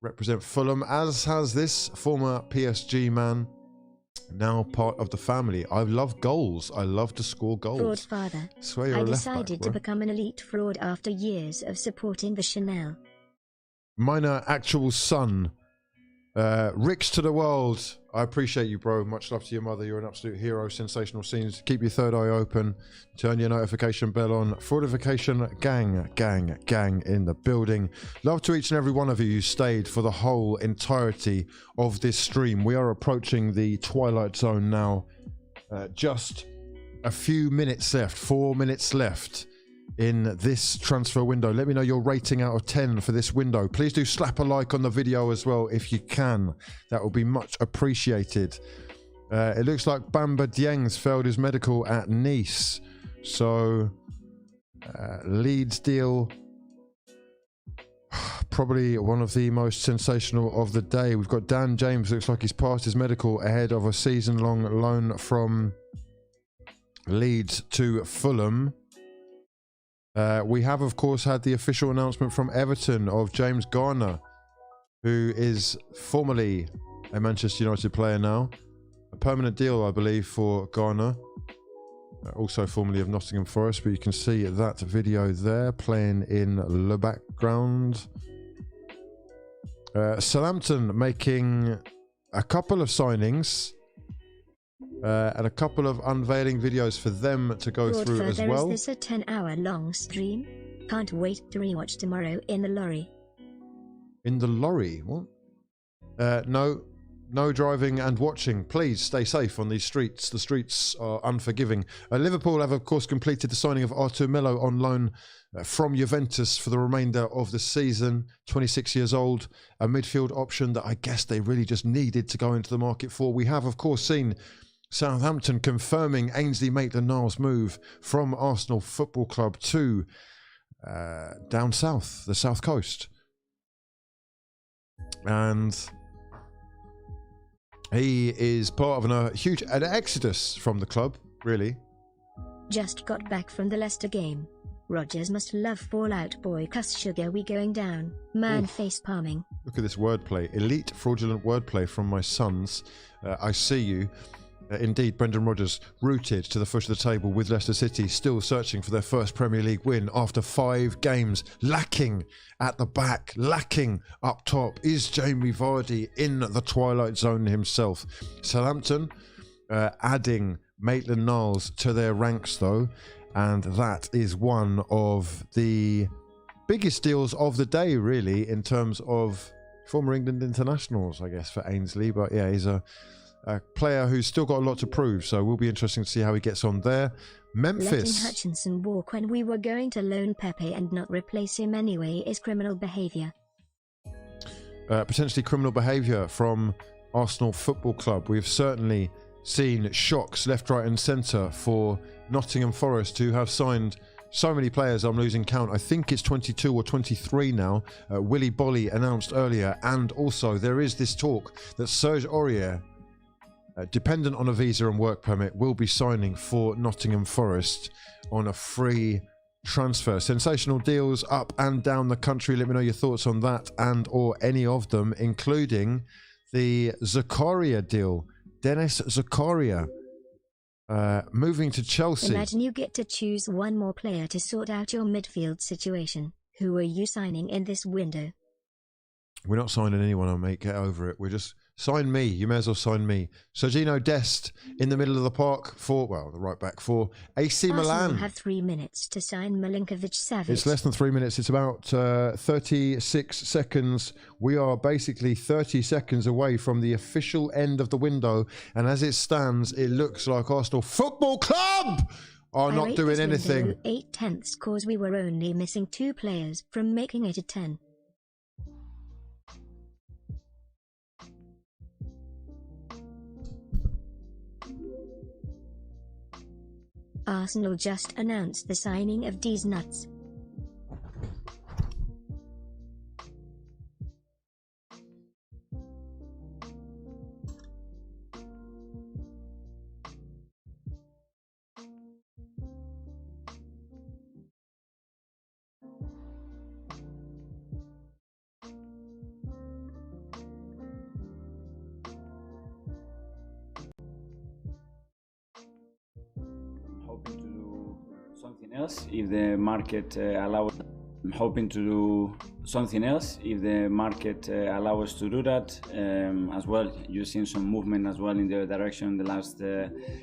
represent Fulham, as has this former PSG man, now part of the family. I love goals. I love to score goals. Fraud father. Swear you're I a left decided back, to become an elite fraud after years of supporting the Chanel. Minor actual son. Ricks to the world. I appreciate you, bro. Much love to your mother. You're an absolute hero. Sensational scenes. Keep your third eye open. Turn your notification bell on. Fraudification gang in the building. Love to each and every one of you who stayed for the whole entirety of this stream. We are approaching the twilight zone now. Just a few minutes left. 4 minutes left in this transfer window. Let me know your rating out of 10 for this window. Please do slap a like on the video as well if you can. That will be much appreciated. It looks like Bamba Dieng's failed his medical at Nice. So Leeds deal, probably one of the most sensational of the day. We've got Dan James, looks like he's passed his medical ahead of a season-long loan from Leeds to Fulham. We have, of course, had the official announcement from Everton of James Garner, who is formerly a Manchester United player now. A permanent deal, I believe, for Garner. Also formerly of Nottingham Forest, but you can see that video there playing in the background. Southampton making a couple of signings. And a couple of unveiling videos for them to go through as well. Is this a 10-hour-long stream? Can't wait to rewatch tomorrow in the lorry. In the lorry? What? No driving and watching. Please stay safe on these streets. The streets are unforgiving. Liverpool have, of course, completed the signing of Artur Melo on loan from Juventus for the remainder of the season. 26 years old. A midfield option that I guess they really just needed to go into the market for. We have, of course, seen Southampton confirming Ainsley Maitland-Niles' move from Arsenal Football Club to down south, the south coast. And he is part of a huge exodus from the club, really. Just got back from the Leicester game. Rodgers must love Fallout Boy cuss sugar we going down. Man face palming. Look at this wordplay. Elite fraudulent wordplay from my sons. I see you. Indeed, Brendan Rodgers rooted to the foot of the table with Leicester City, still searching for their first Premier League win after 5 games, lacking at the back, lacking up top. Is Jamie Vardy in the twilight zone himself? Southampton adding Maitland-Niles to their ranks though, and that is one of the biggest deals of the day really in terms of former England internationals, I guess, for Ainsley. But yeah, he's a player who's still got a lot to prove, so it will be interesting to see how he gets on there. Memphis. Letting Hutchinson walk when we were going to loan Pepe and not replace him anyway is criminal behaviour. Potentially criminal behaviour from Arsenal Football Club. We've certainly seen shocks left, right and centre for Nottingham Forest, who have signed so many players, I'm losing count. I think it's 22 or 23 now. Willy Bolly announced earlier, and also there is this talk that Serge Aurier, dependent on a visa and work permit, will be signing for Nottingham Forest on a free transfer. Sensational deals up and down the country. Let me know your thoughts on that and or any of them, including the Zakaria deal. Dennis Zakaria moving to Chelsea. Imagine you get to choose one more player to sort out your midfield situation. Who are you signing in this window? We're not signing anyone, mate. Get over it. We're just... Sign me. You may as well sign me. Sergino Dest in the middle of the park for, well, the right back for AC Milan. Arsenal have 3 minutes to sign Milinkovic-Savic. It's less than 3 minutes. It's about 36 seconds. We are basically 30 seconds away from the official end of the window. And as it stands, it looks like Arsenal Football Club are not doing anything. 8/10 cause we were only missing 2 players from making it a 10. Arsenal just announced the signing of D's Nuts. Hoping to do something else if the market allows. hoping to do something else if the market allow us to do that as well. You've seen some movement as well in the direction in the last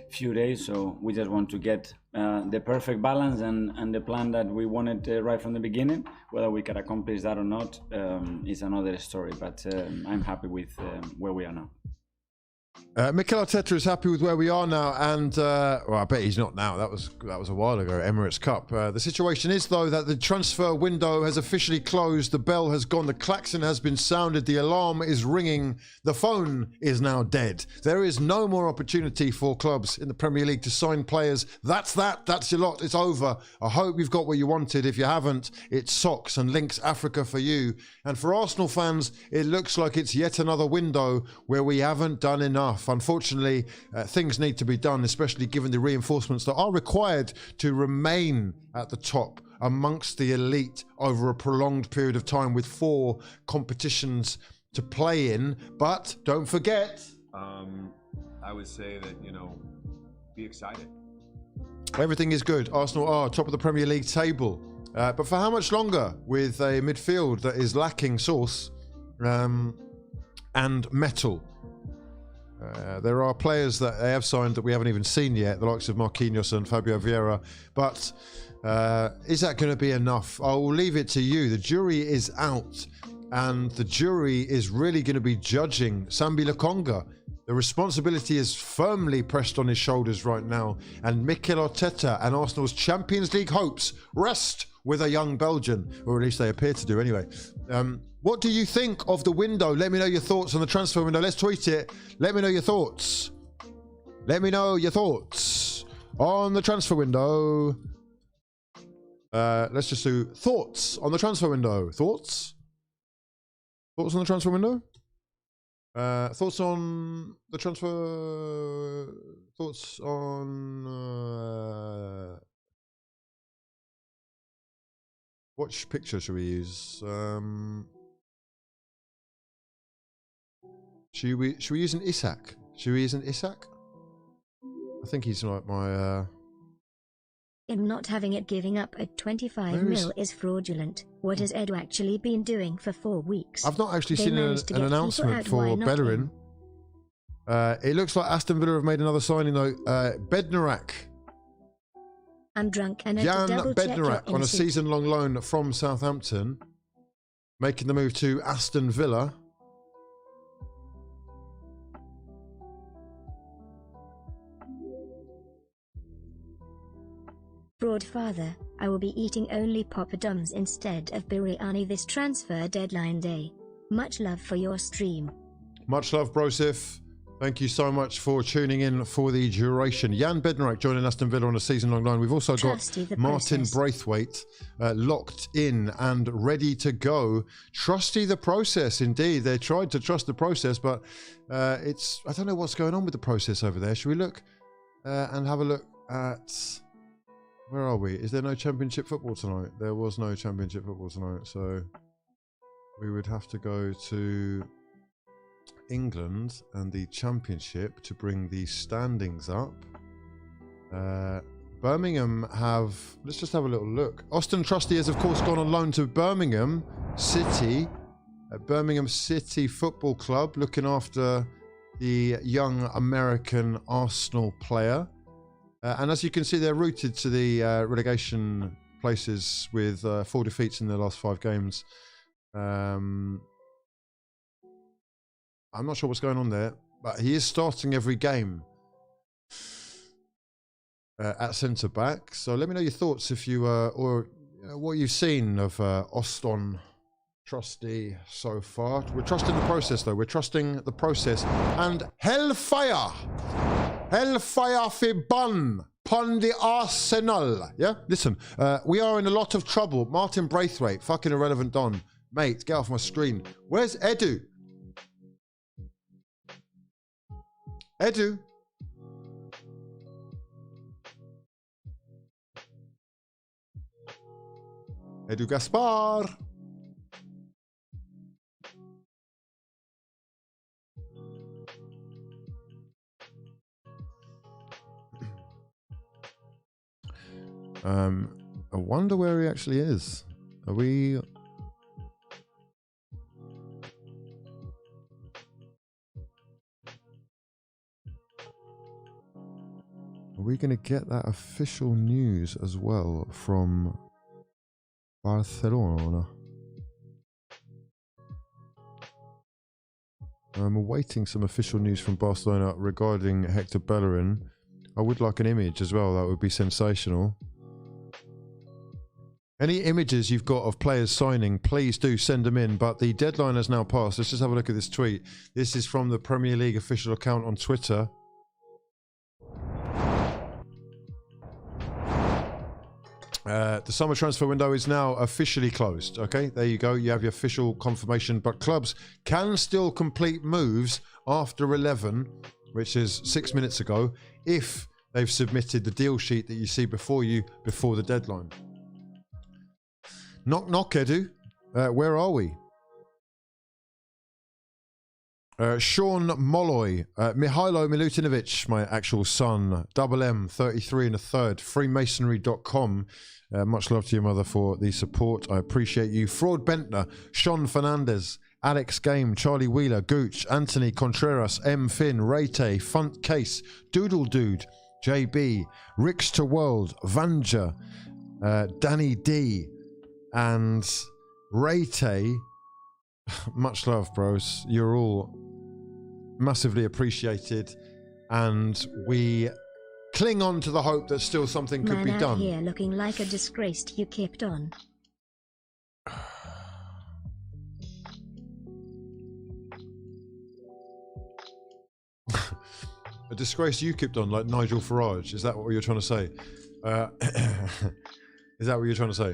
few days, so we just want to get the perfect balance and the plan that we wanted right from the beginning. Whether we can accomplish that or not is another story, but I'm happy with where we are now. Mikel Arteta is happy with where we are now, and well, I bet he's not now. That was a while ago, Emirates Cup. The situation is, though, that the transfer window has officially closed. The bell has gone. The klaxon has been sounded. The alarm is ringing. The phone is now dead. There is no more opportunity for clubs in the Premier League to sign players. That's that. That's your lot. It's over. I hope you've got what you wanted. If you haven't, it's socks and links Africa for you. And for Arsenal fans, it looks like it's yet another window where we haven't done enough. Unfortunately, things need to be done, especially given the reinforcements that are required to remain at the top amongst the elite over a prolonged period of time with 4 competitions to play in. But don't forget, I would say that, be excited. Everything is good. Arsenal are top of the Premier League table. But for how much longer with a midfield that is lacking sauce and metal? There are players that they have signed that we haven't even seen yet, the likes of Marquinhos and Fabio Vieira. But is that going to be enough? I will leave it to you. The jury is out, and the jury is really going to be judging Sambi Lokonga. The responsibility is firmly pressed on his shoulders right now, and Mikel Arteta and Arsenal's Champions League hopes rest with a young Belgian, or at least they appear to do anyway. What do you think of the window? Let me know your thoughts on the transfer window. Let's tweet it. Let me know your thoughts. Let me know your thoughts on the transfer window. Let's just do thoughts on the transfer window. Thoughts? Thoughts on the transfer window? Thoughts on the transfer? Thoughts on... Which picture should we use? Should we use an Isak? Should we use an Isak? I think he's like my... Him not having it giving up at 25 mil is fraudulent. What has Edu actually been doing for 4 weeks? I've not actually seen an announcement for Bellerin. It looks like Aston Villa have made another signing though. Bednarak. I'm drunk and Jan Bednarak on a season-long loan from Southampton, making the move to Aston Villa. Fraud father, I will be eating only poppadoms instead of biryani this transfer deadline day. Much love for your stream. Much love, Brosif. Thank you so much for tuning in for the duration. Jan Bednarak joining Aston Villa on a season-long loan. We've also got Martin Braithwaite locked in and ready to go. Trusty the process, indeed. They tried to trust the process, but I don't know what's going on with the process over there. Should we look and have a look at... Where are we? Is there no Championship football tonight? There was no Championship football tonight, so we would have to go to England and the Championship to bring the standings up. Birmingham have... Let's just have a little look. Austin Trusty has, of course, gone on loan to Birmingham City. Birmingham City Football Club, looking after the young American Arsenal player. And as you can see, they're rooted to the relegation places with 4 defeats in their last 5 games. I'm not sure what's going on there, but he is starting every game at centre-back. So let me know your thoughts if you, or what you've seen of Austin Trusty so far. We're trusting the process, though. We're trusting the process. And Hellfire! Hellfire for bun! Pon the Arsenal! Yeah? Listen, we are in a lot of trouble. Martin Braithwaite, fucking irrelevant Don. Mate, get off my screen. Where's Edu? Edu? Edu Gaspar! I wonder where he actually is. Are we... Are we going to get that official news as well from Barcelona? I'm awaiting some official news from Barcelona regarding Hector Bellerin. I would like an image as well. That would be sensational. Any images you've got of players signing, please do send them in. But the deadline has now passed. Let's just have a look at this tweet. This is from the Premier League official account on Twitter. The summer transfer window is now officially closed. Okay, there you go. You have your official confirmation. But clubs can still complete moves after 11, which is 6 minutes ago, if they've submitted the deal sheet that you see before you before the deadline. Knock, knock, Edu. Where are we? Sean Molloy, Mihailo Milutinovic, my actual son, Double M, 33 and a third, freemasonry.com. Much love to your mother for the support. I appreciate you. Fraud Bentner, Sean Fernandez, Alex Game, Charlie Wheeler, Gooch, Antony Contreras, M. Finn, Rayte, Funt Case, Doodle Dude, JB, Ricks to World, Vanja, Danny D, and Rayte. Much love, bros. You're all massively appreciated, and we cling on to the hope that still something could be Man out done. here looking like a disgraced you kept on. A disgrace you kept on, like Nigel Farage. Is that what you're trying to say? Is that what you're trying to say?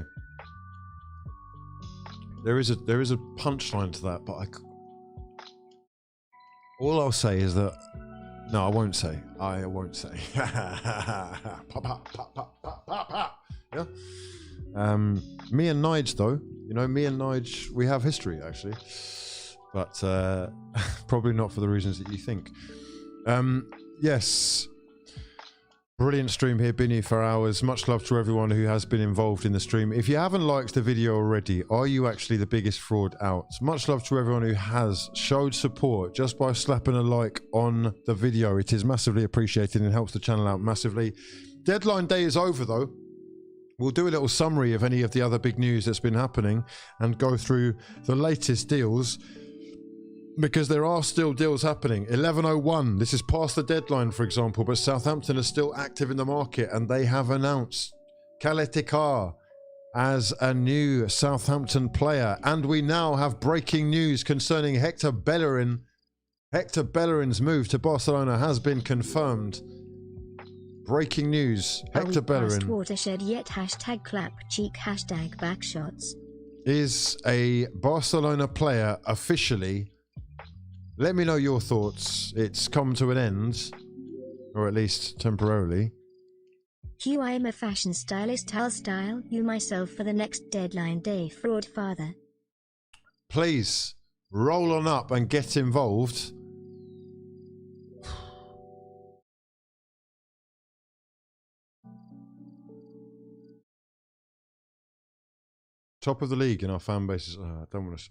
There is a punchline to that, but all I'll say is that no, I won't say. I won't say. Pop, pop, pop, pop, pop, pop, pop. Yeah. Me and Nige, though, you know, me and Nige, we have history actually, but probably not for the reasons that you think. Yes. Brilliant stream here, been here for hours. Much love to everyone who has been involved in the stream. If you haven't liked the video already, are you actually the biggest fraud out? Much love to everyone who has showed support just by slapping a like on the video. It is massively appreciated and helps the channel out massively. Deadline day is over though. We'll do a little summary of any of the other big news that's been happening and go through the latest deals, because there are still deals happening. 11:01, this is past the deadline, for example, but Southampton are still active in the market, and they have announced Kaletikar as a new Southampton player. And we now have breaking news concerning Hector Bellerin. Hector Bellerin's move to Barcelona has been confirmed. Breaking news, Hector Bellerin Watershed yet hashtag clap cheek hashtag backshots is a Barcelona player officially. Let me know your thoughts. It's come to an end, or at least temporarily. Hugh, I am a fashion stylist. I'll style you myself for the next deadline day, fraud father. Please roll on up and get involved. Top of the league in our fan bases. I don't want to.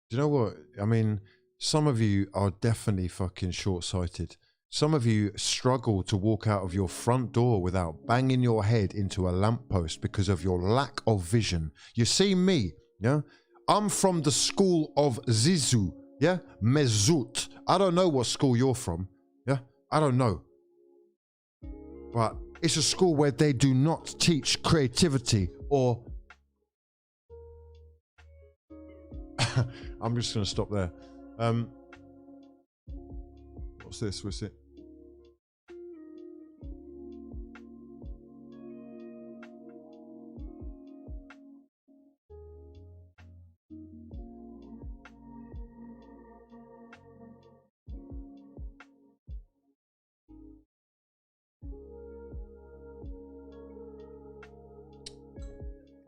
Do you know what? I mean, some of you are definitely fucking short-sighted. Some of you struggle to walk out of your front door without banging your head into a lamppost because of your lack of vision. You see me, yeah? I'm from the school of Zizou, yeah? Mesut. I don't know what school you're from, yeah? I don't know. But it's a school where they do not teach creativity or... I'm just going to stop there. What's this? What's it?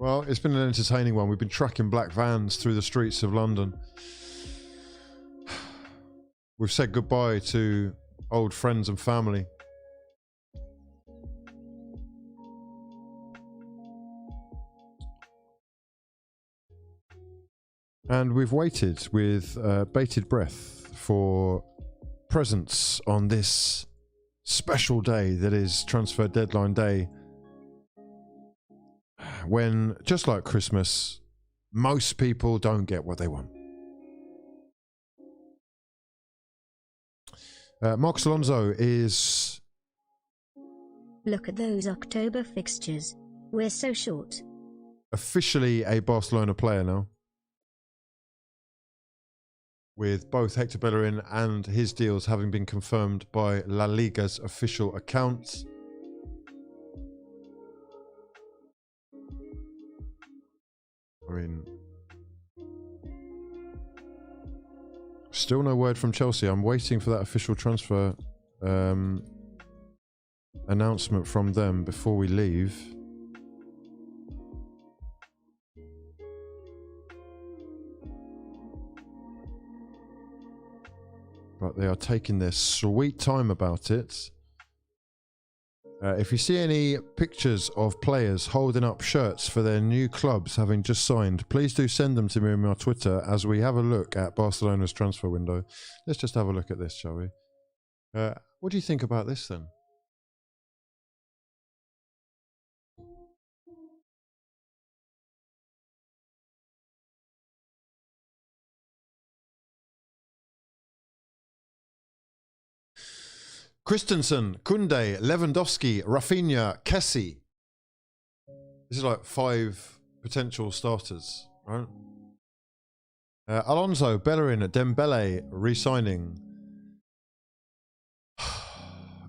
Well, it's been an entertaining one. We've been tracking black vans through the streets of London. We've said goodbye to old friends and family. And we've waited with bated breath for presents on this special day that is transfer deadline day, when, just like Christmas, most people don't get what they want. Marcos Alonso is... Look at those October fixtures. We're so short. Officially a Barcelona player now, with both Hector Bellerin and his deals having been confirmed by La Liga's official accounts. I mean, still no word from Chelsea. I'm waiting for that official transfer announcement from them before we leave. But they are taking their sweet time about it. If you see any pictures of players holding up shirts for their new clubs having just signed, please do send them to me on my Twitter as we have a look at Barcelona's transfer window. Let's just have a look at this, shall we? What do you think about this then? Christensen, Koundé, Lewandowski, Rafinha, Kessie. This is like 5 potential starters, right? Alonso, Bellerin, Dembele re-signing.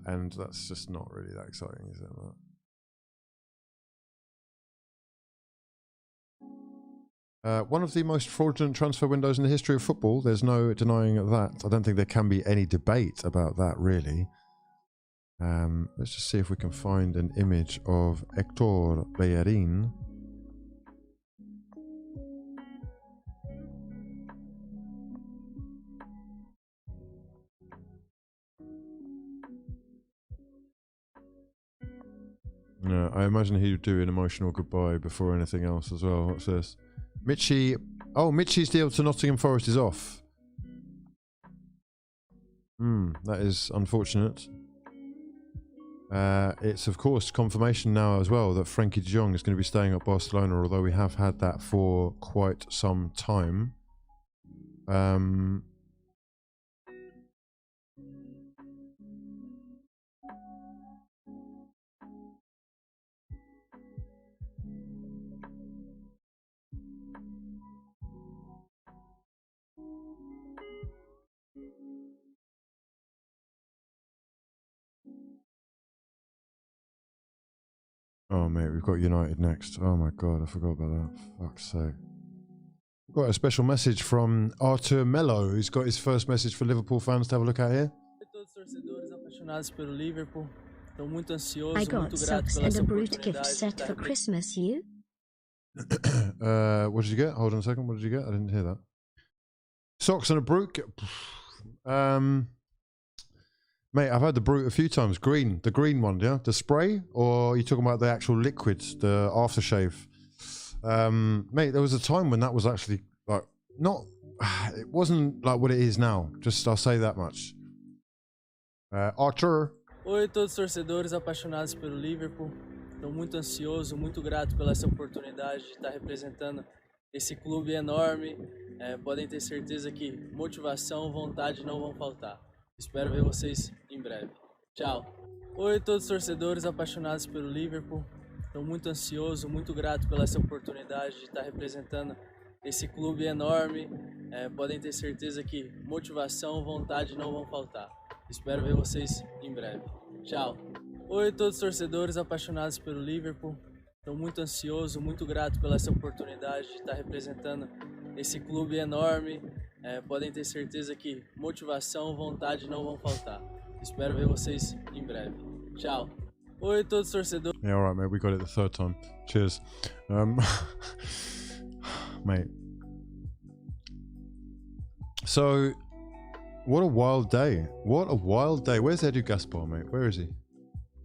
And that's just not really that exciting, is it? One of the most fraudulent transfer windows in the history of football. There's no denying that. I don't think there can be any debate about that, really. Let's just see if we can find an image of Hector Bellerin. Yeah, I imagine he would do an emotional goodbye before anything else as well. What's this? Michy. Oh, Michy's deal to Nottingham Forest is off. That is unfortunate. It's of course confirmation now as well that Frankie de Jong is going to be staying at Barcelona, although we have had that for quite some time. Oh mate, we've got United next. Oh my god, I forgot about that. Fuck's sake. We've got a special message from Arthur Mello, who's got his first message for Liverpool fans to have a look at here. I got socks and a brute gift set for Christmas, you? What did you get? Hold on a second, what did you get? I didn't hear that. Socks and a brute. Mate, I've had the brute a few times. Green, the green one, yeah? The spray? Or are you talking about the actual liquid, the aftershave? Mate, there was a time when that was actually, like, not... It wasn't like what it is now. Just, I'll say that much. Archer. Oi, todos torcedores apaixonados pelo Liverpool. Estou muito ansioso, muito grato pela essa oportunidade de estar representando esse clube enorme. Podem ter certeza que motivação, vontade não vão faltar. Espero ver vocês em breve. Tchau. Oi, todos torcedores apaixonados pelo Liverpool. Estou muito ansioso, muito grato pela essa oportunidade de estar representando esse clube enorme. Podem ter certeza que motivação, vontade não vão faltar. Espero ver vocês em breve. Tchau. Oi, todos torcedores apaixonados pelo Liverpool. Estou muito ansioso, muito grato pela essa oportunidade de estar representando esse clube enorme. Podem ter certeza que motivação, vontade não vão faltar. Espero ver vocês em breve. Tchau. Oi, todos torcedores. Yeah, all right, mate. We got it the third time. Cheers. Mate. So, what a wild day. What a wild day. Where's Edu Gaspar, mate? Where is he?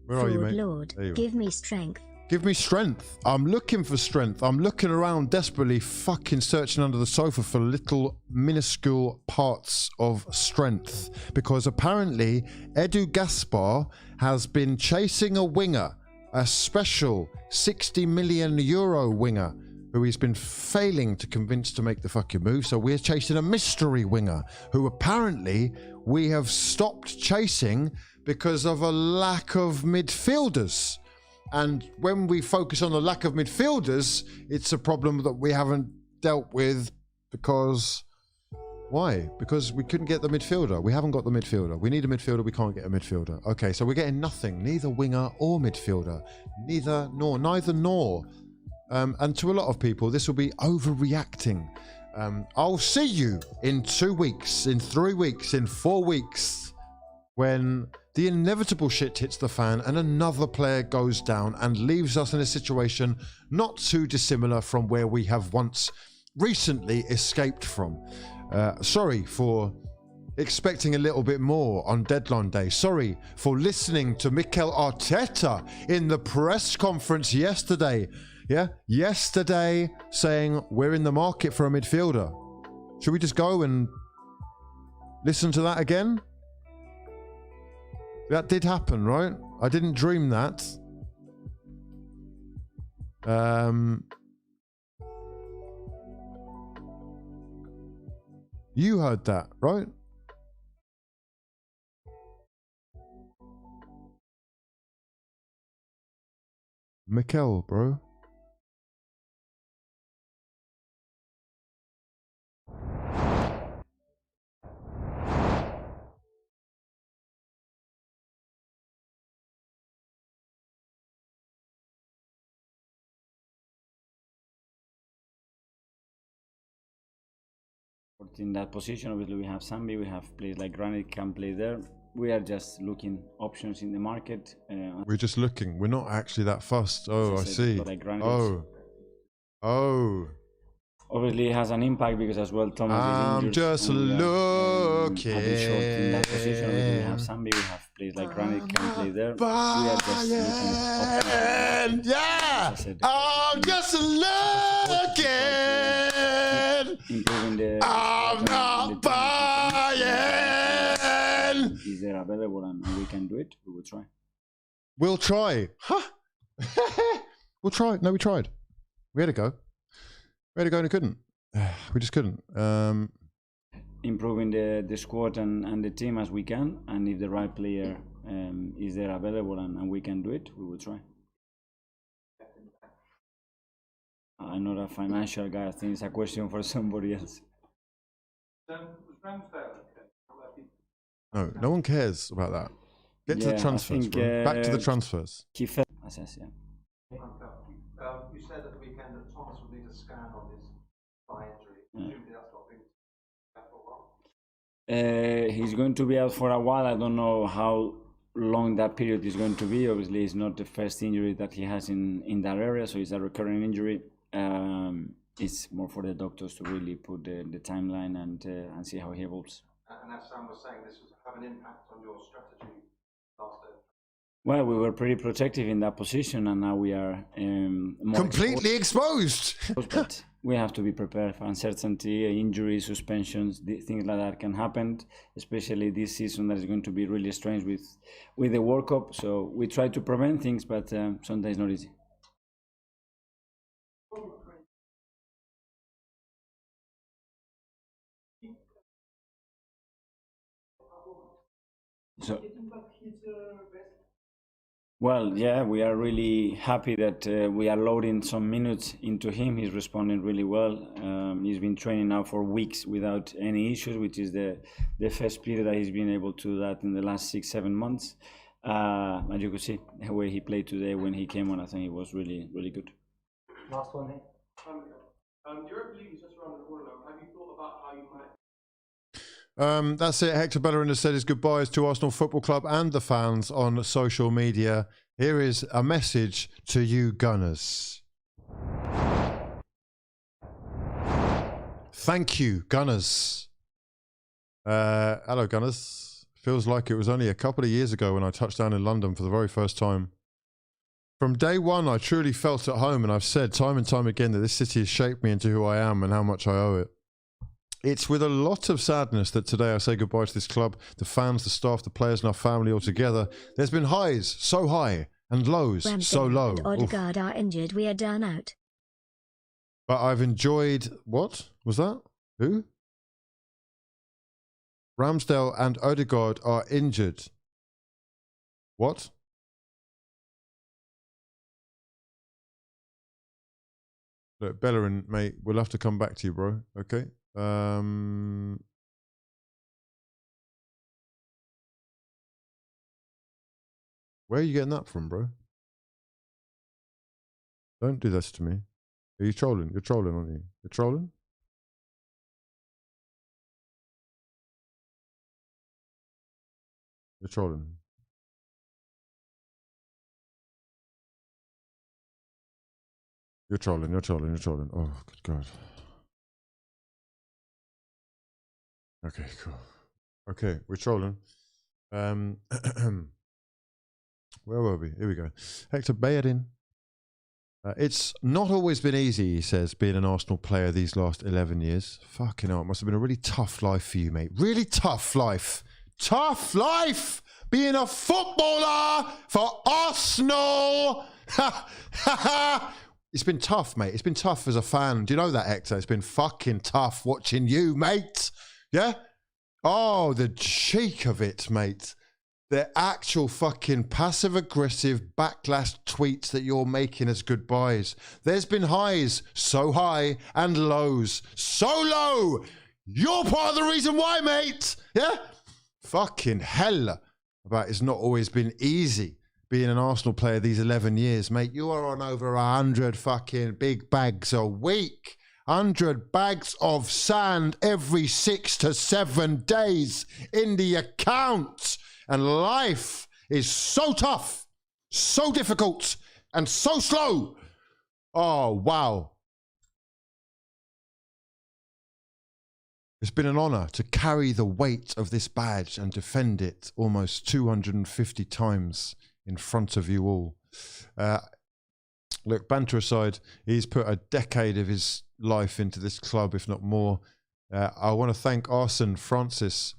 Where are you, mate? Lord, give me strength. Give me strength. I'm looking for strength. I'm looking around desperately, fucking searching under the sofa for little minuscule parts of strength. Because apparently Edu Gaspar has been chasing a winger, a special 60 million euro winger, who he's been failing to convince to make the fucking move. So we're chasing a mystery winger who apparently we have stopped chasing because of a lack of midfielders. And when we focus on the lack of midfielders, it's a problem that we haven't dealt with because... Why? Because we couldn't get the midfielder. We haven't got the midfielder. We need a midfielder. We can't get a midfielder. Okay, so we're getting nothing. Neither winger or midfielder. Neither nor. And to a lot of people, this will be overreacting. I'll see you in 2 weeks, in 3 weeks, in 4 weeks, when the inevitable shit hits the fan and another player goes down and leaves us in a situation not too dissimilar from where we have once recently escaped from. Sorry for expecting a little bit more on deadline day. Sorry for listening to Mikel Arteta in the press conference yesterday. Yeah, yesterday saying we're in the market for a midfielder. Should we just go and listen to that again? That did happen, right? I didn't dream that. You heard that, right? Mikel, bro. In that position, obviously we have Sambi, we have players like Granit can play there. We are just looking options in the market. We're just looking. We're not actually that fussed. Oh, I see. Like Oh. Obviously, it has an impact because as well Thomas I'm is injured. Just looking. A bit short in that position. Obviously, we have Sambi, we have players like Granit can play there. We are just looking options. Yeah. I'm just looking. Improving the. I'm not buying. Is there available and we can do it? We will try. We'll try. Huh? We'll try. No, we tried. We had to go. We had to go and we couldn't. We just couldn't. Improving the squad and the team as we can, and if the right player is there available and we can do it, we will try. I'm not a financial guy. I think it's a question for somebody else. No, no one cares about that. Get to the transfers, bro. Back to the transfers. He fell. Assess, yeah. You said at the weekend that Thomas would need a scan on his thigh injury. Presumably that's not been out for a while. He's going to be out for a while. I don't know how long that period is going to be. Obviously, it's not the first injury that he has in that area, so it's a recurring injury. It's more for the doctors to really put the timeline and see how he evolves. And as Sam was saying, this was have an impact on your strategy last day. Well, we were pretty protective in that position, and now we are more completely exposed. But we have to be prepared for uncertainty, injuries, suspensions, things like that can happen, especially this season that is going to be really strange with the World Cup. So we try to prevent things, but sometimes not easy. So, well, yeah, we are really happy that we are loading some minutes into him. He's responding really well. He's been training now for weeks without any issues, which is the first period that he's been able to do that in the last 6-7 months. As you could see, the way he played today when he came on, I think it was really, really good. Last one here. Europa League is just around the corner now. Have you thought about how you might? That's it. Hector Bellerin has said his goodbyes to Arsenal Football Club and the fans on social media. Here is a message to you Gunners. Thank you, Gunners. Hello, Gunners. Feels like it was only a couple of years ago when I touched down in London for the very first time. From day one, I truly felt at home, and I've said time and time again that this city has shaped me into who I am and how much I owe it. It's with a lot of sadness that today I say goodbye to this club, the fans, the staff, the players and our family all together. There's been highs so high and lows so low. And Odegaard are injured. We are done out. But I've enjoyed... What was that? Who? Ramsdale and Odegaard are injured. What? Look, Bellerin, mate, we'll have to come back to you, bro. Okay? Where are you getting that from, bro? Don't do this to me. Are you trolling? You're trolling, aren't you? You're trolling? You're trolling. You're trolling, you're trolling, you're trolling. Oh, good God. Okay, cool. Okay, we're trolling. Where were we? Here we go. Hector Bellerin. It's not always been easy, he says, being an Arsenal player these last 11 years. Fucking hell, it must have been a really tough life for you, mate. Really tough life. Tough life! Being a footballer for Arsenal! Ha ha ha! It's been tough, mate. It's been tough as a fan. Do you know that, Hector? It's been fucking tough watching you, mate. Yeah? Oh, the cheek of it, mate. The actual fucking passive-aggressive backlash tweets that you're making as goodbyes. There's been highs so high and lows so low. You're part of the reason why, mate. Yeah? Fucking hell. But it's not always been easy being an Arsenal player these 11 years, mate. You are on over 100 fucking big bags a week. 100 bags of sand every 6 to 7 days in the account. And life is so tough, so difficult, and so slow. Oh, wow. It's been an honour to carry the weight of this badge and defend it almost 250 times in front of you all. Look, banter aside, he's put a decade of his life into this club, if not more. I want to thank Arsene Francis,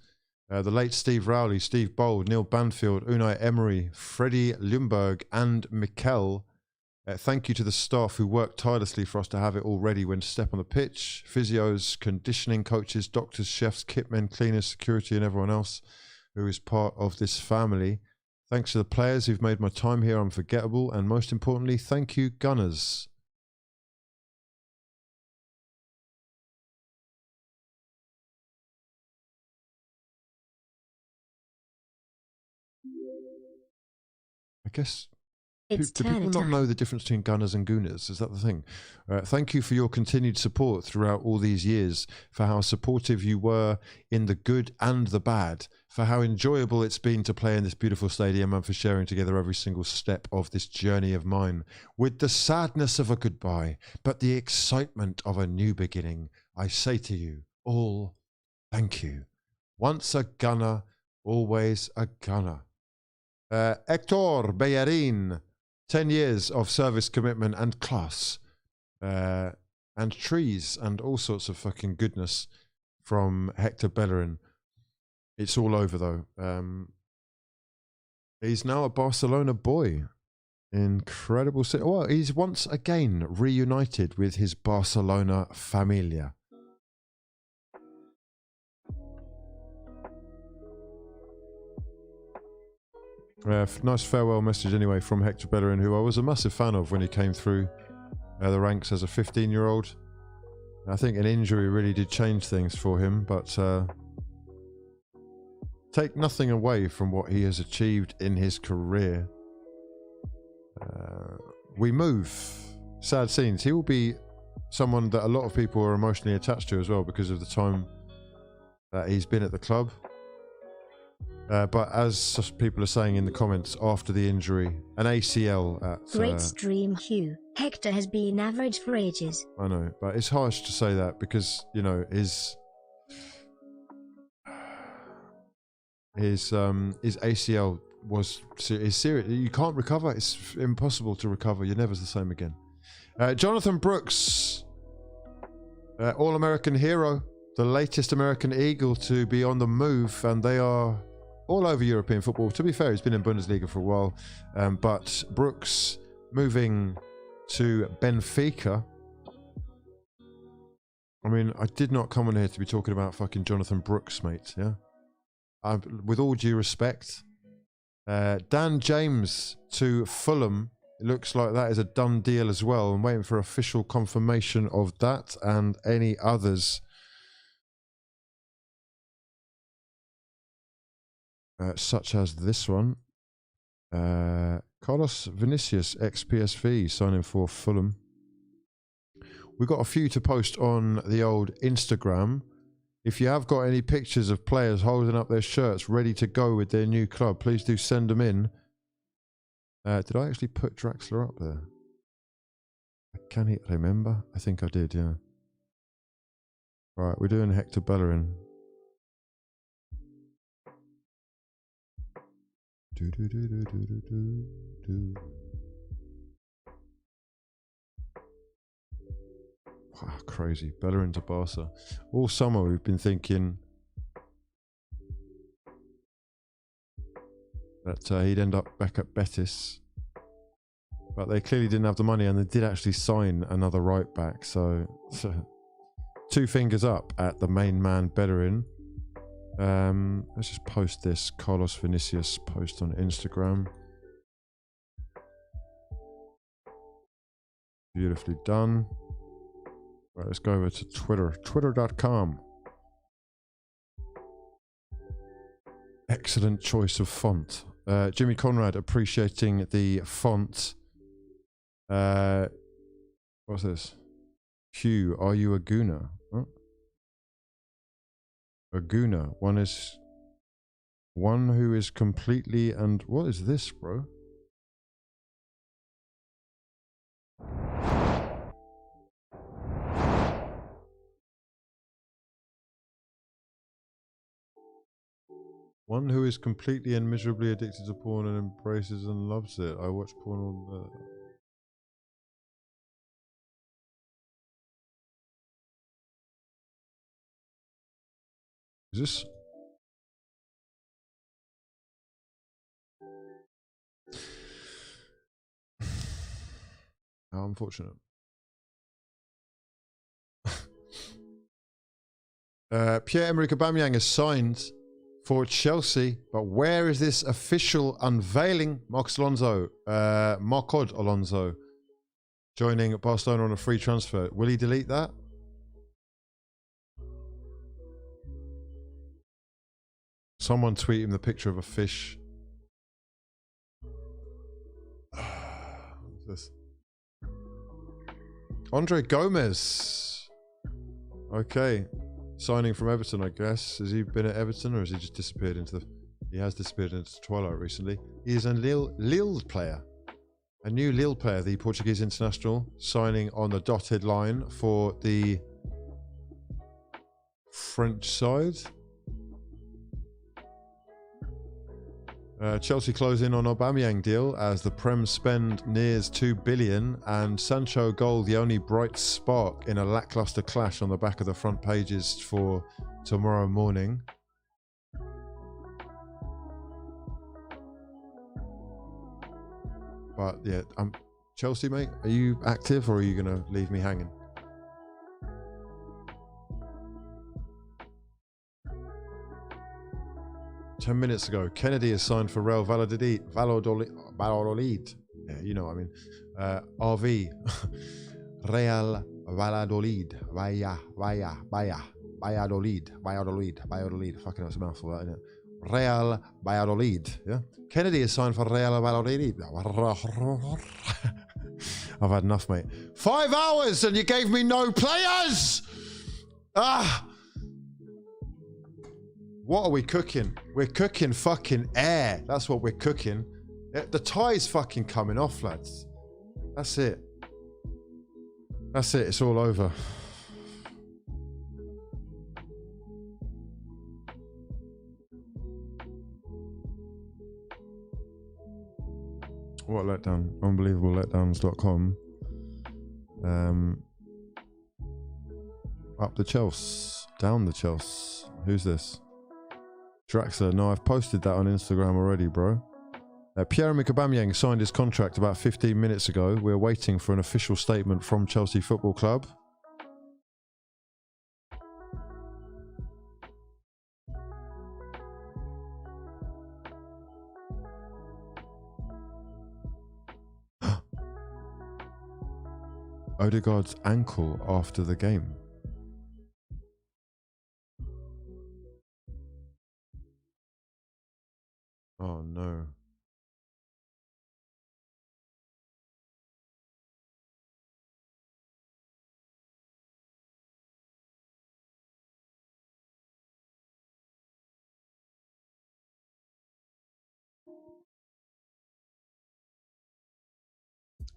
the late Steve Rowley, Steve Bold, Neil Banfield, Unai Emery, Freddie Ljungberg and Mikel. Thank you to the staff who worked tirelessly for us to have it all ready when to step on the pitch. Physios, conditioning coaches, doctors, chefs, kitmen, cleaners, security and everyone else who is part of this family. Thanks to the players who've made my time here unforgettable. And most importantly, thank you, Gunners. I guess... Do people not know the difference between Gunners and Gooners? Is that the thing? Thank you for your continued support throughout all these years, for how supportive you were in the good and the bad, for how enjoyable it's been to play in this beautiful stadium and for sharing together every single step of this journey of mine. With the sadness of a goodbye, but the excitement of a new beginning, I say to you all, thank you. Once a Gunner, always a Gunner. Hector Bellerin. 10 years of service commitment and class, and trees and all sorts of fucking goodness from Hector Bellerin. It's all over though. He's now a Barcelona boy. Incredible. Well, he's once again reunited with his Barcelona familia. Nice farewell message anyway from Hector Bellerin, who I was a massive fan of when he came through the ranks as a 15-year-old. I think an injury really did change things for him, but take nothing away from what he has achieved in his career. We move. Sad scenes. He will be someone that a lot of people are emotionally attached to as well because of the time that he's been at the club. But as people are saying in the comments, after the injury, an ACL at... Great stream, HUGH. Hector has been average for ages. I know, but it's harsh to say that because, you know, his ACL is serious. You can't recover. It's impossible to recover. You're never the same again. Jonathan Brooks, All-American hero, the latest American Eagle to be on the move, and they are all over European football. To be fair, he's been in Bundesliga for a while, but Brooks moving to Benfica. I mean, I did not come on here to be talking about fucking Jonathan Brooks, mate, yeah? With all due respect. Dan James to Fulham. It looks like that is a done deal as well. I'm waiting for official confirmation of that and any others. Such as this one. Carlos Vinicius, ex-PSV, signing for Fulham. We've got a few to post on the old Instagram. If you have got any pictures of players holding up their shirts ready to go with their new club, please do send them in. Did I actually put Draxler up there? I can't remember. I think I did, yeah. Right, we're doing Hector Bellerin. Wow, crazy. Bellerin to Barca. All summer we've been thinking that he'd end up back at Betis. But they clearly didn't have the money, and they did actually sign another right back. So two fingers up at the main man Bellerin. Let's just post this Carlos Vinicius post on Instagram. Beautifully done. Right, let's go over to Twitter. Twitter.com. Excellent choice of font. Jimmy Conrad appreciating the font. What's this? Hugh, are you a gooner? Huh? A gooner. One who is completely and what is this, bro? One who is completely and miserably addicted to porn and embraces and loves it. I watch porn all the... Is this... How unfortunate. Pierre-Emerick Aubameyang is signed for Chelsea, but where is this official unveiling? Marcos Alonso, Marcos Alonso, joining Barcelona on a free transfer. Will he delete that? Someone tweet him the picture of a fish. What's this? Andre Gomez. Okay. Signing from Everton, I guess. Has he been at Everton or has he just disappeared into the... He has disappeared into twilight recently. He is a Lille player. A new Lille player, the Portuguese international, signing on the dotted line for the French side. Chelsea close in on Aubameyang deal as the Prem spend nears 2 billion and Sancho goal the only bright spark in a lackluster clash on the back of the front pages for tomorrow morning. But yeah, Chelsea, mate, are you active or are you going to leave me hanging? Ten minutes ago, Kennedy is signed for Real Valladolid. Yeah, you know what I mean. RV. Real Valladolid. Valladolid. Fucking hell, it's a mouthful, that, isn't it? Real Valladolid. Yeah. Kennedy is signed for Real Valladolid. I've had enough, mate. 5 hours and you gave me no players! Ah! What are we cooking? We're cooking fucking air. That's what we're cooking. The tie's fucking coming off, lads. That's it. That's it. It's all over. What letdown? Unbelievableletdowns.com. Up the Chelsea, down the Chelsea. Who's this? Draxler. No, I've posted that on Instagram already, bro. Pierre-Emerick Aubameyang signed his contract about 15 minutes ago. We're waiting for an official statement from Chelsea Football Club. Odegaard's ankle after the game. Oh no.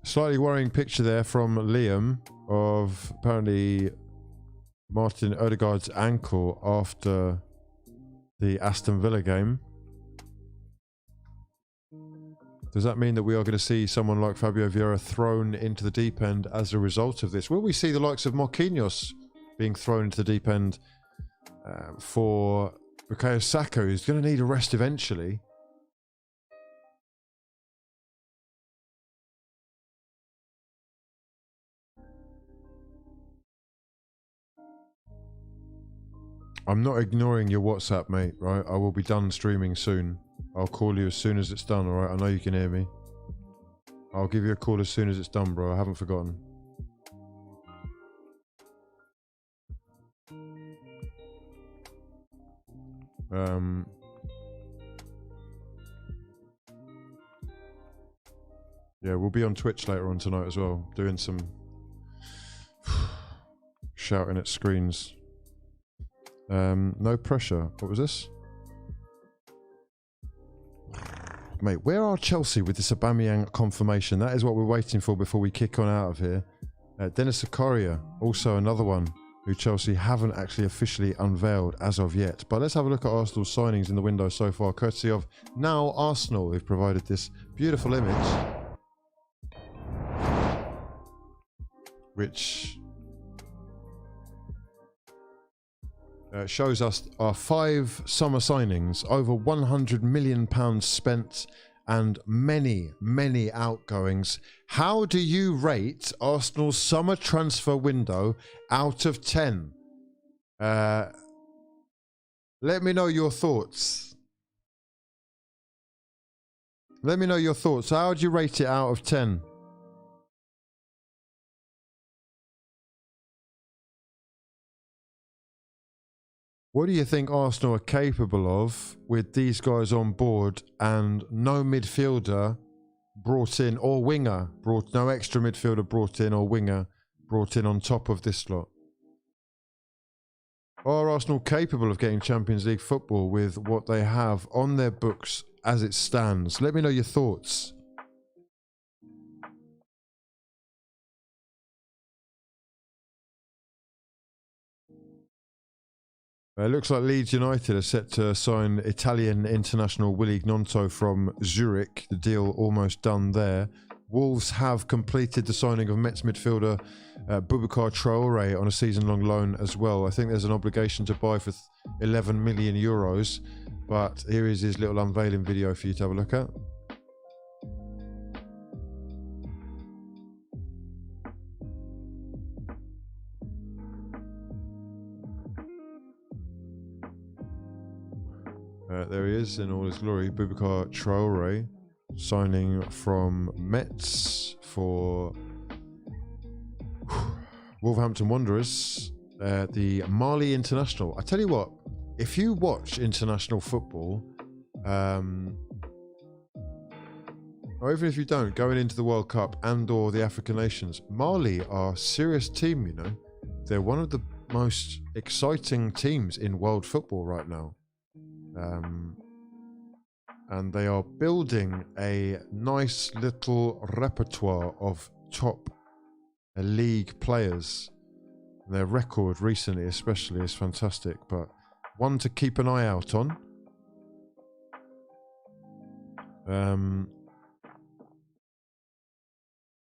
Slightly worrying picture there from Liam of apparently Martin Odegaard's ankle after the Aston Villa game. Does that mean that we are going to see someone like Fabio Vieira thrown into the deep end as a result of this? Will we see the likes of Marquinhos being thrown into the deep end for Bukayo Saka, who's going to need a rest eventually? I'm not ignoring your WhatsApp, mate, right? I will be done streaming soon. I'll call you as soon as it's done, alright? I know you can hear me. I'll give you a call as soon as it's done, bro. I haven't forgotten. Yeah, we'll be on Twitch later on tonight as well, doing some shouting at screens. No pressure. What was this? Mate, where are Chelsea with this Aubameyang confirmation? That is what we're waiting for before we kick on out of here. Dennis Zakaria, also another one who Chelsea haven't actually officially unveiled as of yet. But let's have a look at Arsenal's signings in the window so far, courtesy of Now Arsenal, who've provided this beautiful image, which shows us our 5 summer signings, over £100 million spent, and many, many outgoings. How do you rate Arsenal's summer transfer window out of 10? Let me know your thoughts. Let me know your thoughts. How would you rate it out of 10? What do you think Arsenal are capable of with these guys on board and no midfielder brought in or winger brought, no extra midfielder brought in or winger brought in on top of this lot? Are Arsenal capable of getting Champions League football with what they have on their books as it stands? Let me know your thoughts. It looks like Leeds United are set to sign Italian international Willy Gnonto from Zurich. The deal almost done there. Wolves have completed the signing of Mets midfielder Boubacar Traoré on a season-long loan as well. I think there's an obligation to buy for 11 million euros, but here is his little unveiling video for you to have a look at. There he is in all his glory, Boubacar Traoré, signing from Metz for Wolverhampton Wanderers, the Mali International. I tell you what, if you watch international football, or even if you don't, going into the World Cup and or the African nations, Mali are a serious team, you know. They're one of the most exciting teams in world football right now. And they are building a nice little repertoire of top league players. And their record recently especially is fantastic, but one to keep an eye out on.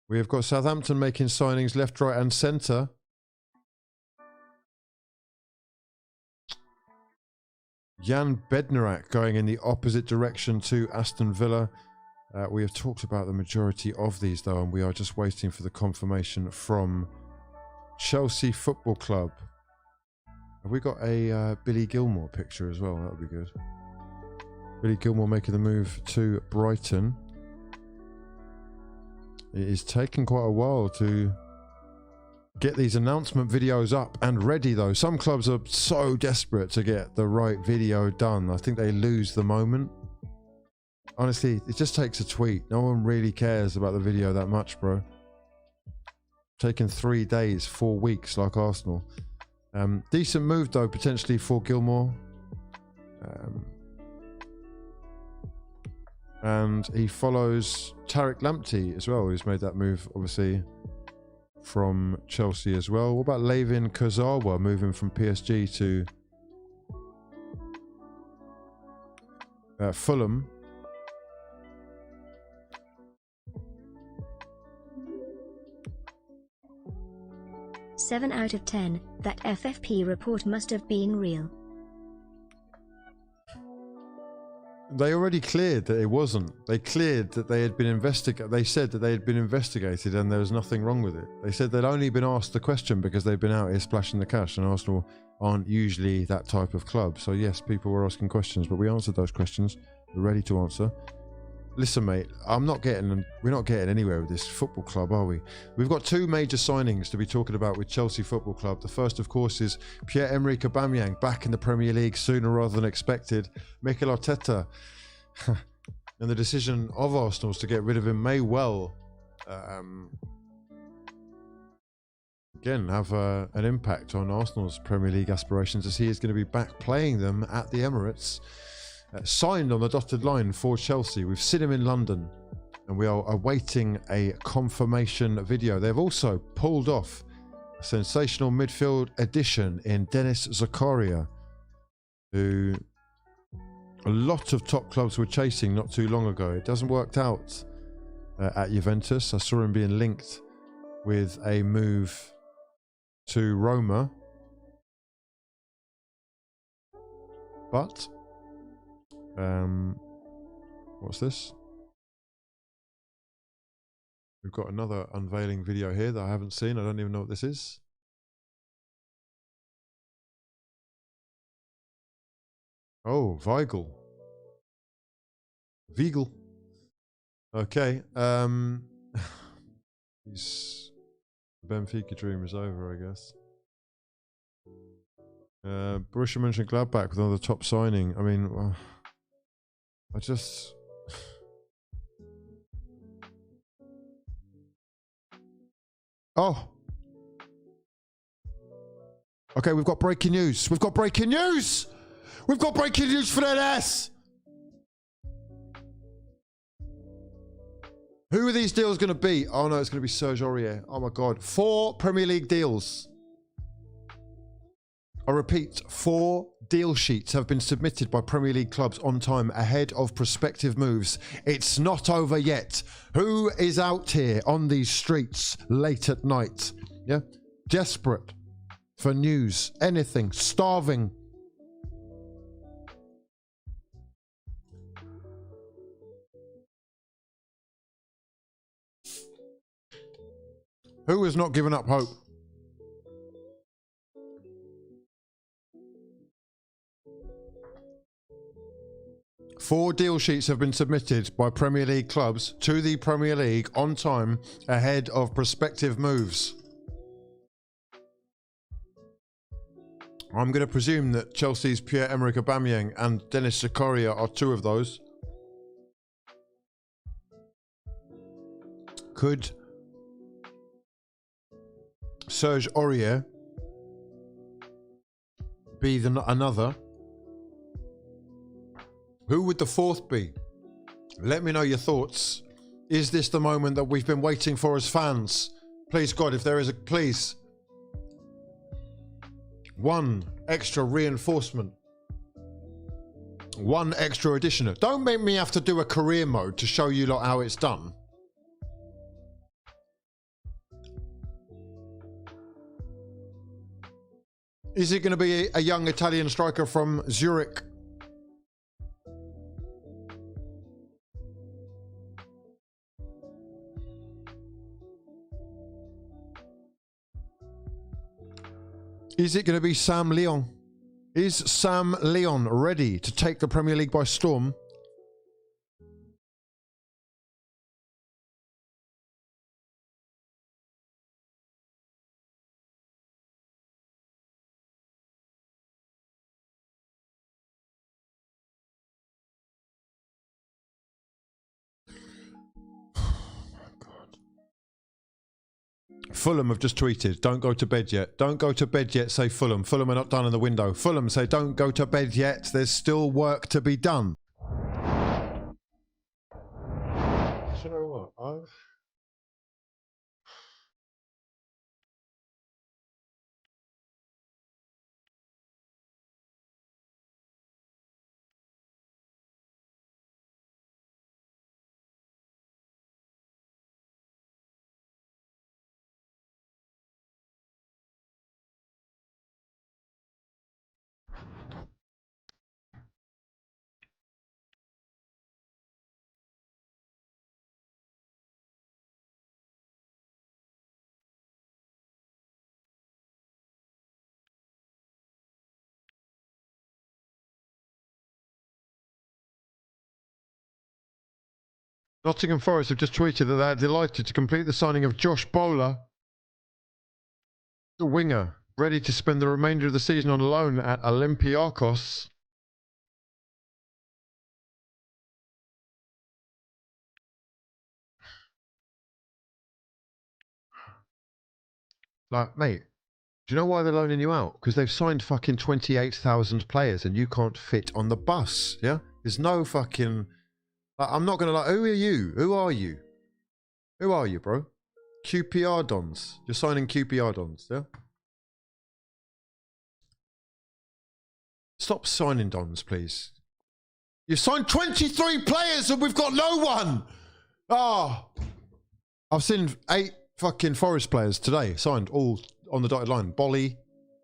We have got Southampton making signings left, right and centre. Jan Bednarak going in the opposite direction to Aston Villa. We have talked about the majority of these though, and we are just waiting for the confirmation from Chelsea Football Club. Have we got a Billy Gilmore picture as well? That would be good. Billy Gilmore making the move to Brighton. It is taking quite a while to get these announcement videos up and ready though. Some clubs are so desperate to get the right video done. I think they lose the moment. Honestly, it just takes a tweet. No one really cares about the video that much, bro. Taking 3 days, 4 weeks like Arsenal. Decent move though, potentially for Gilmore. And he follows Tariq Lamptey as well, who's made that move, obviously, from Chelsea as well. What about Layvin Kurzawa moving from PSG to Fulham? Seven out of 10. That FFP report must have been real. They already cleared that it wasn't. They cleared that they had been investigated. They said that they had been investigated and there was nothing wrong with it. They said they'd only been asked the question because they've been out here splashing the cash, and Arsenal aren't usually that type of club. So yes, people were asking questions, but we answered those questions. We're ready to answer. Listen, mate, we're not getting anywhere with this football club, are we? We've got 2 major signings to be talking about with Chelsea Football Club. The first, of course, is Pierre-Emerick Aubameyang back in the Premier League sooner rather than expected. Mikel Arteta and the decision of Arsenal's to get rid of him may well again have an impact on Arsenal's Premier League aspirations, as he is going to be back playing them at the Emirates. Signed on the dotted line for Chelsea. We've seen him in London and we are awaiting a confirmation video. They've also pulled off a sensational midfield addition in Dennis Zakaria, who a lot of top clubs were chasing not too long ago. It doesn't work out at Juventus. I saw him being linked with a move to Roma, but what's this? We've got another unveiling video here that I haven't seen. I don't even know what this is. Oh, Weigl. Okay. His Benfica dream is over, I guess. Borussia Mönchengladbach with another top signing. I mean, I just... Oh! Okay, we've got breaking news. We've got breaking news! We've got breaking news for that ass! Who are these deals going to be? Oh no, it's going to be Serge Aurier. Oh my God. 4 Premier League deals. I repeat, 4 deal sheets have been submitted by Premier League clubs on time ahead of prospective moves. It's not over yet. Who is out here on these streets late at night? Yeah, desperate for news, anything, starving. Who has not given up hope? Four deal sheets have been submitted by Premier League clubs to the Premier League on time ahead of prospective moves. I'm going to presume that Chelsea's Pierre-Emerick Aubameyang and Dennis Zakaria are 2 of those. Could Serge Aurier be another? Who would the 4th be? Let me know your thoughts. Is this the moment that we've been waiting for as fans? Please God, if there is please. 1 extra reinforcement. 1 extra addition. Don't make me have to do a career mode to show you lot how it's done. Is it going to be a young Italian striker from Zurich? Is it going to be Sam Leon? Is Sam Leon ready to take the Premier League by storm? Fulham have just tweeted, don't go to bed yet. Don't go to bed yet, say Fulham. Fulham are not done in the window. Fulham say, don't go to bed yet. There's still work to be done. You know what? Nottingham Forest have just tweeted that they are delighted to complete the signing of Josh Bowler, the winger, ready to spend the remainder of the season on loan at Olympiacos. Like, mate, do you know why they're loaning you out? Because they've signed fucking 28,000 players and you can't fit on the bus, yeah? There's no fucking... I'm not going to lie. Who are you? Who are you? Who are you, bro? QPR Dons. You're signing QPR Dons, yeah? Stop signing Dons, please. You've signed 23 players and we've got no one! Ah! Oh. I've seen 8 fucking Forest players today signed, all on the dotted line. Bolly,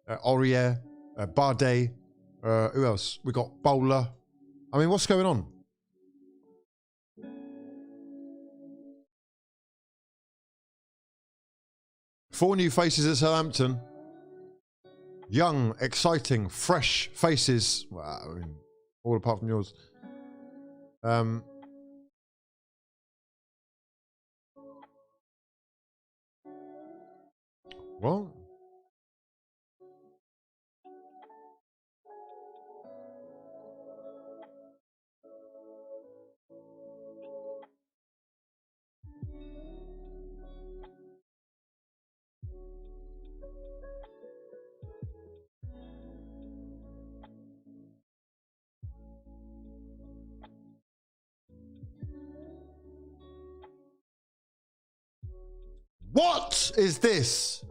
Aurier, Bardet, who else? We got Bowler. I mean, what's going on? Four new faces at Southampton. Young, exciting, fresh faces. Well, I mean, all apart from yours. Well, what is this?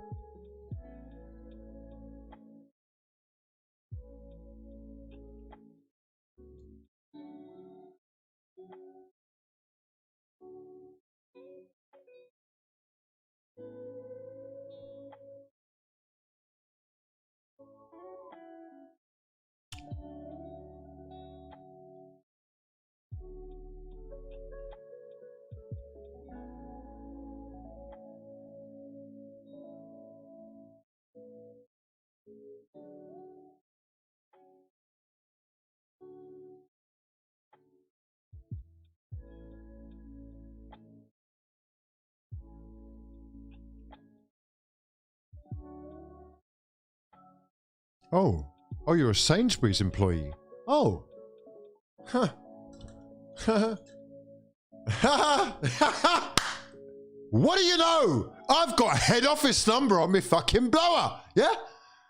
Oh. Oh, you're a Sainsbury's employee. Oh. Huh. What do you know? I've got a head office number on my fucking blower. Yeah?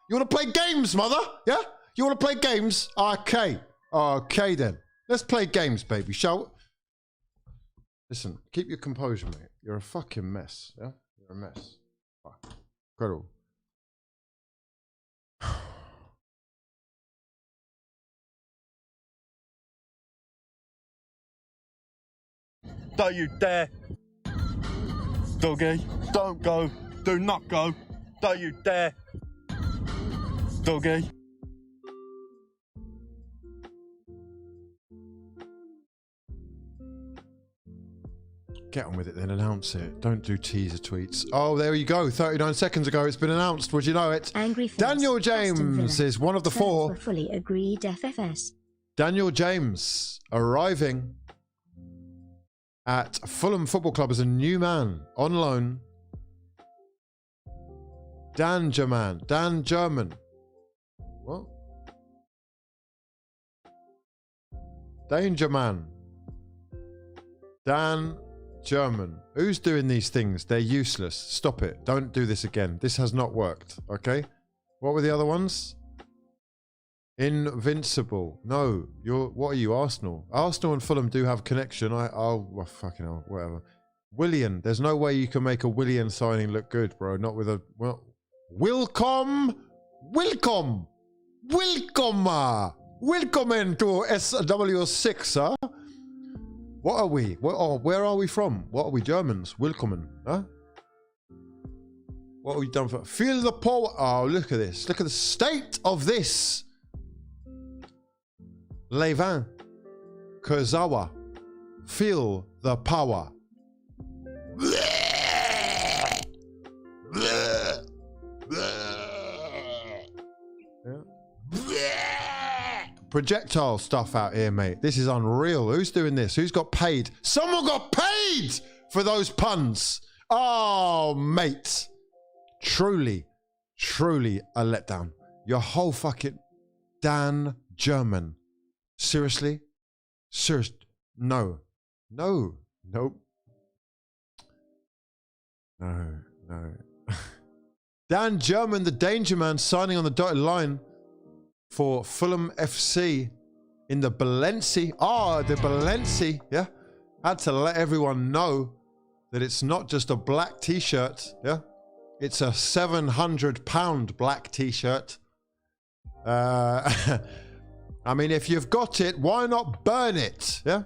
You want to play games, mother? Yeah? You want to play games? Okay. Okay, then. Let's play games, baby. Shall we? Listen, keep your composure, mate. You're a fucking mess. Yeah? You're a mess. Oh, incredible. Don't you dare. Doggy, don't go. Do not go. Don't you dare. doggy. Get on with it then, announce it. Don't do teaser tweets. Oh, there you go. 39 seconds ago, it's been announced. Would you know it? Angry Face, Daniel James is one of the four. Fully agreed FFS. Daniel James arriving at Fulham Football Club as a new man on loan. Dan German. What? Danger Man. Dan German. Who's doing these things? They're useless. Stop it. Don't do this again. This has not worked. Okay? What were the other ones? Invincible. No. What are you, Arsenal? Arsenal and Fulham do have connection. Well, fucking hell, whatever. Willian. There's no way you can make a Willian signing look good, bro. Not with a... Well, welcome into SW6, huh? What are we? Where are we from? What are we, Germans? Willkommen, huh? What have we done for... Feel the power... Oh, look at this. Look at the state of this. Levin Kurzawa. Feel the power. Projectile stuff out here, mate. This is unreal. Who's doing this? Who's got paid? Someone got paid for those puns. Oh, mate. Truly a letdown. Your whole fucking Dan German. Seriously? No. Nope. No. Dan German, the danger man, signing on the dotted line for Fulham FC in the Bellerin. The Bellerin, yeah. Had to let everyone know that it's not just a black t-shirt, yeah. It's a £700 black t-shirt. I mean, if you've got it, why not burn it, yeah?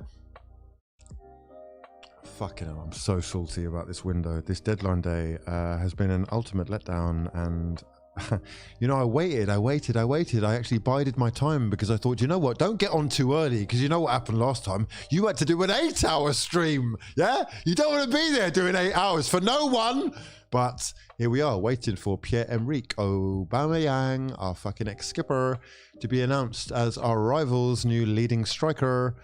Fucking hell, I'm so salty about this window. This deadline day has been an ultimate letdown, and you know, I waited. I actually bided my time because I thought, you know what, don't get on too early, because you know what happened last time. You had to do an 8-hour stream, yeah? You don't want to be there doing 8 hours for no one. But here we are, waiting for Pierre-Emerick Aubameyang, our fucking ex-skipper, to be announced as our rival's new leading striker.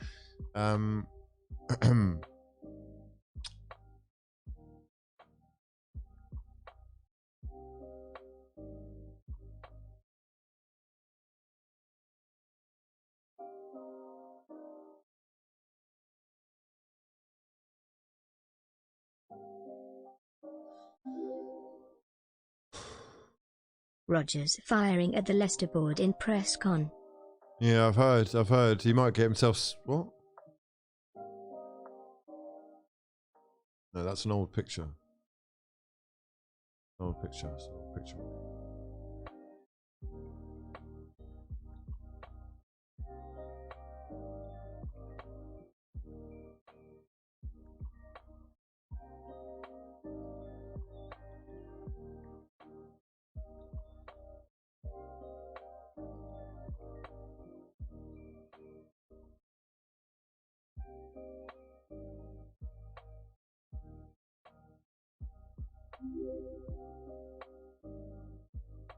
Rodgers firing at the Leicester board in press con. Yeah, I've heard. He might get himself... What? No, that's an old picture. Old picture.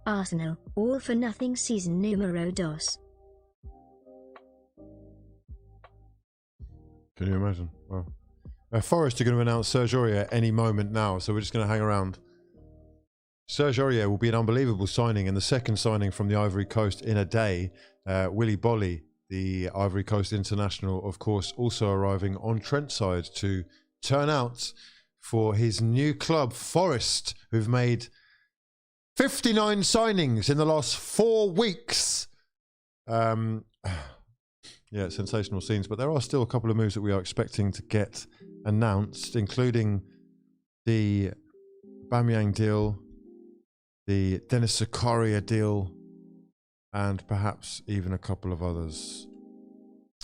Arsenal, all for nothing season numero dos. Can you imagine? Wow. Forest are going to announce Serge Aurier any moment now, so we're just going to hang around. Serge Aurier will be an unbelievable signing, and the second signing from the Ivory Coast in a day. Willy Bolly, the Ivory Coast international, of course, also arriving on Trentside to turn out for his new club, Forest, who've made 59 signings in the last 4 weeks. Yeah, sensational scenes, but there are still a couple of moves that we are expecting to get announced, including the Aubameyang deal, the Dennis Zakaria deal, and perhaps even a couple of others.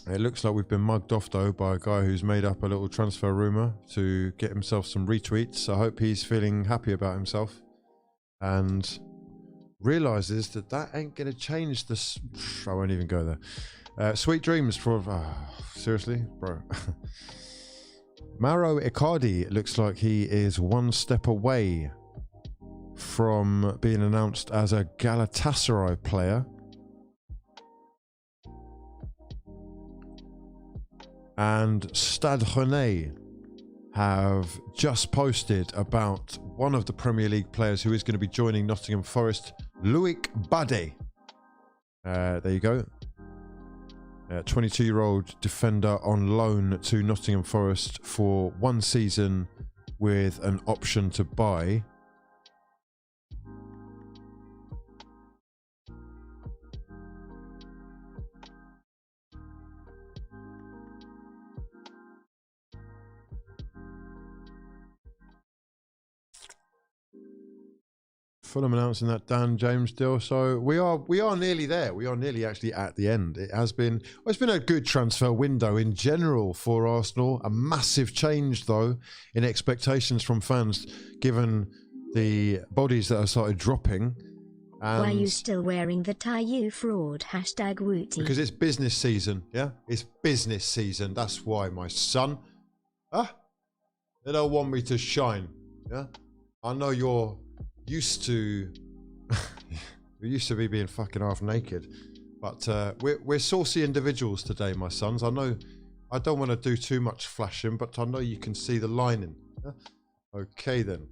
It looks like we've been mugged off, though, by a guy who's made up a little transfer rumour to get himself some retweets. I hope he's feeling happy about himself. And realizes that that ain't going to change this. I won't even go there. Sweet dreams for... seriously, bro. Mauro Icardi looks like he is one step away from being announced as a Galatasaray player. And Stade Rennais have just posted about one of the Premier League players who is going to be joining Nottingham Forest, Loic Bade. There you go. 22-year-old defender on loan to Nottingham Forest for 1 season with an option to buy. Fulham announcing that Dan James deal, so we are nearly there. We are nearly actually at the end. It has been, well, it's been a good transfer window in general for Arsenal. A massive change though in expectations from fans, given the bodies that have started dropping. And why are you still wearing the tie, you fraud? #Wooty. Because it's business season. Yeah, it's business season. That's why, my son. They don't want me to shine. Yeah, I know you're used to we used to be being fucking half naked, but we're saucy individuals today, my sons. I know I don't want to do too much flashing, but I know you can see the lining. Yeah? Okay then,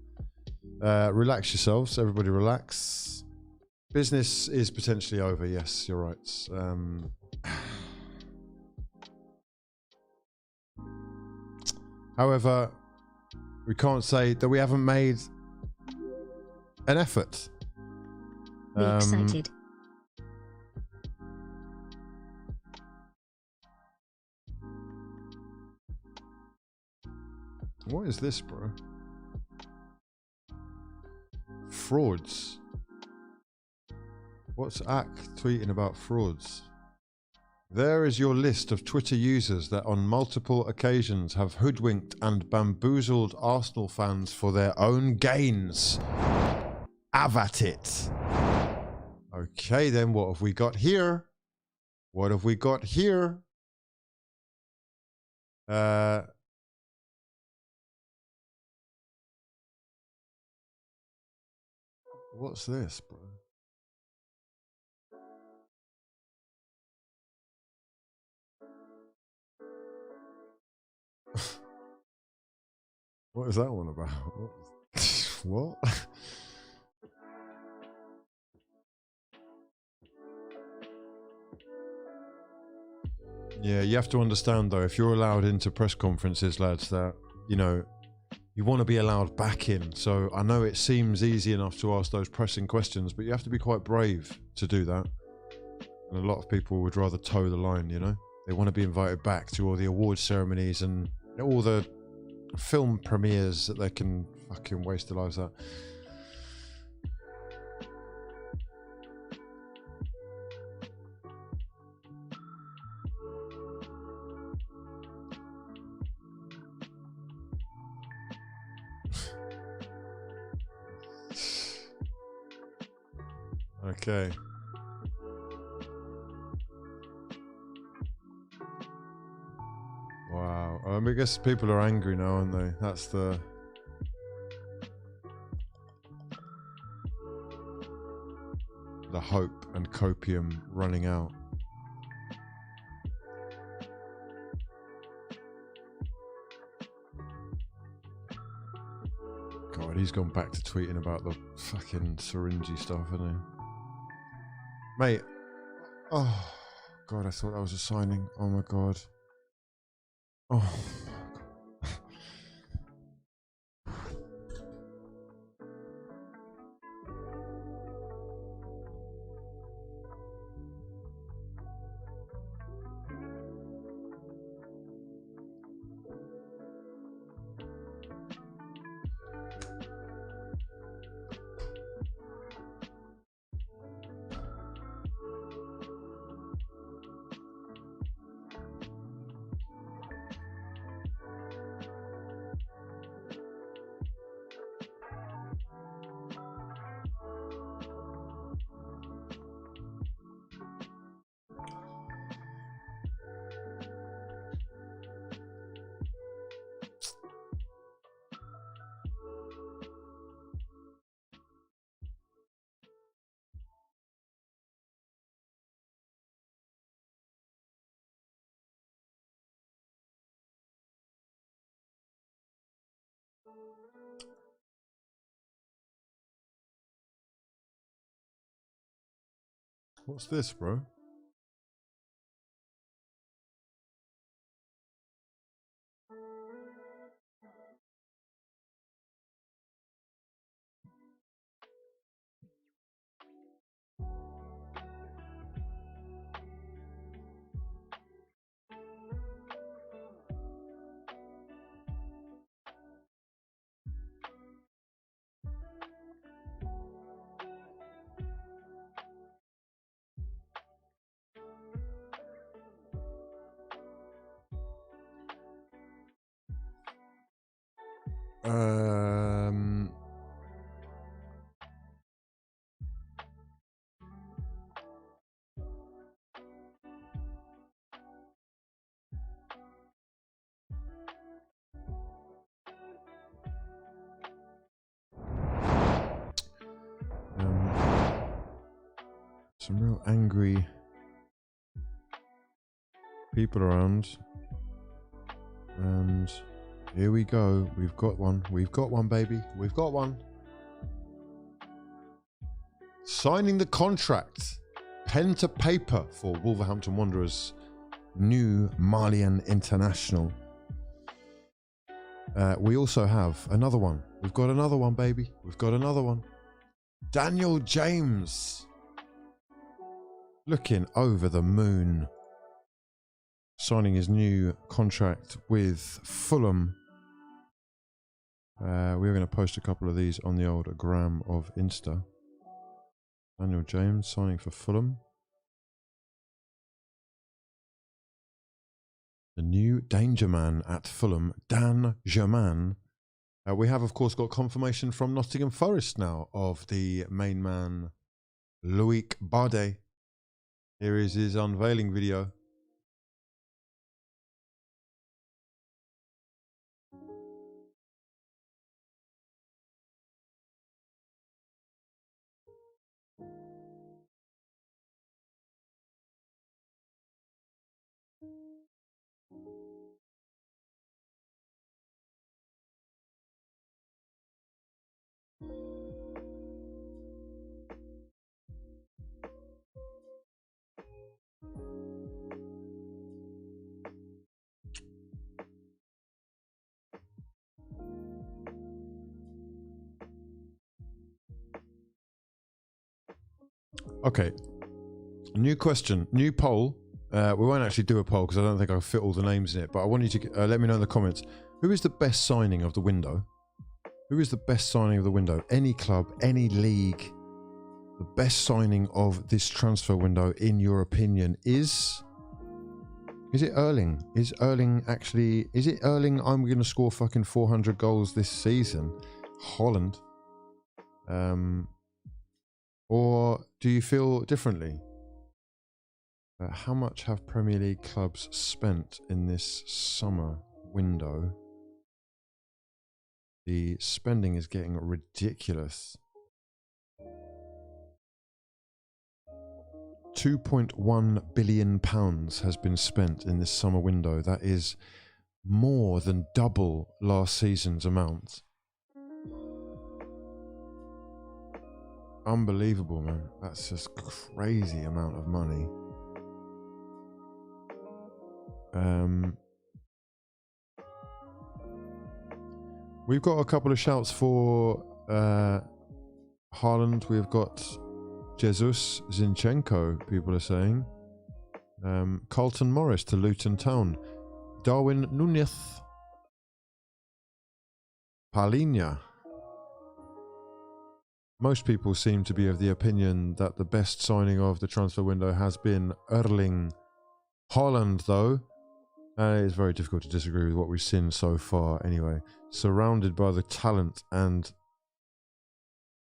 relax yourselves, everybody relax. Business is potentially over. Yes, you're right. However, we can't say that we haven't made an effort. Be excited. What is this, bro? Frauds. What's ACK tweeting about frauds? There is your list of Twitter users that on multiple occasions have hoodwinked and bamboozled Arsenal fans for their own gains. Have at it. Okay then, what have we got here? What have we got here? What's this, bro? What is that one about? What? Yeah, you have to understand though, if you're allowed into press conferences, lads, that, you know, you want to be allowed back in. So I know it seems easy enough to ask those pressing questions, but you have to be quite brave to do that. And a lot of people would rather toe the line, you know? They want to be invited back to all the award ceremonies and all the film premieres that they can fucking waste their lives at. Okay. Wow. I guess people are angry now, aren't they? That's the... the hope and copium running out. God, he's gone back to tweeting about the fucking syringy stuff, hasn't he? Mate. Oh, God, I thought that was a signing. Oh, my God. Oh. What's this, bro? Some real angry people around. And here we go. We've got one. We've got one, baby. We've got one. Signing the contract. Pen to paper for Wolverhampton Wanderers' new Malian international. We also have another one. We've got another one, baby. We've got another one. Daniel James. Looking over the moon. Signing his new contract with Fulham. We're going to post a couple of these on the old gram of Insta. Daniel James signing for Fulham. The new danger man at Fulham, Dan Germain. We have, of course, got confirmation from Nottingham Forest now of the main man, Loic Bardet. Here is his unveiling video. Okay, new question, new poll. We won't actually do a poll because I don't think I'll fit all the names in it, but I want you to let me know in the comments. Who is the best signing of the window? Who is the best signing of the window? Any club, any league. The best signing of this transfer window, in your opinion, is it Erling? Is it Erling? I'm going to score fucking 400 goals this season. Holland. Or do you feel differently? How much have Premier League clubs spent in this summer window? The spending is getting ridiculous. £2.1 billion has been spent in this summer window. That is more than double last season's amount. Unbelievable, man. That's just crazy amount of money. We've got a couple of shouts for Haaland. We've got Jesus Zinchenko, people are saying. Carlton Morris to Luton Town. Darwin Núñez. Palinha. Most people seem to be of the opinion that the best signing of the transfer window has been Erling Haaland, though. And it is very difficult to disagree with what we've seen so far anyway. Surrounded by the talent and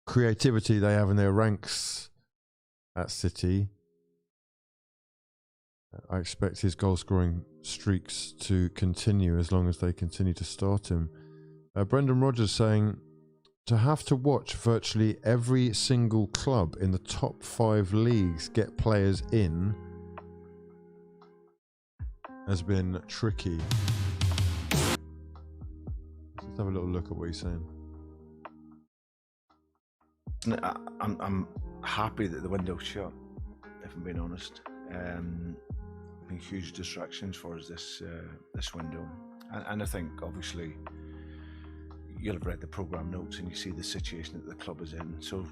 creativity they have in their ranks at City, I expect his goal-scoring streaks to continue as long as they continue to start him. Brendan Rodgers saying, to have to watch virtually every single club in the top 5 leagues get players in has been tricky. have a little look at what he's saying. I'm happy that the window's shut, if I'm being honest. Been huge distractions for us this window, and I think obviously you'll have read the programme notes and you see the situation that the club is in. So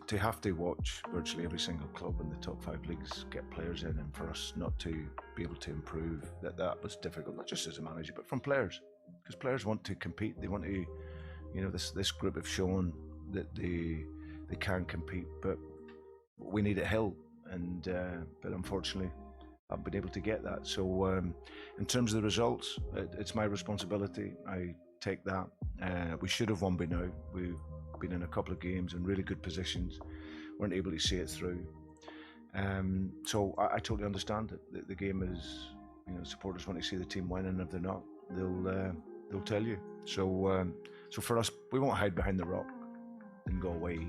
to have to watch virtually every single club in the top 5 leagues get players in, and for us not to be able to improve, that was difficult, not just as a manager but from players, because players want to compete. They want to, you know, this group have shown that they can compete, but we need it Hill, and but unfortunately I haven't been able to get that. So in terms of the results, it's my responsibility. I take that. We should have won by now. We've been in a couple of games in really good positions, weren't able to see it through. So I totally understand it. The game is, you know, supporters want to see the team win, and if they're not, they'll tell you. So so for us, we won't hide behind the rock and go away.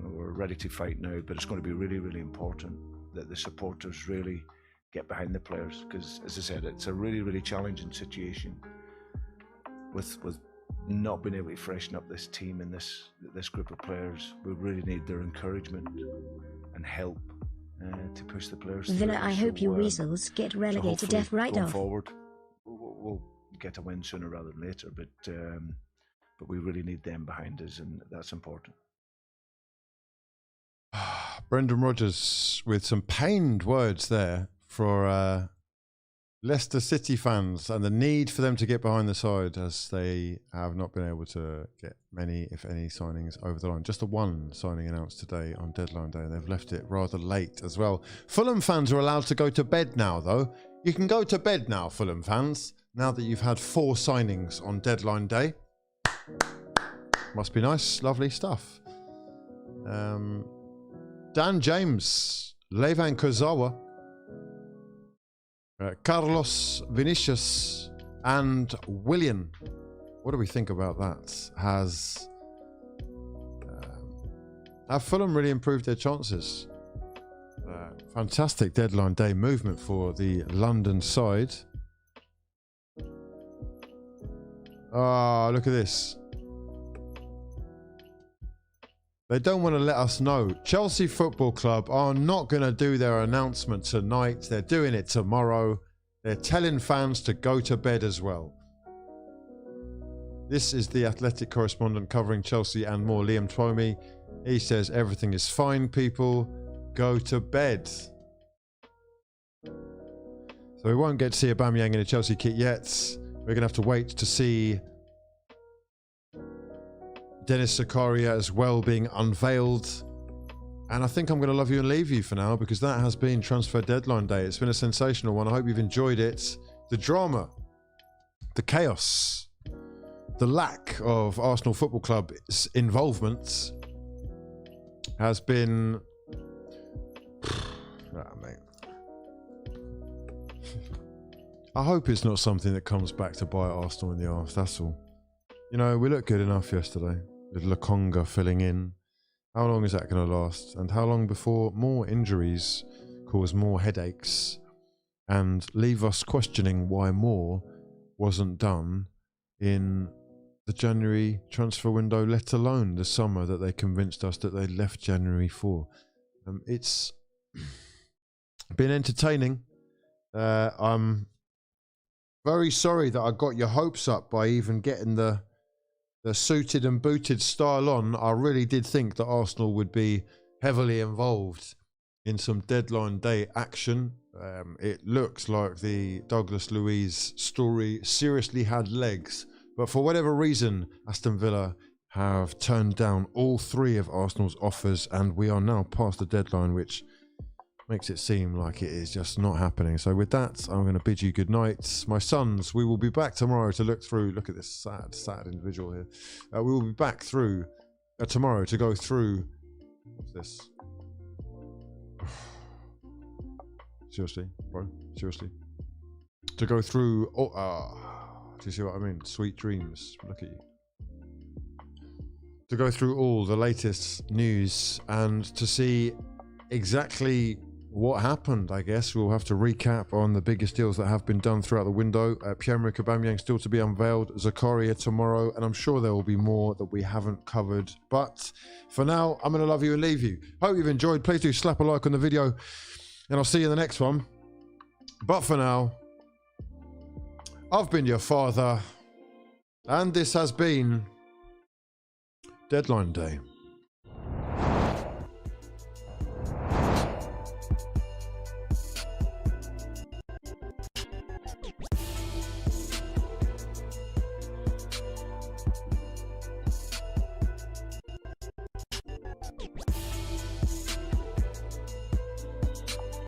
We're ready to fight now, but it's going to be really, really important that the supporters really get behind the players, because, as I said, it's a really, really challenging situation with not being able to freshen up this team and this group of players. We really need their encouragement and help to push the players through. Villa, I hope you weasels get relegated death right going off. Forward, we'll get a win sooner rather than later, but we really need them behind us, and that's important. Brendan Rodgers with some pained words there for Leicester City fans, and the need for them to get behind the side, as they have not been able to get many, if any, signings over the line. Just the one signing announced today on deadline day, and they've left it rather late as well. Fulham fans are allowed to go to bed now, though. You can go to bed now, Fulham fans, now that you've had 4 signings on deadline day. Must be nice, lovely stuff. Dan James, Levan Kurzawa, Carlos Vinicius and Willian. What do we think about that? Have Fulham really improved their chances? Fantastic deadline day movement for the London side. Ah, look at this. They don't want to let us know. Chelsea Football Club are not going to do their announcement tonight. They're doing it tomorrow. They're telling fans to go to bed as well. This is the Athletic correspondent covering Chelsea and more, Liam Twomey. He says everything is fine, people. Go to bed. So we won't get to see Aubameyang in a Chelsea kit yet. We're going to have to wait to see Dennis Zakaria as well being unveiled. And I think I'm going to love you and leave you for now, because that has been transfer deadline day. It's been a sensational one. I hope you've enjoyed it. The drama, the chaos, the lack of Arsenal Football Club's involvement has been... I hope it's not something that comes back to bite Arsenal in the arse, that's all. You know, we looked good enough yesterday, with Lokonga filling in. How long is that going to last? And how long before more injuries cause more headaches and leave us questioning why more wasn't done in the January transfer window, let alone the summer that they convinced us that they left January for? It's been entertaining. I'm very sorry that I got your hopes up by even getting the suited and booted style on. I really did think that Arsenal would be heavily involved in some deadline day action. It looks like the Douglas Luiz story seriously had legs, but for whatever reason, Aston Villa have turned down all 3 of Arsenal's offers, and we are now past the deadline, which makes it seem like it is just not happening. So with that, I'm going to bid you good night. My sons, we will be back tomorrow to look through... Look at this sad individual here. We will be back through tomorrow to go through... What's this? Seriously, bro? Seriously? To go through... do you see what I mean? Sweet dreams. Look at you. To go through all the latest news and to see exactly what happened, I guess. We'll have to recap on the biggest deals that have been done throughout the window. Pierre-Emerick Aubameyang still to be unveiled, Zakaria tomorrow, and I'm sure there will be more that we haven't covered. But for now, I'm going to love you and leave you. Hope you've enjoyed. Please do slap a like on the video, and I'll see you in the next one. But for now, I've been your father, and this has been Deadline Day.